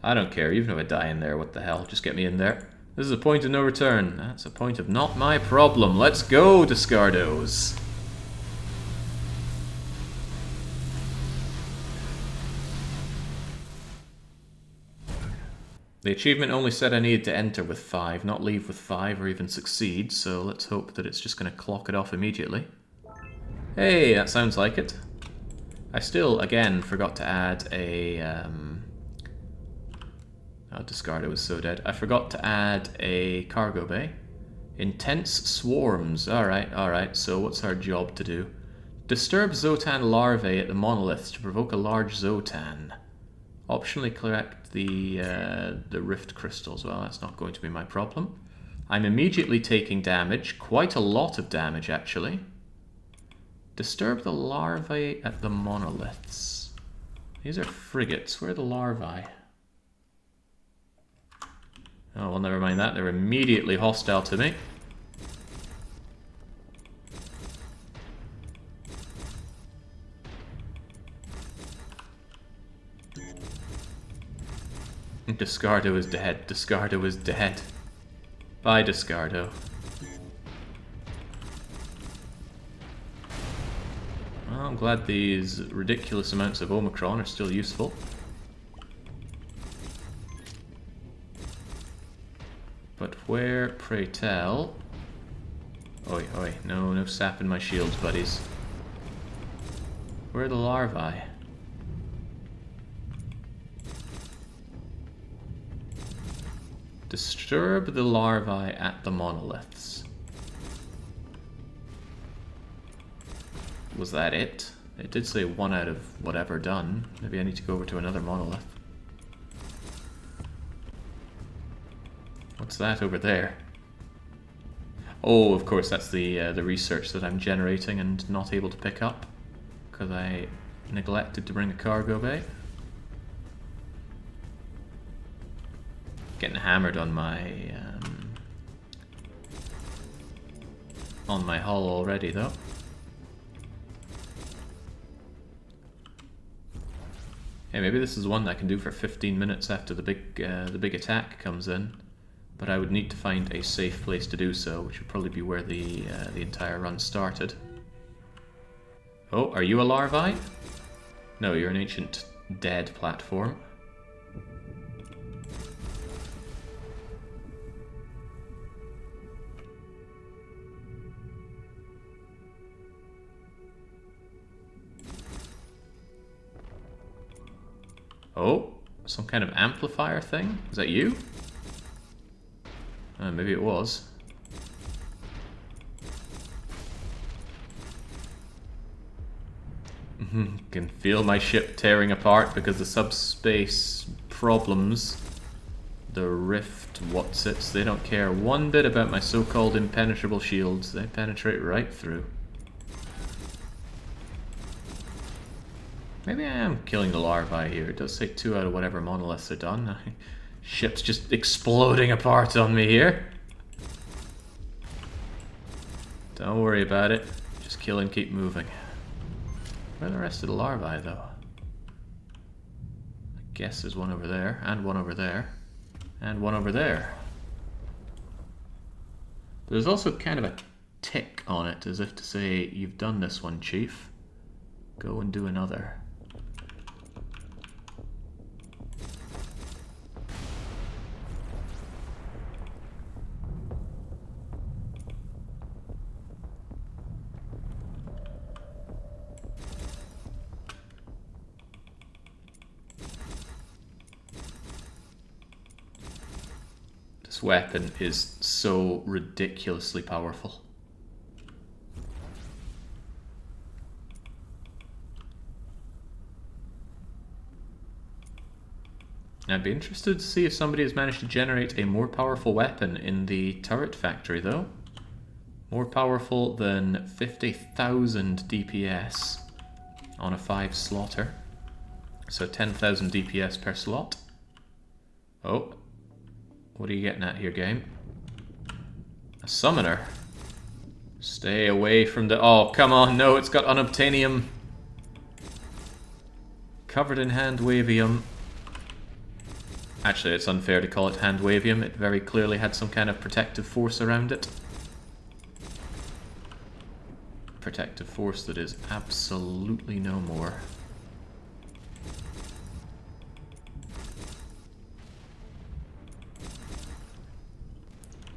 I don't care, even if I die in there, what the hell. Just get me in there. This is a point of no return. That's a point of not my problem. Let's go, Discardos. The achievement only said I needed to enter with 5, not leave with 5 or even succeed, so let's hope that it's just going to clock it off immediately. Hey, that sounds like it. I still, again, forgot to add a... Oh, Discardo is so dead. I forgot to add a cargo bay. Intense swarms. Alright, alright, so what's our job to do? Disturb Zotan larvae at the monoliths to provoke a large Zotan. Optionally collect the rift crystals. Well, that's not going to be my problem. I'm immediately taking damage. Quite a lot of damage, actually. Disturb the larvae at the monoliths. These are frigates. Where are the larvae? Oh, well, never mind that. They're immediately hostile to me. Discardo is dead. Discardo is dead. Bye, Discardo. Well, I'm glad these ridiculous amounts of Omicron are still useful. But where, pray tell... Oi, oi, no sap in my shields, buddies. Where are the larvae? Disturb the larvae at the monoliths. Was that it? It did say 1 out of whatever done. Maybe I need to go over to another monolith. What's that over there? Oh, of course, that's the research that I'm generating and not able to pick up because I neglected to bring a cargo bay. Getting hammered on my hull already, though. Hey, maybe this is one that I can do for 15 minutes after the big attack comes in. But I would need to find a safe place to do so, which would probably be where the entire run started. Oh, are you a larvae? No, you're an ancient dead platform. Oh, some kind of amplifier thing? Is that you? Maybe it was. Can feel my ship tearing apart because the subspace problems, the rift whatsits, they don't care one bit about my so-called impenetrable shields. They penetrate right through. Maybe I am killing the larvae here. It does say 2 out of whatever monoliths are done. Ship's just exploding apart on me here. Don't worry about it. Just kill and keep moving. Where are the rest of the larvae, though? I guess there's one over there, and one over there, and one over there. There's also kind of a tick on it, as if to say, you've done this one, Chief. Go and do another. This weapon is so ridiculously powerful. I'd be interested to see if somebody has managed to generate a more powerful weapon in the turret factory, though. More powerful than 50,000 DPS on a 5-slotter. So 10,000 DPS per slot. Oh. What are you getting at here, game? A summoner. Stay away from the... Oh, come on, no, it's got unobtainium. Covered in handwavium. Actually, it's unfair to call it handwavium. It very clearly had some kind of protective force around it. Protective force that is absolutely no more.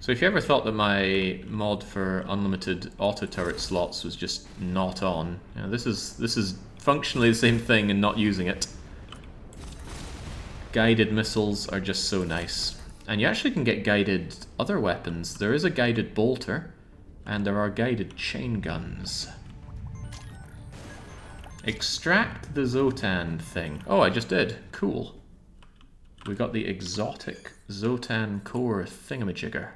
So if you ever thought that my mod for unlimited auto turret slots was just not on, you know, this is functionally the same thing and not using it. Guided missiles are just so nice. And you actually can get guided other weapons. There is a guided bolter, and there are guided chain guns. Extract the Zotan thing. Oh, I just did. Cool. We got the exotic Zotan core thingamajigger.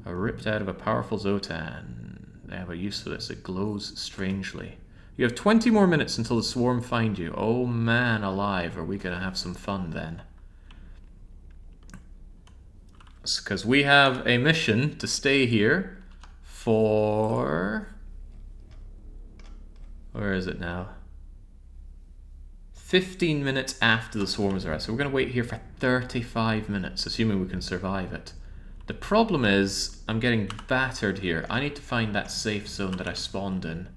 Ripped out of a powerful Zotan. They have a use for this. It glows strangely. You have 20 more minutes until the swarm find you. Oh man alive, are we going to have some fun then. Because we have a mission to stay here for... Where is it now? 15 minutes after the swarms are out. So we're going to wait here for 35 minutes, assuming we can survive it. The problem is, I'm getting battered here. I need to find that safe zone that I spawned in.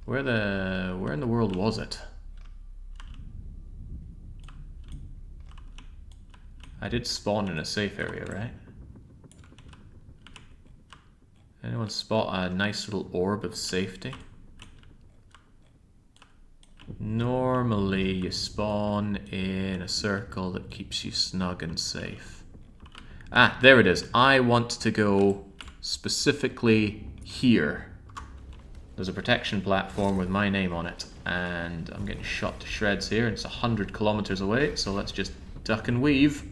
Where in the world was it? I did spawn in a safe area, right? Anyone spot a nice little orb of safety? Normally you spawn in a circle that keeps you snug and safe. Ah, there it is. I want to go specifically here. There's a protection platform with my name on it, and I'm getting shot to shreds here. It's 100 kilometers away, so let's just duck and weave.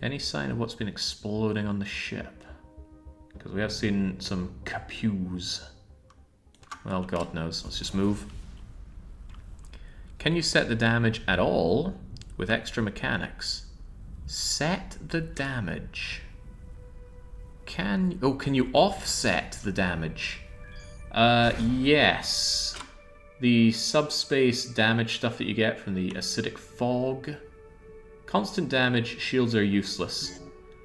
Any sign of what's been exploding on the ship? Because we have seen some kapews. Well, God knows. Let's just move. Can you set the damage at all with extra mechanics? Set the damage. Can you offset the damage? Yes. The subspace damage stuff that you get from the acidic fog. Constant damage shields are useless.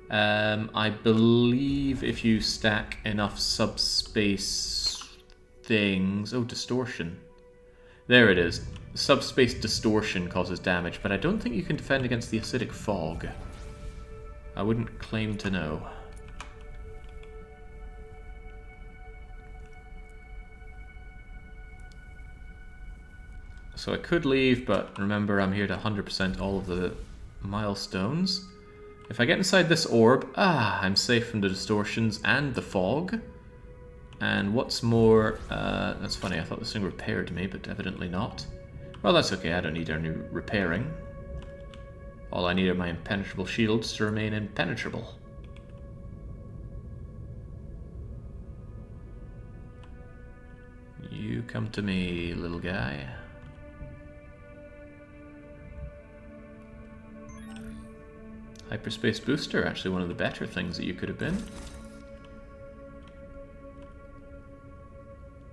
I believe if you stack enough subspace things... Oh, distortion. There it is. Subspace distortion causes damage, but I don't think you can defend against the acidic fog. I wouldn't claim to know. So I could leave, but remember I'm here to 100% all of the milestones. If I get inside this orb, I'm safe from the distortions and the fog. And what's more, that's funny, I thought this thing repaired me, but evidently not. Well, that's okay, I don't need any repairing. All I need are my impenetrable shields to remain impenetrable. You come to me, little guy. Hyperspace booster, actually one of the better things that you could have been.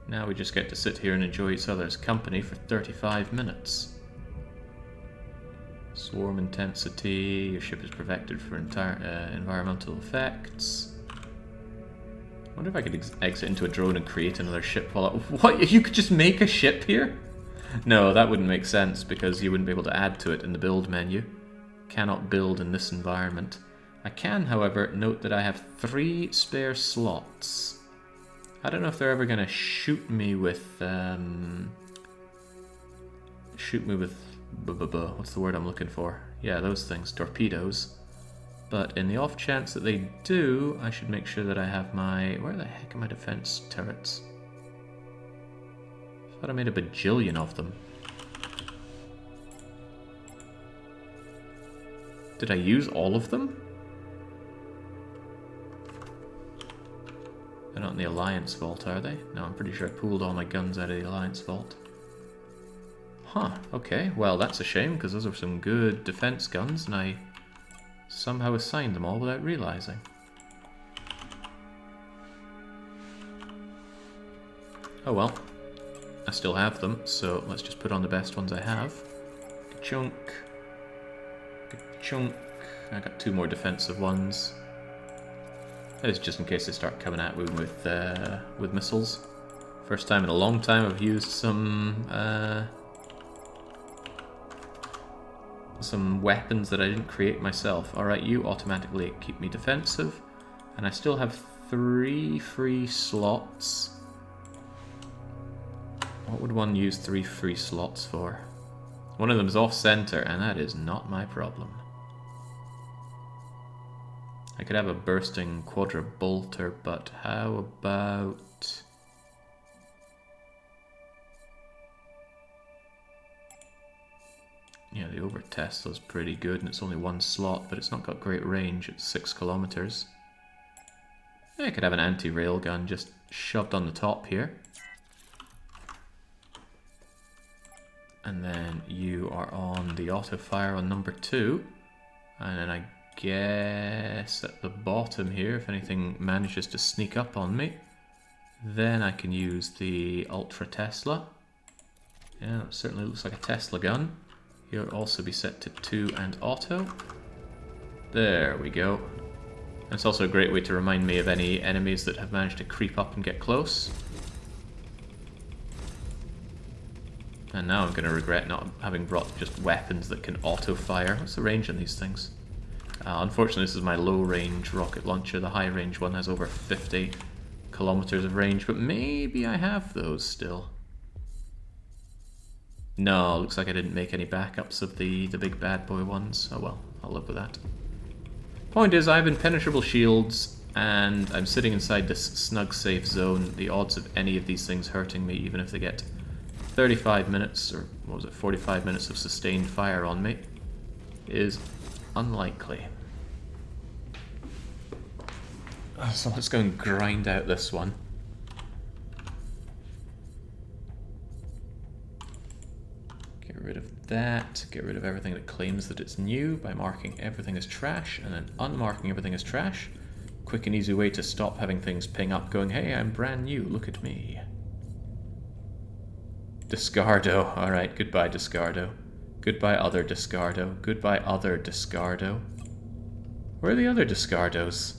Now we just get to sit here and enjoy each other's company for 35 minutes. Swarm intensity, your ship is protected for environmental effects. I wonder if I could exit into a drone and create another ship while What? You could just make a ship here? No, that wouldn't make sense because you wouldn't be able to add to it in the build menu. Cannot build in this environment. I can, however, note that I have 3 spare slots. I don't know if they're ever going to shoot me with... what's the word I'm looking for? Yeah, those things, torpedoes. But in the off chance that they do, I should make sure that I have my... Where the heck are my defense turrets? I thought I made a bajillion of them. Did I use all of them? They're not in the Alliance Vault, are they? No, I'm pretty sure I pulled all my guns out of the Alliance Vault. Huh, okay. Well, that's a shame, because those are some good defense guns, and I somehow assigned them all without realizing. Oh well. I still have them, so let's just put on the best ones I have. Ka-chunk. Ka-chunk. I got 2 more defensive ones. That is just in case they start coming at me with missiles. First time in a long time I've used some weapons that I didn't create myself. Alright, you automatically keep me defensive. And I still have 3 free slots. What would one use 3 free slots for? One of them is off-center, and that is not my problem. I could have a bursting quadra-bolter, but how about... Yeah, the over-Tesla's pretty good, and it's only 1 slot, but it's not got great range. It's 6 kilometers. Yeah, I could have an anti-rail gun just shoved on the top here. And then you are on the auto-fire on number 2. And then I guess at the bottom here, if anything manages to sneak up on me, then I can use the Ultra Tesla. Yeah, it certainly looks like a Tesla gun. He'll also be set to 2 and auto. There we go. And it's also a great way to remind me of any enemies that have managed to creep up and get close. And now I'm going to regret not having brought just weapons that can auto-fire. What's the range on these things? Unfortunately, this is my low-range rocket launcher. The high-range one has over 50 kilometers of range, but maybe I have those still. No, looks like I didn't make any backups of the big bad boy ones. Oh well, I'll live with that. Point is, I have impenetrable shields, and I'm sitting inside this snug safe zone. The odds of any of these things hurting me, even if they get 35 minutes, or what was it, 45 minutes of sustained fire on me, is unlikely. So let's go and grind out this one. Get rid of that, get rid of everything that claims that it's new by marking everything as trash, and then unmarking everything as trash. Quick and easy way to stop having things ping up going, hey, I'm brand new, look at me. Discardo. Alright, goodbye Discardo. Goodbye other Discardo. Goodbye other Discardo. Where are the other Discardos?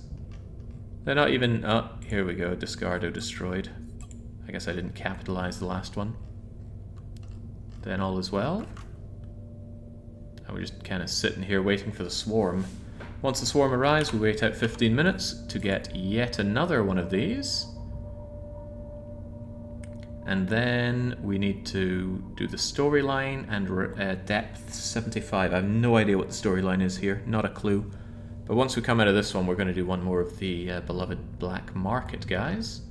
They're not even... Oh, here we go. Discardo destroyed. I guess I didn't capitalize the last one. Then all is well. And we're just kind of sitting here waiting for the swarm. Once the swarm arrives, we wait out 15 minutes to get yet another one of these. And then we need to do the storyline and depth 75. I have no idea what the storyline is here, not a clue. But once we come out of this one, we're going to do one more of the beloved Black Market guys.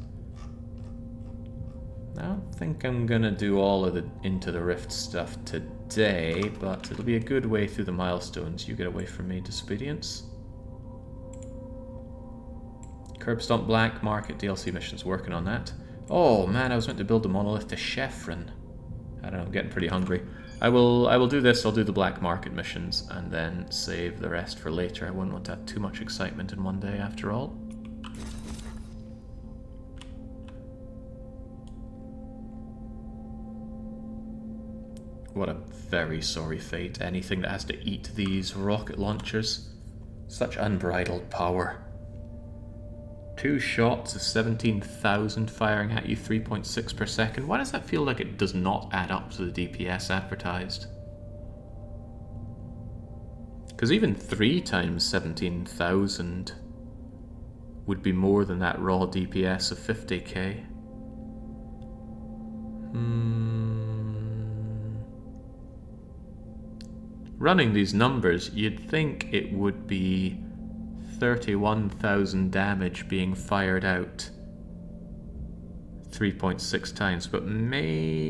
I don't think I'm going to do all of the Into the Rift stuff today, but it'll be a good way through the milestones. You get away from me, Disobedience. Curb Stomp Black Market DLC missions, working on that. Oh man, I was meant to build the monolith to Chefrin. I don't know, I'm getting pretty hungry. I will do this, I'll do the Black Market missions, and then save the rest for later. I wouldn't want to have too much excitement in one day after all. What a very sorry fate, anything that has to eat these rocket launchers. Such unbridled power. 2 shots of 17,000 firing at you, 3.6 per second. Why does that feel like it does not add up to the DPS advertised? Because even 3 times 17,000 would be more than that raw DPS of 50k. Running these numbers, you'd think it would be 31,000 damage being fired out 3.6 times, but maybe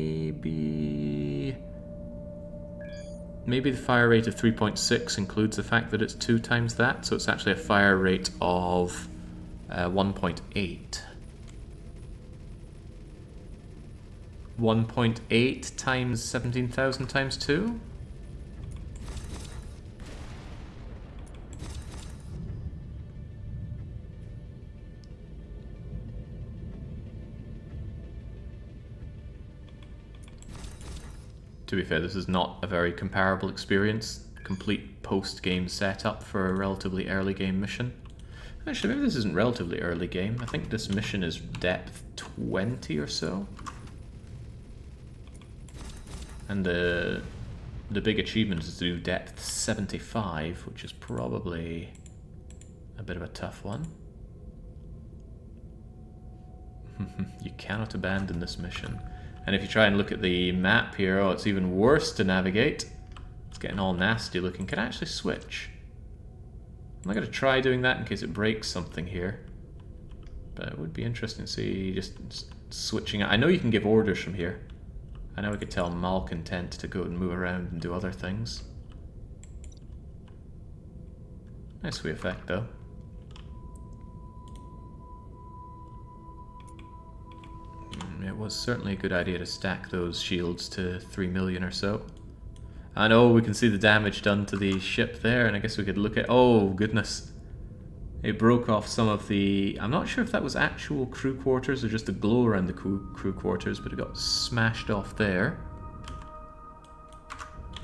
the fire rate of 3.6 includes the fact that it's 2 times that, so it's actually a fire rate of 1.8. 1.8 times 17,000 times 2? To be fair, this is not a very comparable experience. Complete post-game setup for a relatively early game mission. Actually, maybe this isn't relatively early game. I think this mission is depth 20 or so. And the big achievement is to do depth 75, which is probably a bit of a tough one. You cannot abandon this mission. And if you try and look at the map here, oh, it's even worse to navigate. It's getting all nasty looking. Can I actually switch? I'm not going to try doing that in case it breaks something here. But it would be interesting to see just switching. I know you can give orders from here. I know we could tell Malcontent to go and move around and do other things. Nice wee effect though. It was certainly a good idea to stack those shields to 3 million or so. I know we can see the damage done to the ship there, and I guess we could look at... Oh, goodness. It broke off some of the... I'm not sure if that was actual crew quarters or just the glow around the crew quarters, but it got smashed off there.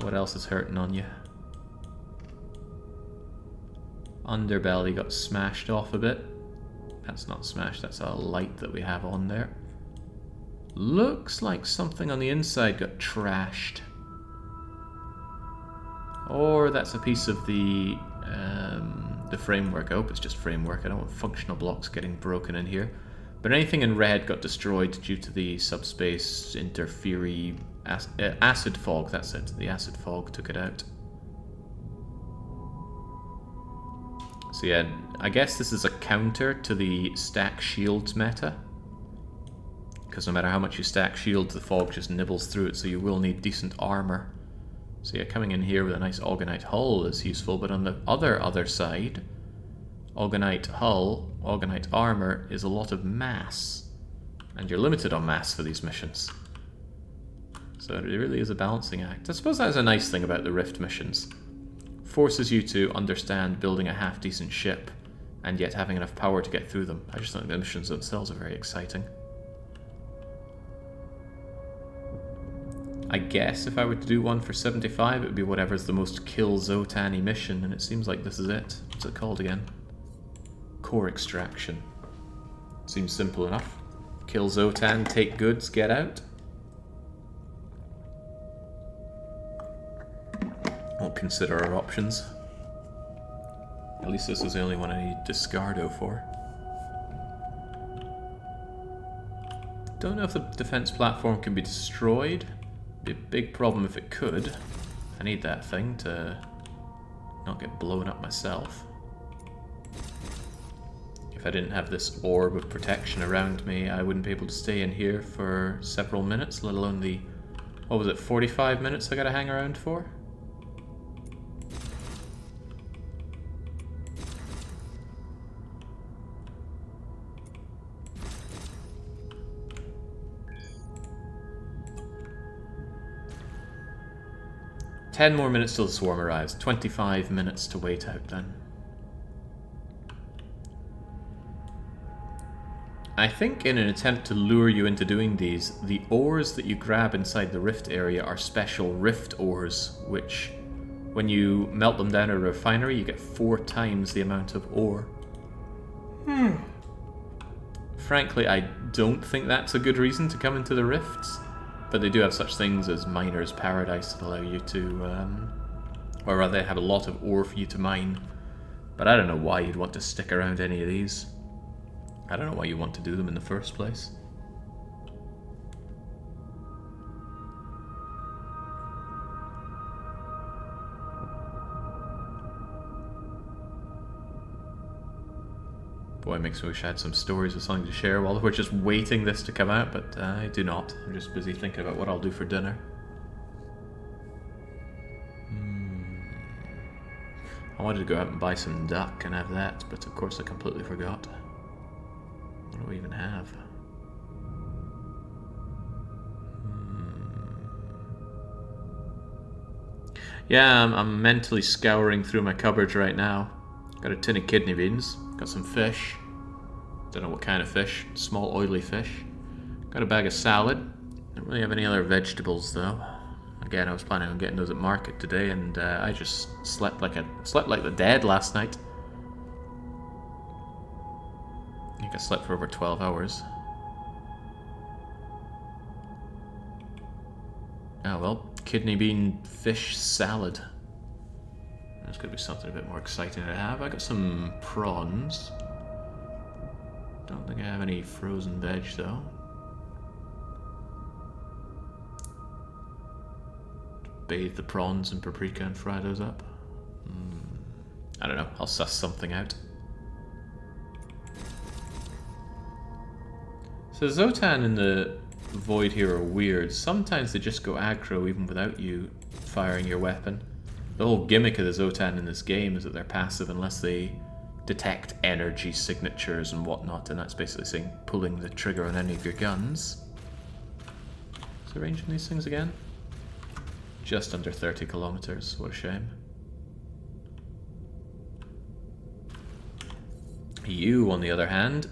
What else is hurting on you? Underbelly got smashed off a bit. That's not smashed, that's a light that we have on there. Looks like something on the inside got trashed. Or that's a piece of the framework. I hope it's just framework. I don't want functional blocks getting broken in here. But anything in red got destroyed due to the subspace interfery acid fog. That's it. The acid fog took it out. So yeah, I guess this is a counter to the stack shields meta. Because no matter how much you stack shields, the fog just nibbles through it, so you will need decent armor. So yeah, coming in here with a nice Augenite hull is useful, but on the other side, Augenite hull, Augenite armor is a lot of mass. And you're limited on mass for these missions. So it really is a balancing act. I suppose that's a nice thing about the Rift missions. Forces you to understand building a half-decent ship, and yet having enough power to get through them. I just think the missions themselves are very exciting. I guess if I were to do one for 75, it would be whatever's the most kill Zotan-y mission, and it seems like this is it. What's it called again? Core Extraction. Seems simple enough. Kill Zotan, take goods, get out. We'll consider our options. At least this was the only one I need Discardo for. Don't know if the defense platform can be destroyed. Be a big problem if it could. I need that thing to not get blown up myself. If I didn't have this orb of protection around me, I wouldn't be able to stay in here for several minutes, let alone the, what was it, 45 minutes I gotta hang around for? Ten more minutes till the swarm arrives. 25 minutes to wait out then. I think in an attempt to lure you into doing these, the ores that you grab inside the rift area are special rift ores, which, when you melt them down at a refinery, you get 4 times the amount of ore. Frankly, I don't think that's a good reason to come into the rifts. But they do have such things as Miner's Paradise that allow you to, or rather they have a lot of ore for you to mine. But I don't know why you'd want to stick around any of these. I don't know why you want to do them in the first place. Boy, it makes me wish I had some stories or something to share while we're just waiting this to come out, but I do not. I'm just busy thinking about what I'll do for dinner. I wanted to go out and buy some duck and have that, but of course I completely forgot. What do we even have? Yeah, I'm mentally scouring through my cupboards right now. Got a tin of kidney beans, got some fish. Don't know what kind of fish, small oily fish. Got a bag of salad. Don't really have any other vegetables though. Again, I was planning on getting those at market today, and I just slept like the dead last night. I think I slept for over 12 hours. Oh well, kidney bean fish salad. There's going to be something a bit more exciting to have. I got some prawns. Don't think I have any frozen veg though. Bathe the prawns in paprika and fry those up. I don't know, I'll suss something out. So Zotan and the Void here are weird. Sometimes they just go aggro even without you firing your weapon. The whole gimmick of the Zotan in this game is that they're passive unless they detect energy signatures and whatnot, and that's basically saying pulling the trigger on any of your guns. What's the range on these things again? Just under 30 kilometers, what a shame. You, on the other hand,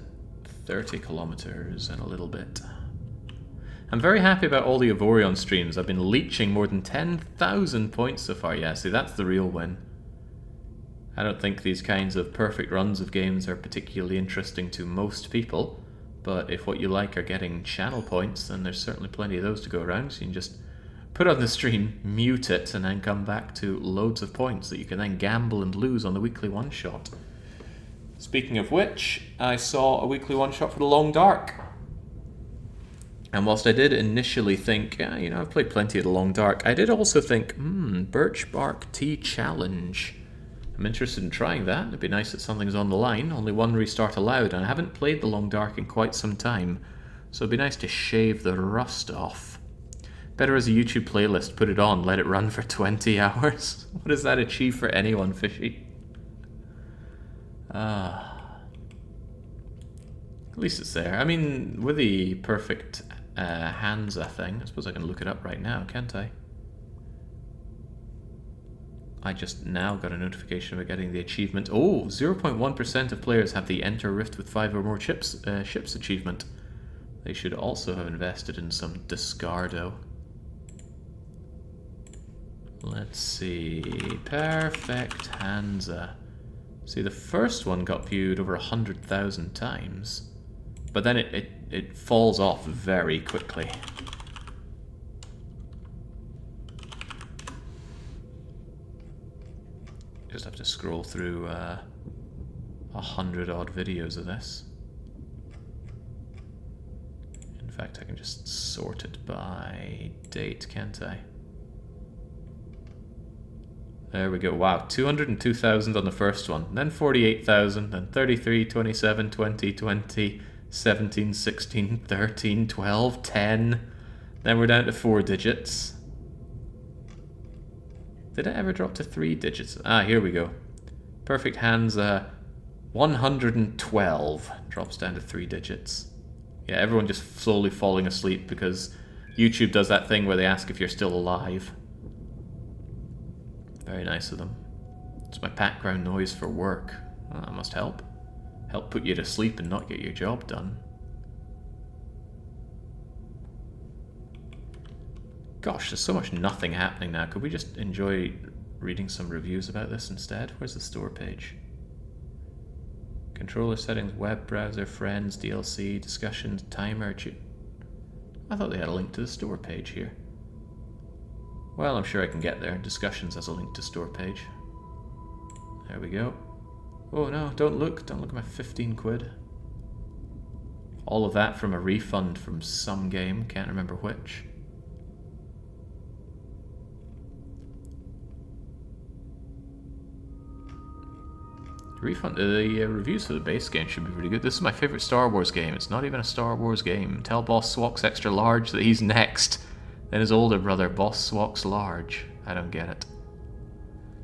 30 kilometers and a little bit. I'm very happy about all the Avorion streams. I've been leeching more than 10,000 points so far. Yeah, see, that's the real win. I don't think these kinds of perfect runs of games are particularly interesting to most people, but if what you like are getting channel points, then there's certainly plenty of those to go around, so you can just put on the stream, mute it, and then come back to loads of points that you can then gamble and lose on the weekly one-shot. Speaking of which, I saw a weekly one-shot for the Long Dark. And whilst I did initially think, yeah, you know, I've played plenty of the Long Dark, I did also think, Birch Bark Tea Challenge. I'm interested in trying that. It'd be nice that something's on the line. Only one restart allowed, and I haven't played the Long Dark in quite some time, so it'd be nice to shave the rust off. Better as a YouTube playlist, put it on, let it run for 20 hours. What does that achieve for anyone, Fishy? At least it's there. I mean, with the perfect Hansa thing, I suppose I can look it up right now, can't I? I just now got a notification about getting the achievement. Oh, 0.1% of players have the Enter Rift with 5 or more ships achievement. They should also have invested in some Discardo. Let's see. Perfect Hansa. See, the first one got viewed over 100,000 times, but then it falls off very quickly. Just have to scroll through 100 odd videos of this. fact, I can just sort it by date, can't I? There we go. Wow, 202,000 on the first one, then 48,000, then 33, 27, 20, 20, 17, 16, 13, 12, 10. Then we're down to 4 digits. Did it ever drop to 3 digits? Ah, here we go. Perfect Hansa 112 drops down to 3 digits. Yeah, everyone just slowly falling asleep because YouTube does that thing where they ask if you're still alive. Very nice of them. It's my background noise for work. Well, that must help. Help put you to sleep and not get your job done. Gosh, there's so much nothing happening now. Could we just enjoy reading some reviews about this instead? Where's the store page? Controller settings, web browser, friends, DLC, discussions, timer. I thought they had a link to the store page here. Well, I'm sure I can get there. Discussions has a link to store page. There we go. Oh no, don't look. Don't look at my 15 quid. All of that from a refund from some game. Can't remember which. Refund. The reviews for the base game should be pretty good. This is my favorite Star Wars game. It's not even a Star Wars game. Tell Boss Swox extra large that he's next. Then his older brother, Boss Swox large. I don't get it.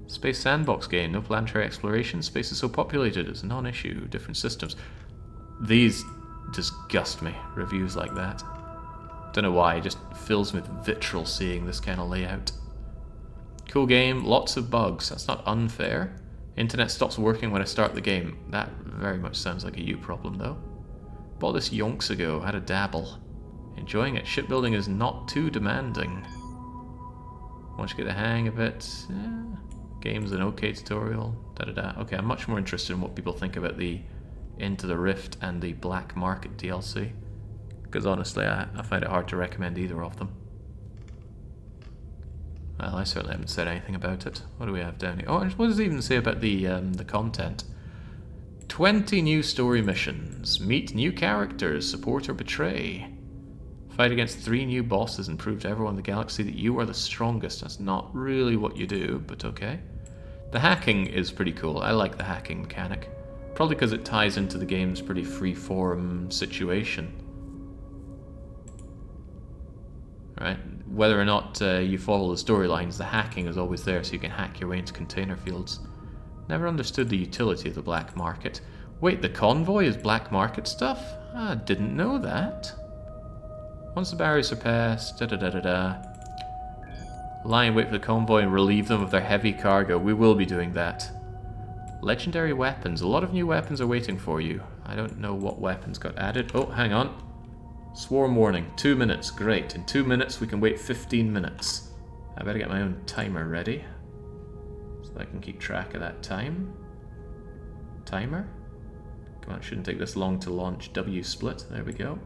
Space sandbox game. No planetary exploration. Space is so populated. It's a non-issue. Different systems. These disgust me. Reviews like that. Don't know why. It just fills me with vitriol seeing this kind of layout. Cool game. Lots of bugs. That's not unfair. Internet stops working when I start the game. That very much sounds like a you problem, though. Bought this yonks ago, had a dabble. Enjoying it. Shipbuilding is not too demanding. Once you get the hang of it, game's an okay tutorial. Da-da-da. Okay, I'm much more interested in what people think about the Into the Rift and the Black Market DLC. Because honestly, I find it hard to recommend either of them. Well, I certainly haven't said anything about it. What do we have down here? Oh, what does it even say about the content? 20 new story missions. Meet new characters. Support or betray. Fight against 3 new bosses and prove to everyone in the galaxy that you are the strongest. That's not really what you do, but okay. The hacking is pretty cool. I like the hacking mechanic. Probably because it ties into the game's pretty free-form situation. Right? Whether or not you follow the storylines, the hacking is always there, so you can hack your way into container fields. Never understood the utility of the black market. Wait, the convoy is black market stuff? I didn't know that. Once the barriers are passed, da-da-da-da-da. Lie in wait for the convoy and relieve them of their heavy cargo. We will be doing that. Legendary weapons. A lot of new weapons are waiting for you. I don't know what weapons got added. Oh, hang on. Swarm warning. 2 minutes. Great. In 2 minutes, we can wait 15 minutes. I better get my own timer ready, so I can keep track of that time. Timer? Come on, it shouldn't take this long to launch W-split. There we go.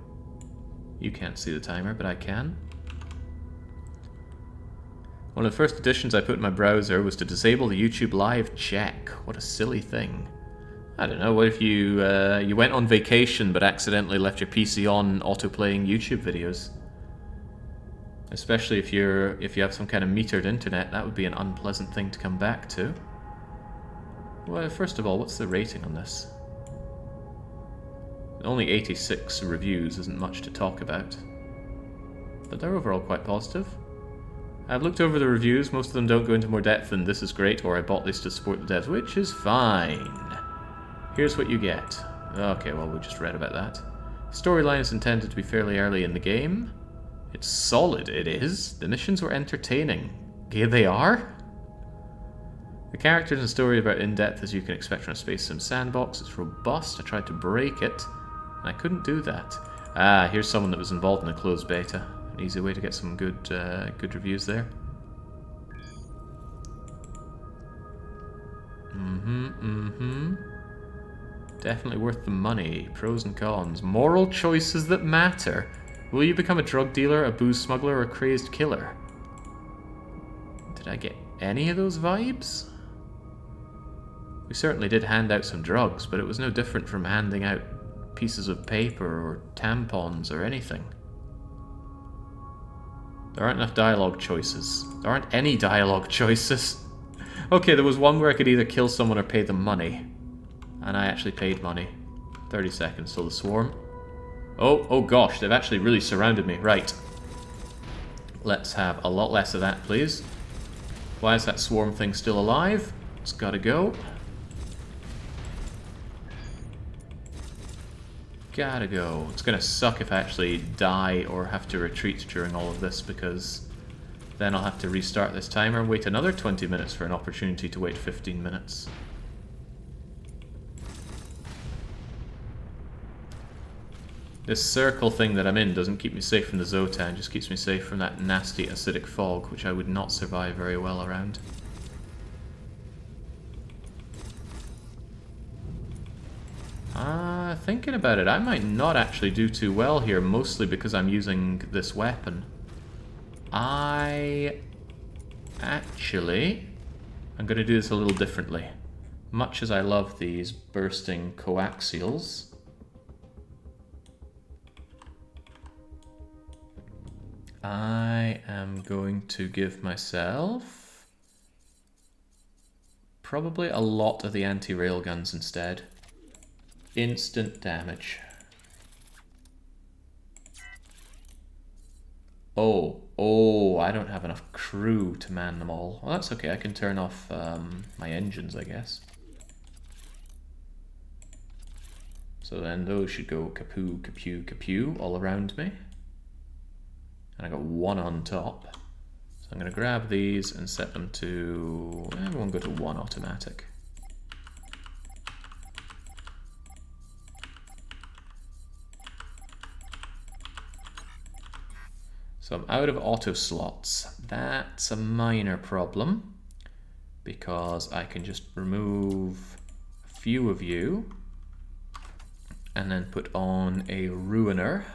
You can't see the timer, but I can. One of the first additions I put in my browser was to disable the YouTube Live check. What a silly thing. I don't know, what if you you went on vacation but accidentally left your PC on auto-playing YouTube videos? Especially if you have some kind of metered internet, that would be an unpleasant thing to come back to. Well, first of all, what's the rating on this? Only 86 reviews isn't much to talk about, but they're overall quite positive. I've looked over the reviews, most of them don't go into more depth than "this is great" or "I bought this to support the devs," which is fine. Here's what you get. Okay, well, we just read about that. Storyline is intended to be fairly early in the game. It's solid, it is. The missions were entertaining. Yeah, they are? The characters and story are about in-depth as you can expect from a Space Sim sandbox. It's robust. I tried to break it, and I couldn't do that. Ah, here's someone that was involved in a closed beta. An easy way to get some good reviews there. Definitely worth the money. Pros and cons. Moral choices that matter. Will you become a drug dealer, a booze smuggler, or a crazed killer? Did I get any of those vibes? We certainly did hand out some drugs, but it was no different from handing out pieces of paper or tampons or anything. There aren't enough dialogue choices. There aren't any dialogue choices. Okay, there was one where I could either kill someone or pay them money. And I actually paid money. 30 seconds till the swarm. Oh gosh, they've actually really surrounded me. Right. Let's have a lot less of that, please. Why is that swarm thing still alive? It's gotta go. Gotta go. It's gonna suck if I actually die or have to retreat during all of this, because then I'll have to restart this timer and wait another 20 minutes for an opportunity to wait 15 minutes. This circle thing that I'm in doesn't keep me safe from the Zotan, just keeps me safe from that nasty acidic fog, which I would not survive very well around. Thinking about it, I might not actually do too well here, mostly because I'm using this weapon. I'm going to do this a little differently. Much as I love these bursting coaxials, I am going to give myself probably a lot of the anti-rail guns instead. Instant damage. Oh, I don't have enough crew to man them all. Well, that's okay, I can turn off my engines, I guess. So then those should go kapoo, kapoo, kapoo all around me. And I got one on top. So I'm going to grab these and set them to... everyone go to one automatic. So I'm out of auto slots. That's a minor problem, because I can just remove a few of you and then put on a ruiner.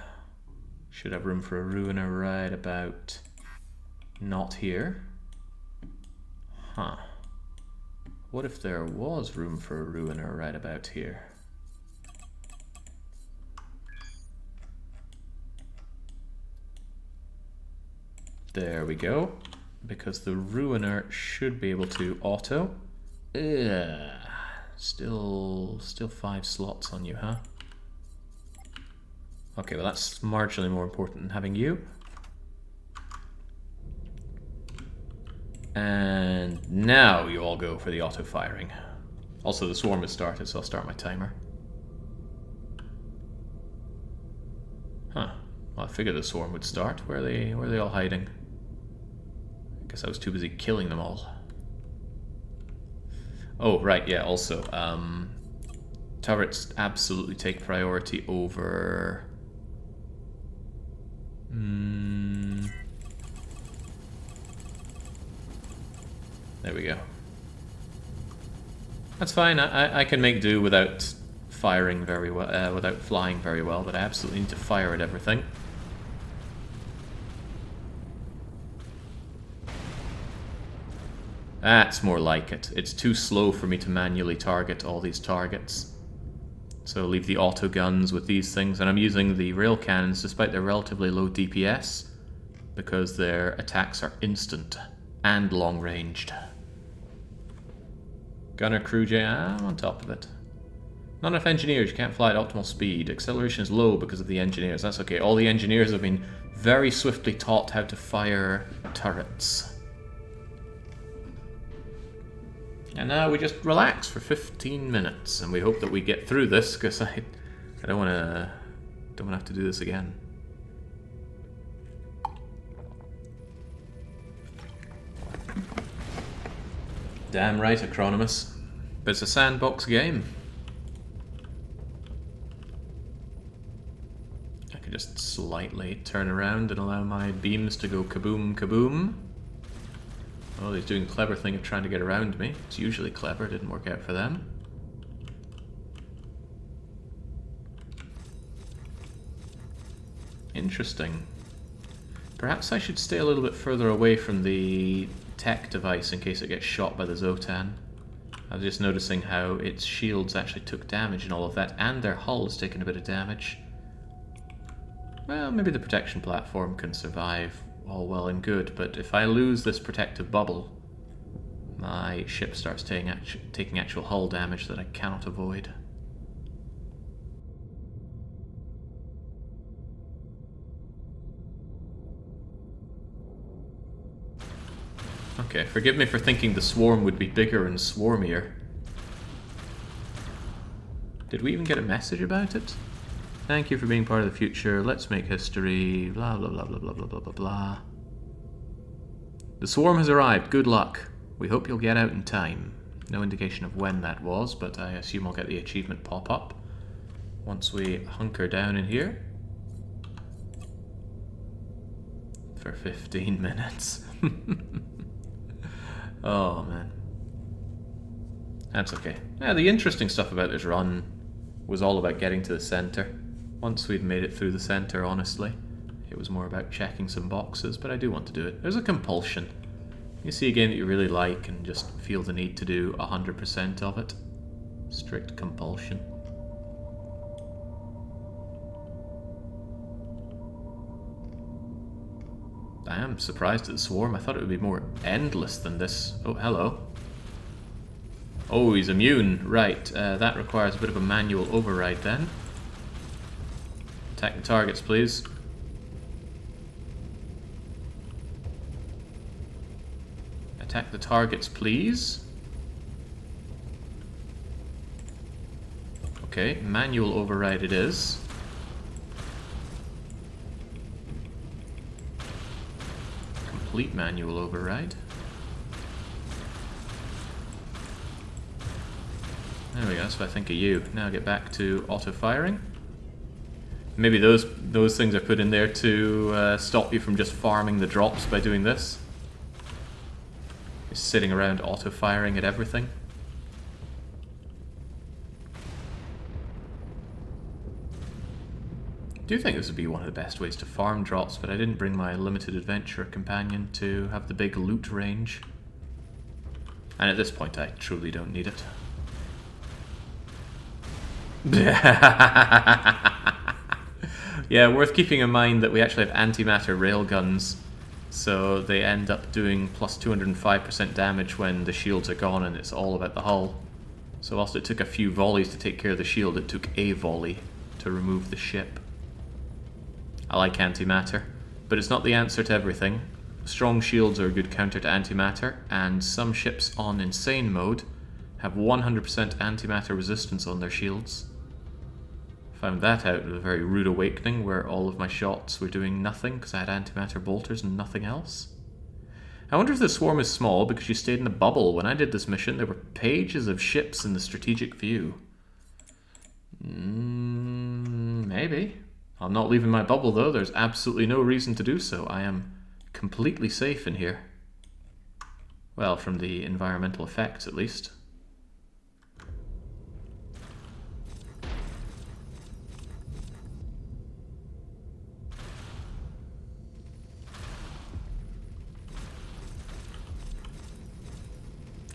Should have room for a ruiner right about not here. Huh. What if there was room for a ruiner right about here? There we go, because the ruiner should be able to auto. Ugh. Still 5 slots on you, huh? Okay, well that's marginally more important than having you. And now you all go for the auto firing. Also, the swarm has started, so I'll start my timer. Huh. Well, I figured the swarm would start. Where are they all hiding? I guess I was too busy killing them all. Oh, right, yeah, also, turrets absolutely take priority over... There we go. That's fine, I can make do without firing very well, without flying very well, but I absolutely need to fire at everything. That's more like it. It's too slow for me to manually target all these targets. So leave the auto guns with these things, and I'm using the rail cannons despite their relatively low DPS, because their attacks are instant and long ranged. Gunner crew I'm on top of it. Not enough engineers, you can't fly at optimal speed. Acceleration is low because of the engineers. That's okay. All the engineers have been very swiftly taught how to fire turrets. And now we just relax for 15 minutes, and we hope that we get through this, because I don't want to have to do this again. Damn right, Acronymus. But it's a sandbox game. I can just slightly turn around and allow my beams to go kaboom, kaboom. Oh, he's doing a clever thing of trying to get around me. It's usually clever, didn't work out for them. Interesting. Perhaps I should stay a little bit further away from the tech device in case it gets shot by the Zotan. I was just noticing how its shields actually took damage and all of that, and their hull has taken a bit of damage. Well, maybe the protection platform can survive all well and good, but if I lose this protective bubble, my ship starts taking actual hull damage that I cannot avoid. Okay, forgive me for thinking the swarm would be bigger and swarmier. Did we even get a message about it? Thank you for being part of the future. Let's make history. Blah, blah, blah, blah, blah, blah, blah, blah, blah. The swarm has arrived. Good luck. We hope you'll get out in time. No indication of when that was, but I assume I'll get the achievement pop up once we hunker down in here. For 15 minutes. Oh, man. That's okay. Yeah, the interesting stuff about this run was all about getting to the center. Once we'd made it through the center, honestly, it was more about checking some boxes, but I do want to do it. There's a compulsion. You see a game that you really like and just feel the need to do 100% of it. Strict compulsion. I am surprised at the swarm. I thought it would be more endless than this. Oh, hello. Oh, he's immune. Right, that requires a bit of a manual override then. Attack the targets, please. Attack the targets, please. Okay, manual override it is. Complete manual override. There we go, that's what I think of you. Now get back to auto-firing. Maybe those things are put in there to stop you from just farming the drops by doing this. Just sitting around auto-firing at everything. I do think this would be one of the best ways to farm drops, but I didn't bring my limited adventure companion to have the big loot range. And at this point I truly don't need it. Yeah, worth keeping in mind that we actually have antimatter railguns, so they end up doing plus 205% damage when the shields are gone, and it's all about the hull. So whilst it took a few volleys to take care of the shield, it took a volley to remove the ship. I like antimatter, but it's not the answer to everything. Strong shields are a good counter to antimatter, and some ships on insane mode have 100% antimatter resistance on their shields. Found that out with a very rude awakening where all of my shots were doing nothing because I had antimatter bolters and nothing else. I wonder if the swarm is small because you stayed in a bubble. When I did this mission, there were pages of ships in the strategic view. Maybe. I'm not leaving my bubble though. There's absolutely no reason to do so. I am completely safe in here. Well, from the environmental effects at least.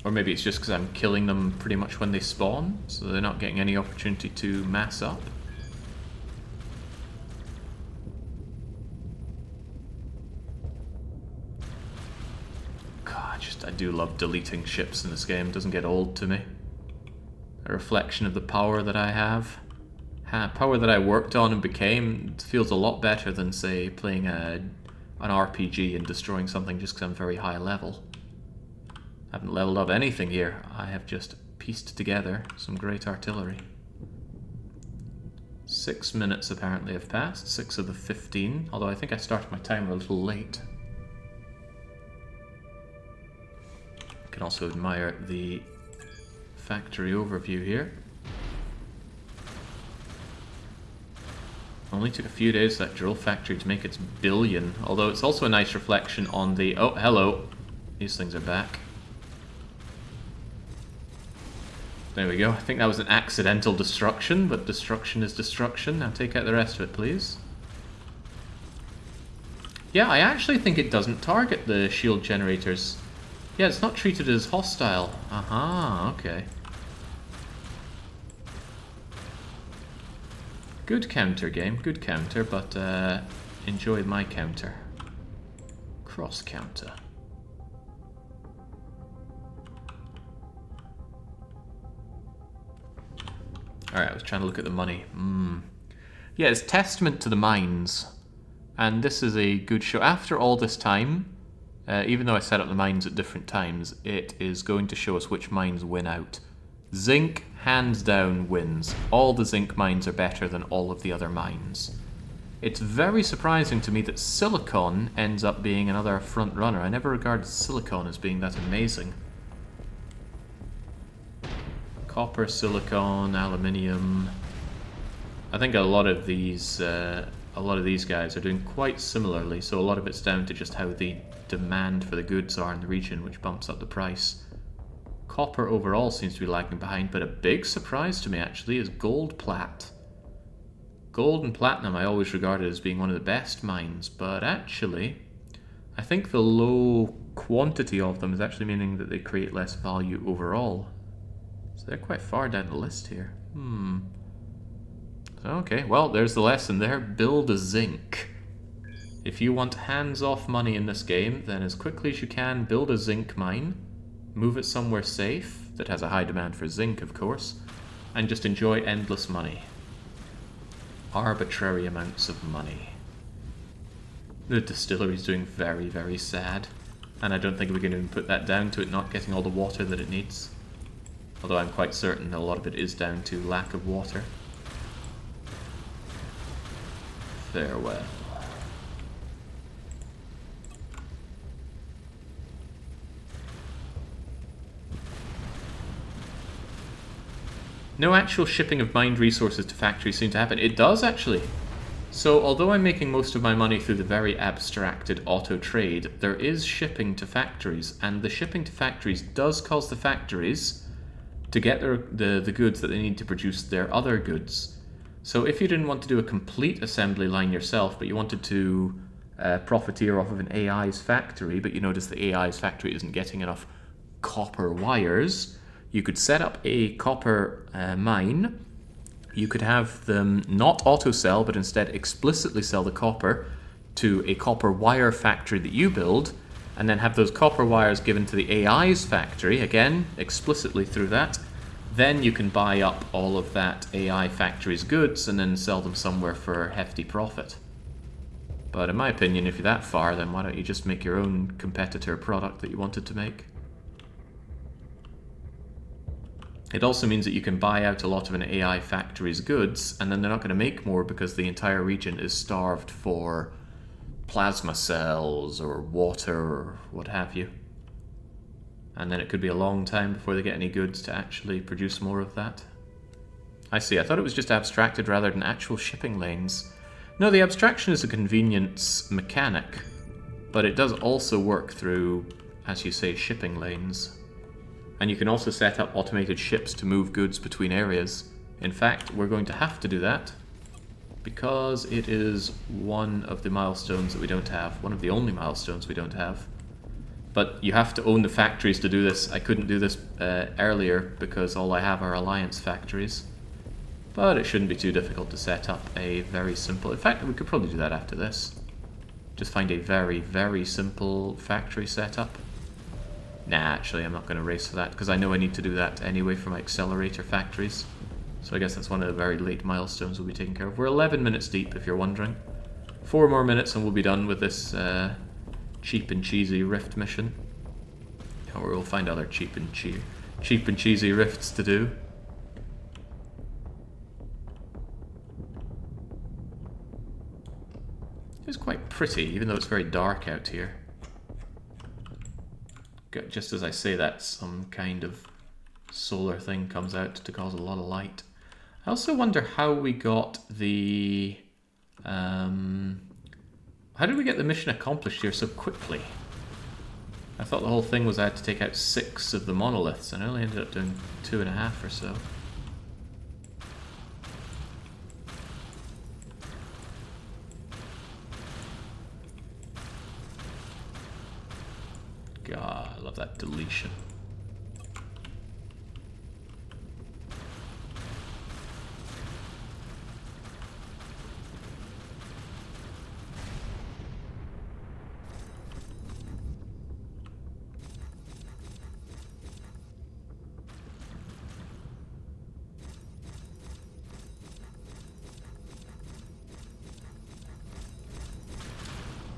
Or maybe it's just because I'm killing them pretty much when they spawn, so they're not getting any opportunity to mass up. God, I do love deleting ships in this game. It doesn't get old to me. A reflection of the power that I have. Power that I worked on and became. It feels a lot better than, say, playing an RPG and destroying something just because I'm very high level. I haven't leveled up anything here. I have just pieced together some great artillery. 6 minutes apparently have passed, 6 of the 15, although I think I started my timer a little late. You can also admire the factory overview here. Only took a few days for that drill factory to make its billion, although it's also a nice reflection on the... Oh, hello! These things are back. There we go. I think that was an accidental destruction, but destruction is destruction. Now take out the rest of it, please. Yeah, I actually think it doesn't target the shield generators. Yeah, it's not treated as hostile. Aha, okay. Good counter game, good counter, but enjoyed my counter. cross counter. Alright, I was trying to look at the money. Yeah, it's testament to the mines. And this is a good show. After all this time, even though I set up the mines at different times, it is going to show us which mines win out. Zinc, hands down, wins. All the zinc mines are better than all of the other mines. It's very surprising to me that silicon ends up being another front runner. I never regarded silicon as being that amazing. Copper, silicon, aluminium. I think a lot of these guys are doing quite similarly, so a lot of it's down to just how the demand for the goods are in the region, which bumps up the price. Copper overall seems to be lagging behind, but a big surprise to me actually is gold plat. Gold and platinum I always regarded as being one of the best mines, but actually I think the low quantity of them is actually meaning that they create less value overall. So they're quite far down the list here. Okay, well, there's the lesson there. Build a zinc. If you want hands-off money in this game, then as quickly as you can, build a zinc mine, move it somewhere safe, that has a high demand for zinc, of course, and just enjoy endless money. Arbitrary amounts of money. The distillery's doing very, very sad, and I don't think we can even put that down to it not getting all the water that it needs. Although I'm quite certain a lot of it is down to lack of water. Farewell. No actual shipping of mined resources to factories seem to happen. It does, actually. So, although I'm making most of my money through the very abstracted auto trade, there is shipping to factories, and the shipping to factories does cause the factories to get the goods that they need to produce their other goods. So if you didn't want to do a complete assembly line yourself, but you wanted to profiteer off of an AI's factory, but you notice the AI's factory isn't getting enough copper wires, you could set up a copper mine. You could have them not auto-sell, but instead explicitly sell the copper to a copper wire factory that you build, and then have those copper wires given to the AI's factory, again, explicitly through that. Then you can buy up all of that AI factory's goods and then sell them somewhere for a hefty profit. But in my opinion, if you're that far, then why don't you just make your own competitor product that you wanted to make? It also means that you can buy out a lot of an AI factory's goods, and then they're not going to make more because the entire region is starved for plasma cells or water or what have you. And then it could be a long time before they get any goods to actually produce more of that. I see, I thought it was just abstracted rather than actual shipping lanes. No, the abstraction is a convenience mechanic, but it does also work through, as you say, shipping lanes. And you can also set up automated ships to move goods between areas. In fact, we're going to have to do that, because it is one of the milestones that we don't have, one of the only milestones we don't have. But you have to own the factories to do this. I couldn't do this earlier because all I have are alliance factories. But it shouldn't be too difficult to set up a very simple... In fact, we could probably do that after this. Just find a very, very simple factory setup. Nah, actually, I'm not going to race for that because I know I need to do that anyway for my accelerator factories. So I guess that's one of the very late milestones we'll be taking care of. We're 11 minutes deep, if you're wondering. 4 more minutes and we'll be done with this cheap and cheesy rift mission. Or we'll find other cheap and cheesy rifts to do. It's quite pretty, even though it's very dark out here. Just as I say that, some kind of solar thing comes out to cause a lot of light. I also wonder how we got the... how did we get the mission accomplished here so quickly? I thought the whole thing was I had to take out 6 of the monoliths, and I only ended up doing 2.5 or so. God, I love that deletion.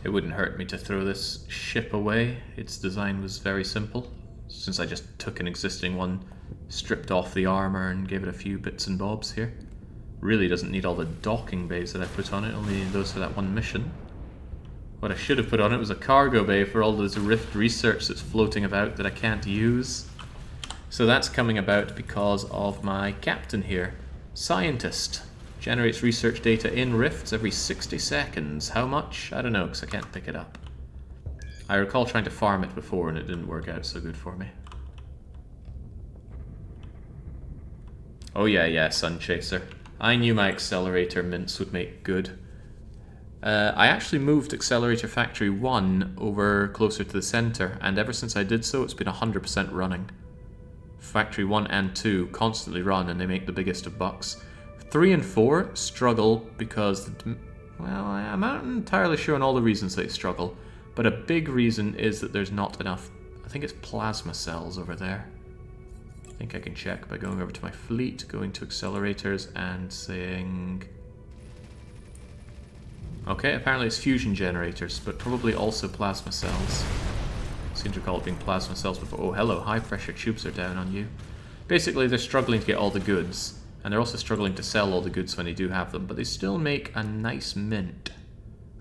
It wouldn't hurt me to throw this ship away. Its design was very simple, since I just took an existing one, stripped off the armor and gave it a few bits and bobs here. Really doesn't need all the docking bays that I put on it, only those for that one mission. What I should have put on it was a cargo bay for all this Rift research that's floating about that I can't use. So that's coming about because of my captain here. Scientist. Generates research data in Rifts every 60 seconds. How much? I don't know, because I can't pick it up. I recall trying to farm it before and it didn't work out so good for me. Oh yeah, Sun Chaser. I knew my accelerator mints would make good. I actually moved Accelerator Factory 1 over closer to the center, and ever since I did so, it's been 100% running. Factory 1 and 2 constantly run, and they make the biggest of bucks. 3 and 4 struggle because, well, I'm not entirely sure on all the reasons they struggle, but a big reason is that there's not enough, I think it's plasma cells over there. I think I can check by going over to my fleet, going to accelerators and saying... Okay, apparently it's fusion generators, but probably also plasma cells. I seem to recall it being plasma cells before. Oh, hello, high pressure tubes are down on you. Basically, they're struggling to get all the goods. And they're also struggling to sell all the goods when they do have them, but they still make a nice mint.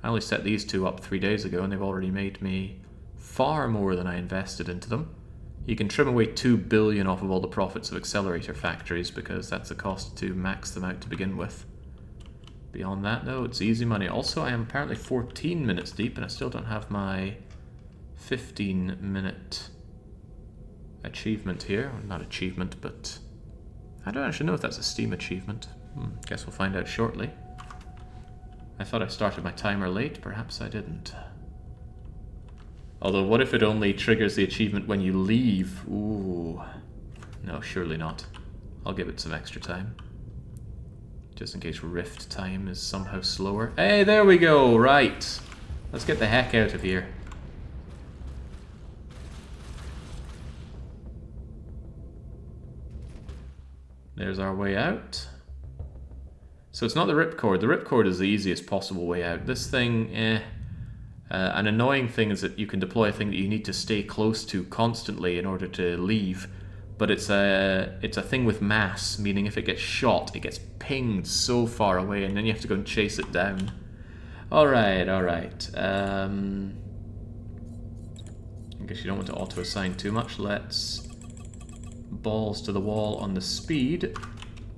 I only set these two up 3 days ago, and they've already made me far more than I invested into them. You can trim away 2 billion off of all the profits of accelerator factories, because that's the cost to max them out to begin with. Beyond that, though, it's easy money. Also, I am apparently 14 minutes deep, and I still don't have my 15-minute achievement here. Not achievement, but... I don't actually know if that's a Steam achievement. Guess we'll find out shortly. I thought I started my timer late, perhaps I didn't. Although, what if it only triggers the achievement when you leave? Ooh. No, surely not. I'll give it some extra time. Just in case Rift time is somehow slower. Hey, there we go! Right. Let's get the heck out of here. There's our way out. So it's not the ripcord. The ripcord is the easiest possible way out. This thing, an annoying thing is that you can deploy a thing that you need to stay close to constantly in order to leave. But it's a thing with mass, meaning if it gets shot, it gets pinged so far away and then you have to go and chase it down. Alright. I guess you don't want to auto-assign too much. Let's... balls to the wall on the speed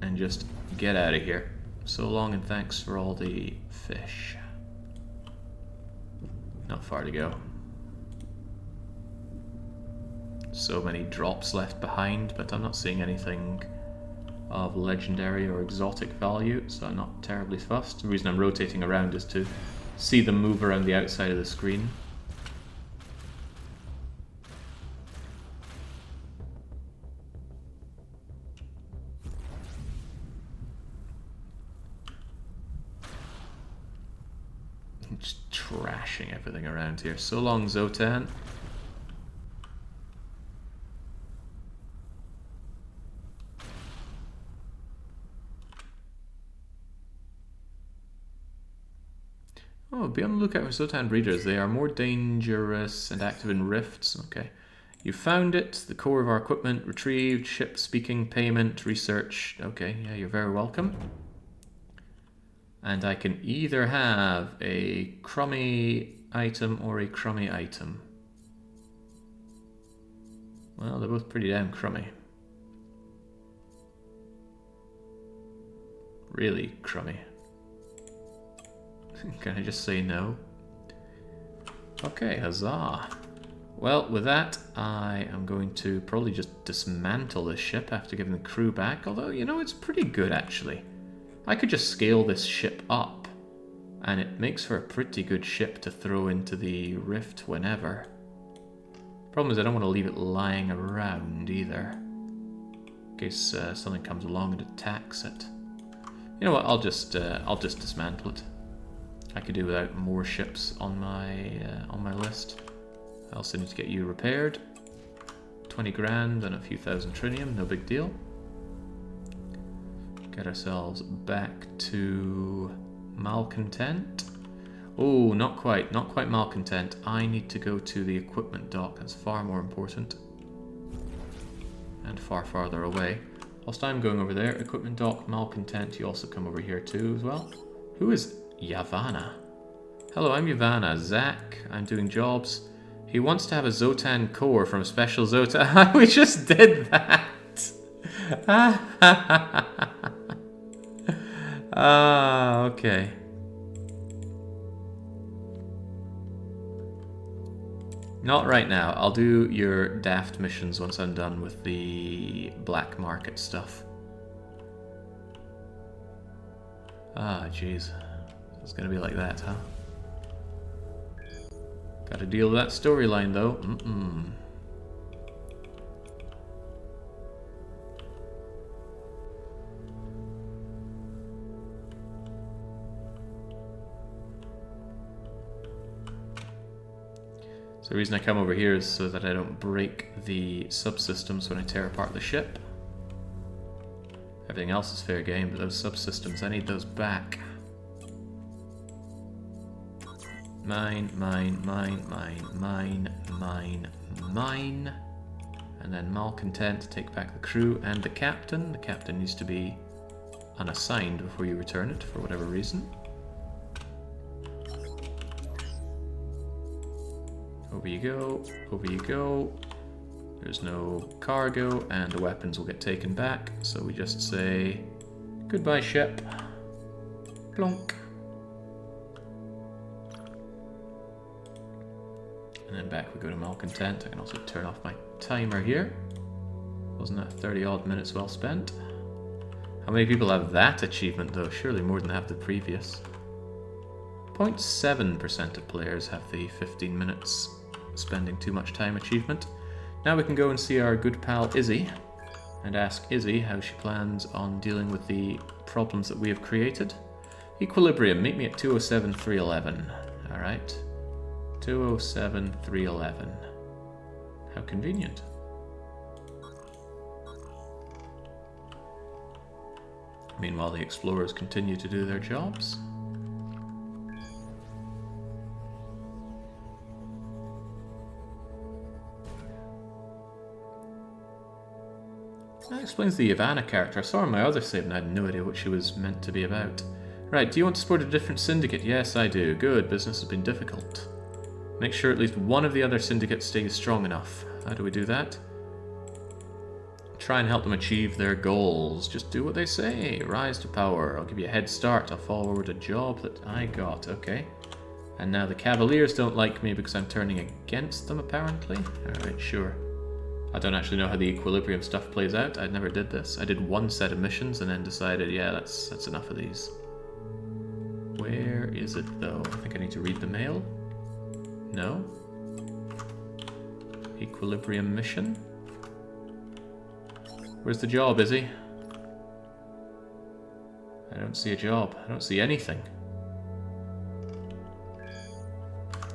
and just get out of here. So long and thanks for all the fish. Not far to go. So many drops left behind, but I'm not seeing anything of legendary or exotic value, so I'm not terribly fussed. The reason I'm rotating around is to see them move around the outside of the screen. Just trashing everything around here. So long, Zotan. Oh, be on the lookout for Zotan breeders. They are more dangerous and active in rifts. Okay. You found it. The core of our equipment. Retrieved. Ship speaking. Payment. Research. Okay, yeah, you're very welcome. And I can either have a crummy item or a crummy item. Well, they're both pretty damn crummy. Really crummy. Can I just say no? Okay, huzzah. Well, with that, I am going to probably just dismantle this ship after giving the crew back. Although, you know, it's pretty good, actually. I could just scale this ship up, and it makes for a pretty good ship to throw into the rift whenever. Problem is, I don't want to leave it lying around either, in case something comes along and attacks it. You know what? I'll just dismantle it. I could do without more ships on my list. I also need to get you repaired. 20 grand and a few thousand trinium, no big deal. Get ourselves back to Malcontent. Oh, not quite malcontent. I need to go to the equipment dock. That's far more important. And far farther away. Whilst I'm going over there, equipment dock, malcontent, you also come over here too as well. Who is Yavanna? Hello, I'm Yavanna. Zach, I'm doing jobs. He wants to have a Zotan core from a special Zotan. We just did that! Ah, okay. Not right now. I'll do your daft missions once I'm done with the black market stuff. Ah, jeez. It's gonna be like that, huh? Gotta deal with that storyline, though. So the reason I come over here is so that I don't break the subsystems when I tear apart the ship. Everything else is fair game, but those subsystems, I need those back. Mine. And then malcontent, take back the crew and the captain. The captain needs to be unassigned before you return it, for whatever reason. Over you go, over you go. There's no cargo, and the weapons will get taken back, so we just say, goodbye ship. Plonk. And then back we go to malcontent. I can also turn off my timer here. Wasn't that 30 odd minutes well spent? How many people have that achievement though? Surely more than have the previous. 0.7% of players have the 15 minutes spending too much time achievement. Now we can go and see our good pal Izzy and ask Izzy how she plans on dealing with the problems that we have created. Equilibrium, meet me at 207-311. Alright. 207-311. How convenient. Meanwhile, the explorers continue to do their jobs. That explains the Yavanna character. I saw her in my other save and I had no idea what she was meant to be about. Right, do you want to support a different syndicate? Yes, I do. Good, business has been difficult. Make sure at least one of the other syndicates stays strong enough. How do we do that? Try and help them achieve their goals. Just do what they say. Rise to power. I'll give you a head start. I'll forward a job that I got. Okay. And now the Cavaliers don't like me because I'm turning against them, apparently. Alright, sure. I don't actually know how the equilibrium stuff plays out. I never did this. I did one set of missions and then decided, yeah, that's enough of these. Where is it, though? I think I need to read the mail. No? Equilibrium mission? Where's the job, Izzy? I don't see a job. I don't see anything.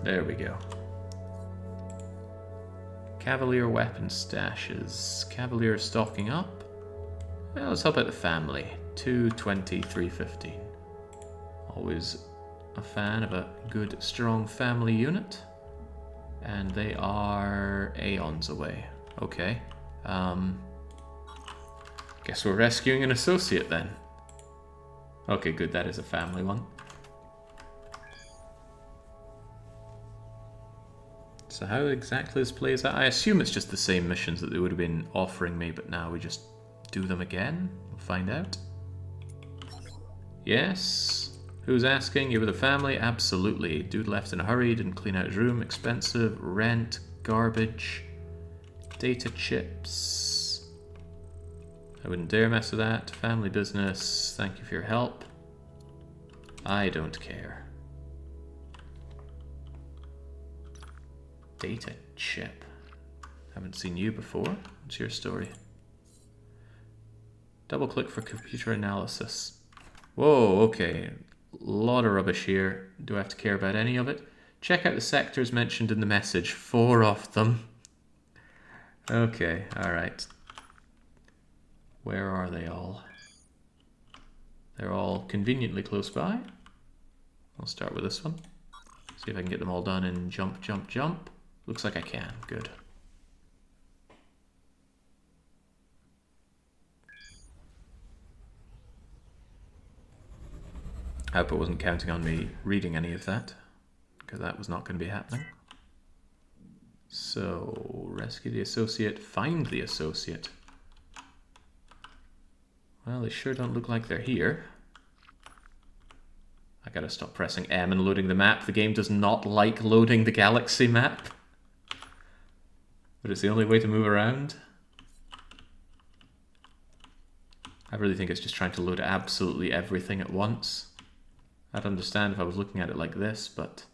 There we go. Cavalier weapon stashes. Cavalier stocking up. Well, let's help out the family. 220, 315. Always a fan of a good, strong family unit. And they are aeons away. Okay. Guess we're rescuing an associate then. Okay, good, that is a family one. So how exactly this plays out? I assume it's just the same missions that they would have been offering me, but now we just do them again? We'll find out. Yes. Who's asking? You with a family? Absolutely. Dude left in a hurry, didn't clean out his room, expensive, rent, garbage, data chips. I wouldn't dare mess with that. Family business, thank you for your help. I don't care. Data chip. Haven't seen you before. What's your story? Double click for computer analysis. Whoa, okay. Lot of rubbish here. Do I have to care about any of it? Check out the sectors mentioned in the message. 4 of them. Okay, alright. Where are they all? They're all conveniently close by. I'll start with this one. See if I can get them all done in jump, jump, jump. Looks like I can. Good. I hope it wasn't counting on me reading any of that, because that was not going to be happening. So, rescue the associate, find the associate. Well, they sure don't look like they're here. I gotta stop pressing M and loading the map. The game does not like loading the galaxy map. But it's the only way to move around. I really think it's just trying to load absolutely everything at once. I'd understand if I was looking at it like this, but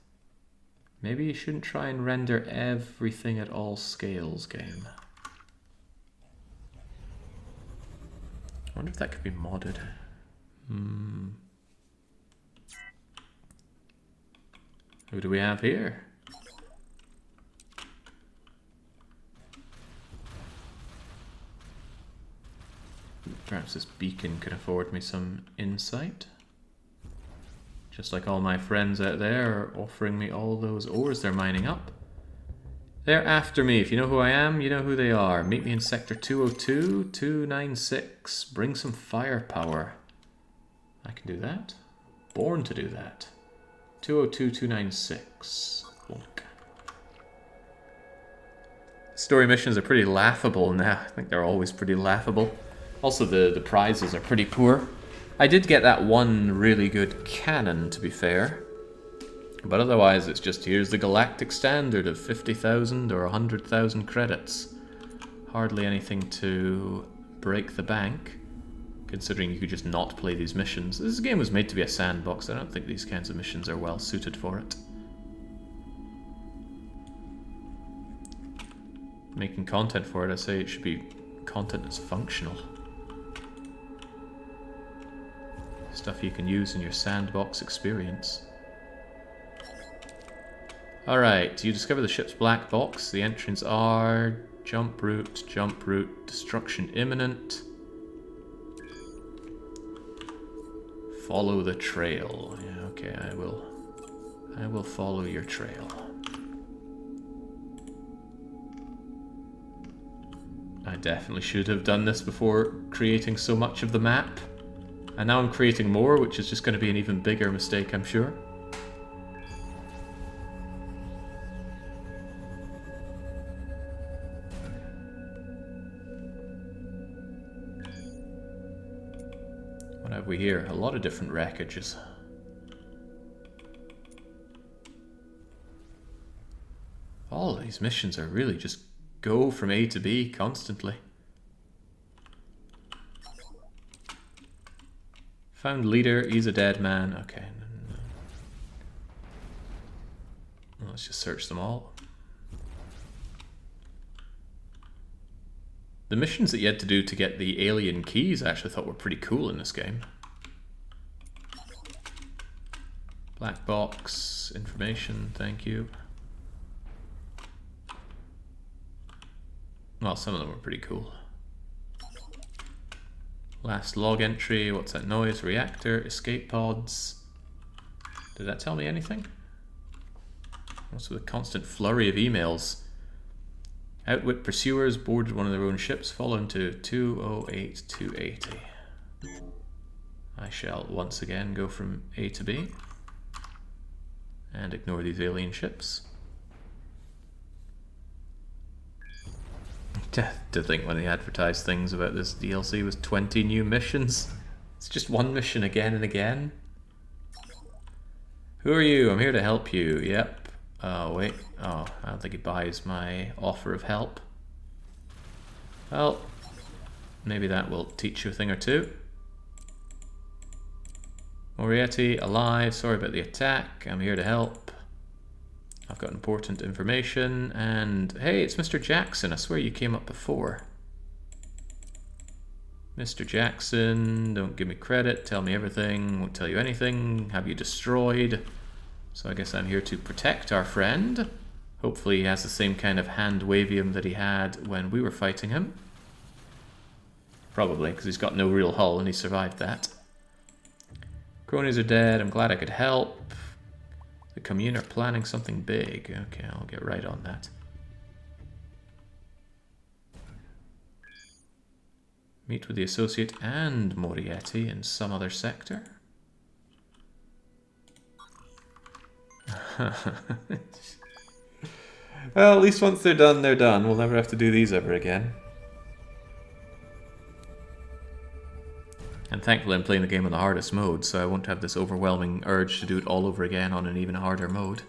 maybe you shouldn't try and render everything at all scales, game. I wonder if that could be modded. Who do we have here? Perhaps this beacon could afford me some insight. Just like all my friends out there are offering me all those ores they're mining up. They're after me. If you know who I am, you know who they are. Meet me in Sector 202, 296. Bring some firepower. I can do that. Born to do that. 202, 296. Clunk. Story missions are pretty laughable now. I think they're always pretty laughable. Also, the prizes are pretty poor. I did get that one really good cannon, to be fair. But otherwise, it's just here's the galactic standard of 50,000 or 100,000 credits. Hardly anything to break the bank, considering you could just not play these missions. This game was made to be a sandbox. I don't think these kinds of missions are well suited for it. Making content for it, I say it should be content that's functional. Stuff you can use in your sandbox experience. Alright, you discover the ship's black box. The entrants are jump route, destruction imminent. Follow the trail. Yeah, okay, I will follow your trail. I definitely should have done this before creating so much of the map. And now I'm creating more, which is just going to be an even bigger mistake, I'm sure. What have we here? A lot of different wreckages. All of these missions are really just go from A to B constantly. Found leader, he's a dead man. Okay. Let's just search them all. The missions that you had to do to get the alien keys I actually thought were pretty cool in this game. Black box, information, thank you. Well, some of them were pretty cool. Last log entry, what's that noise? Reactor, escape pods. Did that tell me anything? Also, the constant flurry of emails. Outwit pursuers boarded one of their own ships, fall into 208, 280. I shall once again go from A to B and ignore these alien ships. To think when they advertised things about this DLC was 20 new missions. It's just one mission again and again. Who are you? I'm here to help you. Yep. Oh, wait. Oh, I don't think he buys my offer of help. Well, maybe that will teach you a thing or two. Moriarty, alive. Sorry about the attack. I'm here to help. I've got important information, and hey, it's Mr. Jackson. I swear you came up before. Mr. Jackson, don't give me credit, tell me everything, won't tell you anything, have you destroyed. So I guess I'm here to protect our friend. Hopefully he has the same kind of hand-wavium that he had when we were fighting him. Probably, because he's got no real hull and he survived that. Cronies are dead, I'm glad I could help. The commune are planning something big. Okay, I'll get right on that. Meet with the associate and Morietti in some other sector. Well, at least once they're done, they're done. We'll never have to do these ever again. And thankfully I'm playing the game on the hardest mode, so I won't have this overwhelming urge to do it all over again on an even harder mode.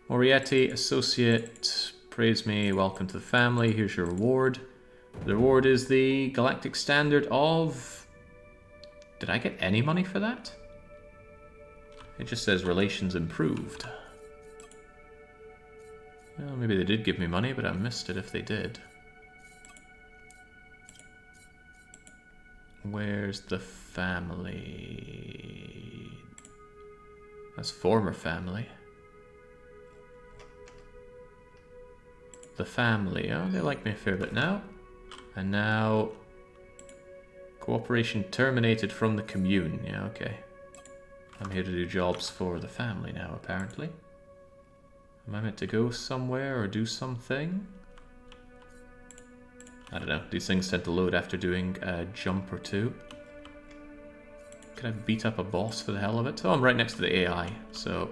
Morietti, associate, praise me, welcome to the family, here's your reward. The reward is the galactic standard of... Did I get any money for that? It just says relations improved. Well, maybe they did give me money, but I missed it if they did. Where's the family? That's former family. The family. Oh, they like me a fair bit now. And now... Cooperation terminated from the commune. Yeah, okay. I'm here to do jobs for the family now, apparently. Am I meant to go somewhere or do something? I don't know. These things tend to load after doing a jump or two. Could I beat up a boss for the hell of it? Oh, I'm right next to the AI. So,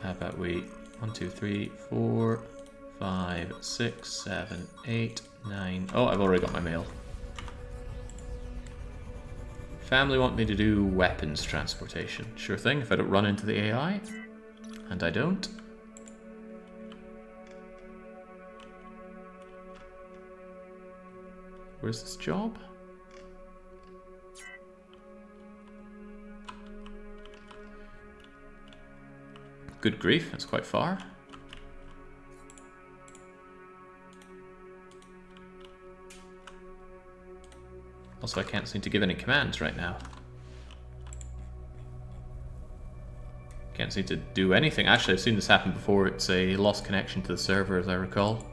how about we... 1, 2, 3, 4, 5, 6, 7, 8, 9... Oh, I've already got my mail. Family want me to do weapons transportation. Sure thing, if I don't run into the AI. And I don't. Where's this job? Good grief, that's quite far. Also, I can't seem to give any commands right now. Can't seem to do anything. Actually, I've seen this happen before. It's a lost connection to the server, as I recall.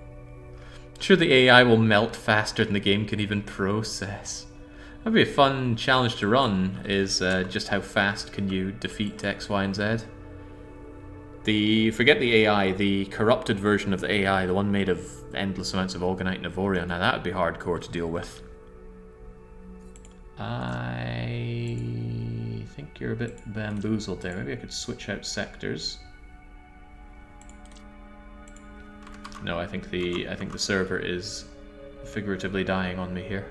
I'm sure the AI will melt faster than the game can even process. That'd be a fun challenge to run, is just how fast can you defeat X, Y, and Z. Forget the AI, the corrupted version of the AI, the one made of endless amounts of Orgonite and Avorion, now that would be hardcore to deal with. I think you're a bit bamboozled there. Maybe I could switch out sectors. No, I think the server is figuratively dying on me here.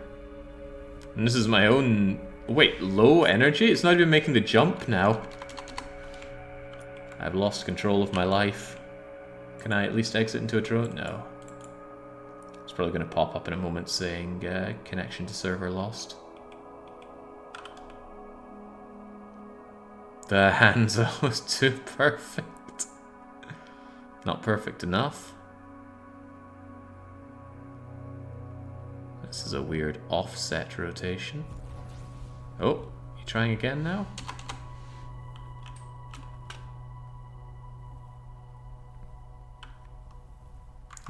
And this is my own... Wait, low energy? It's not even making the jump now. I've lost control of my life. Can I at least exit into a drone? No. It's probably going to pop up in a moment saying connection to server lost. The Hansa was too perfect. Not perfect enough. This is a weird offset rotation. Oh, you trying again now?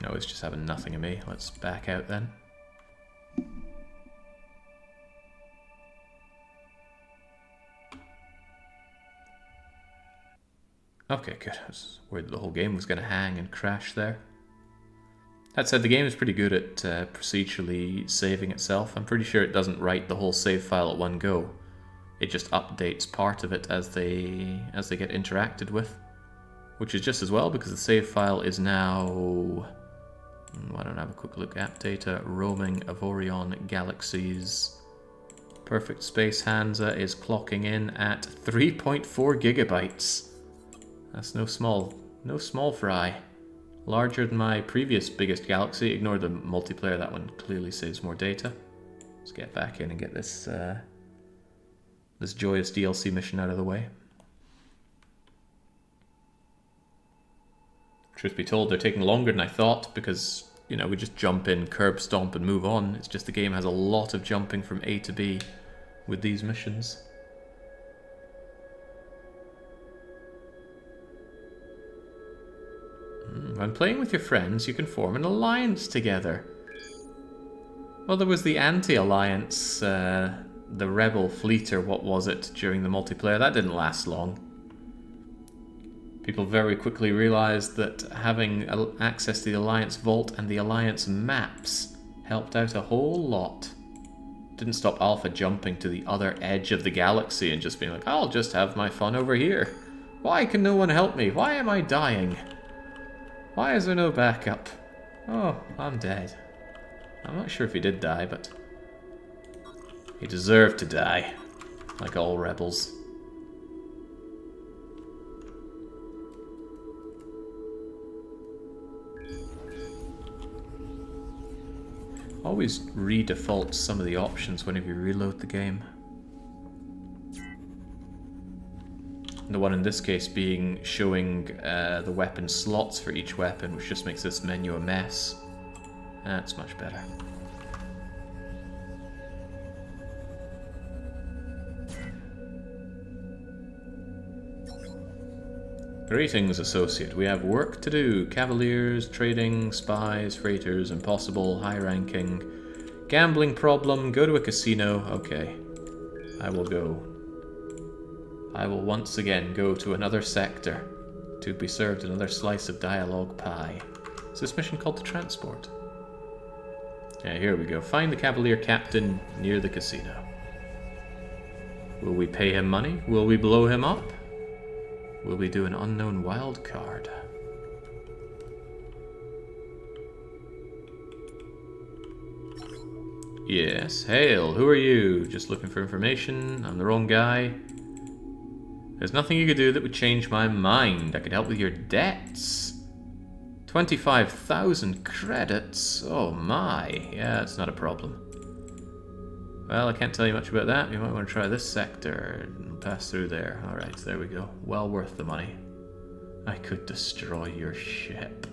No, it's just having nothing of me. Let's back out then. Okay, good. I was worried the whole game was going to hang and crash there. That said, the game is pretty good at procedurally saving itself. I'm pretty sure it doesn't write the whole save file at one go. It just updates part of it as they get interacted with, which is just as well because the save file is now... Why don't I have a quick look? App data, roaming, Avorion, galaxies. Perfect Space Hansa is clocking in at 3.4 gigabytes. That's no small fry. Larger than my previous biggest galaxy. Ignore the multiplayer, that one clearly saves more data. Let's get back in and get this this joyous DLC mission out of the way. Truth be told, they're taking longer than I thought because, you know, we just jump in, curb stomp and move on. It's just the game has a lot of jumping from A to B with these missions. When playing with your friends, you can form an alliance together. Well, there was the anti-alliance, the rebel fleet or what was it, during the multiplayer. That didn't last long. People very quickly realised that having access to the Alliance Vault and the Alliance maps helped out a whole lot. Didn't stop Alpha jumping to the other edge of the galaxy and just being like, I'll just have my fun over here. Why can no one help me? Why am I dying? Why is there no backup? Oh, I'm dead. I'm not sure if he did die, but he deserved to die, like all rebels. Always redefault some of the options whenever you reload the game. The one in this case being showing the weapon slots for each weapon, which just makes this menu a mess. That's much better. Greetings, associate. We have work to do. Cavaliers, trading, spies, freighters, impossible, high ranking. Gambling problem, go to a casino. Okay. I will go. I will once again go to another sector to be served another slice of dialogue pie. Is this mission called the Transport? Yeah, here we go. Find the Cavalier Captain near the casino. Will we pay him money? Will we blow him up? Will we do an unknown wild card? Yes, hail, who are you? Just looking for information. I'm the wrong guy. There's nothing you could do that would change my mind. I could help with your debts. 25,000 credits? Oh my. Yeah, it's not a problem. Well, I can't tell you much about that. You might want to try this sector and pass through there. Alright, there we go. Well worth the money. I could destroy your ship.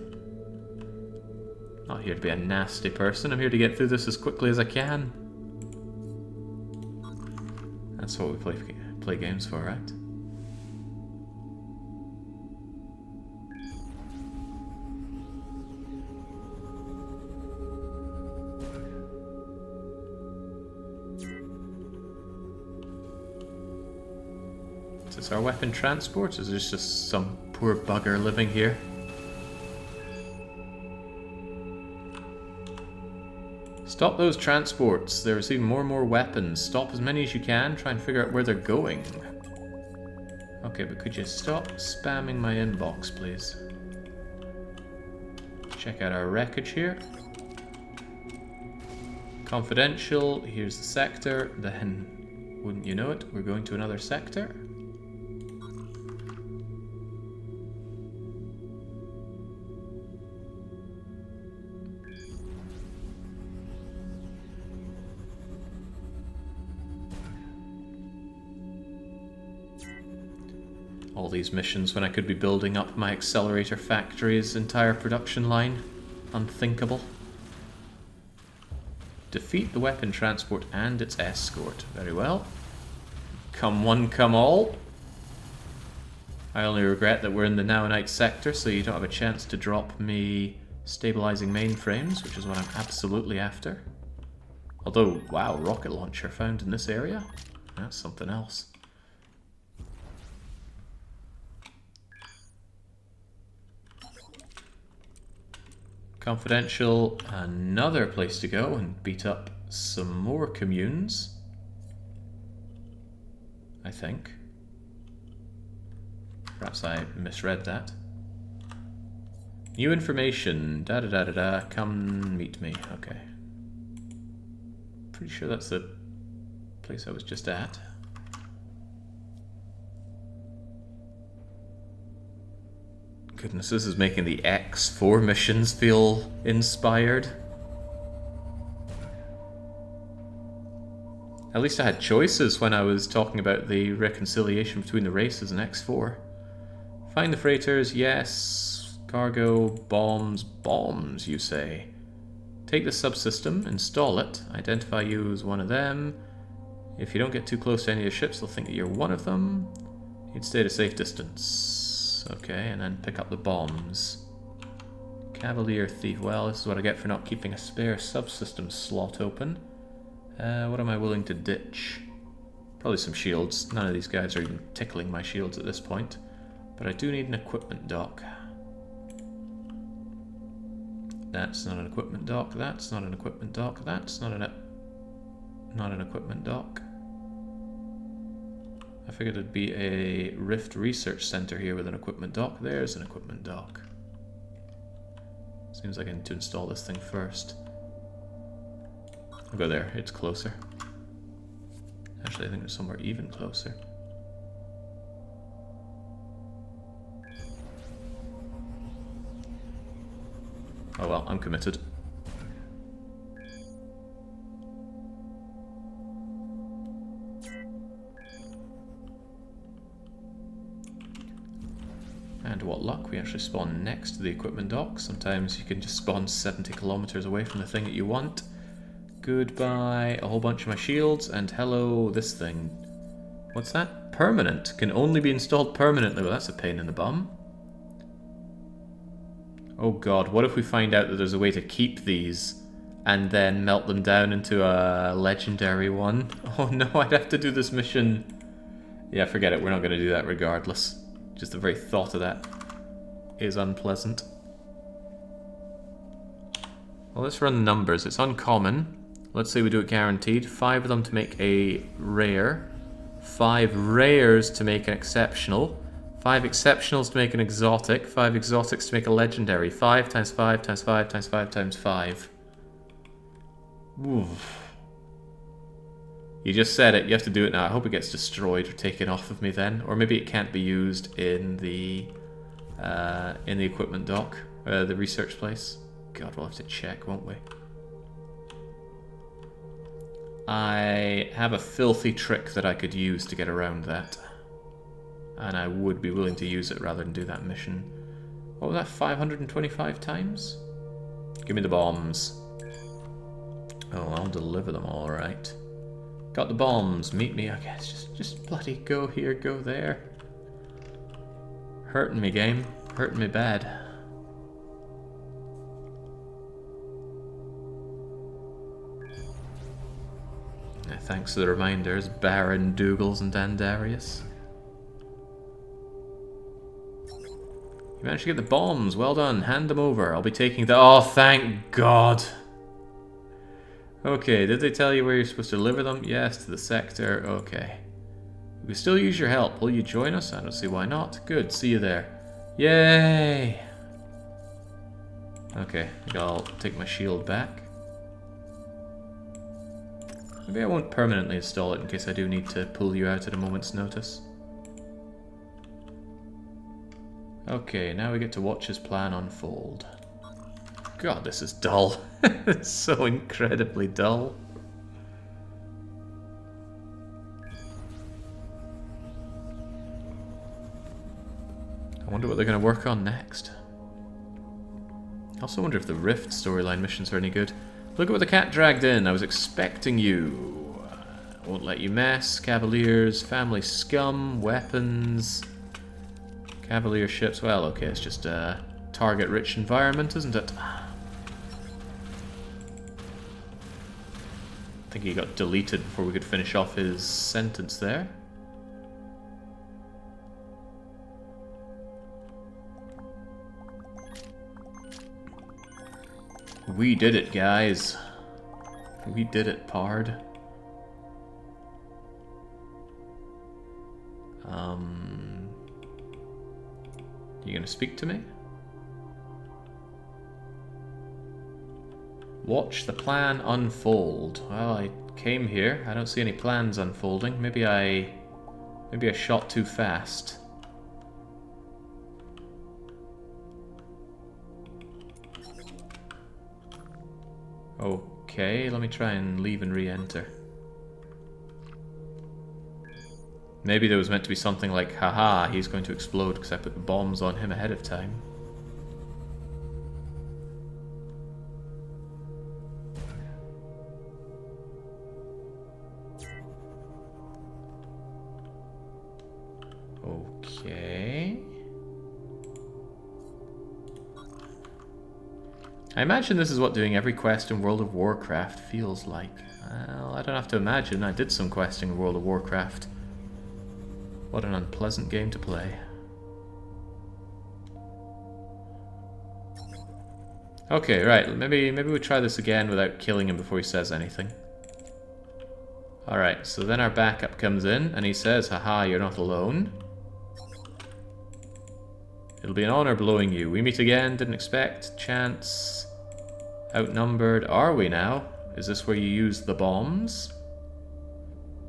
Not here to be a nasty person. I'm here to get through this as quickly as I can. That's what we play games for, right? Is this our weapon transport? Or is this just some poor bugger living here? Stop those transports. They're receiving more and more weapons. Stop as many as you can. Try and figure out where they're going. Okay, but could you stop spamming my inbox, please? Check out our wreckage here. Confidential. Here's the sector. Then, wouldn't you know it, we're going to another sector. All these missions when I could be building up my accelerator factory's entire production line. Unthinkable. Defeat the weapon transport and its escort. Very well. Come one, come all. I only regret that we're in the Nowonite sector, so you don't have a chance to drop me stabilizing mainframes, which is what I'm absolutely after. Although, wow, rocket launcher found in this area? That's something else. Confidential, another place to go and beat up some more communes. I think. Perhaps I misread that. New information, da-da-da-da-da, come meet me. Okay. Pretty sure that's the place I was just at. Goodness, this is making the X4 missions feel inspired. At least I had choices when I was talking about the reconciliation between the races in X4. Find the freighters, yes. Cargo, bombs, bombs, you say. Take the subsystem, install it, identify you as one of them. If you don't get too close to any of the ships, they'll think that you're one of them. You'd stay at a safe distance. Okay, and then pick up the bombs. Cavalier Thief. Well, this is what I get for not keeping a spare subsystem slot open. What am I willing to ditch? Probably some shields. None of these guys are even tickling my shields at this point. But I do need an equipment dock. That's not an equipment dock. That's not an equipment dock. That's not an equipment dock. I figured it'd be a Rift research center here with an equipment dock. There's an equipment dock. Seems like I need to install this thing first. I'll go there. It's closer. Actually, I think there's somewhere even closer. Oh well, I'm committed. And what luck, we actually spawn next to the equipment dock. Sometimes you can just spawn 70 kilometers away from the thing that you want. Goodbye, a whole bunch of my shields, and hello, this thing. What's that? Permanent. Can only be installed permanently. Well, that's a pain in the bum. Oh god, what if we find out that there's a way to keep these and then melt them down into a legendary one? Oh no, I'd have to do this mission. Yeah, forget it, we're not going to do that regardless. Just the very thought of that is unpleasant. Well, let's run numbers. It's uncommon. Let's say we do it guaranteed. 5 of them to make a rare. 5 rares to make an exceptional. 5 exceptionals to make an exotic. 5 exotics to make a legendary. 5 times 5 times 5 times 5 times 5. Oof. You just said it, you have to do it now. I hope it gets destroyed or taken off of me then. Or maybe it can't be used in the equipment dock, the research place. God, we'll have to check, won't we? I have a filthy trick that I could use to get around that. And I would be willing to use it rather than do that mission. What was that, 525 times? Give me the bombs. Oh, I'll deliver them all right. Got the bombs, meet me, I guess. Just bloody go here, go there. Hurting me, game. Hurting me bad. Thanks for the reminders, Baron, Dougals, and Dandarius. You managed to get the bombs. Well done. Hand them over. I'll be taking the... Oh, thank God. Okay, did they tell you where you're supposed to deliver them? Yes, to the sector. Okay. We can still use your help. Will you join us? I don't see why not. Good. See you there. Yay! Okay, I think I'll take my shield back. Maybe I won't permanently install it in case I do need to pull you out at a moment's notice. Okay, now we get to watch his plan unfold. God, this is dull. It's so incredibly dull. I wonder what they're going to work on next. I also wonder if the Rift storyline missions are any good. Look at what the cat dragged in. I was expecting you. Won't let you mess. Cavaliers, family scum, weapons... Cavalier ships, well, okay, it's just a target-rich environment, isn't it? I think he got deleted before we could finish off his sentence there. We did it, guys. We did it, Pard. You gonna speak to me? Watch the plan unfold. Well, I came here. I don't see any plans unfolding. Maybe I shot too fast. Okay, let me try and leave and re-enter. Maybe there was meant to be something like, haha, he's going to explode because I put the bombs on him ahead of time. Okay. I imagine this is what doing every quest in World of Warcraft feels like. Well, I don't have to imagine. I did some questing in World of Warcraft. What an unpleasant game to play. Okay, right. Maybe we try this again without killing him before he says anything. Alright, so then our backup comes in, and he says, haha, you're not alone. It'll be an honor blowing you. We meet again, didn't expect. Chance. Outnumbered. Are we now? Is this where you use the bombs?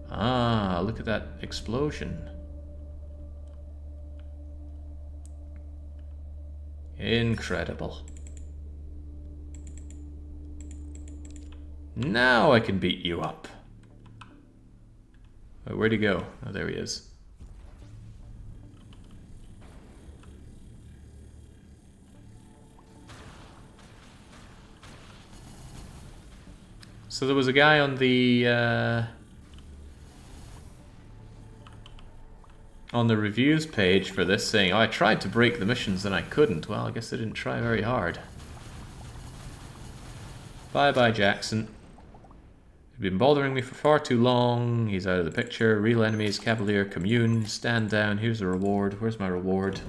Ah, look at that explosion. Incredible. Now I can beat you up. Where'd he go? Oh, there he is. So there was a guy on the reviews page for this saying, oh, I tried to break the missions and I couldn't. Well, I guess I didn't try very hard. Bye-bye, Jackson. You've been bothering me for far too long. He's out of the picture. Real enemies, Cavalier, Commune. Stand down. Here's the reward. Where's my reward?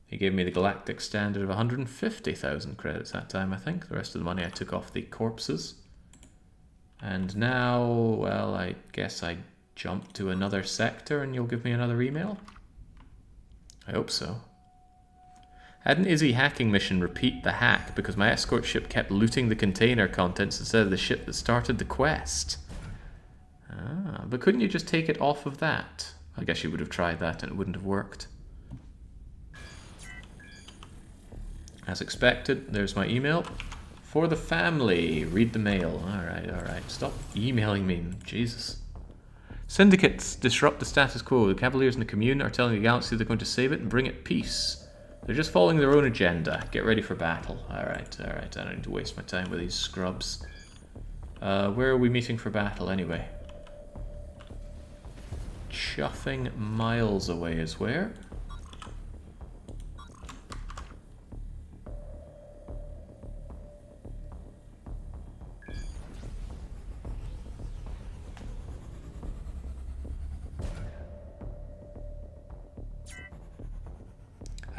He gave me the galactic standard of 150,000 credits that time, I think. The rest of the money I took off the corpses. And now, well, I guess I jump to another sector and you'll give me another email? I hope so. Had an Izzy hacking mission repeat the hack because my escort ship kept looting the container contents instead of the ship that started the quest. Ah, but couldn't you just take it off of that? I guess you would have tried that and it wouldn't have worked. As expected, there's my email. For the family, read the mail. Alright. Stop emailing me, Jesus. Syndicates disrupt the status quo. The Cavaliers in the Commune are telling the galaxy they're going to save it and bring it peace. They're just following their own agenda. Get ready for battle. Alright. I don't need to waste my time with these scrubs. Where are we meeting for battle anyway? Chuffing miles away is where?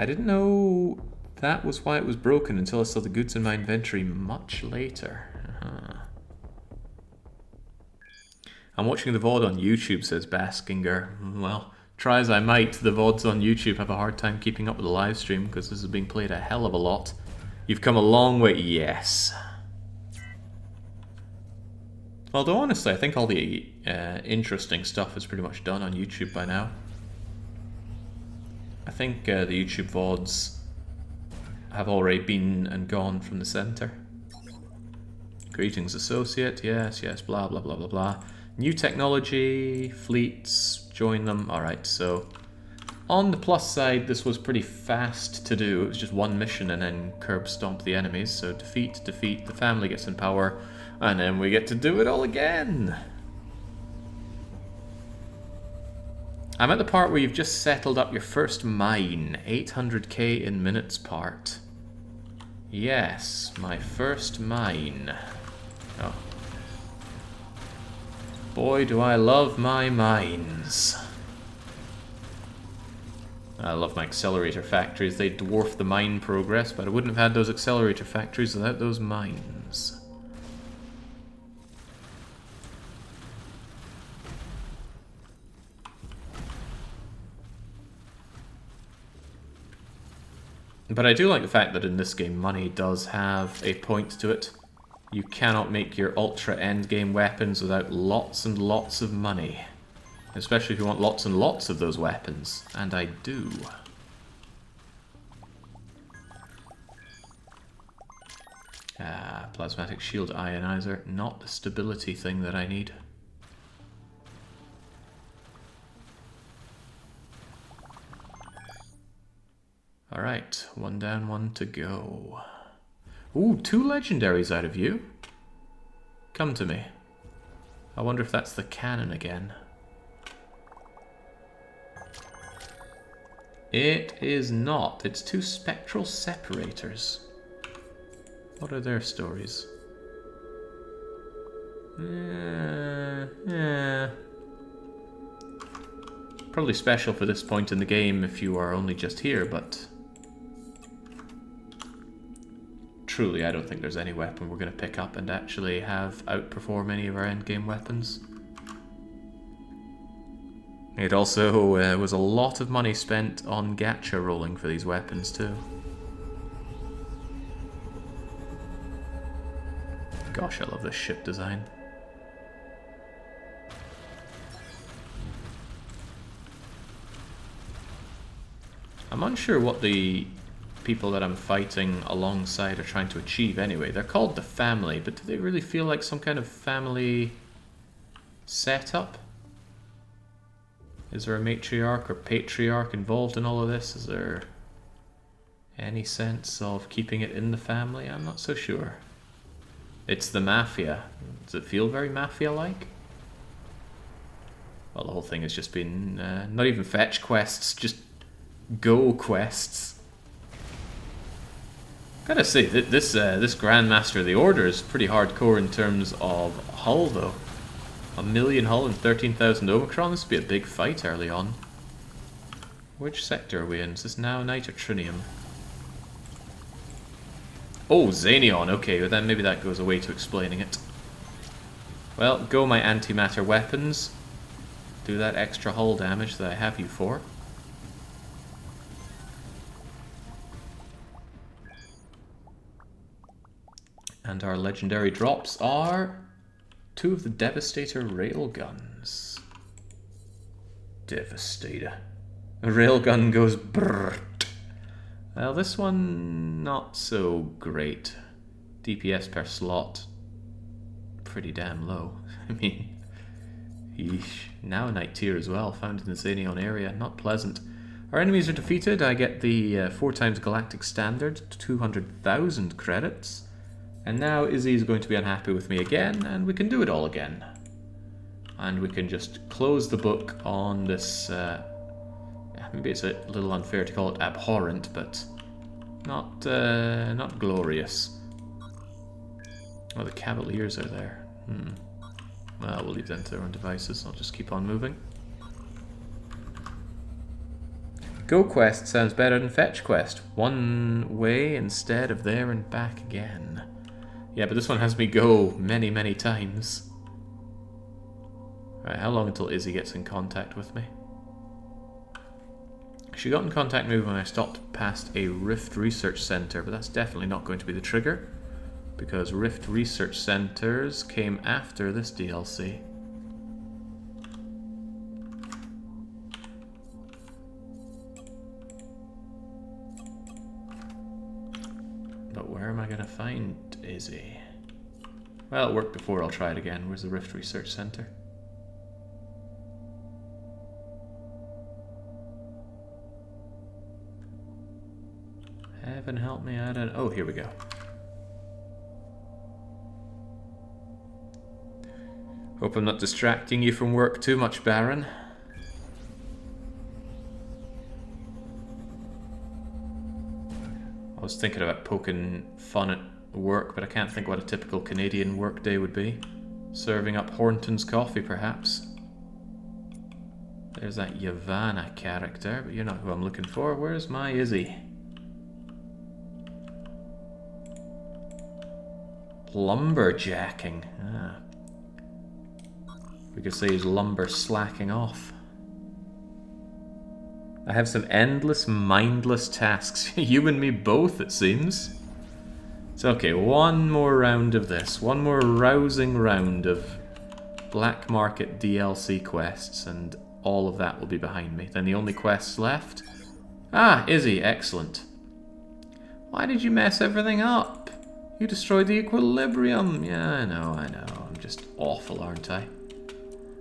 I didn't know that was why it was broken until I saw the goods in my inventory much later. I'm watching the VOD on YouTube, says Baskinger. Well, try as I might, the VODs on YouTube have a hard time keeping up with the live stream because this is being played a hell of a lot. You've come a long way, yes. Although honestly, I think all the interesting stuff is pretty much done on YouTube by now. I think the YouTube VODs have already been and gone from the center. Greetings, associate. Yes, blah, blah, blah, blah, blah. New technology, fleets, join them. Alright, so on the plus side, this was pretty fast to do. It was just one mission and then curb stomp the enemies. So defeat, the family gets in power, and then we get to do it all again. I'm at the part where you've just settled up your first mine. 800k in minutes part. Yes, my first mine. Oh. Boy, do I love my mines. I love my accelerator factories. They dwarf the mine progress, but I wouldn't have had those accelerator factories without those mines. But I do like the fact that in this game money does have a point to it. You cannot make your ultra endgame weapons without lots and lots of money. Especially if you want lots and lots of those weapons. And I do. Ah, plasmatic shield ionizer. Not the stability thing that I need. Alright, one down, one to go. Ooh, 2 legendaries out of you. Come to me. I wonder if that's the cannon again. It is not. It's 2 spectral separators. What are their stories? Probably special for this point in the game if you are only just here, but truly, I don't think there's any weapon we're going to pick up and actually have outperform any of our endgame weapons. It also was a lot of money spent on gacha rolling for these weapons too. Gosh, I love this ship design. I'm unsure what the people that I'm fighting alongside are trying to achieve anyway. They're called the family, but do they really feel like some kind of family setup? Is there a matriarch or patriarch involved in all of this? Is there any sense of keeping it in the family? I'm not so sure. It's the mafia. Does it feel very mafia-like? Well, the whole thing has just been not even fetch quests, just go quests. Gotta say, this Grandmaster of the Order is pretty hardcore in terms of hull, though. 1 million hull and 13,000 Omicron. This would be a big fight early on. Which sector are we in? Is this now Night or Trinium? Oh, Xenion. Okay, well then maybe that goes away to explaining it. Well, go my antimatter weapons. Do that extra hull damage that I have you for. And our legendary drops are 2 of the Devastator railguns. Devastator. A railgun goes brrrt. Well, this one, not so great. DPS per slot, pretty damn low. I mean, yeesh. Now a Knight tier as well, found in the Xenion area, not pleasant. Our enemies are defeated. I get the 4 times Galactic Standard, 200,000 credits. And now Izzy is going to be unhappy with me again, and we can do it all again. And we can just close the book on this, maybe it's a little unfair to call it abhorrent, but not glorious. Oh, the Cavaliers are there. Well, we'll leave them to their own devices. I'll just keep on moving. Go quest sounds better than fetch quest. One way instead of there and back again. Yeah, but this one has me go many, many times. Right, how long until Izzy gets in contact with me? She got in contact with me when I stopped past a Rift Research Center, but that's definitely not going to be the trigger, because Rift Research Centers came after this DLC. But where am I going to find Izzy? Well, it worked before, I'll try it again. Where's the Rift Research Center? Heaven help me, I don't... Oh, here we go. Hope I'm not distracting you from work too much, Baron. I was thinking about poking fun at work, but I can't think what a typical Canadian work day would be. Serving up Hornton's coffee, perhaps. There's that Yavanna character, but you're not who I'm looking for. Where's my Izzy? Lumberjacking. Ah. We could say he's lumber slacking off. I have some endless, mindless tasks. You and me both, it seems. It's okay, one more round of this. One more rousing round of black market DLC quests, and all of that will be behind me. Then the only quests left... Ah, Izzy, excellent. Why did you mess everything up? You destroyed the equilibrium. Yeah, I know. I'm just awful, aren't I?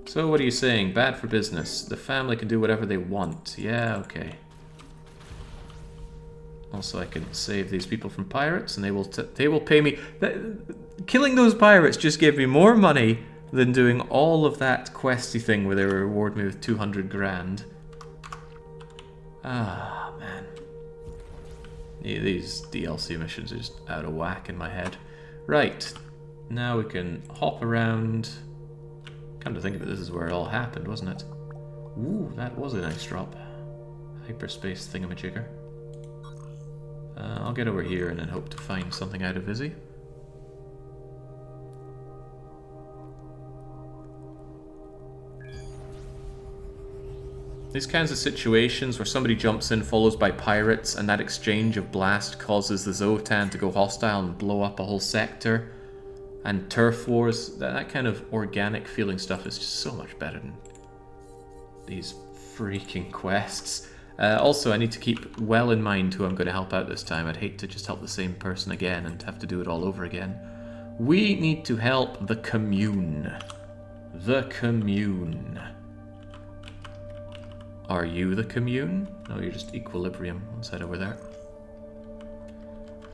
So what are you saying? Bad for business. The family can do whatever they want. Yeah, okay. Also, I can save these people from pirates, and they will pay me. Killing those pirates just gave me more money than doing all of that questy thing where they reward me with 200 grand. Ah, man. Yeah, these DLC missions are just out of whack in my head. Right. Now we can hop around. Come to think of it, this is where it all happened, wasn't it? Ooh, that was a nice drop. Hyperspace thingamajigger. I'll get over here and then hope to find something out of Izzy. These kinds of situations where somebody jumps in, followed by pirates, and that exchange of blast causes the Zotan to go hostile and blow up a whole sector, and turf wars, that kind of organic feeling stuff is just so much better than these freaking quests. Also, I need to keep well in mind who I'm going to help out this time. I'd hate to just help the same person again and have to do it all over again. We need to help the commune. The commune. Are you the commune? No, you're just equilibrium. Let's head over there.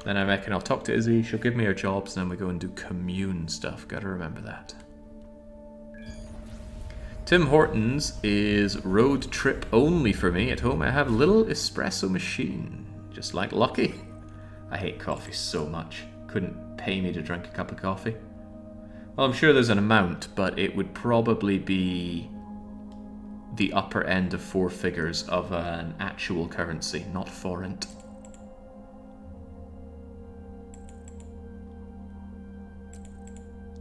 Then I reckon I'll talk to Izzy, she'll give me her jobs, and then we go and do commune stuff. Gotta remember that. Tim Hortons is road trip only for me. At home I have a little espresso machine, just like Lucky. I hate coffee so much. Couldn't pay me to drink a cup of coffee. Well, I'm sure there's an amount, but it would probably be the upper end of 4 figures of an actual currency, not forint.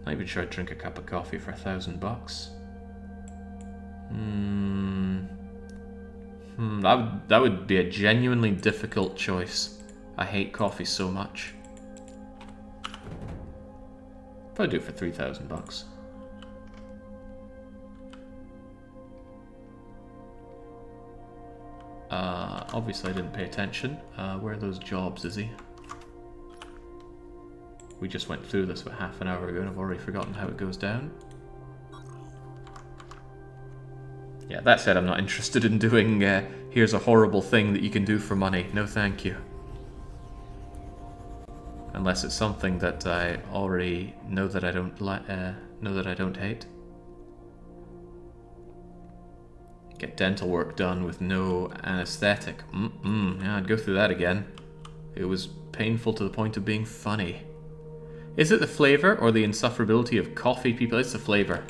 Not even sure I'd drink a cup of coffee for $1,000. That would be a genuinely difficult choice. I hate coffee so much. Probably do it for $3,000. Obviously I didn't pay attention. Where are those jobs, is he? We just went through this about half an hour ago and I've already forgotten how it goes down. Yeah, that said, I'm not interested in doing, here's a horrible thing that you can do for money. No thank you. Unless it's something that I already know that I don't hate. Get dental work done with no anesthetic. Yeah, I'd go through that again. It was painful to the point of being funny. Is it the flavor or the insufferability of coffee people? It's the flavor.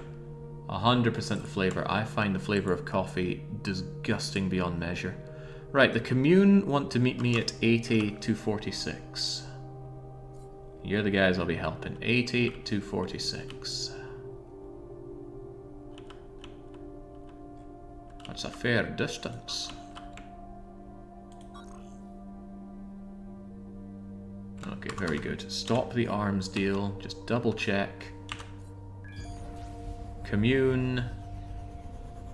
100% the flavor. I find the flavor of coffee disgusting beyond measure. Right, the commune want to meet me at 80-246. You're the guys I'll be helping. 80-246. That's a fair distance. Okay, very good. Stop the arms deal. Just double check. Commune.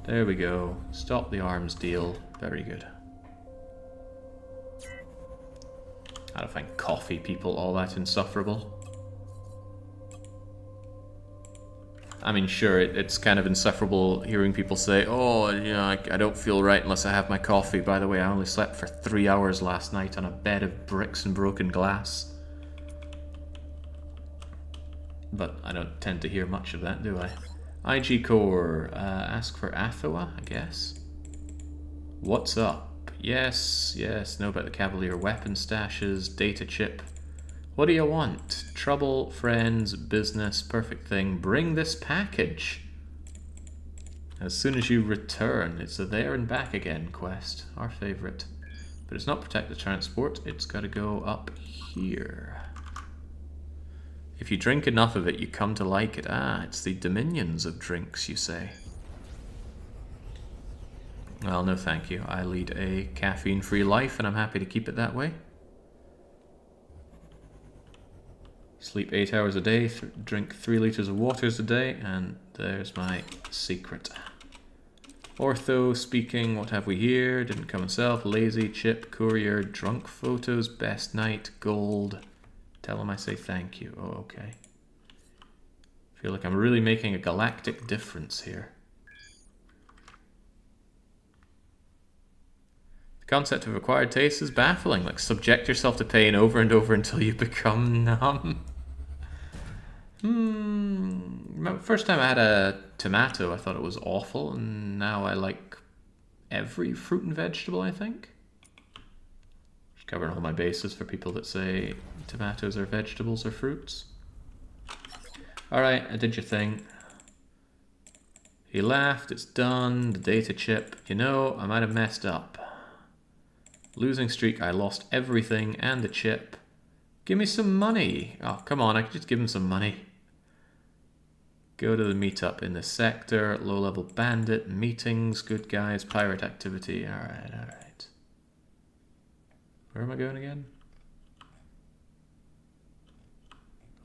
There we go. Stop the arms deal. Very good. I don't find coffee people all that insufferable. I mean, sure, it's kind of insufferable hearing people say, oh, you know, I don't feel right unless I have my coffee. By the way, I only slept for 3 hours last night on a bed of bricks and broken glass. But I don't tend to hear much of that, do I? IG Core, ask for Athoa, I guess. What's up? Yes, know about the Cavalier weapon stashes, data chip. What do you want? Trouble, friends, business, perfect thing. Bring this package. As soon as you return. It's a there and back again quest. Our favorite. But it's not protect the transport. It's got to go up here. If you drink enough of it, you come to like it. Ah, it's the dominions of drinks, you say. Well, no thank you. I lead a caffeine-free life and I'm happy to keep it that way. Sleep 8 hours a day, drink 3 liters of waters a day, and there's my secret. Ortho speaking, what have we here? Didn't come himself, lazy, chip, courier, drunk photos, best night, gold. Tell him I say thank you. Oh, okay. Feel like I'm really making a galactic difference here. The concept of acquired taste is baffling. Like, subject yourself to pain over and over until you become numb. First time I had a tomato, I thought it was awful, and now I like every fruit and vegetable, I think. Just covering all my bases for people that say tomatoes are vegetables or fruits. Alright, I did your thing. He laughed, it's done, the data chip. You know, I might have messed up. Losing streak, I lost everything and the chip. Give me some money. Oh, come on, I could just give him some money. Go to the meetup in the sector, low-level bandit, meetings, good guys, pirate activity. Alright, alright. Where am I going again?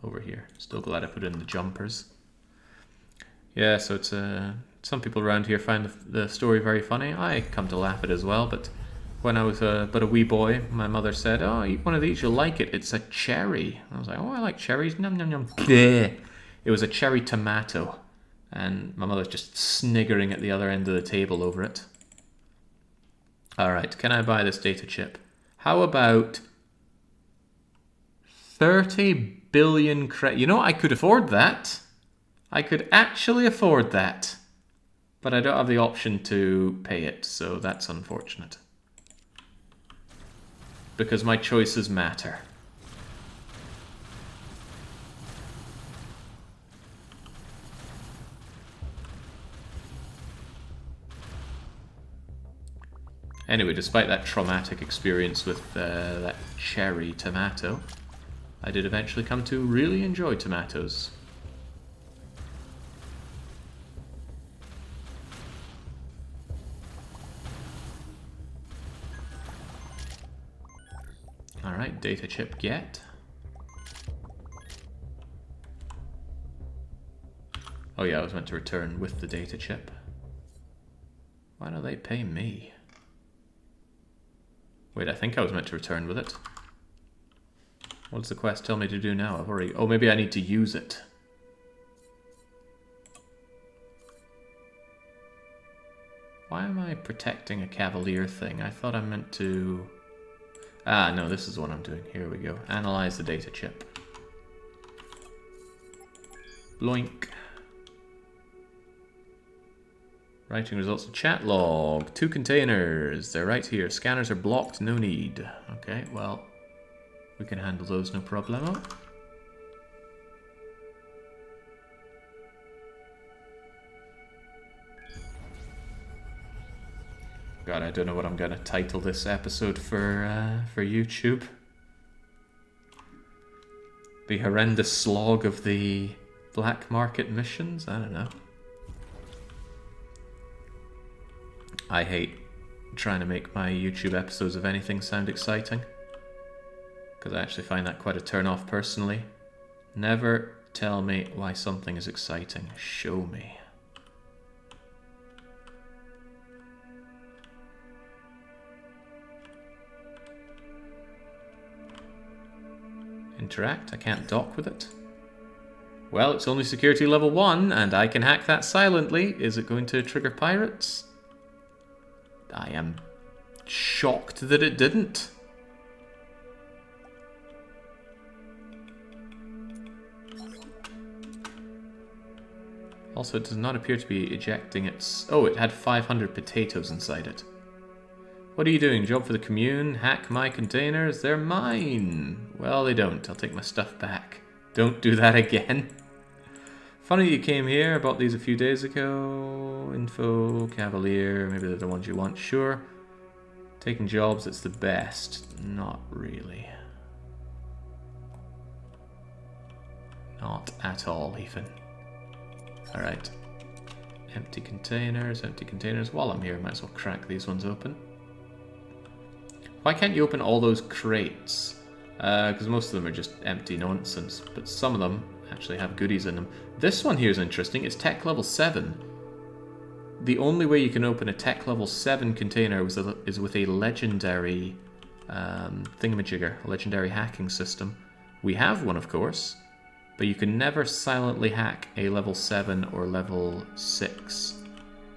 Over here. Still glad I put in the jumpers. Yeah, so it's some people around here find the story very funny. I come to laugh at it as well, but when I was but a wee boy, my mother said, "Oh, eat one of these, you'll like it. It's a cherry." I was like, "Oh, I like cherries." Nom nom nom. It was a cherry tomato, and my mother's just sniggering at the other end of the table over it. All right, can I buy this data chip? How about 30 billion credit? You know, I could afford that. I could actually afford that, but I don't have the option to pay it, so that's unfortunate. Because my choices matter. Anyway, despite that traumatic experience with that cherry tomato, I did eventually come to really enjoy tomatoes. Alright, data chip get. Oh yeah, I was meant to return with the data chip. Why don't they pay me? Wait, I think I was meant to return with it. What does the quest tell me to do now? I've already... Oh, maybe I need to use it. Why am I protecting a cavalier thing? I thought I meant to... Ah, no, this is what I'm doing. Here we go. Analyze the data chip. Bloink. Writing results of chat log. 2 containers. They're right here. Scanners are blocked. No need. Okay, well, we can handle those no problemo. God, I don't know what I'm going to title this episode for YouTube. The horrendous slog of the black market missions? I don't know. I hate trying to make my YouTube episodes of anything sound exciting, because I actually find that quite a turn-off personally. Never tell me why something is exciting. Show me. Interact? I can't dock with it? Well, it's only security level 1, and I can hack that silently. Is it going to trigger pirates? I am shocked that it didn't. Also, it does not appear to be ejecting its... Oh, it had 500 potatoes inside it. What are you doing? Job for the commune? Hack my containers? They're mine! Well, they don't. I'll take my stuff back. Don't do that again. Funny you came here. I bought these a few days ago. Info, Cavalier. Maybe they're the ones you want. Sure. Taking jobs, it's the best. Not really. Not at all, even. Alright. Empty containers, empty containers. While I'm here, I might as well crack these ones open. Why can't you open all those crates? Because most of them are just empty nonsense, but some of them actually have goodies in them. This one here is interesting. It's tech level 7. The only way you can open a tech level 7 container is with a legendary thingamajigger, a legendary hacking system. We have one, of course, but you can never silently hack a level 7 or level 6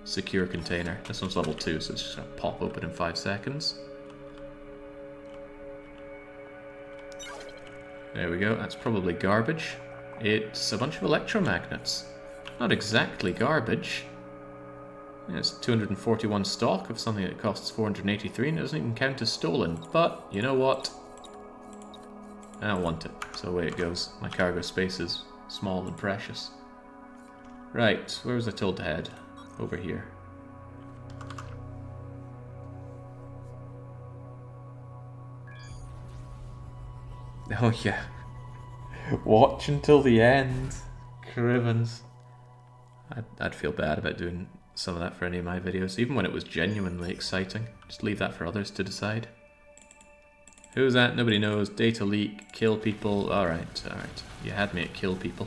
secure container. This one's level 2, so it's just going to pop open in 5 seconds. There we go, that's probably garbage. It's a bunch of electromagnets. Not exactly garbage. It's 241 stock of something that costs 483 and it doesn't even count as stolen. But, you know what? I don't want it, so away it goes. My cargo space is small and precious. Right, where was I told to head? Over here. Oh yeah. Watch until the end. Crivens. I'd feel bad about doing some of that for any of my videos, even when it was genuinely exciting. Just leave that for others to decide. Who's that? Nobody knows. Data leak, kill people. Alright, alright. You had me at kill people.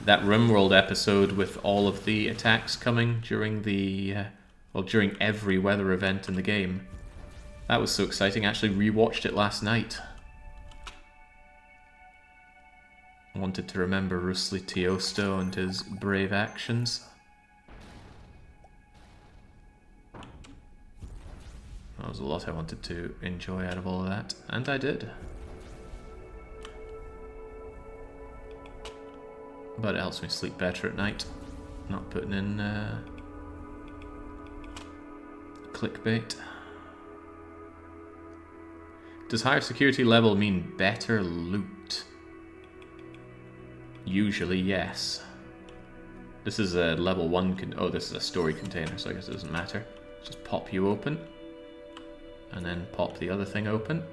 That RimWorld episode with all of the attacks coming during the... well, during every weather event in the game. That was so exciting. I actually rewatched it last night. Wanted to remember Rusli Tiosto and his brave actions. There was a lot I wanted to enjoy out of all of that, and I did. But it helps me sleep better at night, not putting in clickbait. Does higher security level mean better loot? Usually, yes. This is a level 1 oh, this is a story container, so I guess it doesn't matter. Just pop you open. And then pop the other thing open.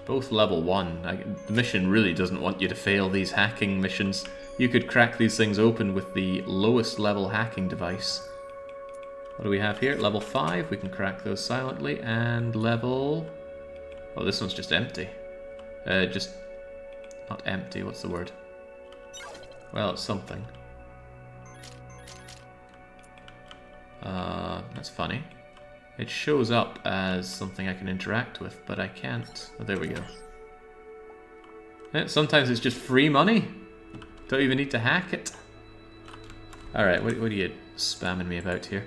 Both level 1. The mission really doesn't want you to fail these hacking missions. You could crack these things open with the lowest level hacking device. What do we have here? Level 5. We can crack those silently. And level... oh, this one's just empty. Just... not empty, what's the word? Well, it's something. That's funny. It shows up as something I can interact with, but I can't. Oh, there we go. Yeah, sometimes it's just free money. Don't even need to hack it. Alright, what are you spamming me about here?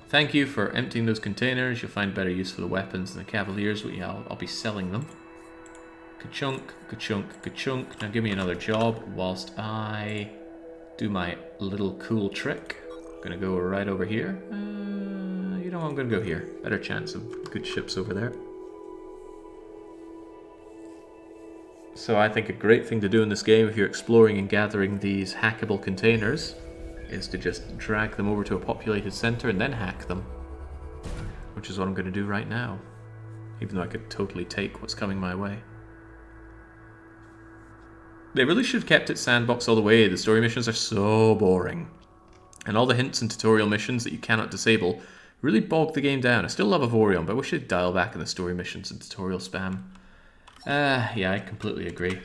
Thank you for emptying those containers. You'll find better use for the weapons than the Cavaliers. Well, yeah, I'll be selling them. Ka-chunk, ka-chunk, ka-chunk. Now give me another job whilst I do my little cool trick. I'm gonna go right over here. You know, I'm gonna go here. Better chance of good ships over there. So I think a great thing to do in this game if you're exploring and gathering these hackable containers is to just drag them over to a populated center and then hack them. Which is what I'm gonna do right now. Even though I could totally take what's coming my way. They really should have kept it sandbox all the way. The story missions are so boring. And all the hints and tutorial missions that you cannot disable really bog the game down. I still love Avorion, but I wish they'd dial back in the story missions and tutorial spam. Yeah, I completely agree.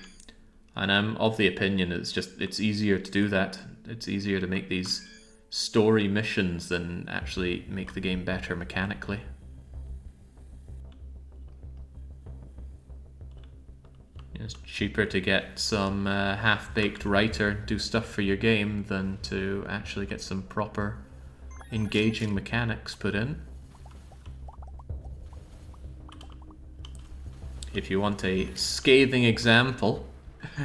And I'm of the opinion it's easier to do that. It's easier to make these story missions than actually make the game better mechanically. It's cheaper to get some half-baked writer do stuff for your game than to actually get some proper engaging mechanics put in. If you want a scathing example,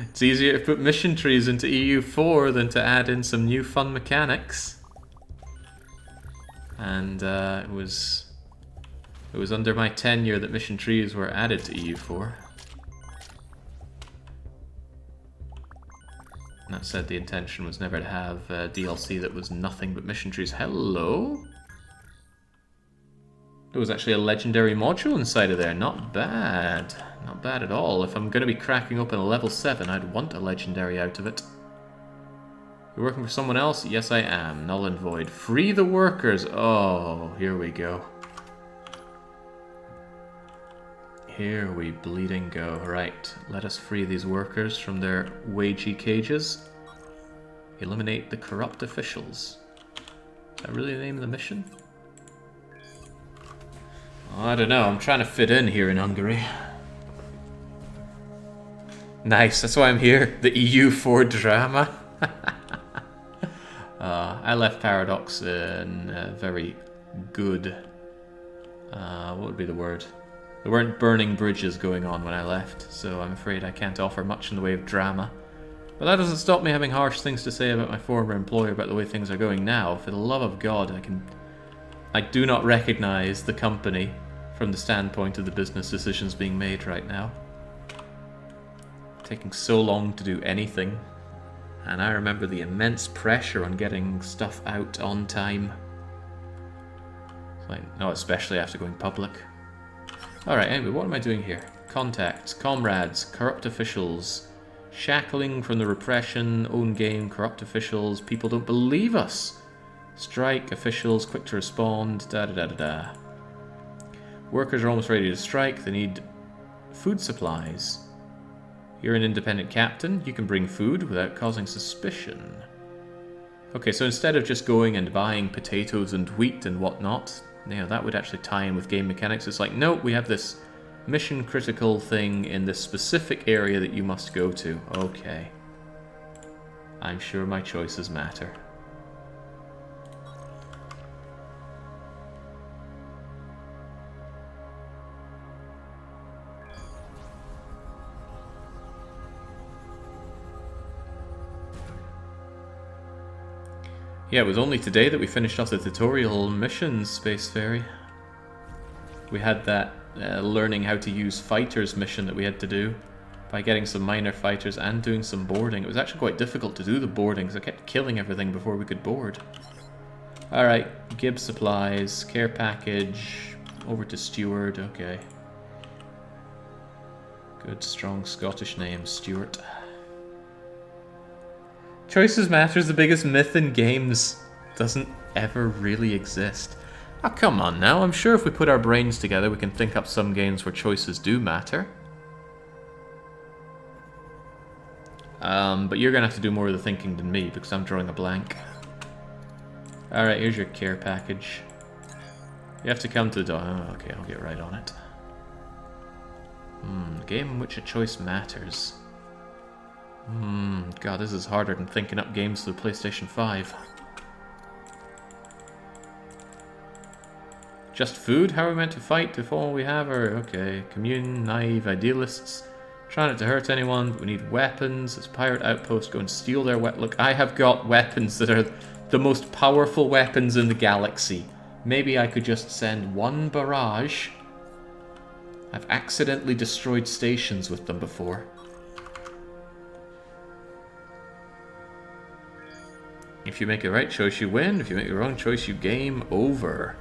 it's easier to put mission trees into EU4 than to add in some new fun mechanics. And it was under my tenure that mission trees were added to EU4. That said, the intention was never to have DLC that was nothing but mission trees. Hello? There was actually a legendary module inside of there. Not bad. Not bad at all. If I'm going to be cracking open a level 7, I'd want a legendary out of it. You're working for someone else? Yes, I am. Null and void. Free the workers. Oh, here we go. Here we bleeding go. Right, let us free these workers from their wagey cages. Eliminate the corrupt officials. Is that really the name of the mission? I don't know, I'm trying to fit in here in Hungary. Nice, that's why I'm here. The EU4 drama. I left Paradox in very good... what would be the word? There weren't burning bridges going on when I left, so I'm afraid I can't offer much in the way of drama. But that doesn't stop me having harsh things to say about my former employer about the way things are going now. For the love of God, I do not recognize the company from the standpoint of the business decisions being made right now. Taking so long to do anything. And I remember the immense pressure on getting stuff out on time. Like, no, especially after going public. Alright, anyway, what am I doing here? Contacts, comrades, corrupt officials, shackling from the repression, own game, corrupt officials, people don't believe us. Strike, officials, quick to respond, da da da da da. Workers are almost ready to strike, they need food supplies. You're an independent captain, you can bring food without causing suspicion. Okay, so instead of just going and buying potatoes and wheat and whatnot, yeah, that would actually tie in with game mechanics. It's like, no, we have this mission critical thing in this specific area that you must go to. Okay. I'm sure my choices matter. Yeah, it was only today that we finished off the tutorial missions, Space Fairy. We had that learning how to use fighters mission that we had to do by getting some minor fighters and doing some boarding. It was actually quite difficult to do the boarding because I kept killing everything before we could board. Alright, Gibbs supplies, care package, over to Steward, okay. Good, strong Scottish name, Stuart. Choices matter is the biggest myth in games. Doesn't ever really exist. Oh, come on now. I'm sure if we put our brains together, we can think up some games where choices do matter. But you're going to have to do more of the thinking than me, because I'm drawing a blank. Alright, here's your care package. You have to come to the door. Oh, okay, I'll get right on it. Game in which a choice matters. God, this is harder than thinking up games for the PlayStation 5. Just food? How are we meant to fight if all we have are... Okay, commune, naive, idealists. Try not to hurt anyone, but we need weapons. It's pirate outpost, go and steal their Look, I have got weapons that are the most powerful weapons in the galaxy. Maybe I could just send one barrage. I've accidentally destroyed stations with them before. If you make the right choice, you win. If you make the wrong choice, you game over.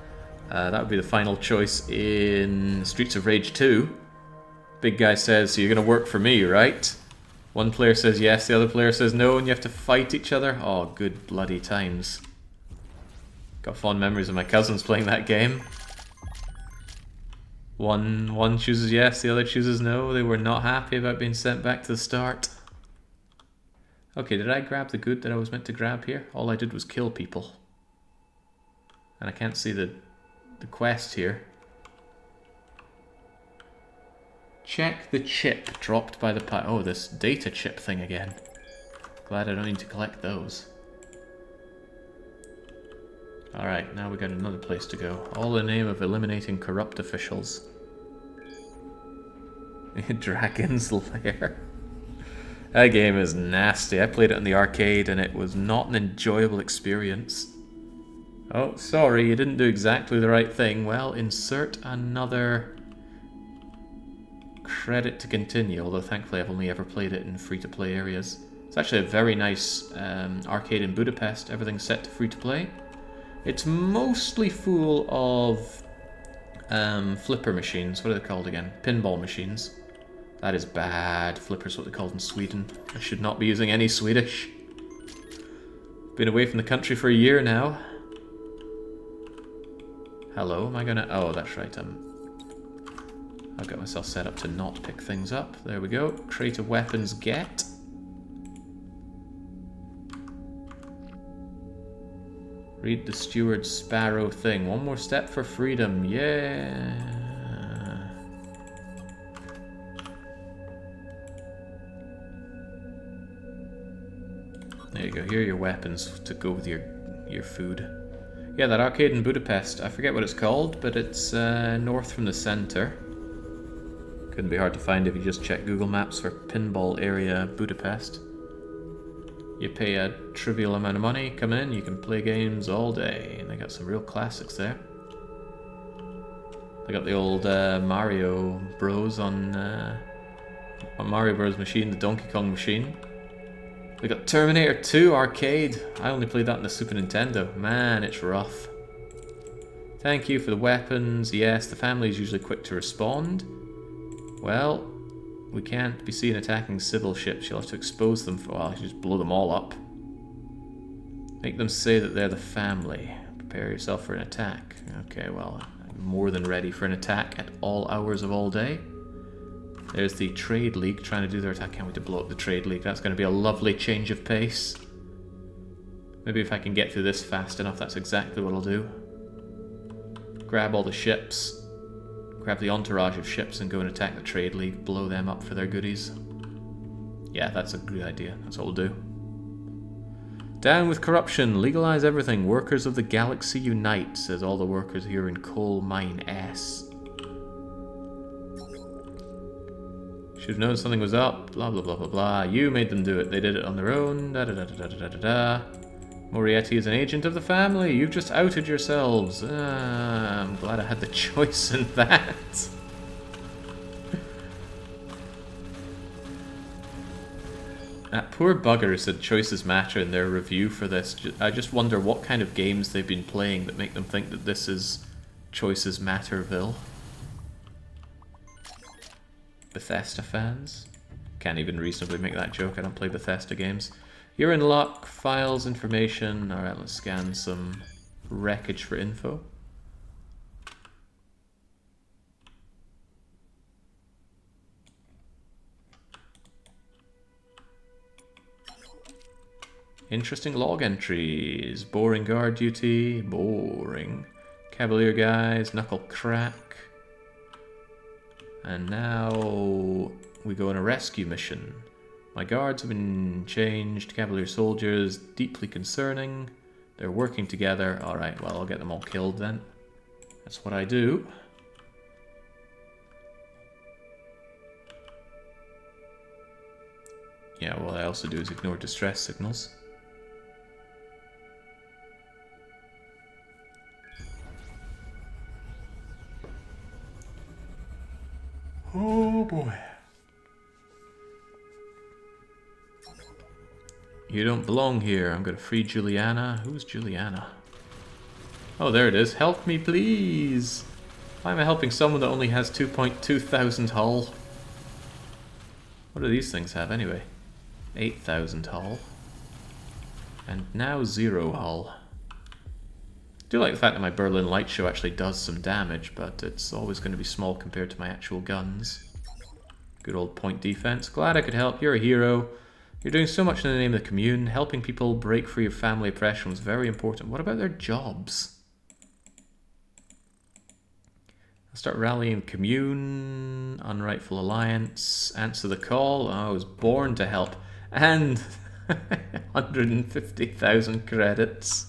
That would be the final choice in Streets of Rage 2. Big guy says, so you're going to work for me, right? One player says yes, the other player says no, and you have to fight each other. Oh, good bloody times. Got fond memories of my cousins playing that game. One chooses yes, the other chooses no. They were not happy about being sent back to the start. Okay, did I grab the good that I was meant to grab here? All I did was kill people. And I can't see the quest here. Check the chip dropped by the oh, this data chip thing again. Glad I don't need to collect those. Alright, now we got another place to go. All in the name of eliminating corrupt officials. Dragon's Lair. That game is nasty. I played it in the arcade and it was not an enjoyable experience. Oh, sorry, you didn't do exactly the right thing. Well, insert another credit to continue, although thankfully I've only ever played it in free-to-play areas. It's actually a very nice arcade in Budapest. Everything's set to free-to-play. It's mostly full of flipper machines. What are they called again? Pinball machines. That is bad. Flipper's what they called in Sweden. I should not be using any Swedish. Been away from the country for a year now. Hello, am I gonna... Oh, that's right, I've got myself set up to not pick things up. There we go. Creative weapons get. Read the steward's sparrow thing. One more step for freedom. Yeah. There you go. Here are your weapons to go with your food. Yeah, that arcade in Budapest. I forget what it's called, but it's north from the center. Couldn't be hard to find if you just check Google Maps for pinball area Budapest. You pay a trivial amount of money, come in, you can play games all day. And they got some real classics there. They got the old Mario Bros on Mario Bros machine, the Donkey Kong machine. They got Terminator 2 arcade. I only played that on the Super Nintendo. Man, it's rough. Thank you for the weapons. Yes, the family is usually quick to respond. Well, we can't be seen attacking civil ships. You'll have to expose them for a while. You just blow them all up. Make them say that they're the family. Prepare yourself for an attack. Okay, well, I'm more than ready for an attack at all hours of all day. There's the Trade League trying to do their attack. Can't wait to blow up the Trade League. That's going to be a lovely change of pace. Maybe if I can get through this fast enough, that's exactly what I'll do. Grab all the ships. Grab the entourage of ships and go and attack the Trade League. Blow them up for their goodies. Yeah, that's a good idea. That's what we'll do. Down with corruption. Legalize everything. Workers of the galaxy unite, says all the workers here in Coal Mine S. Should have known something was up. Blah, blah, blah, blah, blah. You made them do it. They did it on their own. Da, da, da, da, da, da, da. Morietti is an agent of the family. You've just outed yourselves. I'm glad I had the choice in that. That poor bugger said choices matter in their review for this. I just wonder what kind of games they've been playing that make them think that this is choices matterville. Bethesda fans? Can't even reasonably make that joke. I don't play Bethesda games. You're in luck. Files, information. Alright, let's scan some wreckage for info. Interesting log entries. Boring guard duty. Boring. Cavalier guys. Knuckle crack. And now we go on a rescue mission. My guards have been changed. Cavalier soldiers. Deeply concerning. They're working together. Alright, well, I'll get them all killed then. That's what I do. Yeah, what I also do is ignore distress signals. Oh boy. You don't belong here. I'm gonna free Juliana. Who's Juliana? Oh, there it is. Help me, please. Why am I helping someone that only has 2.2 thousand hull? What do these things have anyway? 8,000 hull. And now 0 hull. I do like the fact that my Berlin light show actually does some damage, but it's always going to be small compared to my actual guns. Good old point defense. Glad I could help. You're a hero. You're doing so much in the name of the commune. Helping people break free of family oppression was very important. What about their jobs? I'll start rallying commune. Unrightful alliance. Answer the call. Oh, I was born to help. And 150,000 credits.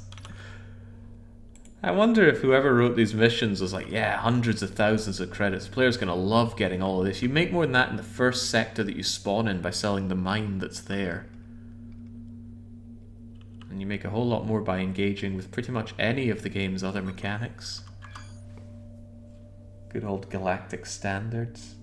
I wonder if whoever wrote these missions was like, yeah, hundreds of thousands of credits. The player's going to love getting all of this. You make more than that in the first sector that you spawn in by selling the mine that's there. And you make a whole lot more by engaging with pretty much any of the game's other mechanics. Good old galactic standards.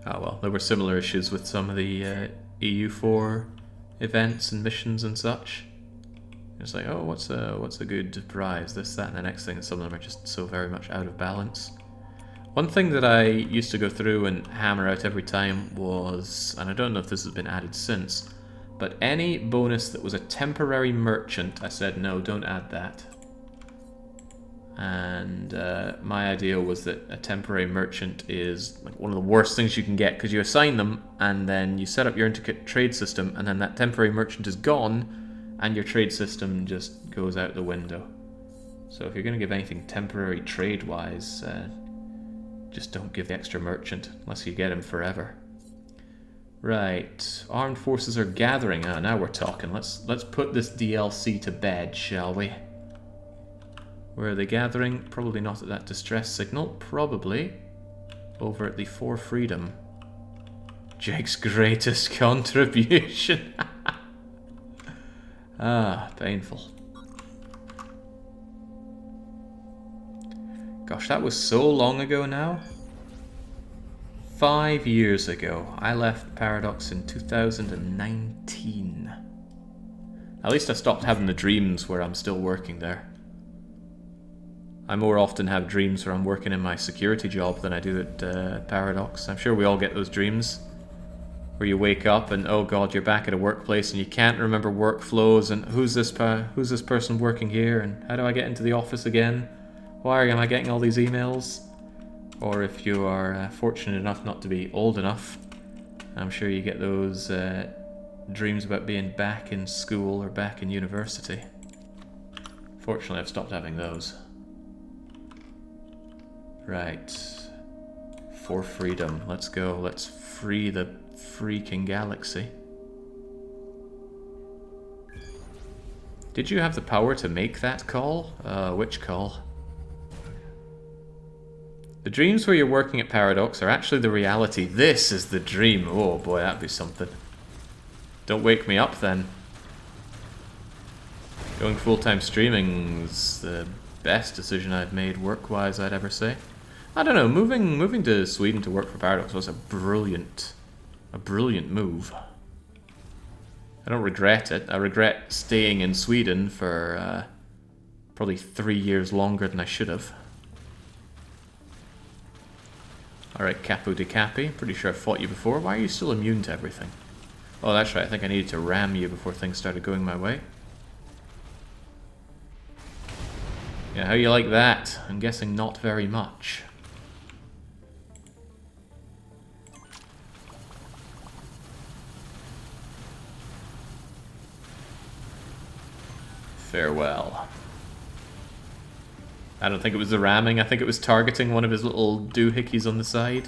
Oh well, there were similar issues with some of the EU4 events and missions and such. It's like, oh, what's a good prize? This, that, and the next thing. And some of them are just so very much out of balance. One thing that I used to go through and hammer out every time was, and I don't know if this has been added since, but any bonus that was a temporary merchant, I said, no, don't add that. And my idea was that a temporary merchant is like one of the worst things you can get, because you assign them and then you set up your intricate trade system and then that temporary merchant is gone and your trade system just goes out the window. So if you're going to give anything temporary trade-wise, just don't give the extra merchant unless you get him forever. Right, armed forces are gathering. Ah, now we're talking. Let's put this DLC to bed, shall we? Where are they gathering? Probably not at that distress signal. Probably over at the For Freedom. Jake's greatest contribution. Ah, painful. Gosh, that was so long ago now. 5 years ago. I left Paradox in 2019. At least I stopped having the dreams where I'm still working there. I more often have dreams where I'm working in my security job than I do at Paradox. I'm sure we all get those dreams where you wake up and, oh god, you're back at a workplace and you can't remember workflows and who's this person working here and how do I get into the office again? Why am I getting all these emails? Or if you are fortunate enough not to be old enough, I'm sure you get those dreams about being back in school or back in university. Fortunately, I've stopped having those. Right. For freedom. Let's go. Let's free the freaking galaxy. Did you have the power to make that call? Which call? The dreams where you're working at Paradox are actually the reality. This is the dream. Oh boy, that'd be something. Don't wake me up then. Going full-time streaming's the best decision I've made work-wise, I'd ever say. I don't know, moving to Sweden to work for Paradox was a brilliant move. I don't regret it. I regret staying in Sweden for probably 3 years longer than I should have. Alright, Capo di Capi. Pretty sure I've fought you before. Why are you still immune to everything? Oh, that's right. I think I needed to ram you before things started going my way. Yeah, how you like that? I'm guessing not very much. Farewell. I don't think it was the ramming, I think it was targeting one of his little doohickeys on the side.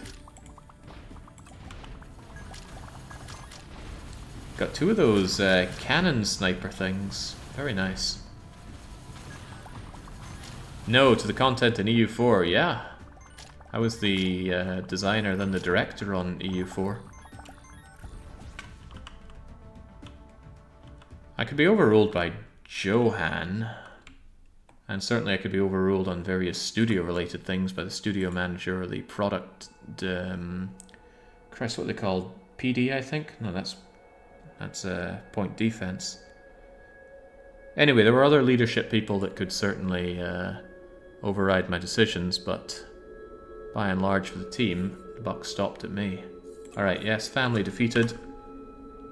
Got two of those cannon sniper things. Very nice. No to the content in EU4, yeah. I was the designer, then the director on EU4. I could be overruled by Johan. And certainly I could be overruled on various studio-related things by the studio manager or the product... Christ, what they called? PD, I think? No, that's point defense. Anyway, there were other leadership people that could certainly override my decisions, but by and large for the team, the buck stopped at me. Alright, yes, family defeated.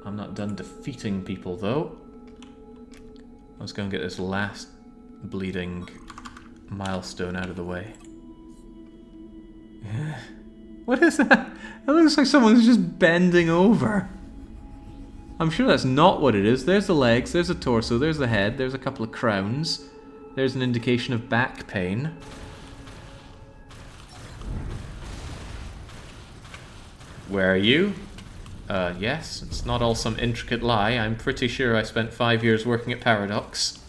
I'm not done defeating people, though. Let's go and get this last bleeding milestone out of the way. What is that? It looks like someone's just bending over. I'm sure that's not what it is. There's the legs, there's the torso, there's the head, there's a couple of crowns. There's an indication of back pain. Where are you? Yes, it's not all some intricate lie. I'm pretty sure I spent 5 years working at Paradox.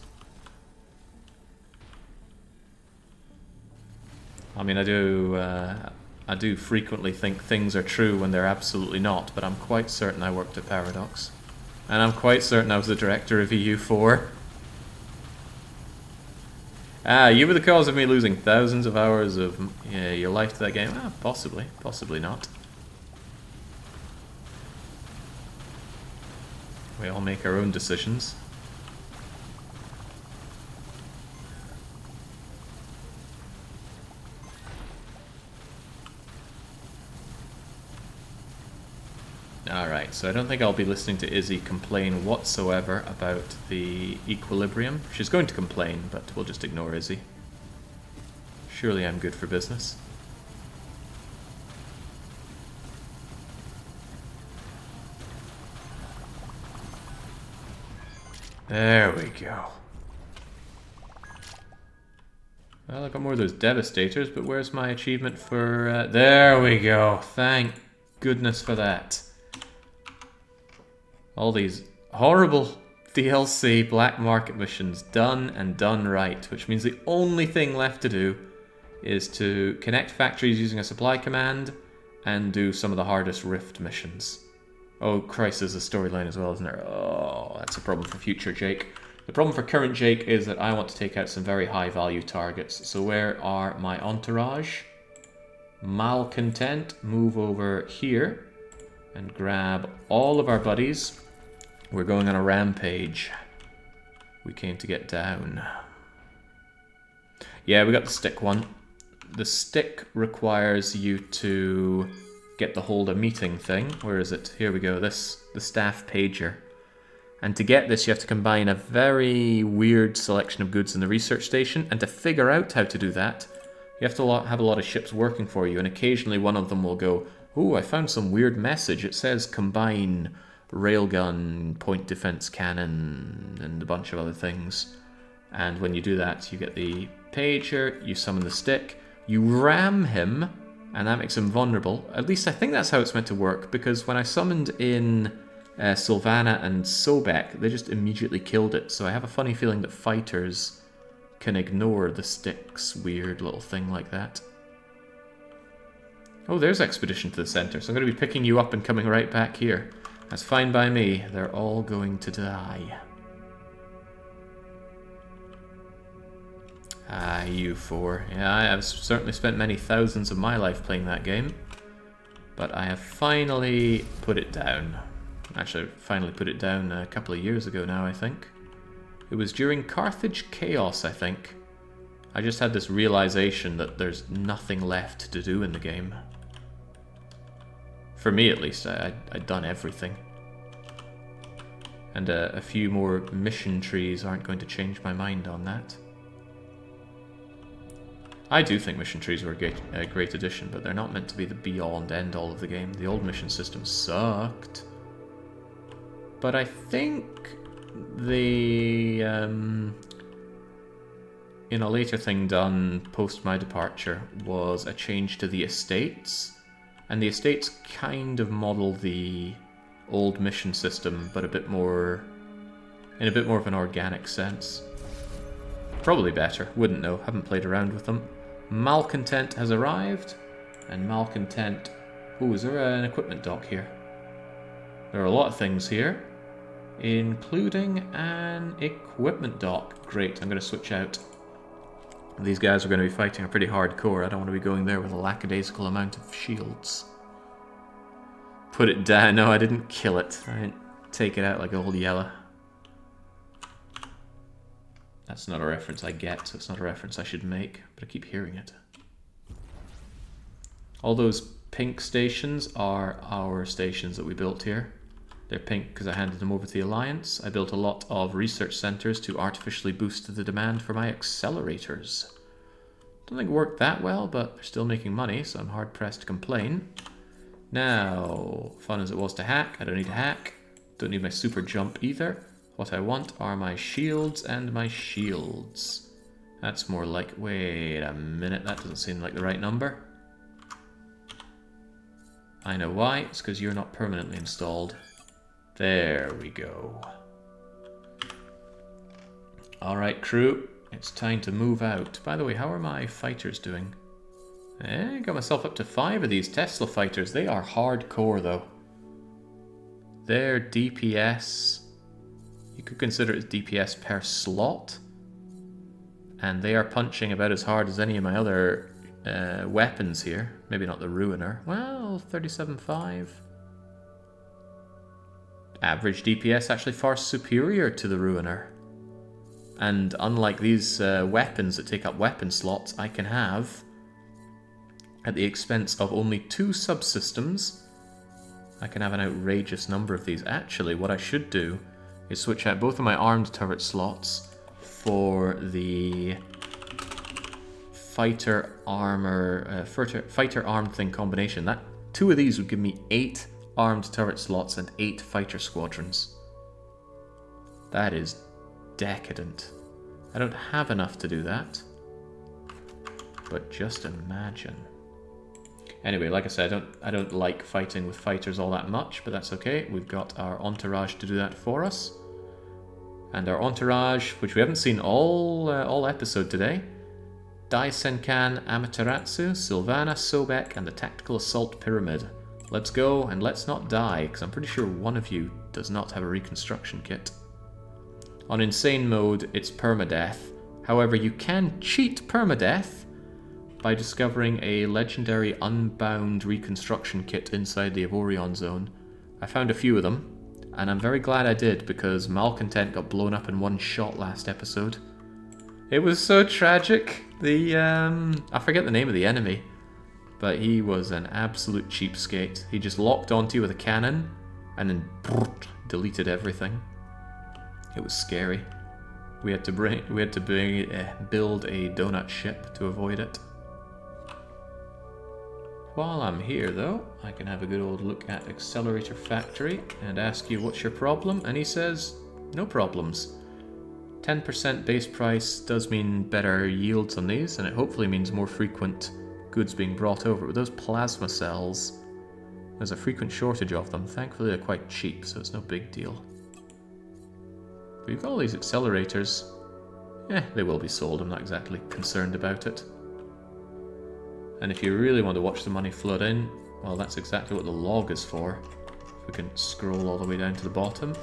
I mean, I do frequently think things are true when they're absolutely not, but I'm quite certain I worked at Paradox. And I'm quite certain I was the director of EU4. Ah, you were the cause of me losing thousands of hours of your life to that game. Ah, possibly. Possibly not. We all make our own decisions. Alright, so I don't think I'll be listening to Izzy complain whatsoever about the equilibrium. She's going to complain, but we'll just ignore Izzy. Surely I'm good for business. There we go. Well, I got more of those Devastators, but where's my achievement for... there we go. Thank goodness for that. All these horrible DLC black market missions done and done right, which means the only thing left to do is to connect factories using a supply command and do some of the hardest Rift missions. Oh, Christ, there's a storyline as well, isn't there? Oh, that's a problem for future Jake. The problem for current Jake is that I want to take out some very high value targets. So where are my entourage? Malcontent, move over here and grab all of our buddies. We're going on a rampage. We came to get down. Yeah, we got the stick one. The stick requires you to get the hold a meeting thing. Where is it? Here we go. The staff pager. And to get this, you have to combine a very weird selection of goods in the research station. And to figure out how to do that, you have to have a lot of ships working for you. And occasionally one of them will go, "Oh, I found some weird message. It says combine railgun, point defense cannon, and a bunch of other things." And when you do that, you get the pager, you summon the stick, you ram him, and that makes him vulnerable. At least I think that's how it's meant to work, because when I summoned in Sylvana and Sobek, they just immediately killed it. So I have a funny feeling that fighters can ignore the stick's weird little thing like that. Oh, there's Expedition to the Center, so I'm going to be picking you up and coming right back here. That's fine by me. They're all going to die. Ah, you four. Yeah, I have certainly spent many thousands of my life playing that game. But I have finally put it down. Actually, I finally put it down a couple of years ago now, I think. It was during Carthage Chaos, I think. I just had this realization that there's nothing left to do in the game. For me, at least, I'd done everything. And a few more mission trees aren't going to change my mind on that. I do think mission trees were a great addition, but they're not meant to be the be-all and end-all of the game. The old mission system sucked. But I think the in a later thing done post my departure was a change to the estates, and the estates kind of model the old mission system, but in a bit more of an organic sense. Probably better, wouldn't know, haven't played around with them. Malcontent has arrived, and Malcontent... Oh, is there an equipment dock here? There are a lot of things here, including an equipment dock. Great, I'm going to switch out. These guys are going to be fighting a pretty hardcore. I don't want to be going there with a lackadaisical amount of shields. Put it down. No, I didn't kill it. I didn't take it out like old Yella. That's not a reference I get, so it's not a reference I should make, but I keep hearing it. All those pink stations are our stations that we built here. They're pink because I handed them over to the Alliance. I built a lot of research centers to artificially boost the demand for my accelerators. Don't think it worked that well, but they're still making money, so I'm hard-pressed to complain. Now, fun as it was to hack, I don't need to hack. Don't need my super jump either. What I want are my shields and my shields. That's more like... Wait a minute, that doesn't seem like the right number. I know why, it's because you're not permanently installed. There we go. Alright, crew, it's time to move out. By the way, how are my fighters doing? Got myself up to 5 of these Tesla fighters. They are hardcore, though. Their DPS... You could consider it DPS per slot. And they are punching about as hard as any of my other weapons here. Maybe not the Ruiner. Well, 37.5. Average DPS actually far superior to the Ruiner. And unlike these weapons that take up weapon slots, I can have, at the expense of only 2 subsystems, I can have an outrageous number of these. Actually, what I should do is switch out both of my armed turret slots for the fighter armor, fighter armed thing combination. That 2 of these would give me 8 armed turret slots and 8 fighter squadrons. That is decadent. I don't have enough to do that, but just imagine. Anyway, like I said, I don't like fighting with fighters all that much, but that's okay. We've got our entourage to do that for us. And our entourage, which we haven't seen all episode today, Daisenkan Amaterasu, Sylvana, Sobek, and the Tactical Assault Pyramid. Let's go, and let's not die, because I'm pretty sure one of you does not have a reconstruction kit. On insane mode, it's permadeath. However, you can cheat permadeath by discovering a legendary unbound reconstruction kit inside the Avorion zone. I found a few of them, and I'm very glad I did, because Malcontent got blown up in one shot last episode. It was so tragic. I forget the name of the enemy, but he was an absolute cheapskate. He just locked onto you with a cannon, and then deleted everything. It was scary. We had to build a donut ship to avoid it. While I'm here, though, I can have a good old look at Accelerator Factory and ask you what's your problem, and he says, no problems. 10% base price does mean better yields on these, and it hopefully means more frequent goods being brought over. With those plasma cells, there's a frequent shortage of them. Thankfully, they're quite cheap, so it's no big deal. We've got all these accelerators. They will be sold. I'm not exactly concerned about it. And if you really want to watch the money flood in, well, that's exactly what the log is for. If we can scroll all the way down to the bottom.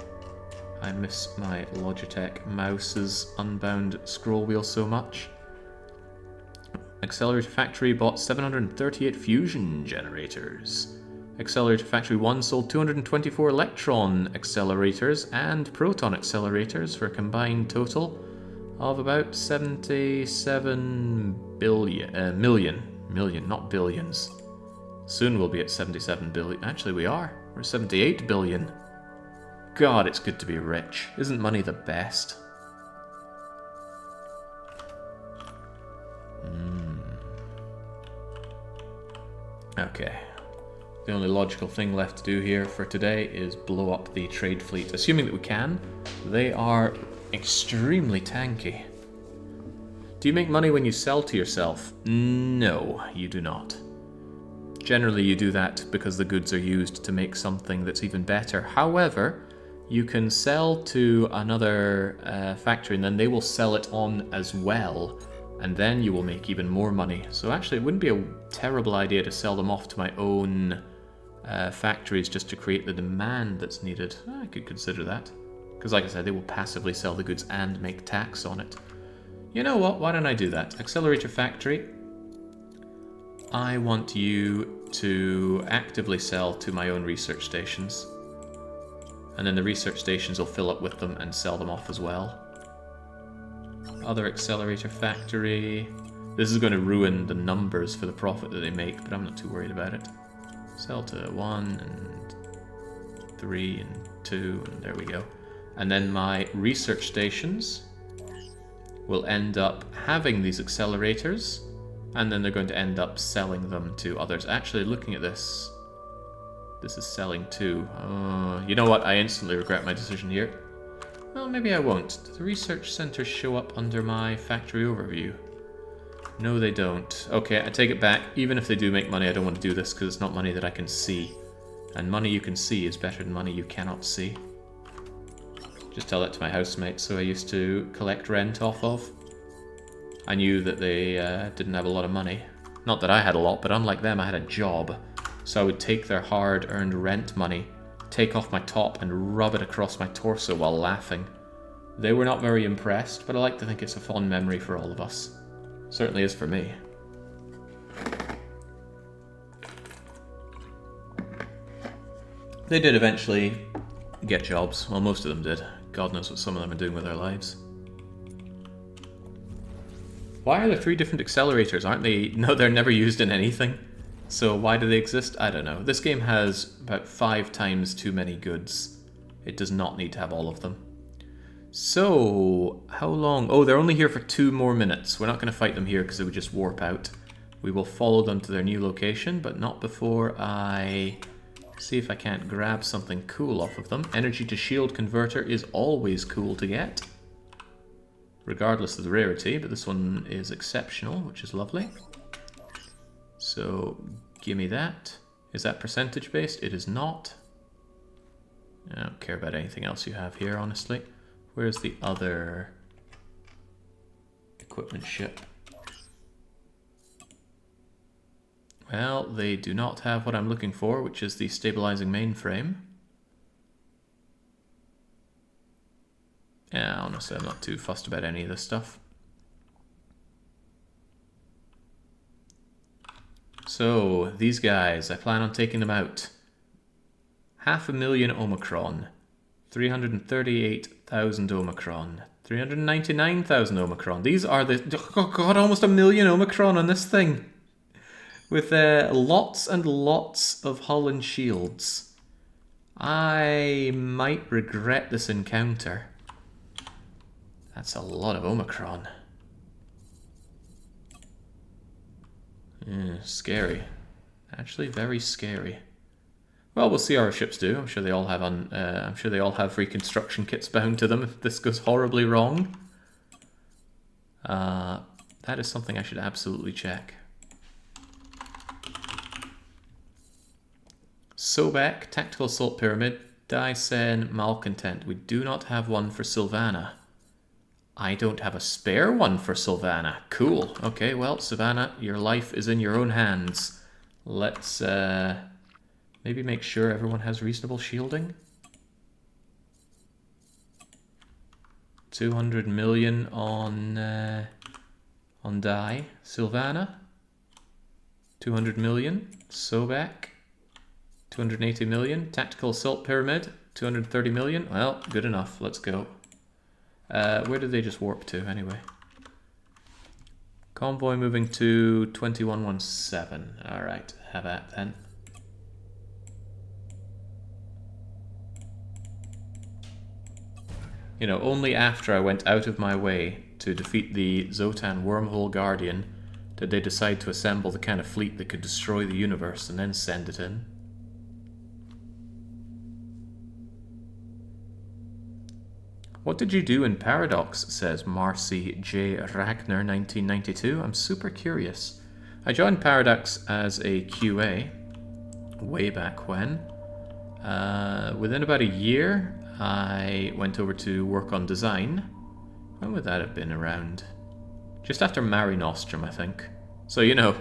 I miss my Logitech mouse's unbound scroll wheel so much. Accelerator Factory bought 738 fusion generators. Accelerator Factory 1 sold 224 electron accelerators and proton accelerators for a combined total of about 77 million, not billions. Soon we'll be at 77 billion. Actually, we are. We're at 78 billion. God, it's good to be rich. Isn't money the best? Okay. The only logical thing left to do here for today is blow up the trade fleet. Assuming that we can. They are extremely tanky. Do you make money when you sell to yourself? No, you do not. Generally, you do that because the goods are used to make something that's even better. However, you can sell to another factory and then they will sell it on as well. And then you will make even more money. So actually, it wouldn't be a terrible idea to sell them off to my own factories just to create the demand that's needed. I could consider that. Because like I said, they will passively sell the goods and make tax on it. You know what? Why don't I do that? Accelerator Factory. I want you to actively sell to my own research stations. And then the research stations will fill up with them and sell them off as well. Other Accelerator Factory. This is going to ruin the numbers for the profit that they make, but I'm not too worried about it. Sell to 1 and 3 and 2, and there we go. And then my research stations will end up having these accelerators, and then they're going to end up selling them to others. Actually, looking at this, this is selling too. You know what? I instantly regret my decision here. Well, maybe I won't. Do the research centers show up under my factory overview? No, they don't. Okay, I take it back. Even if they do make money, I don't want to do this because it's not money that I can see. And money you can see is better than money you cannot see. Just tell that to my housemates who I used to collect rent off of. I knew that they didn't have a lot of money. Not that I had a lot, but unlike them, I had a job. So I would take their hard-earned rent money, take off my top and rub it across my torso while laughing. They were not very impressed, but I like to think it's a fond memory for all of us. Certainly is for me. They did eventually get jobs. Well, most of them did. God knows what some of them are doing with their lives. Why are there 3 different accelerators? Aren't they? No, they're never used in anything. So why do they exist? I don't know. This game has about 5 times too many goods. It does not need to have all of them. So, how long? Oh, they're only here for 2 more minutes. We're not going to fight them here because they would just warp out. We will follow them to their new location, but not before I see if I can't grab something cool off of them. Energy to shield converter is always cool to get, regardless of the rarity, but this one is exceptional, which is lovely. So, give me that. Is that percentage based? It is not. I don't care about anything else you have here, honestly. Where's the other equipment ship? Well, they do not have what I'm looking for, which is the stabilizing mainframe. Yeah, honestly, I'm not too fussed about any of this stuff. So, these guys, I plan on taking them out. 500,000 Omicron. 338,000 Omicron. 399,000 Omicron. These are the... Oh god, almost 1,000,000 Omicron on this thing. With lots and lots of hull and shields. I might regret this encounter. That's a lot of Omicron. Yeah, scary. Actually, very scary. Well, we'll see how our ships do. I'm sure they all have I'm sure they all have reconstruction kits bound to them if this goes horribly wrong. That is something I should absolutely check. Sobek, Tactical Assault Pyramid, Dyson, Malcontent. We do not have one for Sylvana. I don't have a spare one for Sylvana. Cool. Okay, well, Sylvana, your life is in your own hands. Let's maybe make sure everyone has reasonable shielding. 200 million on Die. Sylvana. 200 million. Sobek. 280 million. Tactical Assault Pyramid. 230 million. Well, good enough. Let's go. Where did they just warp to, anyway? Convoy moving to 2117. Alright, have that then. You know, only after I went out of my way to defeat the Zotan Wormhole Guardian did they decide to assemble the kind of fleet that could destroy the universe and then send it in. What did you do in Paradox, says Marcy J. Ragnar 1992. I'm super curious. I joined Paradox as a QA way back when. Within about a year, I went over to work on design. When would that have been around? Just after Mare Nostrum, I think. So, you know,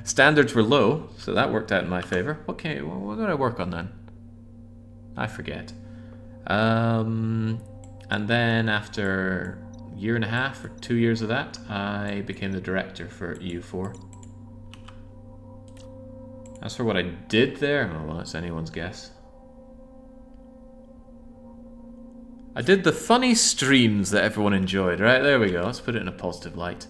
standards were low, so that worked out in my favor. What did I work on then? I forget. And then after a year and a half or 2 years of that, I became the director for EU4. As for what I did there, oh, well, that's anyone's guess. I did the funny streams that everyone enjoyed, right? There we go, let's put it in a positive light.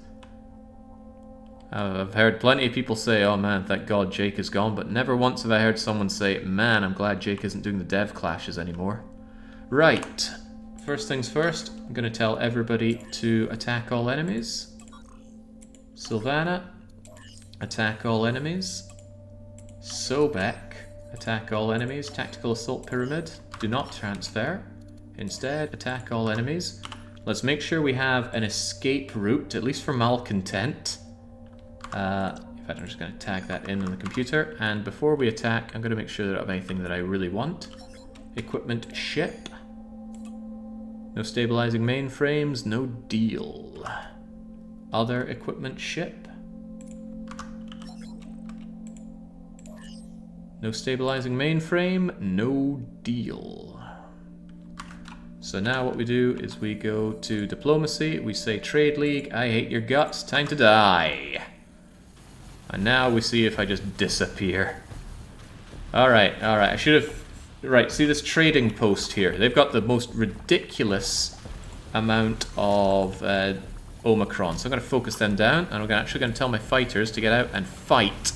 I've heard plenty of people say, oh man, thank God Jake is gone, but never once have I heard someone say, man, I'm glad Jake isn't doing the dev clashes anymore. Right. First things first, I'm going to tell everybody to attack all enemies. Sylvana, attack all enemies. Sobek, attack all enemies. Tactical Assault Pyramid, do not transfer. Instead, attack all enemies. Let's make sure we have an escape route, at least for Malcontent. In fact, I'm just going to tag that in on the computer. And before we attack, I'm going to make sure that I don't have anything that I really want. Equipment ship. No stabilizing mainframes, no deal. Other equipment ship. No stabilizing mainframe, no deal. So now what we do is we go to diplomacy, we say trade league, I hate your guts, time to die. And now we see if I just disappear. Alright, I should have... Right, see this trading post here? They've got the most ridiculous amount of Omicron. So I'm going to focus them down, and I'm actually going to tell my fighters to get out and fight.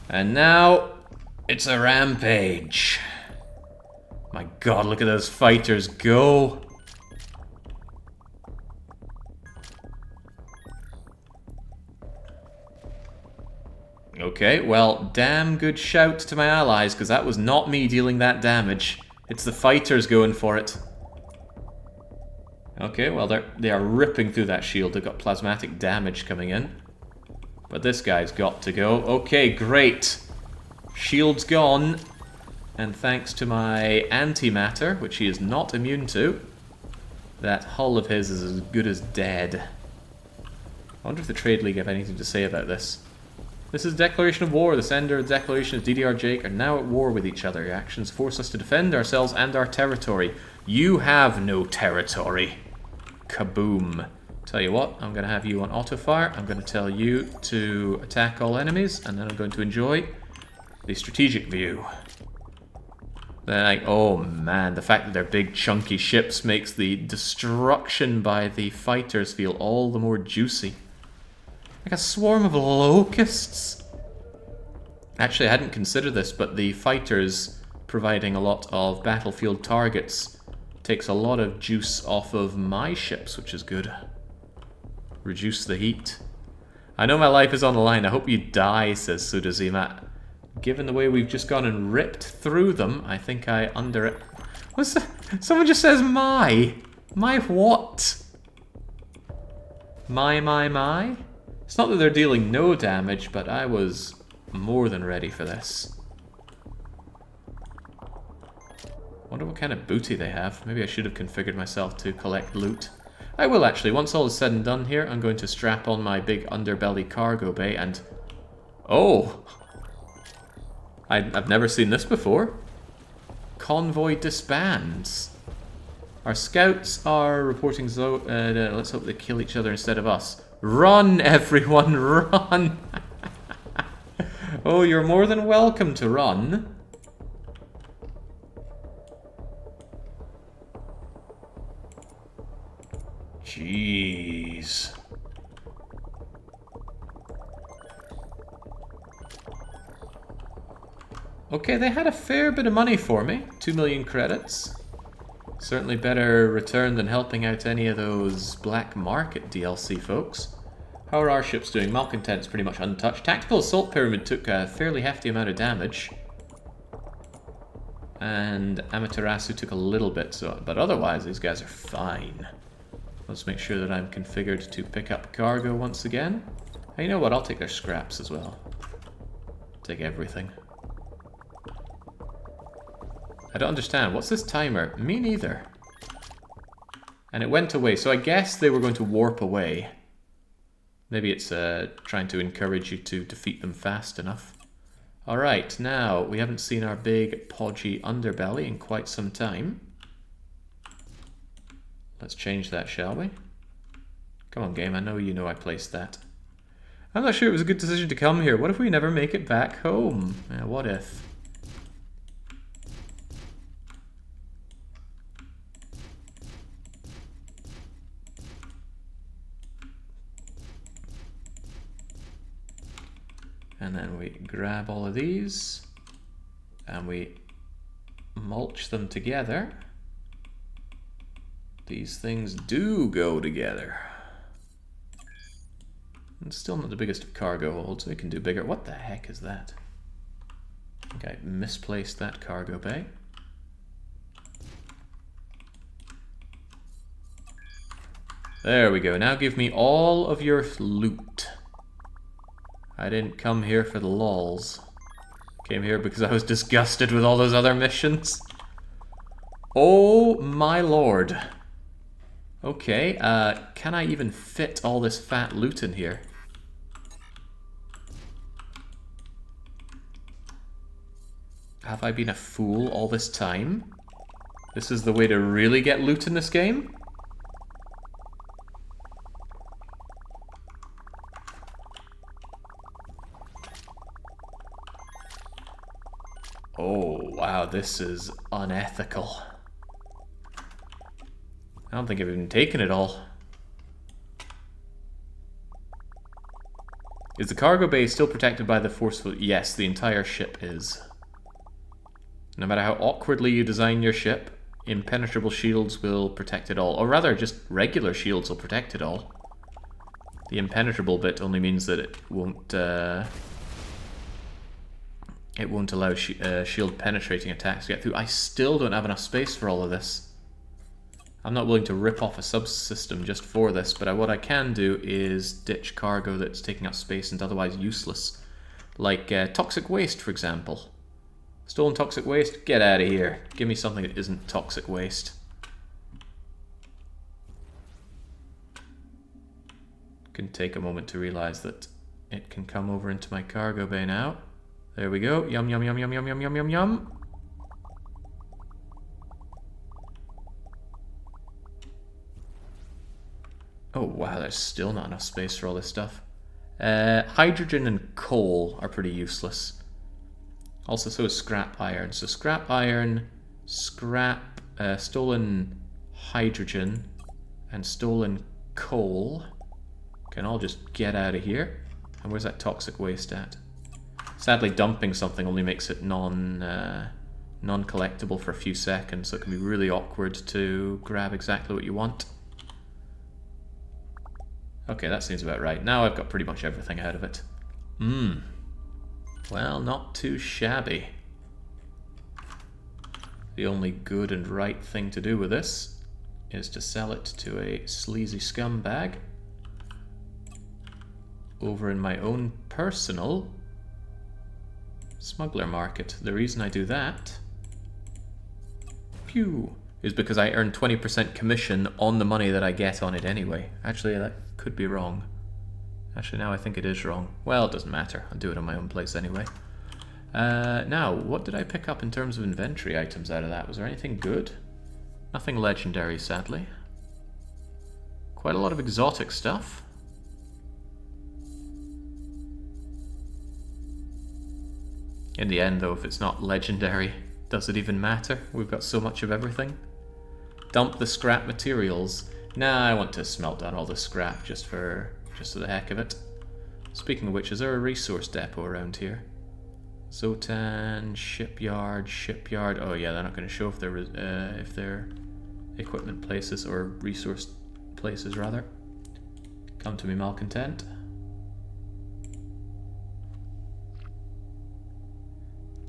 And now, it's a rampage. My god, look at those fighters go. Okay, well, damn good shout to my allies, because that was not me dealing that damage. It's the fighters going for it. Okay, well, they are ripping through that shield. They've got plasmatic damage coming in. But this guy's got to go. Okay, great. Shield's gone. And thanks to my antimatter, which he is not immune to, that hull of his is as good as dead. I wonder if the Trade League have anything to say about this. This is a declaration of war. The sender of the declaration is DDR Jake are now at war with each other. Your actions force us to defend ourselves and our territory. You have no territory. Kaboom. Tell you what, I'm going to have you on auto fire. I'm going to tell you to attack all enemies, and then I'm going to enjoy the strategic view. Then oh man, the fact that they're big chunky ships makes the destruction by the fighters feel all the more juicy. Like a swarm of locusts. Actually, I hadn't considered this, but the fighters providing a lot of battlefield targets takes a lot of juice off of my ships, which is good. Reduce the heat. I know my life is on the line. I hope you die, says Sudazima. Given the way we've just gone and ripped through them, I think I What's that? Someone just says my. My what? My. It's not that they're dealing no damage, but I was more than ready for this. Wonder what kind of booty they have. Maybe I should have configured myself to collect loot. I will actually. Once all is said and done here, I'm going to strap on my big underbelly cargo bay and... Oh! I've never seen this before. Convoy disbands. Our scouts are reporting... let's hope they kill each other instead of us. Run, everyone, run! Oh, you're more than welcome to run. Jeez. Okay, they had a fair bit of money for me. 2 million credits. Certainly better return than helping out any of those black market DLC folks. How are our ships doing? Malcontent's pretty much untouched. Tactical Assault Pyramid took a fairly hefty amount of damage. And Amaterasu took a little bit, but otherwise these guys are fine. Let's make sure that I'm configured to pick up cargo once again. Hey, you know what? I'll take their scraps as well. Take everything. I don't understand. What's this timer? Me neither. And it went away, so I guess they were going to warp away. Maybe it's trying to encourage you to defeat them fast enough. Alright, now, we haven't seen our big podgy underbelly in quite some time. Let's change that, shall we? Come on, game, I know you know I placed that. I'm not sure it was a good decision to come here. What if we never make it back home? What if? And then we grab all of these and we mulch them together. These things do go together. And still not the biggest of cargo holds. We can do bigger. What the heck is that? I think I misplaced that cargo bay. There we go. Now give me all of your loot. I didn't come here for the lols. Came here because I was disgusted with all those other missions. Oh my lord. Okay, can I even fit all this fat loot in here? Have I been a fool all this time? This is the way to really get loot in this game? Oh, wow, this is unethical. I don't think I've even taken it all. Is the cargo bay still protected by the forceful? Yes, the entire ship is. No matter how awkwardly you design your ship, impenetrable shields will protect it all. Or rather, just regular shields will protect it all. The impenetrable bit only means that it won't allow shield penetrating attacks to get through. I still don't have enough space for all of this. I'm not willing to rip off a subsystem just for this, but what I can do is ditch cargo that's taking up space and otherwise useless. Like toxic waste, for example. Stolen toxic waste? Get out of here. Give me something that isn't toxic waste. Can take a moment to realize that it can come over into my cargo bay now. There we go. Yum, yum, yum, yum, yum, yum, yum, yum, yum. Oh wow, there's still not enough space for all this stuff. Hydrogen and coal are pretty useless. Also, so is scrap iron. So scrap iron, scrap, stolen hydrogen, and stolen coal can all just get out of here. And where's that toxic waste at? Sadly, dumping something only makes it non-collectible for a few seconds, so it can be really awkward to grab exactly what you want. Okay, that seems about right. Now I've got pretty much everything out of it. Well, not too shabby. The only good and right thing to do with this is to sell it to a sleazy scumbag over in my own personal smuggler market. The reason I do that is because I earn 20% commission on the money that I get on it anyway. Actually, that could be wrong. Actually, now I think it is wrong. Well, it doesn't matter. I'll do it on my own place anyway. Now, what did I pick up in terms of inventory items out of that? Was there anything good? Nothing legendary, sadly. Quite a lot of exotic stuff. In the end, though, if it's not legendary, does it even matter? We've got so much of everything. Dump the scrap materials. Nah, I want to smelt down all the scrap just for the heck of it. Speaking of which, is there a resource depot around here? Zotan, shipyard. Oh yeah, they're not going to show if they're equipment places or resource places rather. Come to me, malcontent.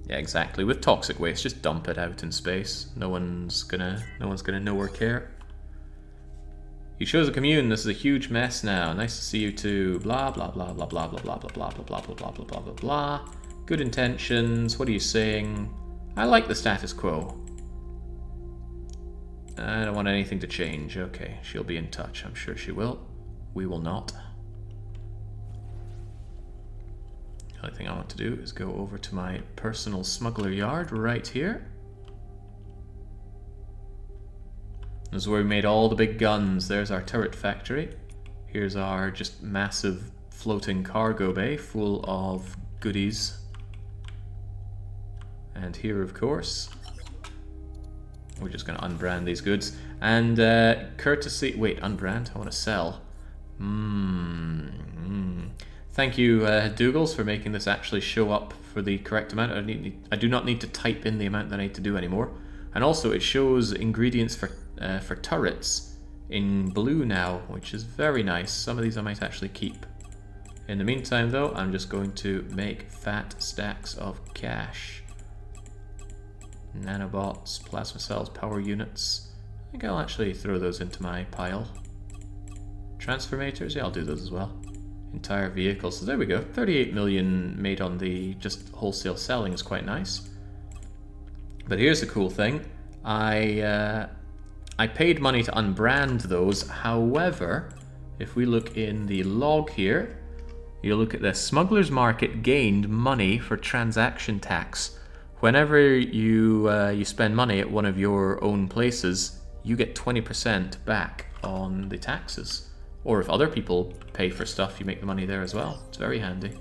Yeah, exactly. With toxic waste, just dump it out in space. No one's gonna know or care. You chose a commune. This is a huge mess now. Nice to see you too. Blah blah blah blah blah blah blah blah blah blah blah blah blah blah blah blah blah. Good intentions. What are you saying? I like the status quo. I don't want anything to change. Okay, she'll be in touch. I'm sure she will. We will not. The only thing I want to do is go over to my personal smuggler yard right here. This is where we made all the big guns. There's our turret factory. Here's our just massive floating cargo bay full of goodies. And here, of course, we're just going to unbrand these goods. And courtesy... Wait, unbrand? I want to sell. Thank you, Dougals, for making this actually show up for the correct amount. I do not need to type in the amount that I need to do anymore. And also, it shows ingredients for turrets in blue now, which is very nice. Some of these I might actually keep. In the meantime, though, I'm just going to make fat stacks of cash. Nanobots, plasma cells, power units. I think I'll actually throw those into my pile. Transformators, yeah, I'll do those as well. Entire vehicles, so there we go. 38 million made on the just wholesale selling is quite nice. But here's the cool thing. I paid money to unbrand those. However, if we look in the log here, you look at the Smuggler's Market gained money for transaction tax. Whenever you spend money at one of your own places, you get 20% back on the taxes. Or if other people pay for stuff, you make the money there as well. It's very handy.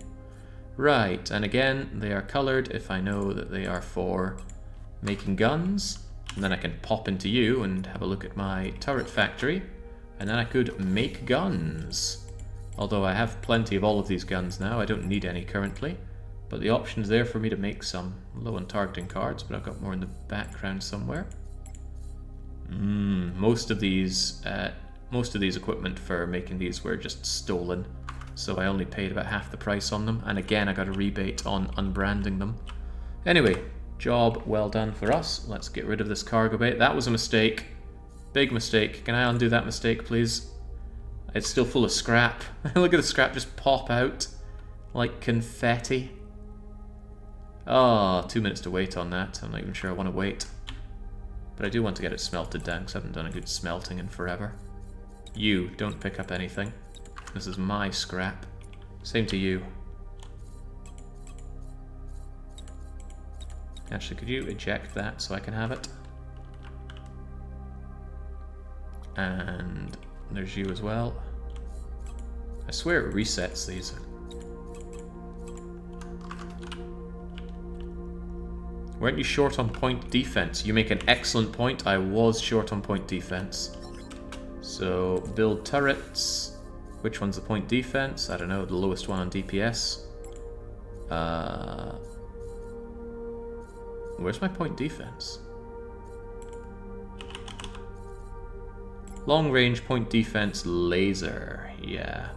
Right, and again, they are colored if I know that they are for making guns. And then I can pop into you and have a look at my turret factory. And then I could make guns. Although I have plenty of all of these guns now, I don't need any currently. But the option's there for me to make some. I'm low on targeting cards, but I've got more in the background somewhere. Most of these equipment for making these were just stolen. So I only paid about half the price on them. And again, I got a rebate on unbranding them. Anyway, job well done for us. Let's get rid of this cargo bay. That was a mistake. Big mistake. Can I undo that mistake, please? It's still full of scrap. Look at the scrap just pop out like confetti. Oh, 2 minutes to wait on that. I'm not even sure I want to wait. But I do want to get it smelted down because I haven't done a good smelting in forever. You, don't pick up anything. This is my scrap. Same to you. Actually, could you eject that so I can have it? And there's you as well. I swear it resets these. Weren't you short on point defense? You make an excellent point. I was short on point defense. So, build turrets. Which one's the point defense? I don't know, the lowest one on DPS. Where's my point defense? Long range point defense laser. Yeah.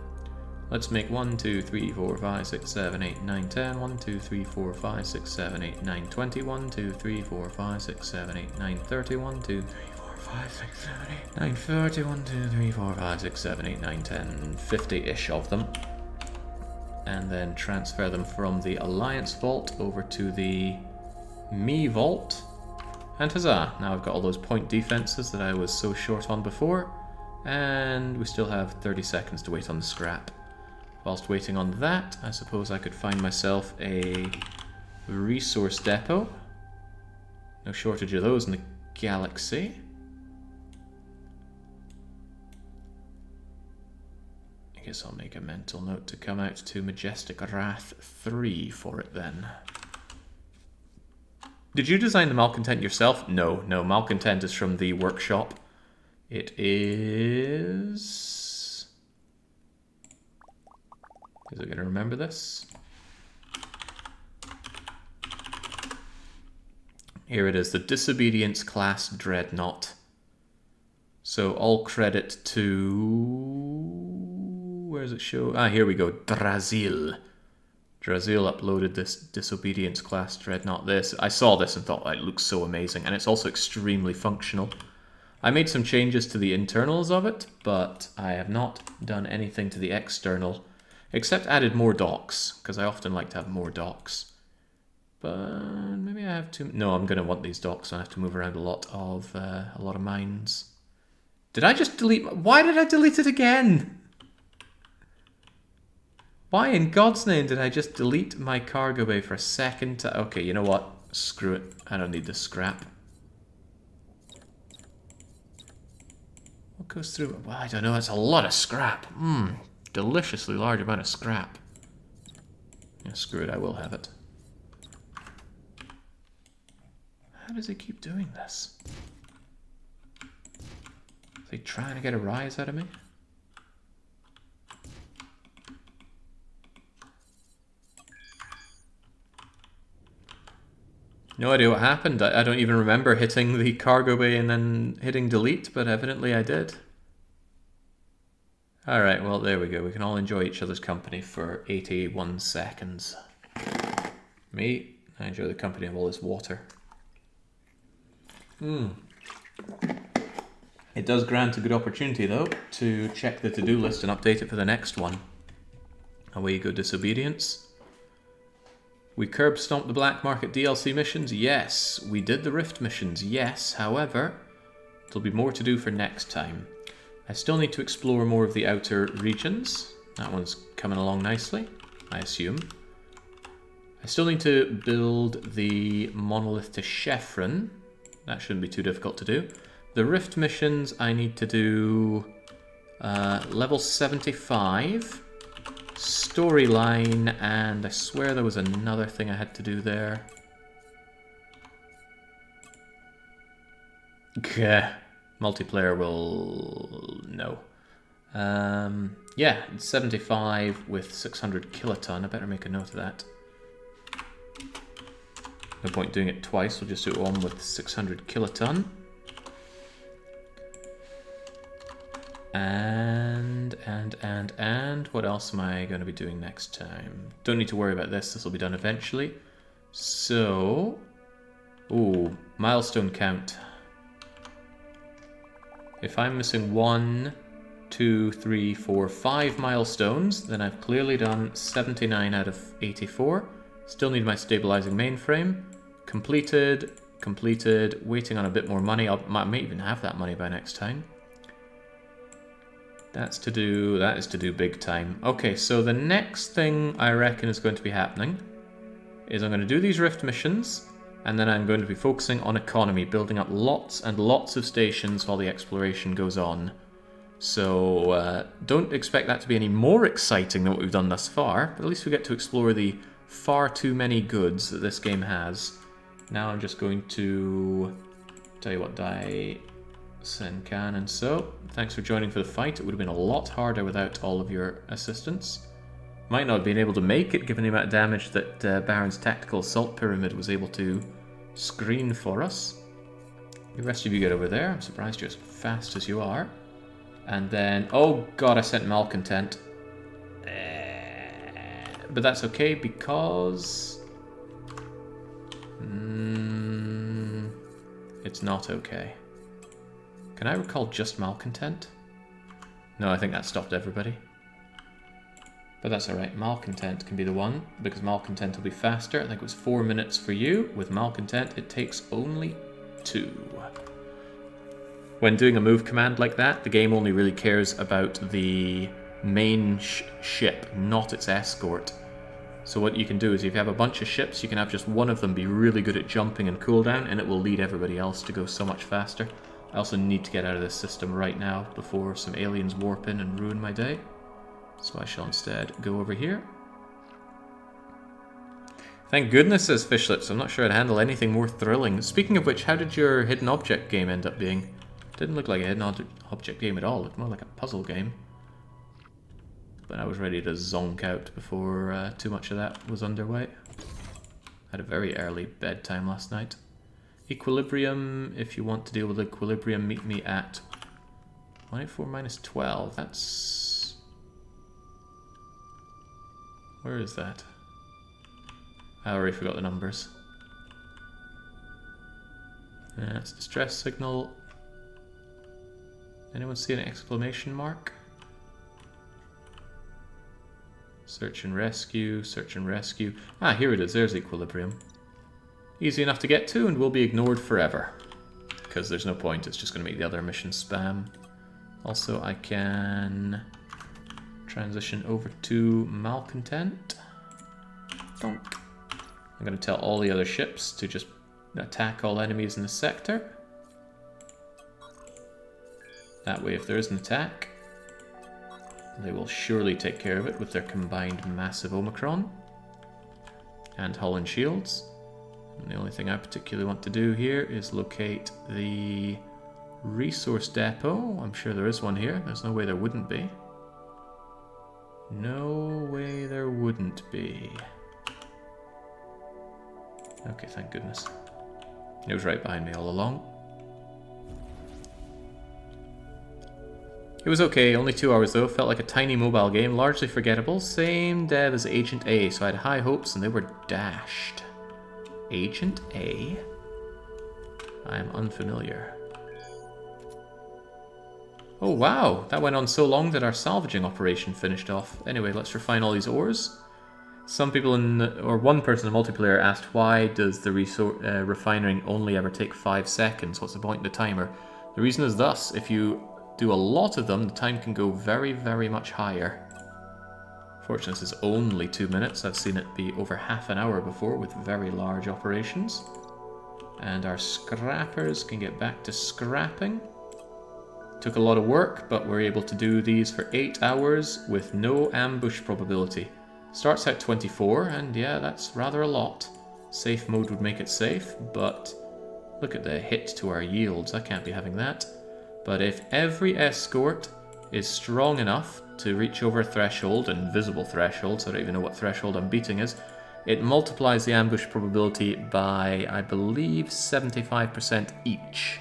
Let's make 1, 2, 3, 4, 5, 6, 7, 8, 9, 10. 1, 2, 3, 4, 5, 6, 7, 8, 9, 20. 1, 2, 3, 4, 5, 6, 7, 8, 9, 30. 1, 2, 3, 4, 5, 6, 7, 8, 9, 30. 1, 2, 3, 4, 5, 6, 7, 8, 9, 10. 50-ish of them. And then transfer them from the Alliance Vault over to the Me Vault. And huzzah! Now I've got all those point defenses that I was so short on before. And we still have 30 seconds to wait on the scrap. Whilst waiting on that, I suppose I could find myself a resource depot. No shortage of those in the galaxy. I guess I'll make a mental note to come out to Majestic Wrath 3 for it then. Did you design the Malcontent yourself? No, Malcontent is from the workshop. It is... Is it going to remember this? Here it is, the Disobedience class Dreadnought. So all credit to... Where does it show? Ah, here we go, Drazil. Drazil uploaded this Disobedience class Dreadnought. I saw this and thought, it looks so amazing, and it's also extremely functional. I made some changes to the internals of it, but I have not done anything to the external. Except added more docks, because I often like to have more docks. But maybe I have to... No, I'm going to want these docks, so I have to move around a lot of mines. Did I just delete... Why did I delete it again? Why in God's name did I just delete my cargo bay for a second? Okay, you know what? Screw it. I don't need this scrap. What goes through... Well, I don't know. That's a lot of scrap. Deliciously large amount of scrap. Yeah, screw it, I will have it. How does he keep doing this? Is he trying to get a rise out of me? No idea what happened. I don't even remember hitting the cargo bay and then hitting delete, but evidently I did. Alright, well, there we go. We can all enjoy each other's company for 81 seconds. Me, I enjoy the company of all this water. It does grant a good opportunity, though, to check the to-do list and update it for the next one. Away you go, Disobedience. We curb stomped the Black Market DLC missions? Yes. We did the Rift missions? Yes. However, there'll be more to do for next time. I still need to explore more of the outer regions. That one's coming along nicely, I assume. I still need to build the monolith to Chevron. That shouldn't be too difficult to do. The Rift missions I need to do level 75, storyline, and I swear there was another thing I had to do there. Okay. Multiplayer will... no. Yeah, 75 with 600 kiloton. I better make a note of that. No point doing it twice, we'll just do one with 600 kiloton. And what else am I going to be doing next time? Don't need to worry about this will be done eventually. So... ooh, milestone count. If I'm missing 1, 2, 3, 4, 5 milestones, then I've clearly done 79 out of 84. Still need my stabilizing mainframe. Completed, waiting on a bit more money. I might even have that money by next time. That is to do big time. Okay, so the next thing I reckon is going to be happening is I'm going to do these Rift missions, and then I'm going to be focusing on economy, building up lots and lots of stations while the exploration goes on. So don't expect that to be any more exciting than what we've done thus far, but at least we get to explore the far too many goods that this game has. Now I'm just going to tell you what, die Senkan, and so thanks for joining for the fight. It would have been a lot harder without all of your assistance. Might not have been able to make it given the amount of damage that Baron's tactical assault pyramid was able to screen for us. The rest of you get over there. I'm surprised you're as fast as you are. And then, oh god, I sent Malcontent. But that's okay because... it's not okay. Can I recall just Malcontent? No, I think that stopped everybody. But that's alright, Malcontent can be the one, because Malcontent will be faster. I think it was 4 minutes for you. With Malcontent, it takes only 2. When doing a move command like that, the game only really cares about the main ship, not its escort. So what you can do is if you have a bunch of ships, you can have just one of them be really good at jumping and cooldown, and it will lead everybody else to go so much faster. I also need to get out of this system right now before some aliens warp in and ruin my day. So I shall instead go over here. Thank goodness there's fishlets. I'm not sure I'd handle anything more thrilling. Speaking of which, how did your hidden object game end up being? Didn't look like a hidden object game at all. It looked more like a puzzle game. But I was ready to zonk out before too much of that was underway. Had a very early bedtime last night. Equilibrium, if you want to deal with equilibrium, meet me at 184 minus 12. That's... where is that? I already forgot the numbers. That's distress signal. Anyone see an exclamation mark? Search and rescue, search and rescue. Ah, here it is, there's equilibrium. Easy enough to get to and will be ignored forever. Because there's no point, it's just going to make the other mission spam. Also, I can transition over to Malcontent. Donk. I'm going to tell all the other ships to just attack all enemies in the sector. That way, if there is an attack, they will surely take care of it with their combined massive Omicron and hull and shields. And the only thing I particularly want to do here is locate the resource depot. I'm sure there is one here. There's no way there wouldn't be. No way there wouldn't be. Okay, thank goodness. It was right behind me all along. It was okay, only 2 hours though. Felt like a tiny mobile game, largely forgettable. Same dev as Agent A, so I had high hopes and they were dashed. Agent A? I am unfamiliar. Oh wow, that went on so long that our salvaging operation finished off. Anyway, let's refine all these ores. Some people one person in the multiplayer asked, why does the refining only ever take 5 seconds? What's the point in the timer? The reason is thus: if you do a lot of them, the time can go very, very much higher. Fortunately, this is only 2 minutes. I've seen it be over half an hour before with very large operations. And our scrappers can get back to scrapping. Took a lot of work, but we're able to do these for 8 hours with no ambush probability. Starts at 24, and yeah, that's rather a lot. Safe mode would make it safe, but look at the hit to our yields. I can't be having that. But if every escort is strong enough to reach over a threshold, and visible threshold, so I don't even know what threshold I'm beating is, it multiplies the ambush probability by, I believe, 75% each.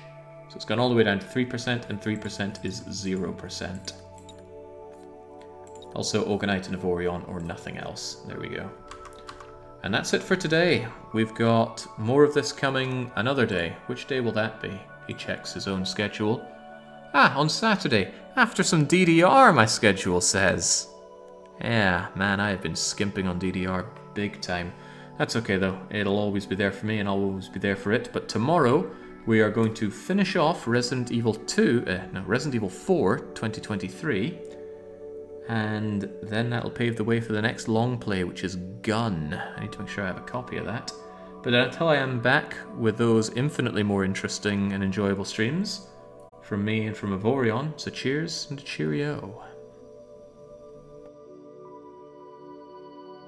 So it's gone all the way down to 3%, and 3% is 0%. Also, Orgonite and Avorion, or nothing else. There we go. And that's it for today. We've got more of this coming another day. Which day will that be? He checks his own schedule. Ah, on Saturday, after some DDR, my schedule says. Yeah, man, I have been skimping on DDR big time. That's okay though, it'll always be there for me and I'll always be there for it. But tomorrow, we are going to finish off Resident Evil 4 2023. And then that'll pave the way for the next long play, which is Gun. I need to make sure I have a copy of that. But until I am back with those infinitely more interesting and enjoyable streams, from me and from Avorion, so cheers and cheerio.